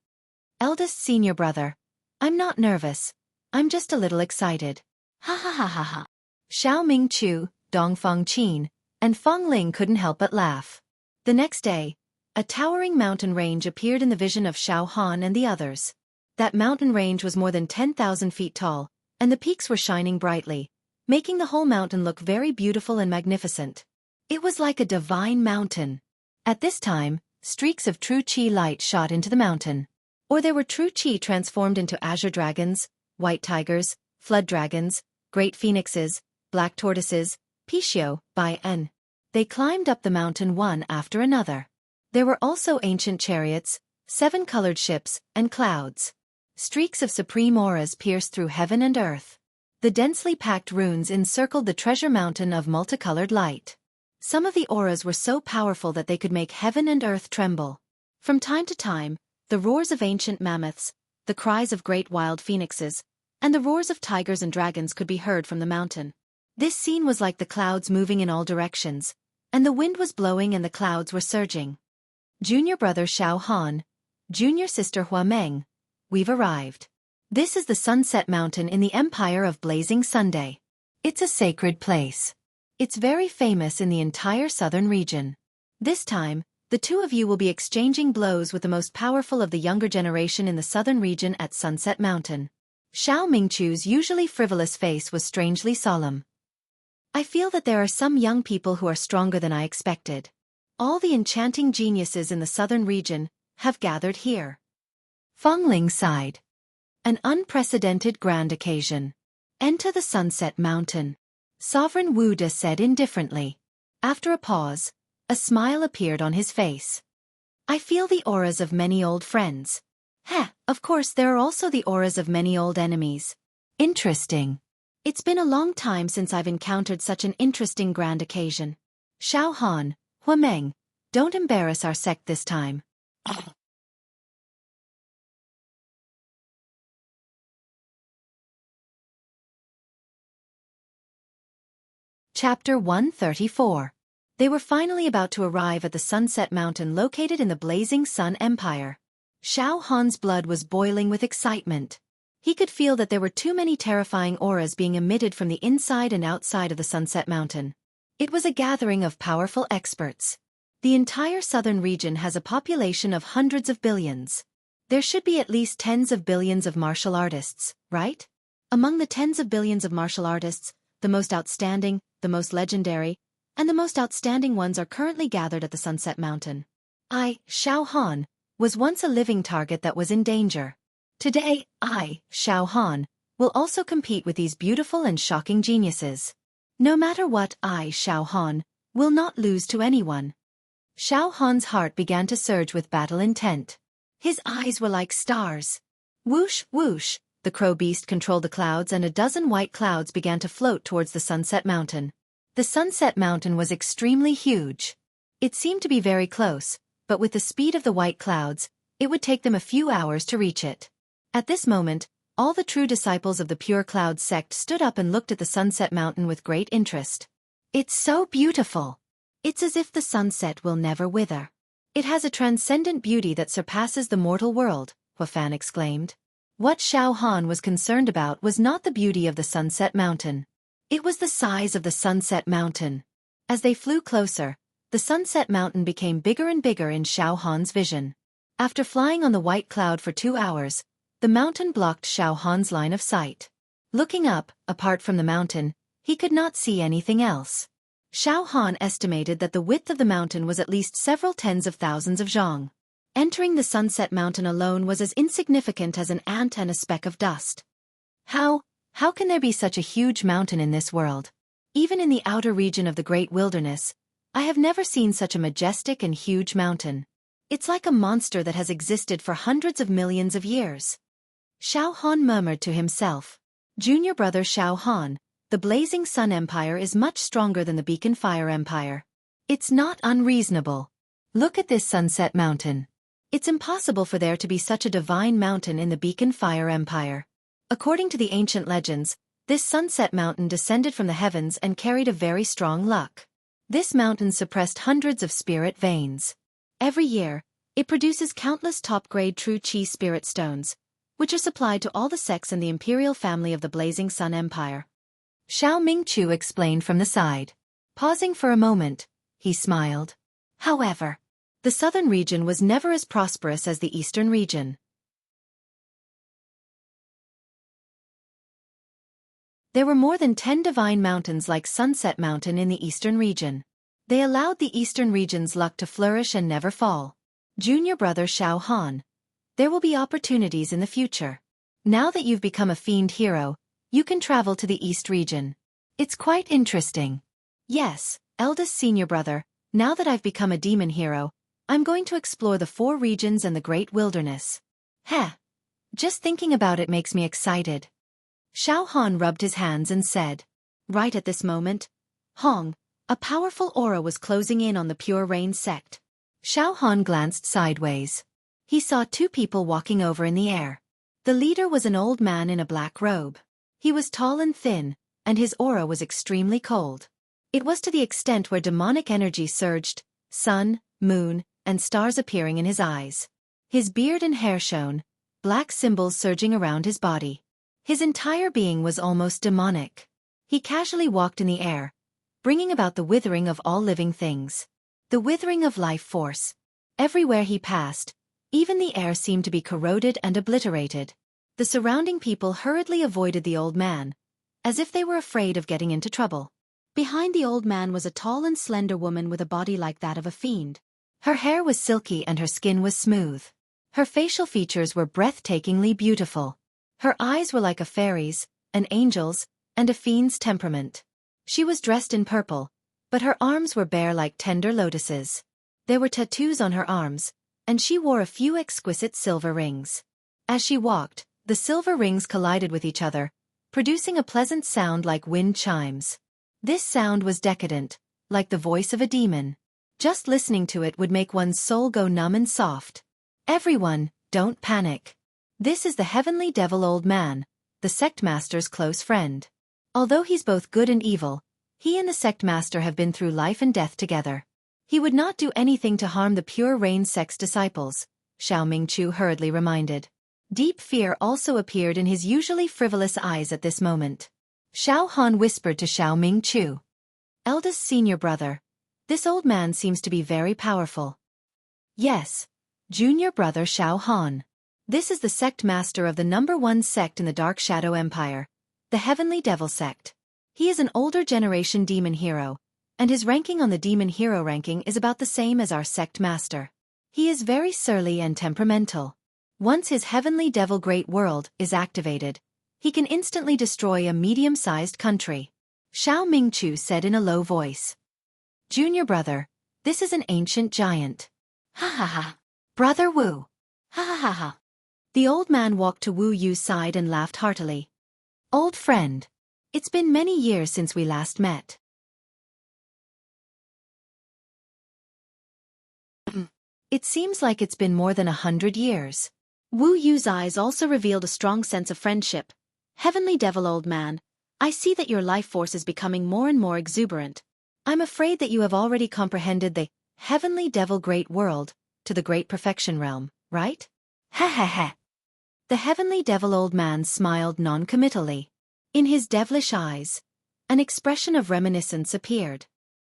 Eldest senior brother, I'm not nervous, I'm just a little excited. Ha ha ha ha ha. Xiao Mingqiu, Dongfeng Qin, and Feng Ling couldn't help but laugh. The next day, a towering mountain range appeared in the vision of Xiao Han and the others. That mountain range was more than 10,000 feet tall, and the peaks were shining brightly, making the whole mountain look very beautiful and magnificent. It was like a divine mountain. At this time, streaks of true qi light shot into the mountain. Or there were true qi transformed into azure dragons, white tigers, flood dragons, great phoenixes, black tortoises, Pishio, Bai En. They climbed up the mountain one after another. There were also ancient chariots, 7-colored ships, and clouds. Streaks of supreme auras pierced through heaven and earth. The densely packed runes encircled the treasure mountain of multicolored light. Some of the auras were so powerful that they could make heaven and earth tremble. From time to time, the roars of ancient mammoths, the cries of great wild phoenixes, and the roars of tigers and dragons could be heard from the mountain. This scene was like the clouds moving in all directions, and the wind was blowing and the clouds were surging. Junior brother Xiao Han, junior sister Hua Meng, we've arrived. This is the Sunset Mountain in the Empire of Blazing Sunday. It's a sacred place. It's very famous in the entire southern region. This time, the two of you will be exchanging blows with the most powerful of the younger generation in the southern region at Sunset Mountain. Xiao Mingqiu's usually frivolous face was strangely solemn. I feel that there are some young people who are stronger than I expected. All the enchanting geniuses in the southern region have gathered here. Feng Ling sighed. An unprecedented grand occasion. Enter the Sunset Mountain. Sovereign Wu De said indifferently. After a pause, a smile appeared on his face. I feel the auras of many old friends. Of course there are also the auras of many old enemies. Interesting. It's been a long time since I've encountered such an interesting grand occasion. Xiao Han, Hua Meng, don't embarrass our sect this time. Chapter 134. They were finally about to arrive at the Sunset Mountain located in the Blazing Sun Empire. Xiao Han's blood was boiling with excitement. He could feel that there were too many terrifying auras being emitted from the inside and outside of the Sunset Mountain. It was a gathering of powerful experts. The entire southern region has a population of hundreds of billions. There should be at least tens of billions of martial artists, right? Among the tens of billions of martial artists, the most outstanding, the most legendary, and the most outstanding ones are currently gathered at the Sunset Mountain. I, Xiao Han, was once a living target that was in danger. Today, I, Xiao Han, will also compete with these beautiful and shocking geniuses. No matter what, I, Xiao Han, will not lose to anyone. Xiao Han's heart began to surge with battle intent. His eyes were like stars. Whoosh, whoosh, the crow beast controlled the clouds and a dozen white clouds began to float towards the Sunset Mountain. The Sunset Mountain was extremely huge. It seemed to be very close, but with the speed of the white clouds, it would take them a few hours to reach it. At this moment, all the true disciples of the Pure Cloud sect stood up and looked at the Sunset Mountain with great interest. It's so beautiful. It's as if the sunset will never wither. It has a transcendent beauty that surpasses the mortal world, Hua Fan exclaimed. What Xiao Han was concerned about was not the beauty of the Sunset Mountain. It was the size of the Sunset Mountain. As they flew closer, the Sunset Mountain became bigger and bigger in Xiao Han's vision. After flying on the white cloud for 2 hours, the mountain blocked Xiao Han's line of sight. Looking up, apart from the mountain, he could not see anything else. Xiao Han estimated that the width of the mountain was at least several tens of thousands of zhang. Entering the Sunset Mountain alone was as insignificant as an ant and a speck of dust. How can there be such a huge mountain in this world? Even in the outer region of the Great Wilderness, I have never seen such a majestic and huge mountain. It's like a monster that has existed for hundreds of millions of years. Xiao Han murmured to himself. Junior brother Xiao Han, the Blazing Sun Empire is much stronger than the Beacon Fire Empire. It's not unreasonable. Look at this Sunset Mountain. It's impossible for there to be such a divine mountain in the Beacon Fire Empire. According to the ancient legends, this Sunset Mountain descended from the heavens and carried a very strong luck. This mountain suppressed hundreds of spirit veins. Every year, it produces countless top-grade true Qi spirit stones, which are supplied to all the sects in the imperial family of the Blazing Sun Empire. Xiao Mingqiu explained from the side. Pausing for a moment, he smiled. However, the southern region was never as prosperous as the eastern region. There were more than 10 divine mountains like Sunset Mountain in the eastern region. They allowed the eastern region's luck to flourish and never fall. Junior brother Xiao Han. There will be opportunities in the future. Now that you've become a fiend hero, you can travel to the East region. It's quite interesting. Yes, eldest senior brother, now that I've become a demon hero, I'm going to explore the 4 regions and the great wilderness. Heh. Just thinking about it makes me excited. Xiao Han rubbed his hands and said. Right at this moment, Hong, a powerful aura was closing in on the Pure Rain sect. Xiao Han glanced sideways. He saw 2 people walking over in the air. The leader was an old man in a black robe. He was tall and thin, and his aura was extremely cold. It was to the extent where demonic energy surged, sun, moon, and stars appearing in his eyes. His beard and hair shone, black symbols surging around his body. His entire being was almost demonic. He casually walked in the air, bringing about the withering of all living things. The withering of life force. Everywhere he passed, even the air seemed to be corroded and obliterated. The surrounding people hurriedly avoided the old man, as if they were afraid of getting into trouble. Behind the old man was a tall and slender woman with a body like that of a fiend. Her hair was silky and her skin was smooth. Her facial features were breathtakingly beautiful. Her eyes were like a fairy's, an angel's, and a fiend's temperament. She was dressed in purple, but her arms were bare like tender lotuses. There were tattoos on her arms, and she wore a few exquisite silver rings. As she walked, the silver rings collided with each other, producing a pleasant sound like wind chimes. This sound was decadent, like the voice of a demon. Just listening to it would make one's soul go numb and soft. Everyone, don't panic. This is the Heavenly Devil Old Man, the sect master's close friend. Although he's both good and evil, he and the sect master have been through life and death together. He would not do anything to harm the Pure Rain sect's disciples, Xiao Mingqiu hurriedly reminded. Deep fear also appeared in his usually frivolous eyes at this moment. Xiao Han whispered to Xiao Mingqiu. Eldest senior brother, this old man seems to be very powerful. Yes, junior brother Xiao Han. This is the sect master of the #1 sect in the Dark Shadow Empire, the Heavenly Devil sect. He is an older generation demon hero, and his ranking on the demon hero ranking is about the same as our sect master. He is very surly and temperamental. Once his Heavenly Devil Great World is activated, he can instantly destroy a medium-sized country. Xiao Mingqiu said in a low voice. Junior brother, this is an ancient giant. Ha ha ha. Brother Wu. Ha ha ha ha. The old man walked to Wu Yu's side and laughed heartily. Old friend. It's been many years since we last met. It seems like it's been more than 100 years. Wu Yu's eyes also revealed a strong sense of friendship. Heavenly Devil Old Man, I see that your life force is becoming more and more exuberant. I'm afraid that you have already comprehended the Heavenly Devil Great World to the Great Perfection Realm, right? Ha ha ha. The Heavenly Devil Old Man smiled non-committally. In his devilish eyes, an expression of reminiscence appeared.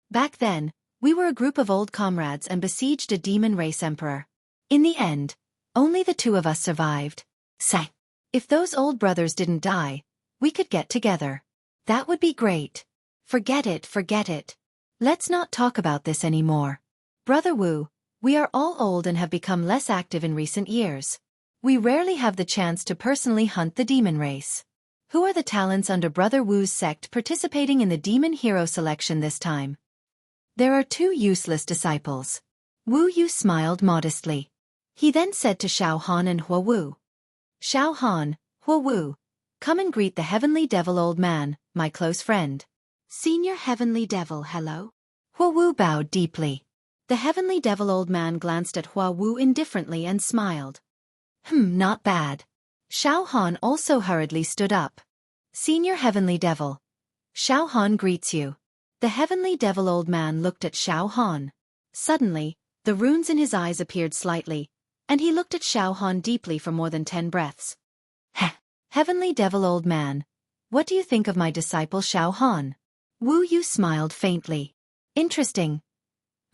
Back then, we were a group of old comrades and besieged a demon race emperor. In the end, only the 2 of us survived. Say, if those old brothers didn't die, we could get together. That would be great. Forget it, forget it. Let's not talk about this anymore. Brother Wu, we are all old and have become less active in recent years. We rarely have the chance to personally hunt the demon race. Who are the talents under Brother Wu's sect participating in the demon hero selection this time? There are 2 useless disciples. Wu Yu smiled modestly. He then said to Xiao Han and Hua Wu, Xiao Han, Hua Wu, come and greet the Heavenly Devil Old Man, my close friend. Senior Heavenly Devil, hello? Hua Wu bowed deeply. The Heavenly Devil Old Man glanced at Hua Wu indifferently and smiled. Not bad. Xiao Han also hurriedly stood up. Senior Heavenly Devil. Xiao Han greets you. The Heavenly Devil Old Man looked at Xiao Han. Suddenly, the runes in his eyes appeared slightly, and he looked at Xiao Han deeply for more than 10 breaths. Heh. Heavenly Devil Old Man, what do you think of my disciple Xiao Han? Wu Yu smiled faintly. Interesting.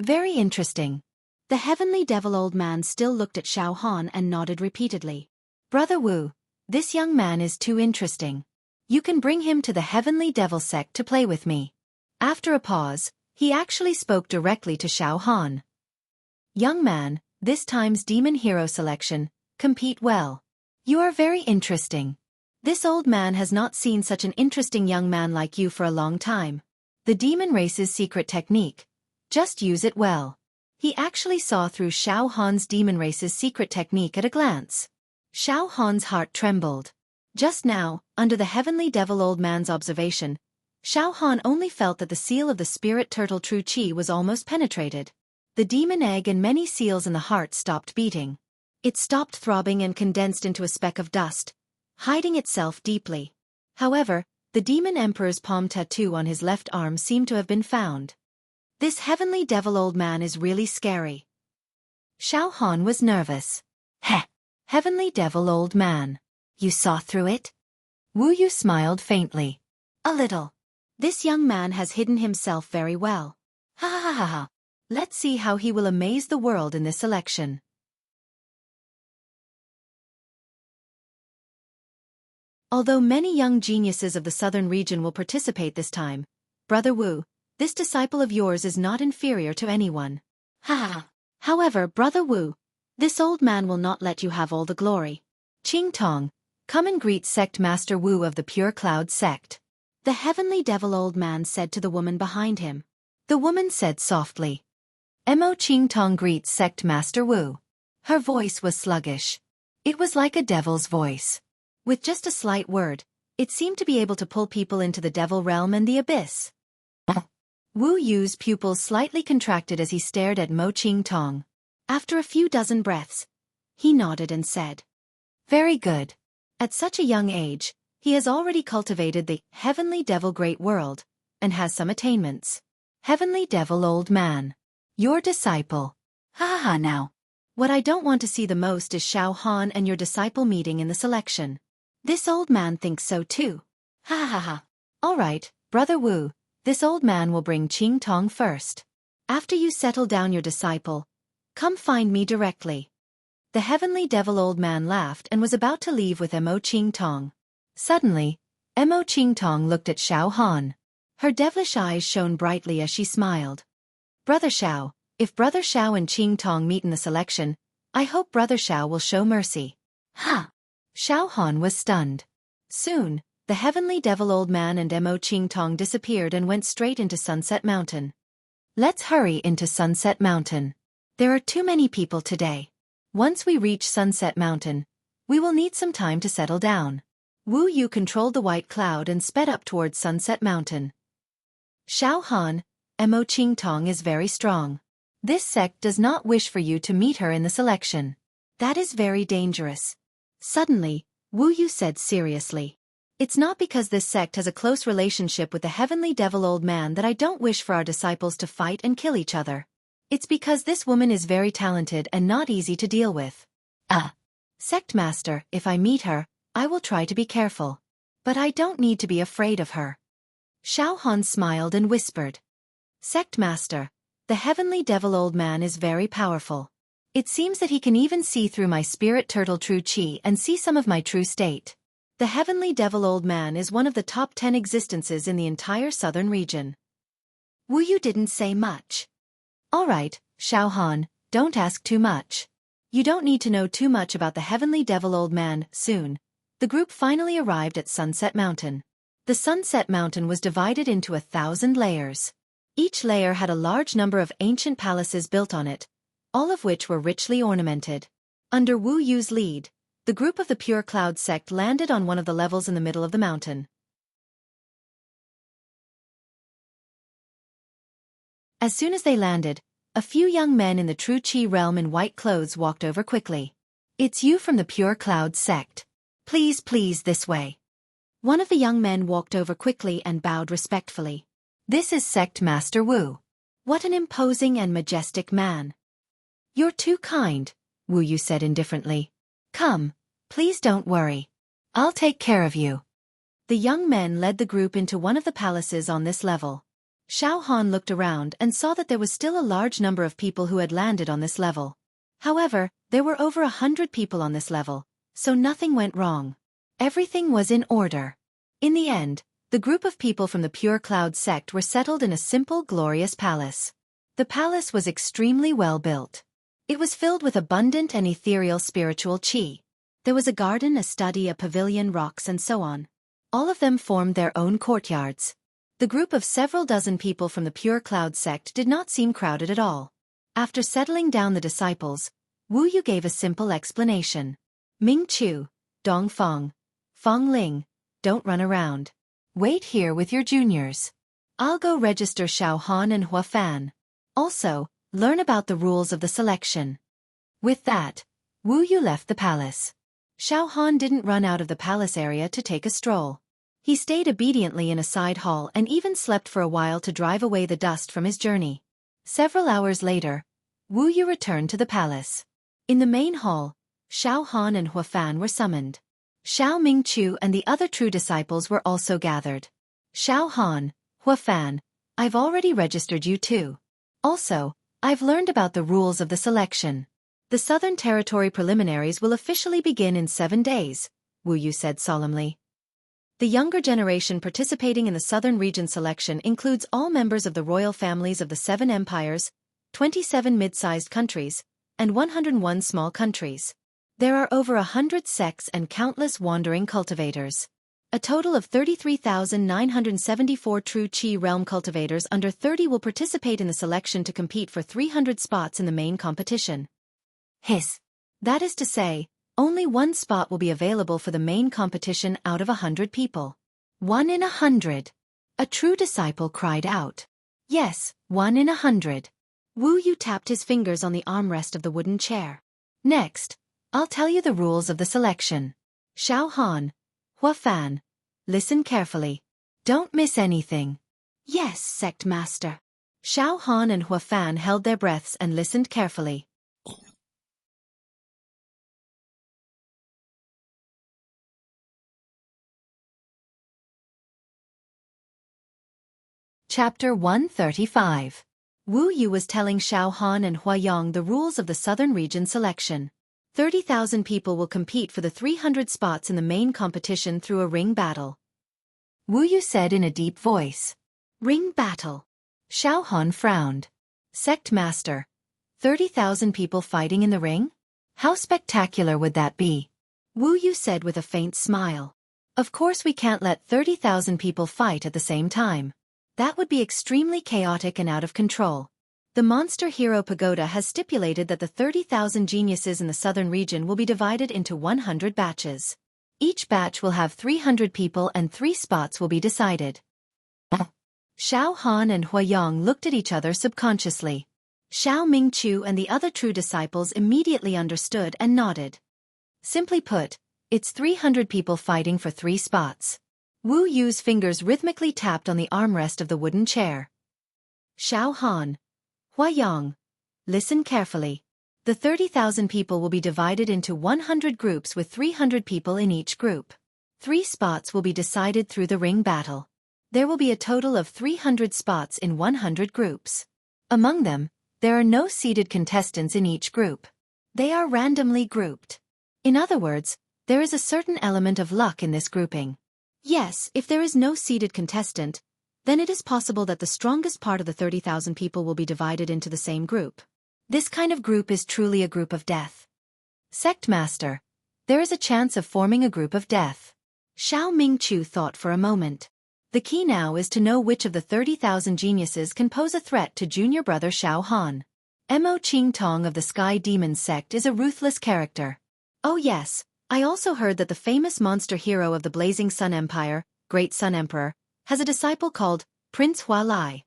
Very interesting. The Heavenly Devil Old Man still looked at Xiao Han and nodded repeatedly. Brother Wu, this young man is too interesting. You can bring him to the Heavenly Devil sect to play with me. After a pause, he actually spoke directly to Xiao Han. Young man, this time's demon hero selection, compete well. You are very interesting. This old man has not seen such an interesting young man like you for a long time. The demon race's secret technique. Just use it well. He actually saw through Xiao Han's demon race's secret technique at a glance. Xiao Han's heart trembled. Just now, under the Heavenly Devil Old Man's observation, Xiao Han only felt that the seal of the spirit turtle True Qi was almost penetrated. The demon egg and many seals in the heart stopped beating. It stopped throbbing and condensed into a speck of dust, hiding itself deeply. However, the demon emperor's palm tattoo on his left arm seemed to have been found. This Heavenly Devil Old Man is really scary. Xiao Han was nervous. Heh! Heavenly Devil Old Man. You saw through it? Wu Yu smiled faintly. A little. This young man has hidden himself very well. Ha ha ha ha. Let's see how he will amaze the world in this election. Although many young geniuses of the southern region will participate this time, Brother Wu, this disciple of yours is not inferior to anyone. Ha ha. However, Brother Wu, this old man will not let you have all the glory. Qing Tong, come and greet Sect Master Wu of the Pure Cloud Sect. The Heavenly Devil Old Man said to the woman behind him. The woman said softly. Mo Qing Tong greets Sect Master Wu. Her voice was sluggish. It was like a devil's voice. With just a slight word, it seemed to be able to pull people into the devil realm and the abyss. Wu Yu's pupils slightly contracted as he stared at Mo Qing Tong. After a few dozen breaths, he nodded and said, Very good. At such a young age, he has already cultivated the Heavenly Devil Great World, and has some attainments. Heavenly Devil Old Man. Your disciple. Ha ha ha now. What I don't want to see the most is Xiao Han and your disciple meeting in the selection. This old man thinks so too. Ha ha ha ha. Alright, Brother Wu, this old man will bring Qing Tong first. After you settle down your disciple, come find me directly. The Heavenly Devil Old Man laughed and was about to leave with Mo Qing Tong. Suddenly, Mo Qing Tong looked at Xiao Han. Her devilish eyes shone brightly as she smiled. Brother Xiao, if Brother Xiao and Qing Tong meet in the selection, I hope Brother Xiao will show mercy. Ha! Xiao Han was stunned. Soon, the Heavenly Devil Old Man and Mo Qing Tong disappeared and went straight into Sunset Mountain. Let's hurry into Sunset Mountain. There are too many people today. Once we reach Sunset Mountain, we will need some time to settle down. Wu Yu controlled the white cloud and sped up towards Sunset Mountain. Xiao Han, Mo Qing Tong is very strong. This sect does not wish for you to meet her in the selection. That is very dangerous. Suddenly, Wu Yu said seriously. It's not because this sect has a close relationship with the Heavenly Devil Old Man that I don't wish for our disciples to fight and kill each other. It's because this woman is very talented and not easy to deal with. Sect Master, if I meet her, I will try to be careful. But I don't need to be afraid of her. Xiao Han smiled and whispered. Sect Master, the Heavenly Devil Old Man is very powerful. It seems that he can even see through my spirit turtle True Qi and see some of my true state. The Heavenly Devil Old Man is one of the top 10 existences in the entire southern region. Wu Yu didn't say much. Alright, Xiao Han, don't ask too much. You don't need to know too much about the Heavenly Devil Old Man. Soon, the group finally arrived at Sunset Mountain. The Sunset Mountain was divided into 1,000 layers. Each layer had a large number of ancient palaces built on it, all of which were richly ornamented. Under Wu Yu's lead, the group of the Pure Cloud sect landed on one of the levels in the middle of the mountain. As soon as they landed, a few young men in the True Qi realm in white clothes walked over quickly. "It's you from the Pure Cloud sect. Please, this way." One of the young men walked over quickly and bowed respectfully. "This is Sect Master Wu. What an imposing and majestic man." "You're too kind," Wu Yu said indifferently. "Come, please don't worry. I'll take care of you." The young men led the group into one of the palaces on this level. Xiao Han looked around and saw that there was still a large number of people who had landed on this level. However, there were over 100 people on this level, so nothing went wrong. Everything was in order. In the end, the group of people from the Pure Cloud sect were settled in a simple, glorious palace. The palace was extremely well built. It was filled with abundant and ethereal spiritual qi. There was a garden, a study, a pavilion, rocks, and so on. All of them formed their own courtyards. The group of several dozen people from the Pure Cloud sect did not seem crowded at all. After settling down the disciples, Wu Yu gave a simple explanation. "Ming Chu, Dong Feng, Feng Ling, don't run around. Wait here with your juniors. I'll go register Xiao Han and Hua Fan. Also, learn about the rules of the selection." With that, Wu Yu left the palace. Xiao Han didn't run out of the palace area to take a stroll. He stayed obediently in a side hall and even slept for a while to drive away the dust from his journey. Several hours later, Wu Yu returned to the palace. In the main hall, Xiao Han and Hua Fan were summoned. Xiao Ming Chu and the other true disciples were also gathered. "Xiao Han, Hua Fan, I've already registered you too. Also, I've learned about the rules of the selection. The Southern Territory preliminaries will officially begin in 7 days," Wu Yu said solemnly. The younger generation participating in the Southern Region selection includes all members of the royal families of the 7 empires, 27 mid-sized countries, and 101 small countries. There are over 100 sects and countless wandering cultivators. A total of 33,974 True Qi realm cultivators under 30 will participate in the selection to compete for 300 spots in the main competition. That is to say, only 1 spot will be available for the main competition out of 100 people. 1 in 100. A true disciple cried out. Yes, 1 in 100. Wu Yu tapped his fingers on the armrest of the wooden chair. Next, I'll tell you the rules of the selection. Xiao Han, Hua Fan, listen carefully. Don't miss anything. Yes, Sect Master. Xiao Han and Hua Fan held their breaths and listened carefully. Chapter 135. Wu Yu was telling Xiao Han and Hua Yang the rules of the Southern Region selection. 30,000 people will compete for the 300 spots in the main competition through a ring battle. Wu Yu said in a deep voice. Ring battle. Xiao Han frowned. Sect Master. 30,000 people fighting in the ring? How spectacular would that be? Wu Yu said with a faint smile. Of course we can't let 30,000 people fight at the same time. That would be extremely chaotic and out of control. The Monster Hero Pagoda has stipulated that the 30,000 geniuses in the southern region will be divided into 100 batches. Each batch will have 300 people and 3 spots will be decided. Xiao Han and Hua Yang looked at each other subconsciously. Xiao Ming Chu and the other true disciples immediately understood and nodded. Simply put, it's 300 people fighting for 3 spots. Wu Yu's fingers rhythmically tapped on the armrest of the wooden chair. Xiao Han, Hua Yang, listen carefully. The 30,000 people will be divided into 100 groups with 300 people in each group. 3 spots will be decided through the ring battle. There will be a total of 300 spots in 100 groups. Among them, there are no seeded contestants in each group. They are randomly grouped. In other words, there is a certain element of luck in this grouping. Yes, if there is no seeded contestant, then it is possible that the strongest part of the 30,000 people will be divided into the same group. This kind of group is truly a group of death. Sect Master, there is a chance of forming a group of death. Xiao Ming Chu thought for a moment. The key now is to know which of the 30,000 geniuses can pose a threat to junior brother Xiao Han. Mo Qing Tong of the Sky Demon sect is a ruthless character. Oh yes, I also heard that the famous monster hero of the Blazing Sun Empire, Great Sun Emperor, has a disciple called Prince Hua Lai.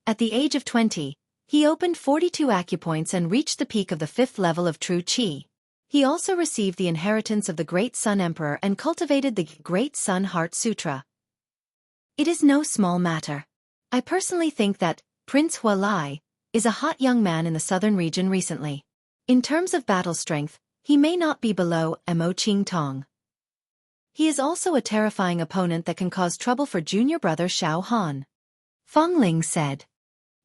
At the age of 20, he opened 42 acupoints and reached the peak of the 5th level of true qi. He also received the inheritance of the Great Sun Emperor and cultivated the Great Sun Heart Sutra. It is no small matter. I personally think that Prince Hua Lai is a hot young man in the southern region recently. In terms of battle strength, he may not be below Mo Qing Tong. He is also a terrifying opponent that can cause trouble for junior brother Xiao Han. Feng Ling said.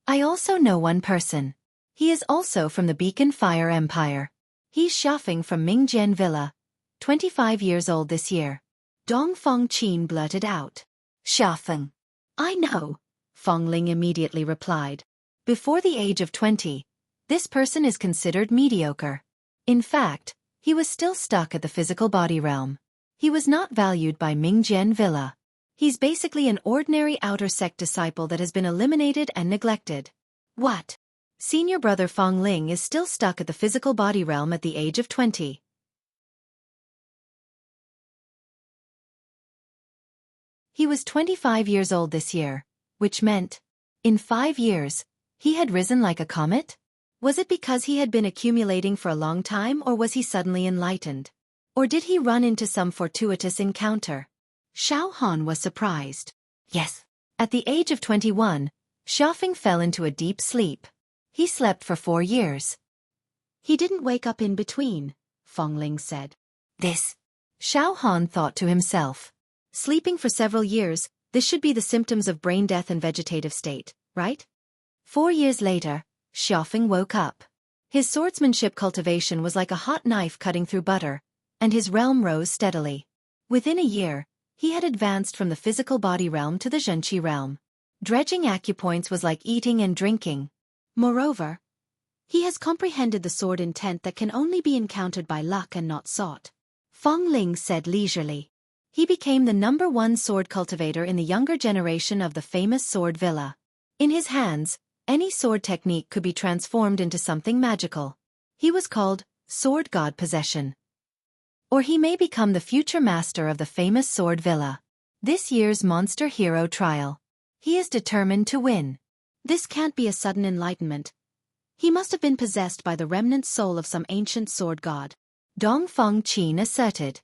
I also know one person. He is also from the Beacon Fire Empire. He's Xiafeng from Mingjian Villa, 25 years old this year. Dong Feng Qin blurted out. Xiafeng. I know, Feng Ling immediately replied. Before the age of 20, this person is considered mediocre. In fact, he was still stuck at the physical body realm. He was not valued by Mingjian Villa. He's basically an ordinary outer sect disciple that has been eliminated and neglected. What? Senior brother Feng Ling is still stuck at the physical body realm at the age of 20. He was 25 years old this year, which meant, in 5 years, he had risen like a comet? Was it because he had been accumulating for a long time, or was he suddenly enlightened? Or did he run into some fortuitous encounter? Xiao Han was surprised. Yes. At the age of 21, Xiafeng fell into a deep sleep. He slept for 4 years. He didn't wake up in between, Feng Ling said. This. Xiao Han thought to himself. Sleeping for several years, this should be the symptoms of brain death and vegetative state, right? 4 years later, Xiafeng woke up. His swordsmanship cultivation was like a hot knife cutting through butter, and his realm rose steadily. Within a year, he had advanced from the physical body realm to the Zhenqi realm. Dredging acupoints was like eating and drinking. Moreover, he has comprehended the sword intent that can only be encountered by luck and not sought. Feng Ling said leisurely. He became the #1 sword cultivator in the younger generation of the famous sword villa. In his hands, any sword technique could be transformed into something magical. He was called Sword God Possession. Or he may become the future master of the famous sword villa. This year's Monster Hero Trial. He is determined to win. This can't be a sudden enlightenment. He must have been possessed by the remnant soul of some ancient sword god. Dong Feng Qin asserted.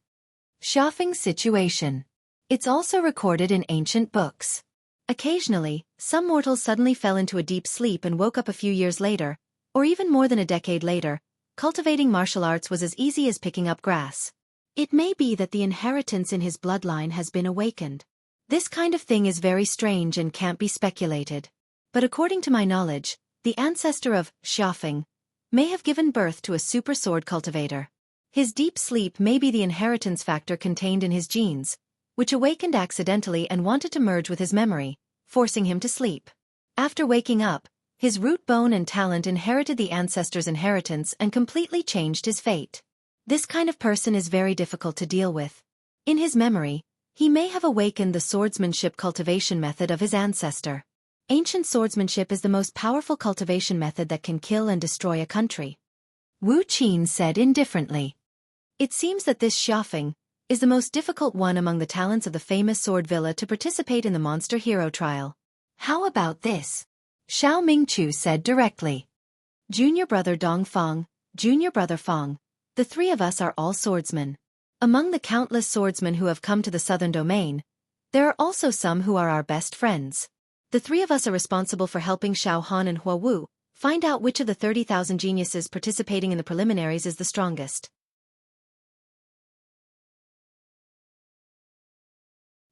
Xiafeng's situation. It's also recorded in ancient books. Occasionally, some mortals suddenly fell into a deep sleep and woke up a few years later, or even more than a decade later. Cultivating martial arts was as easy as picking up grass. It may be that the inheritance in his bloodline has been awakened. This kind of thing is very strange and can't be speculated. But according to my knowledge, the ancestor of Xiafeng may have given birth to a super sword cultivator. His deep sleep may be the inheritance factor contained in his genes, which awakened accidentally and wanted to merge with his memory, forcing him to sleep. After waking up, his root bone and talent inherited the ancestor's inheritance and completely changed his fate. This kind of person is very difficult to deal with. In his memory, he may have awakened the swordsmanship cultivation method of his ancestor. Ancient swordsmanship is the most powerful cultivation method that can kill and destroy a country. Wu Qin said indifferently. It seems that this Xiafeng is the most difficult one among the talents of the famous sword villa to participate in the Monster Hero Trial. How about this? Xiao Mingchu said directly. Junior brother Dong Feng, junior brother Feng, the three of us are all swordsmen. Among the countless swordsmen who have come to the southern domain, there are also some who are our best friends. The three of us are responsible for helping Xiao Han and Hua Wu find out which of the 30,000 geniuses participating in the preliminaries is the strongest.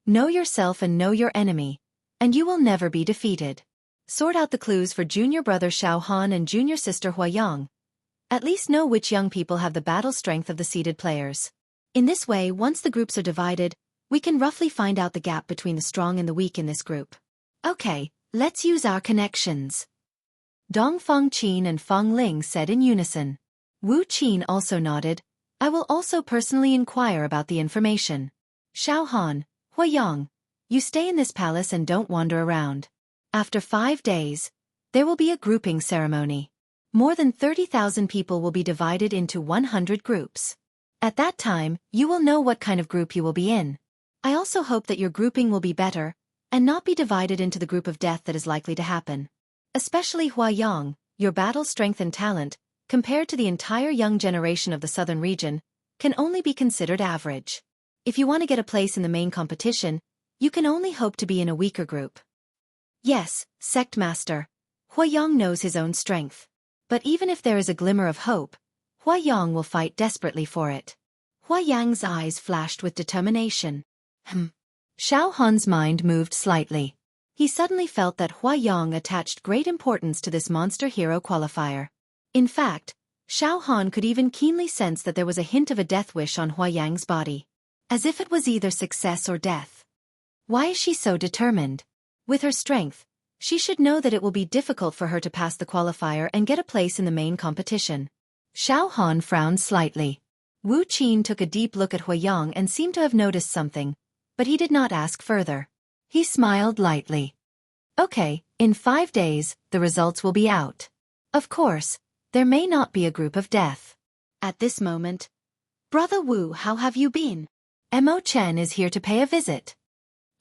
Know yourself and know your enemy, and you will never be defeated. Sort out the clues for junior brother Xiao Han and junior sister Hua Yang. At least know which young people have the battle strength of the seeded players. In this way, once the groups are divided, we can roughly find out the gap between the strong and the weak in this group. Okay, let's use our connections. Dong Feng Qin and Feng Ling said in unison. Wu Qin also nodded. I will also personally inquire about the information. Xiao Han, Hua Yang, you stay in this palace and don't wander around. After 5 days, there will be a grouping ceremony. More than 30,000 people will be divided into 100 groups. At that time, you will know what kind of group you will be in. I also hope that your grouping will be better, and not be divided into the group of death that is likely to happen. Especially Huayang, your battle strength and talent, compared to the entire young generation of the southern region, can only be considered average. If you want to get a place in the main competition, you can only hope to be in a weaker group. Yes, Sect Master, Huayang knows his own strength. But even if there is a glimmer of hope, Huayang will fight desperately for it. Huayang's eyes flashed with determination. Xiao Han's mind moved slightly. He suddenly felt that Huayang attached great importance to this monster hero qualifier. In fact, Xiao Han could even keenly sense that there was a hint of a death wish on Huayang's body. As if it was either success or death. Why is she so determined? With her strength, she should know that it will be difficult for her to pass the qualifier and get a place in the main competition. Xiao Han frowned slightly. Wu Qin took a deep look at Huayang and seemed to have noticed something, but he did not ask further. He smiled lightly. Okay, in 5 days, the results will be out. Of course, there may not be a group of death. At this moment, Brother Wu, how have you been? Mo Chen is here to pay a visit.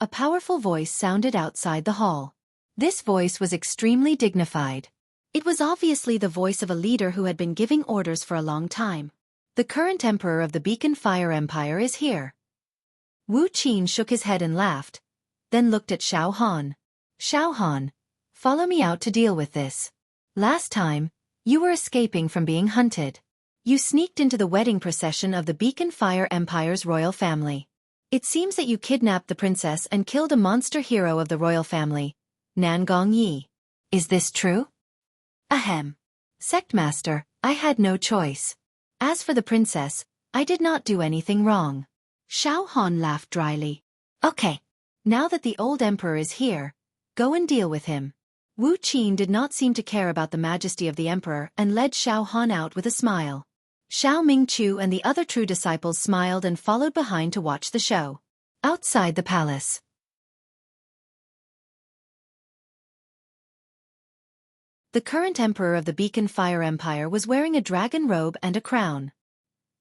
A powerful voice sounded outside the hall. This voice was extremely dignified. It was obviously the voice of a leader who had been giving orders for a long time. The current emperor of the Beacon Fire Empire is here. Wu Qin shook his head and laughed, then looked at Xiao Han. Xiao Han, follow me out to deal with this. Last time, you were escaping from being hunted. You sneaked into the wedding procession of the Beacon Fire Empire's royal family. It seems that you kidnapped the princess and killed a monster hero of the royal family, Nangong Yi. Is this true? Ahem. Sect Master, I had no choice. As for the princess, I did not do anything wrong. Xiao Han laughed dryly. Okay. Now that the old emperor is here, go and deal with him. Wu Qin did not seem to care about the majesty of the emperor and led Xiao Han out with a smile. Xiao Mingqiu and the other true disciples smiled and followed behind to watch the show. Outside the palace. The current emperor of the Beacon Fire Empire was wearing a dragon robe and a crown.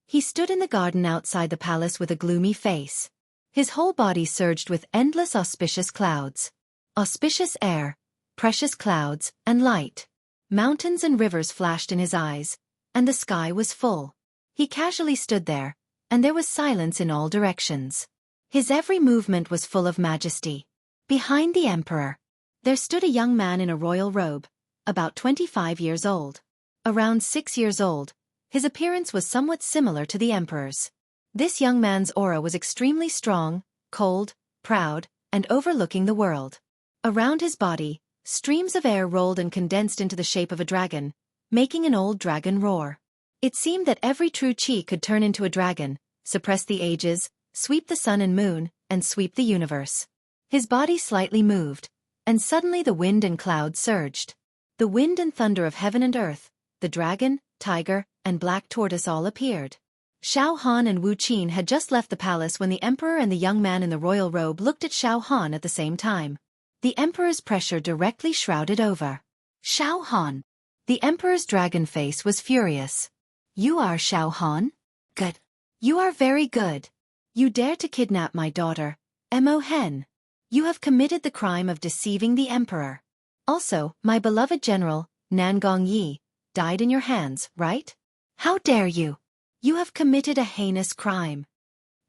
He stood in the garden outside the palace with a gloomy face. His whole body surged with endless auspicious clouds. Auspicious air, precious clouds, and light. Mountains and rivers flashed in his eyes, and the sky was full. He casually stood there, and there was silence in all directions. His every movement was full of majesty. Behind the emperor, there stood a young man in a royal robe, about 25 years old. Around 6 years old, his appearance was somewhat similar to the emperor's. This young man's aura was extremely strong, cold, proud, and overlooking the world. Around his body, streams of air rolled and condensed into the shape of a dragon, making an old dragon roar. It seemed that every true chi could turn into a dragon, suppress the ages, sweep the sun and moon, and sweep the universe. His body slightly moved, and suddenly the wind and clouds surged. The wind and thunder of heaven and earth, the dragon, tiger, and black tortoise all appeared. Xiao Han and Wu Qin had just left the palace when the emperor and the young man in the royal robe looked at Xiao Han at the same time. The emperor's pressure directly shrouded over Xiao Han. The emperor's dragon face was furious. You are Xiao Han? Good. You are very good. You dare to kidnap my daughter, Mo Hen. You have committed the crime of deceiving the emperor. Also, my beloved general, Nangong Yi, died in your hands, right? How dare you? You have committed a heinous crime.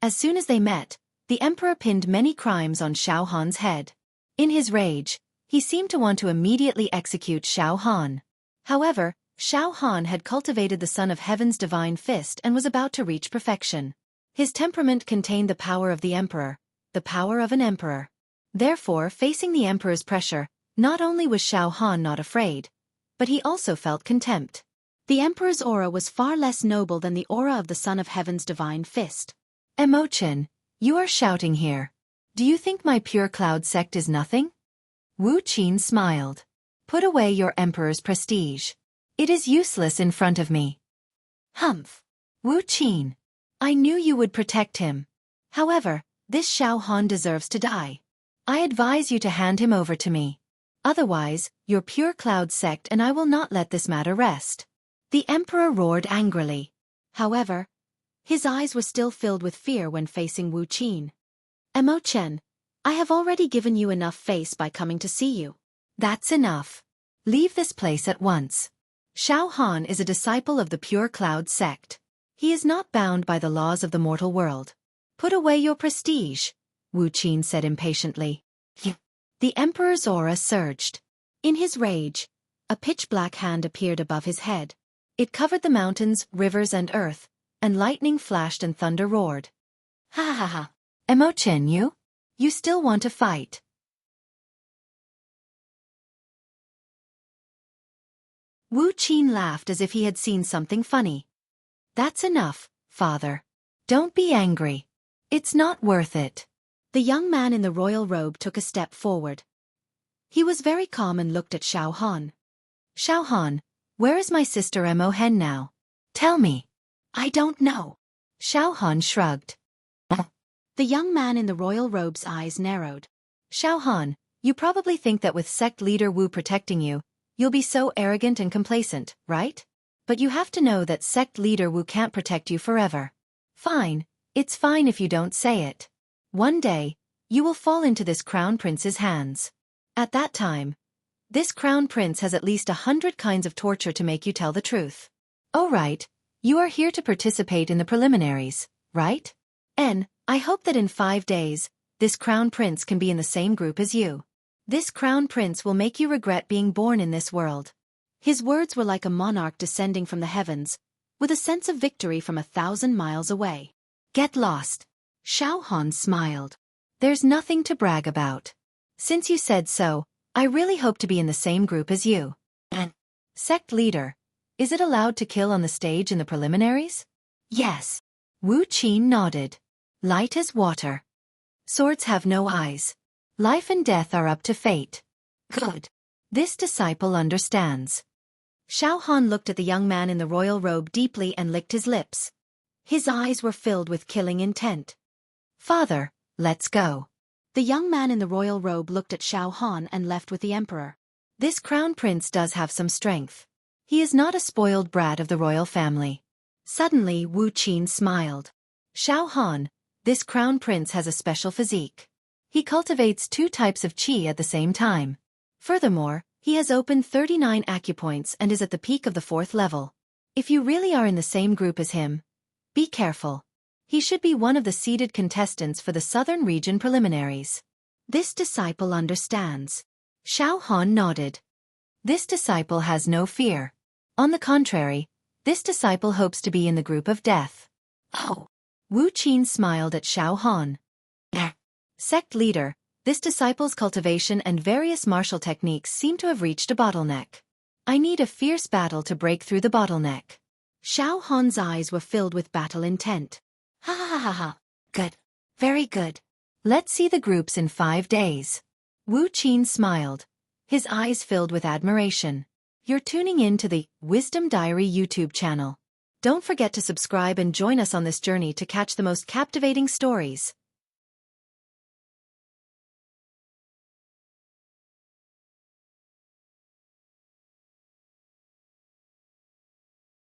As soon as they met, the emperor pinned many crimes on Xiao Han's head. In his rage, he seemed to want to immediately execute Xiao Han. However, Xiao Han had cultivated the Son of Heaven's divine fist and was about to reach perfection. His temperament contained the power of the emperor, the power of an emperor. Therefore, facing the emperor's pressure, not only was Xiao Han not afraid, but he also felt contempt. The emperor's aura was far less noble than the aura of the Son of Heaven's divine fist. Emochin, you are shouting here. Do you think my pure cloud sect is nothing? Wu Qin smiled. Put away your emperor's prestige. It is useless in front of me. Humph. Wu Qin. I knew you would protect him. However, this Xiao Han deserves to die. I advise you to hand him over to me. Otherwise, you're pure cloud sect and I will not let this matter rest. The emperor roared angrily. However, his eyes were still filled with fear when facing Wu Qin. Mo Chen, I have already given you enough face by coming to see you. That's enough. Leave this place at once. Xiao Han is a disciple of the pure cloud sect. He is not bound by the laws of the mortal world. Put away your prestige, Wu Qin said impatiently. The emperor's aura surged. In his rage, a pitch-black hand appeared above his head. It covered the mountains, rivers and earth, and lightning flashed and thunder roared. Ha ha ha. Mo Chen, you? You still want to fight? Wu Qin laughed as if he had seen something funny. That's enough, father. Don't be angry. It's not worth it. The young man in the royal robe took a step forward. He was very calm and looked at Xiao Han. Xiao Han, where is my sister Mo Hen now? Tell me. I don't know. Xiao Han shrugged. The young man in the royal robe's eyes narrowed. Xiao Han, you probably think that with sect leader Wu protecting you, you'll be so arrogant and complacent, right? But you have to know that sect leader Wu can't protect you forever. Fine, it's fine if you don't say it. One day, you will fall into this crown prince's hands. At that time, this crown prince has at least 100 kinds of torture to make you tell the truth. Oh right, you are here to participate in the preliminaries, right? I hope that in 5 days, this crown prince can be in the same group as you. This crown prince will make you regret being born in this world. His words were like a monarch descending from the heavens, with a sense of victory from 1,000 miles away. Get lost. Xiao Han smiled. There's nothing to brag about. Since you said so, I really hope to be in the same group as you. And sect leader, is it allowed to kill on the stage in the preliminaries? Yes. Wu Qin nodded. Light as water. Swords have no eyes. Life and death are up to fate. Good. This disciple understands. Xiao Han looked at the young man in the royal robe deeply and licked his lips. His eyes were filled with killing intent. Father, let's go. The young man in the royal robe looked at Xiao Han and left with the emperor. This crown prince does have some strength. He is not a spoiled brat of the royal family. Suddenly Wu Qin smiled. Xiao Han, this crown prince has a special physique. He cultivates 2 types of qi at the same time. Furthermore, he has opened 39 acupoints and is at the peak of the 4th level. If you really are in the same group as him, be careful. He should be one of the seeded contestants for the southern region preliminaries. This disciple understands. Xiao Han nodded. This disciple has no fear. On the contrary, this disciple hopes to be in the group of death. Oh. Wu Qin smiled at Xiao Han. Sect leader, this disciple's cultivation and various martial techniques seem to have reached a bottleneck. I need a fierce battle to break through the bottleneck. Xiao Han's eyes were filled with battle intent. Ha ha ha ha. Good. Very good. Let's see the groups in 5 days. Wu Qin smiled, his eyes filled with admiration. You're tuning in to the Wisdom Diary YouTube channel. Don't forget to subscribe and join us on this journey to catch the most captivating stories.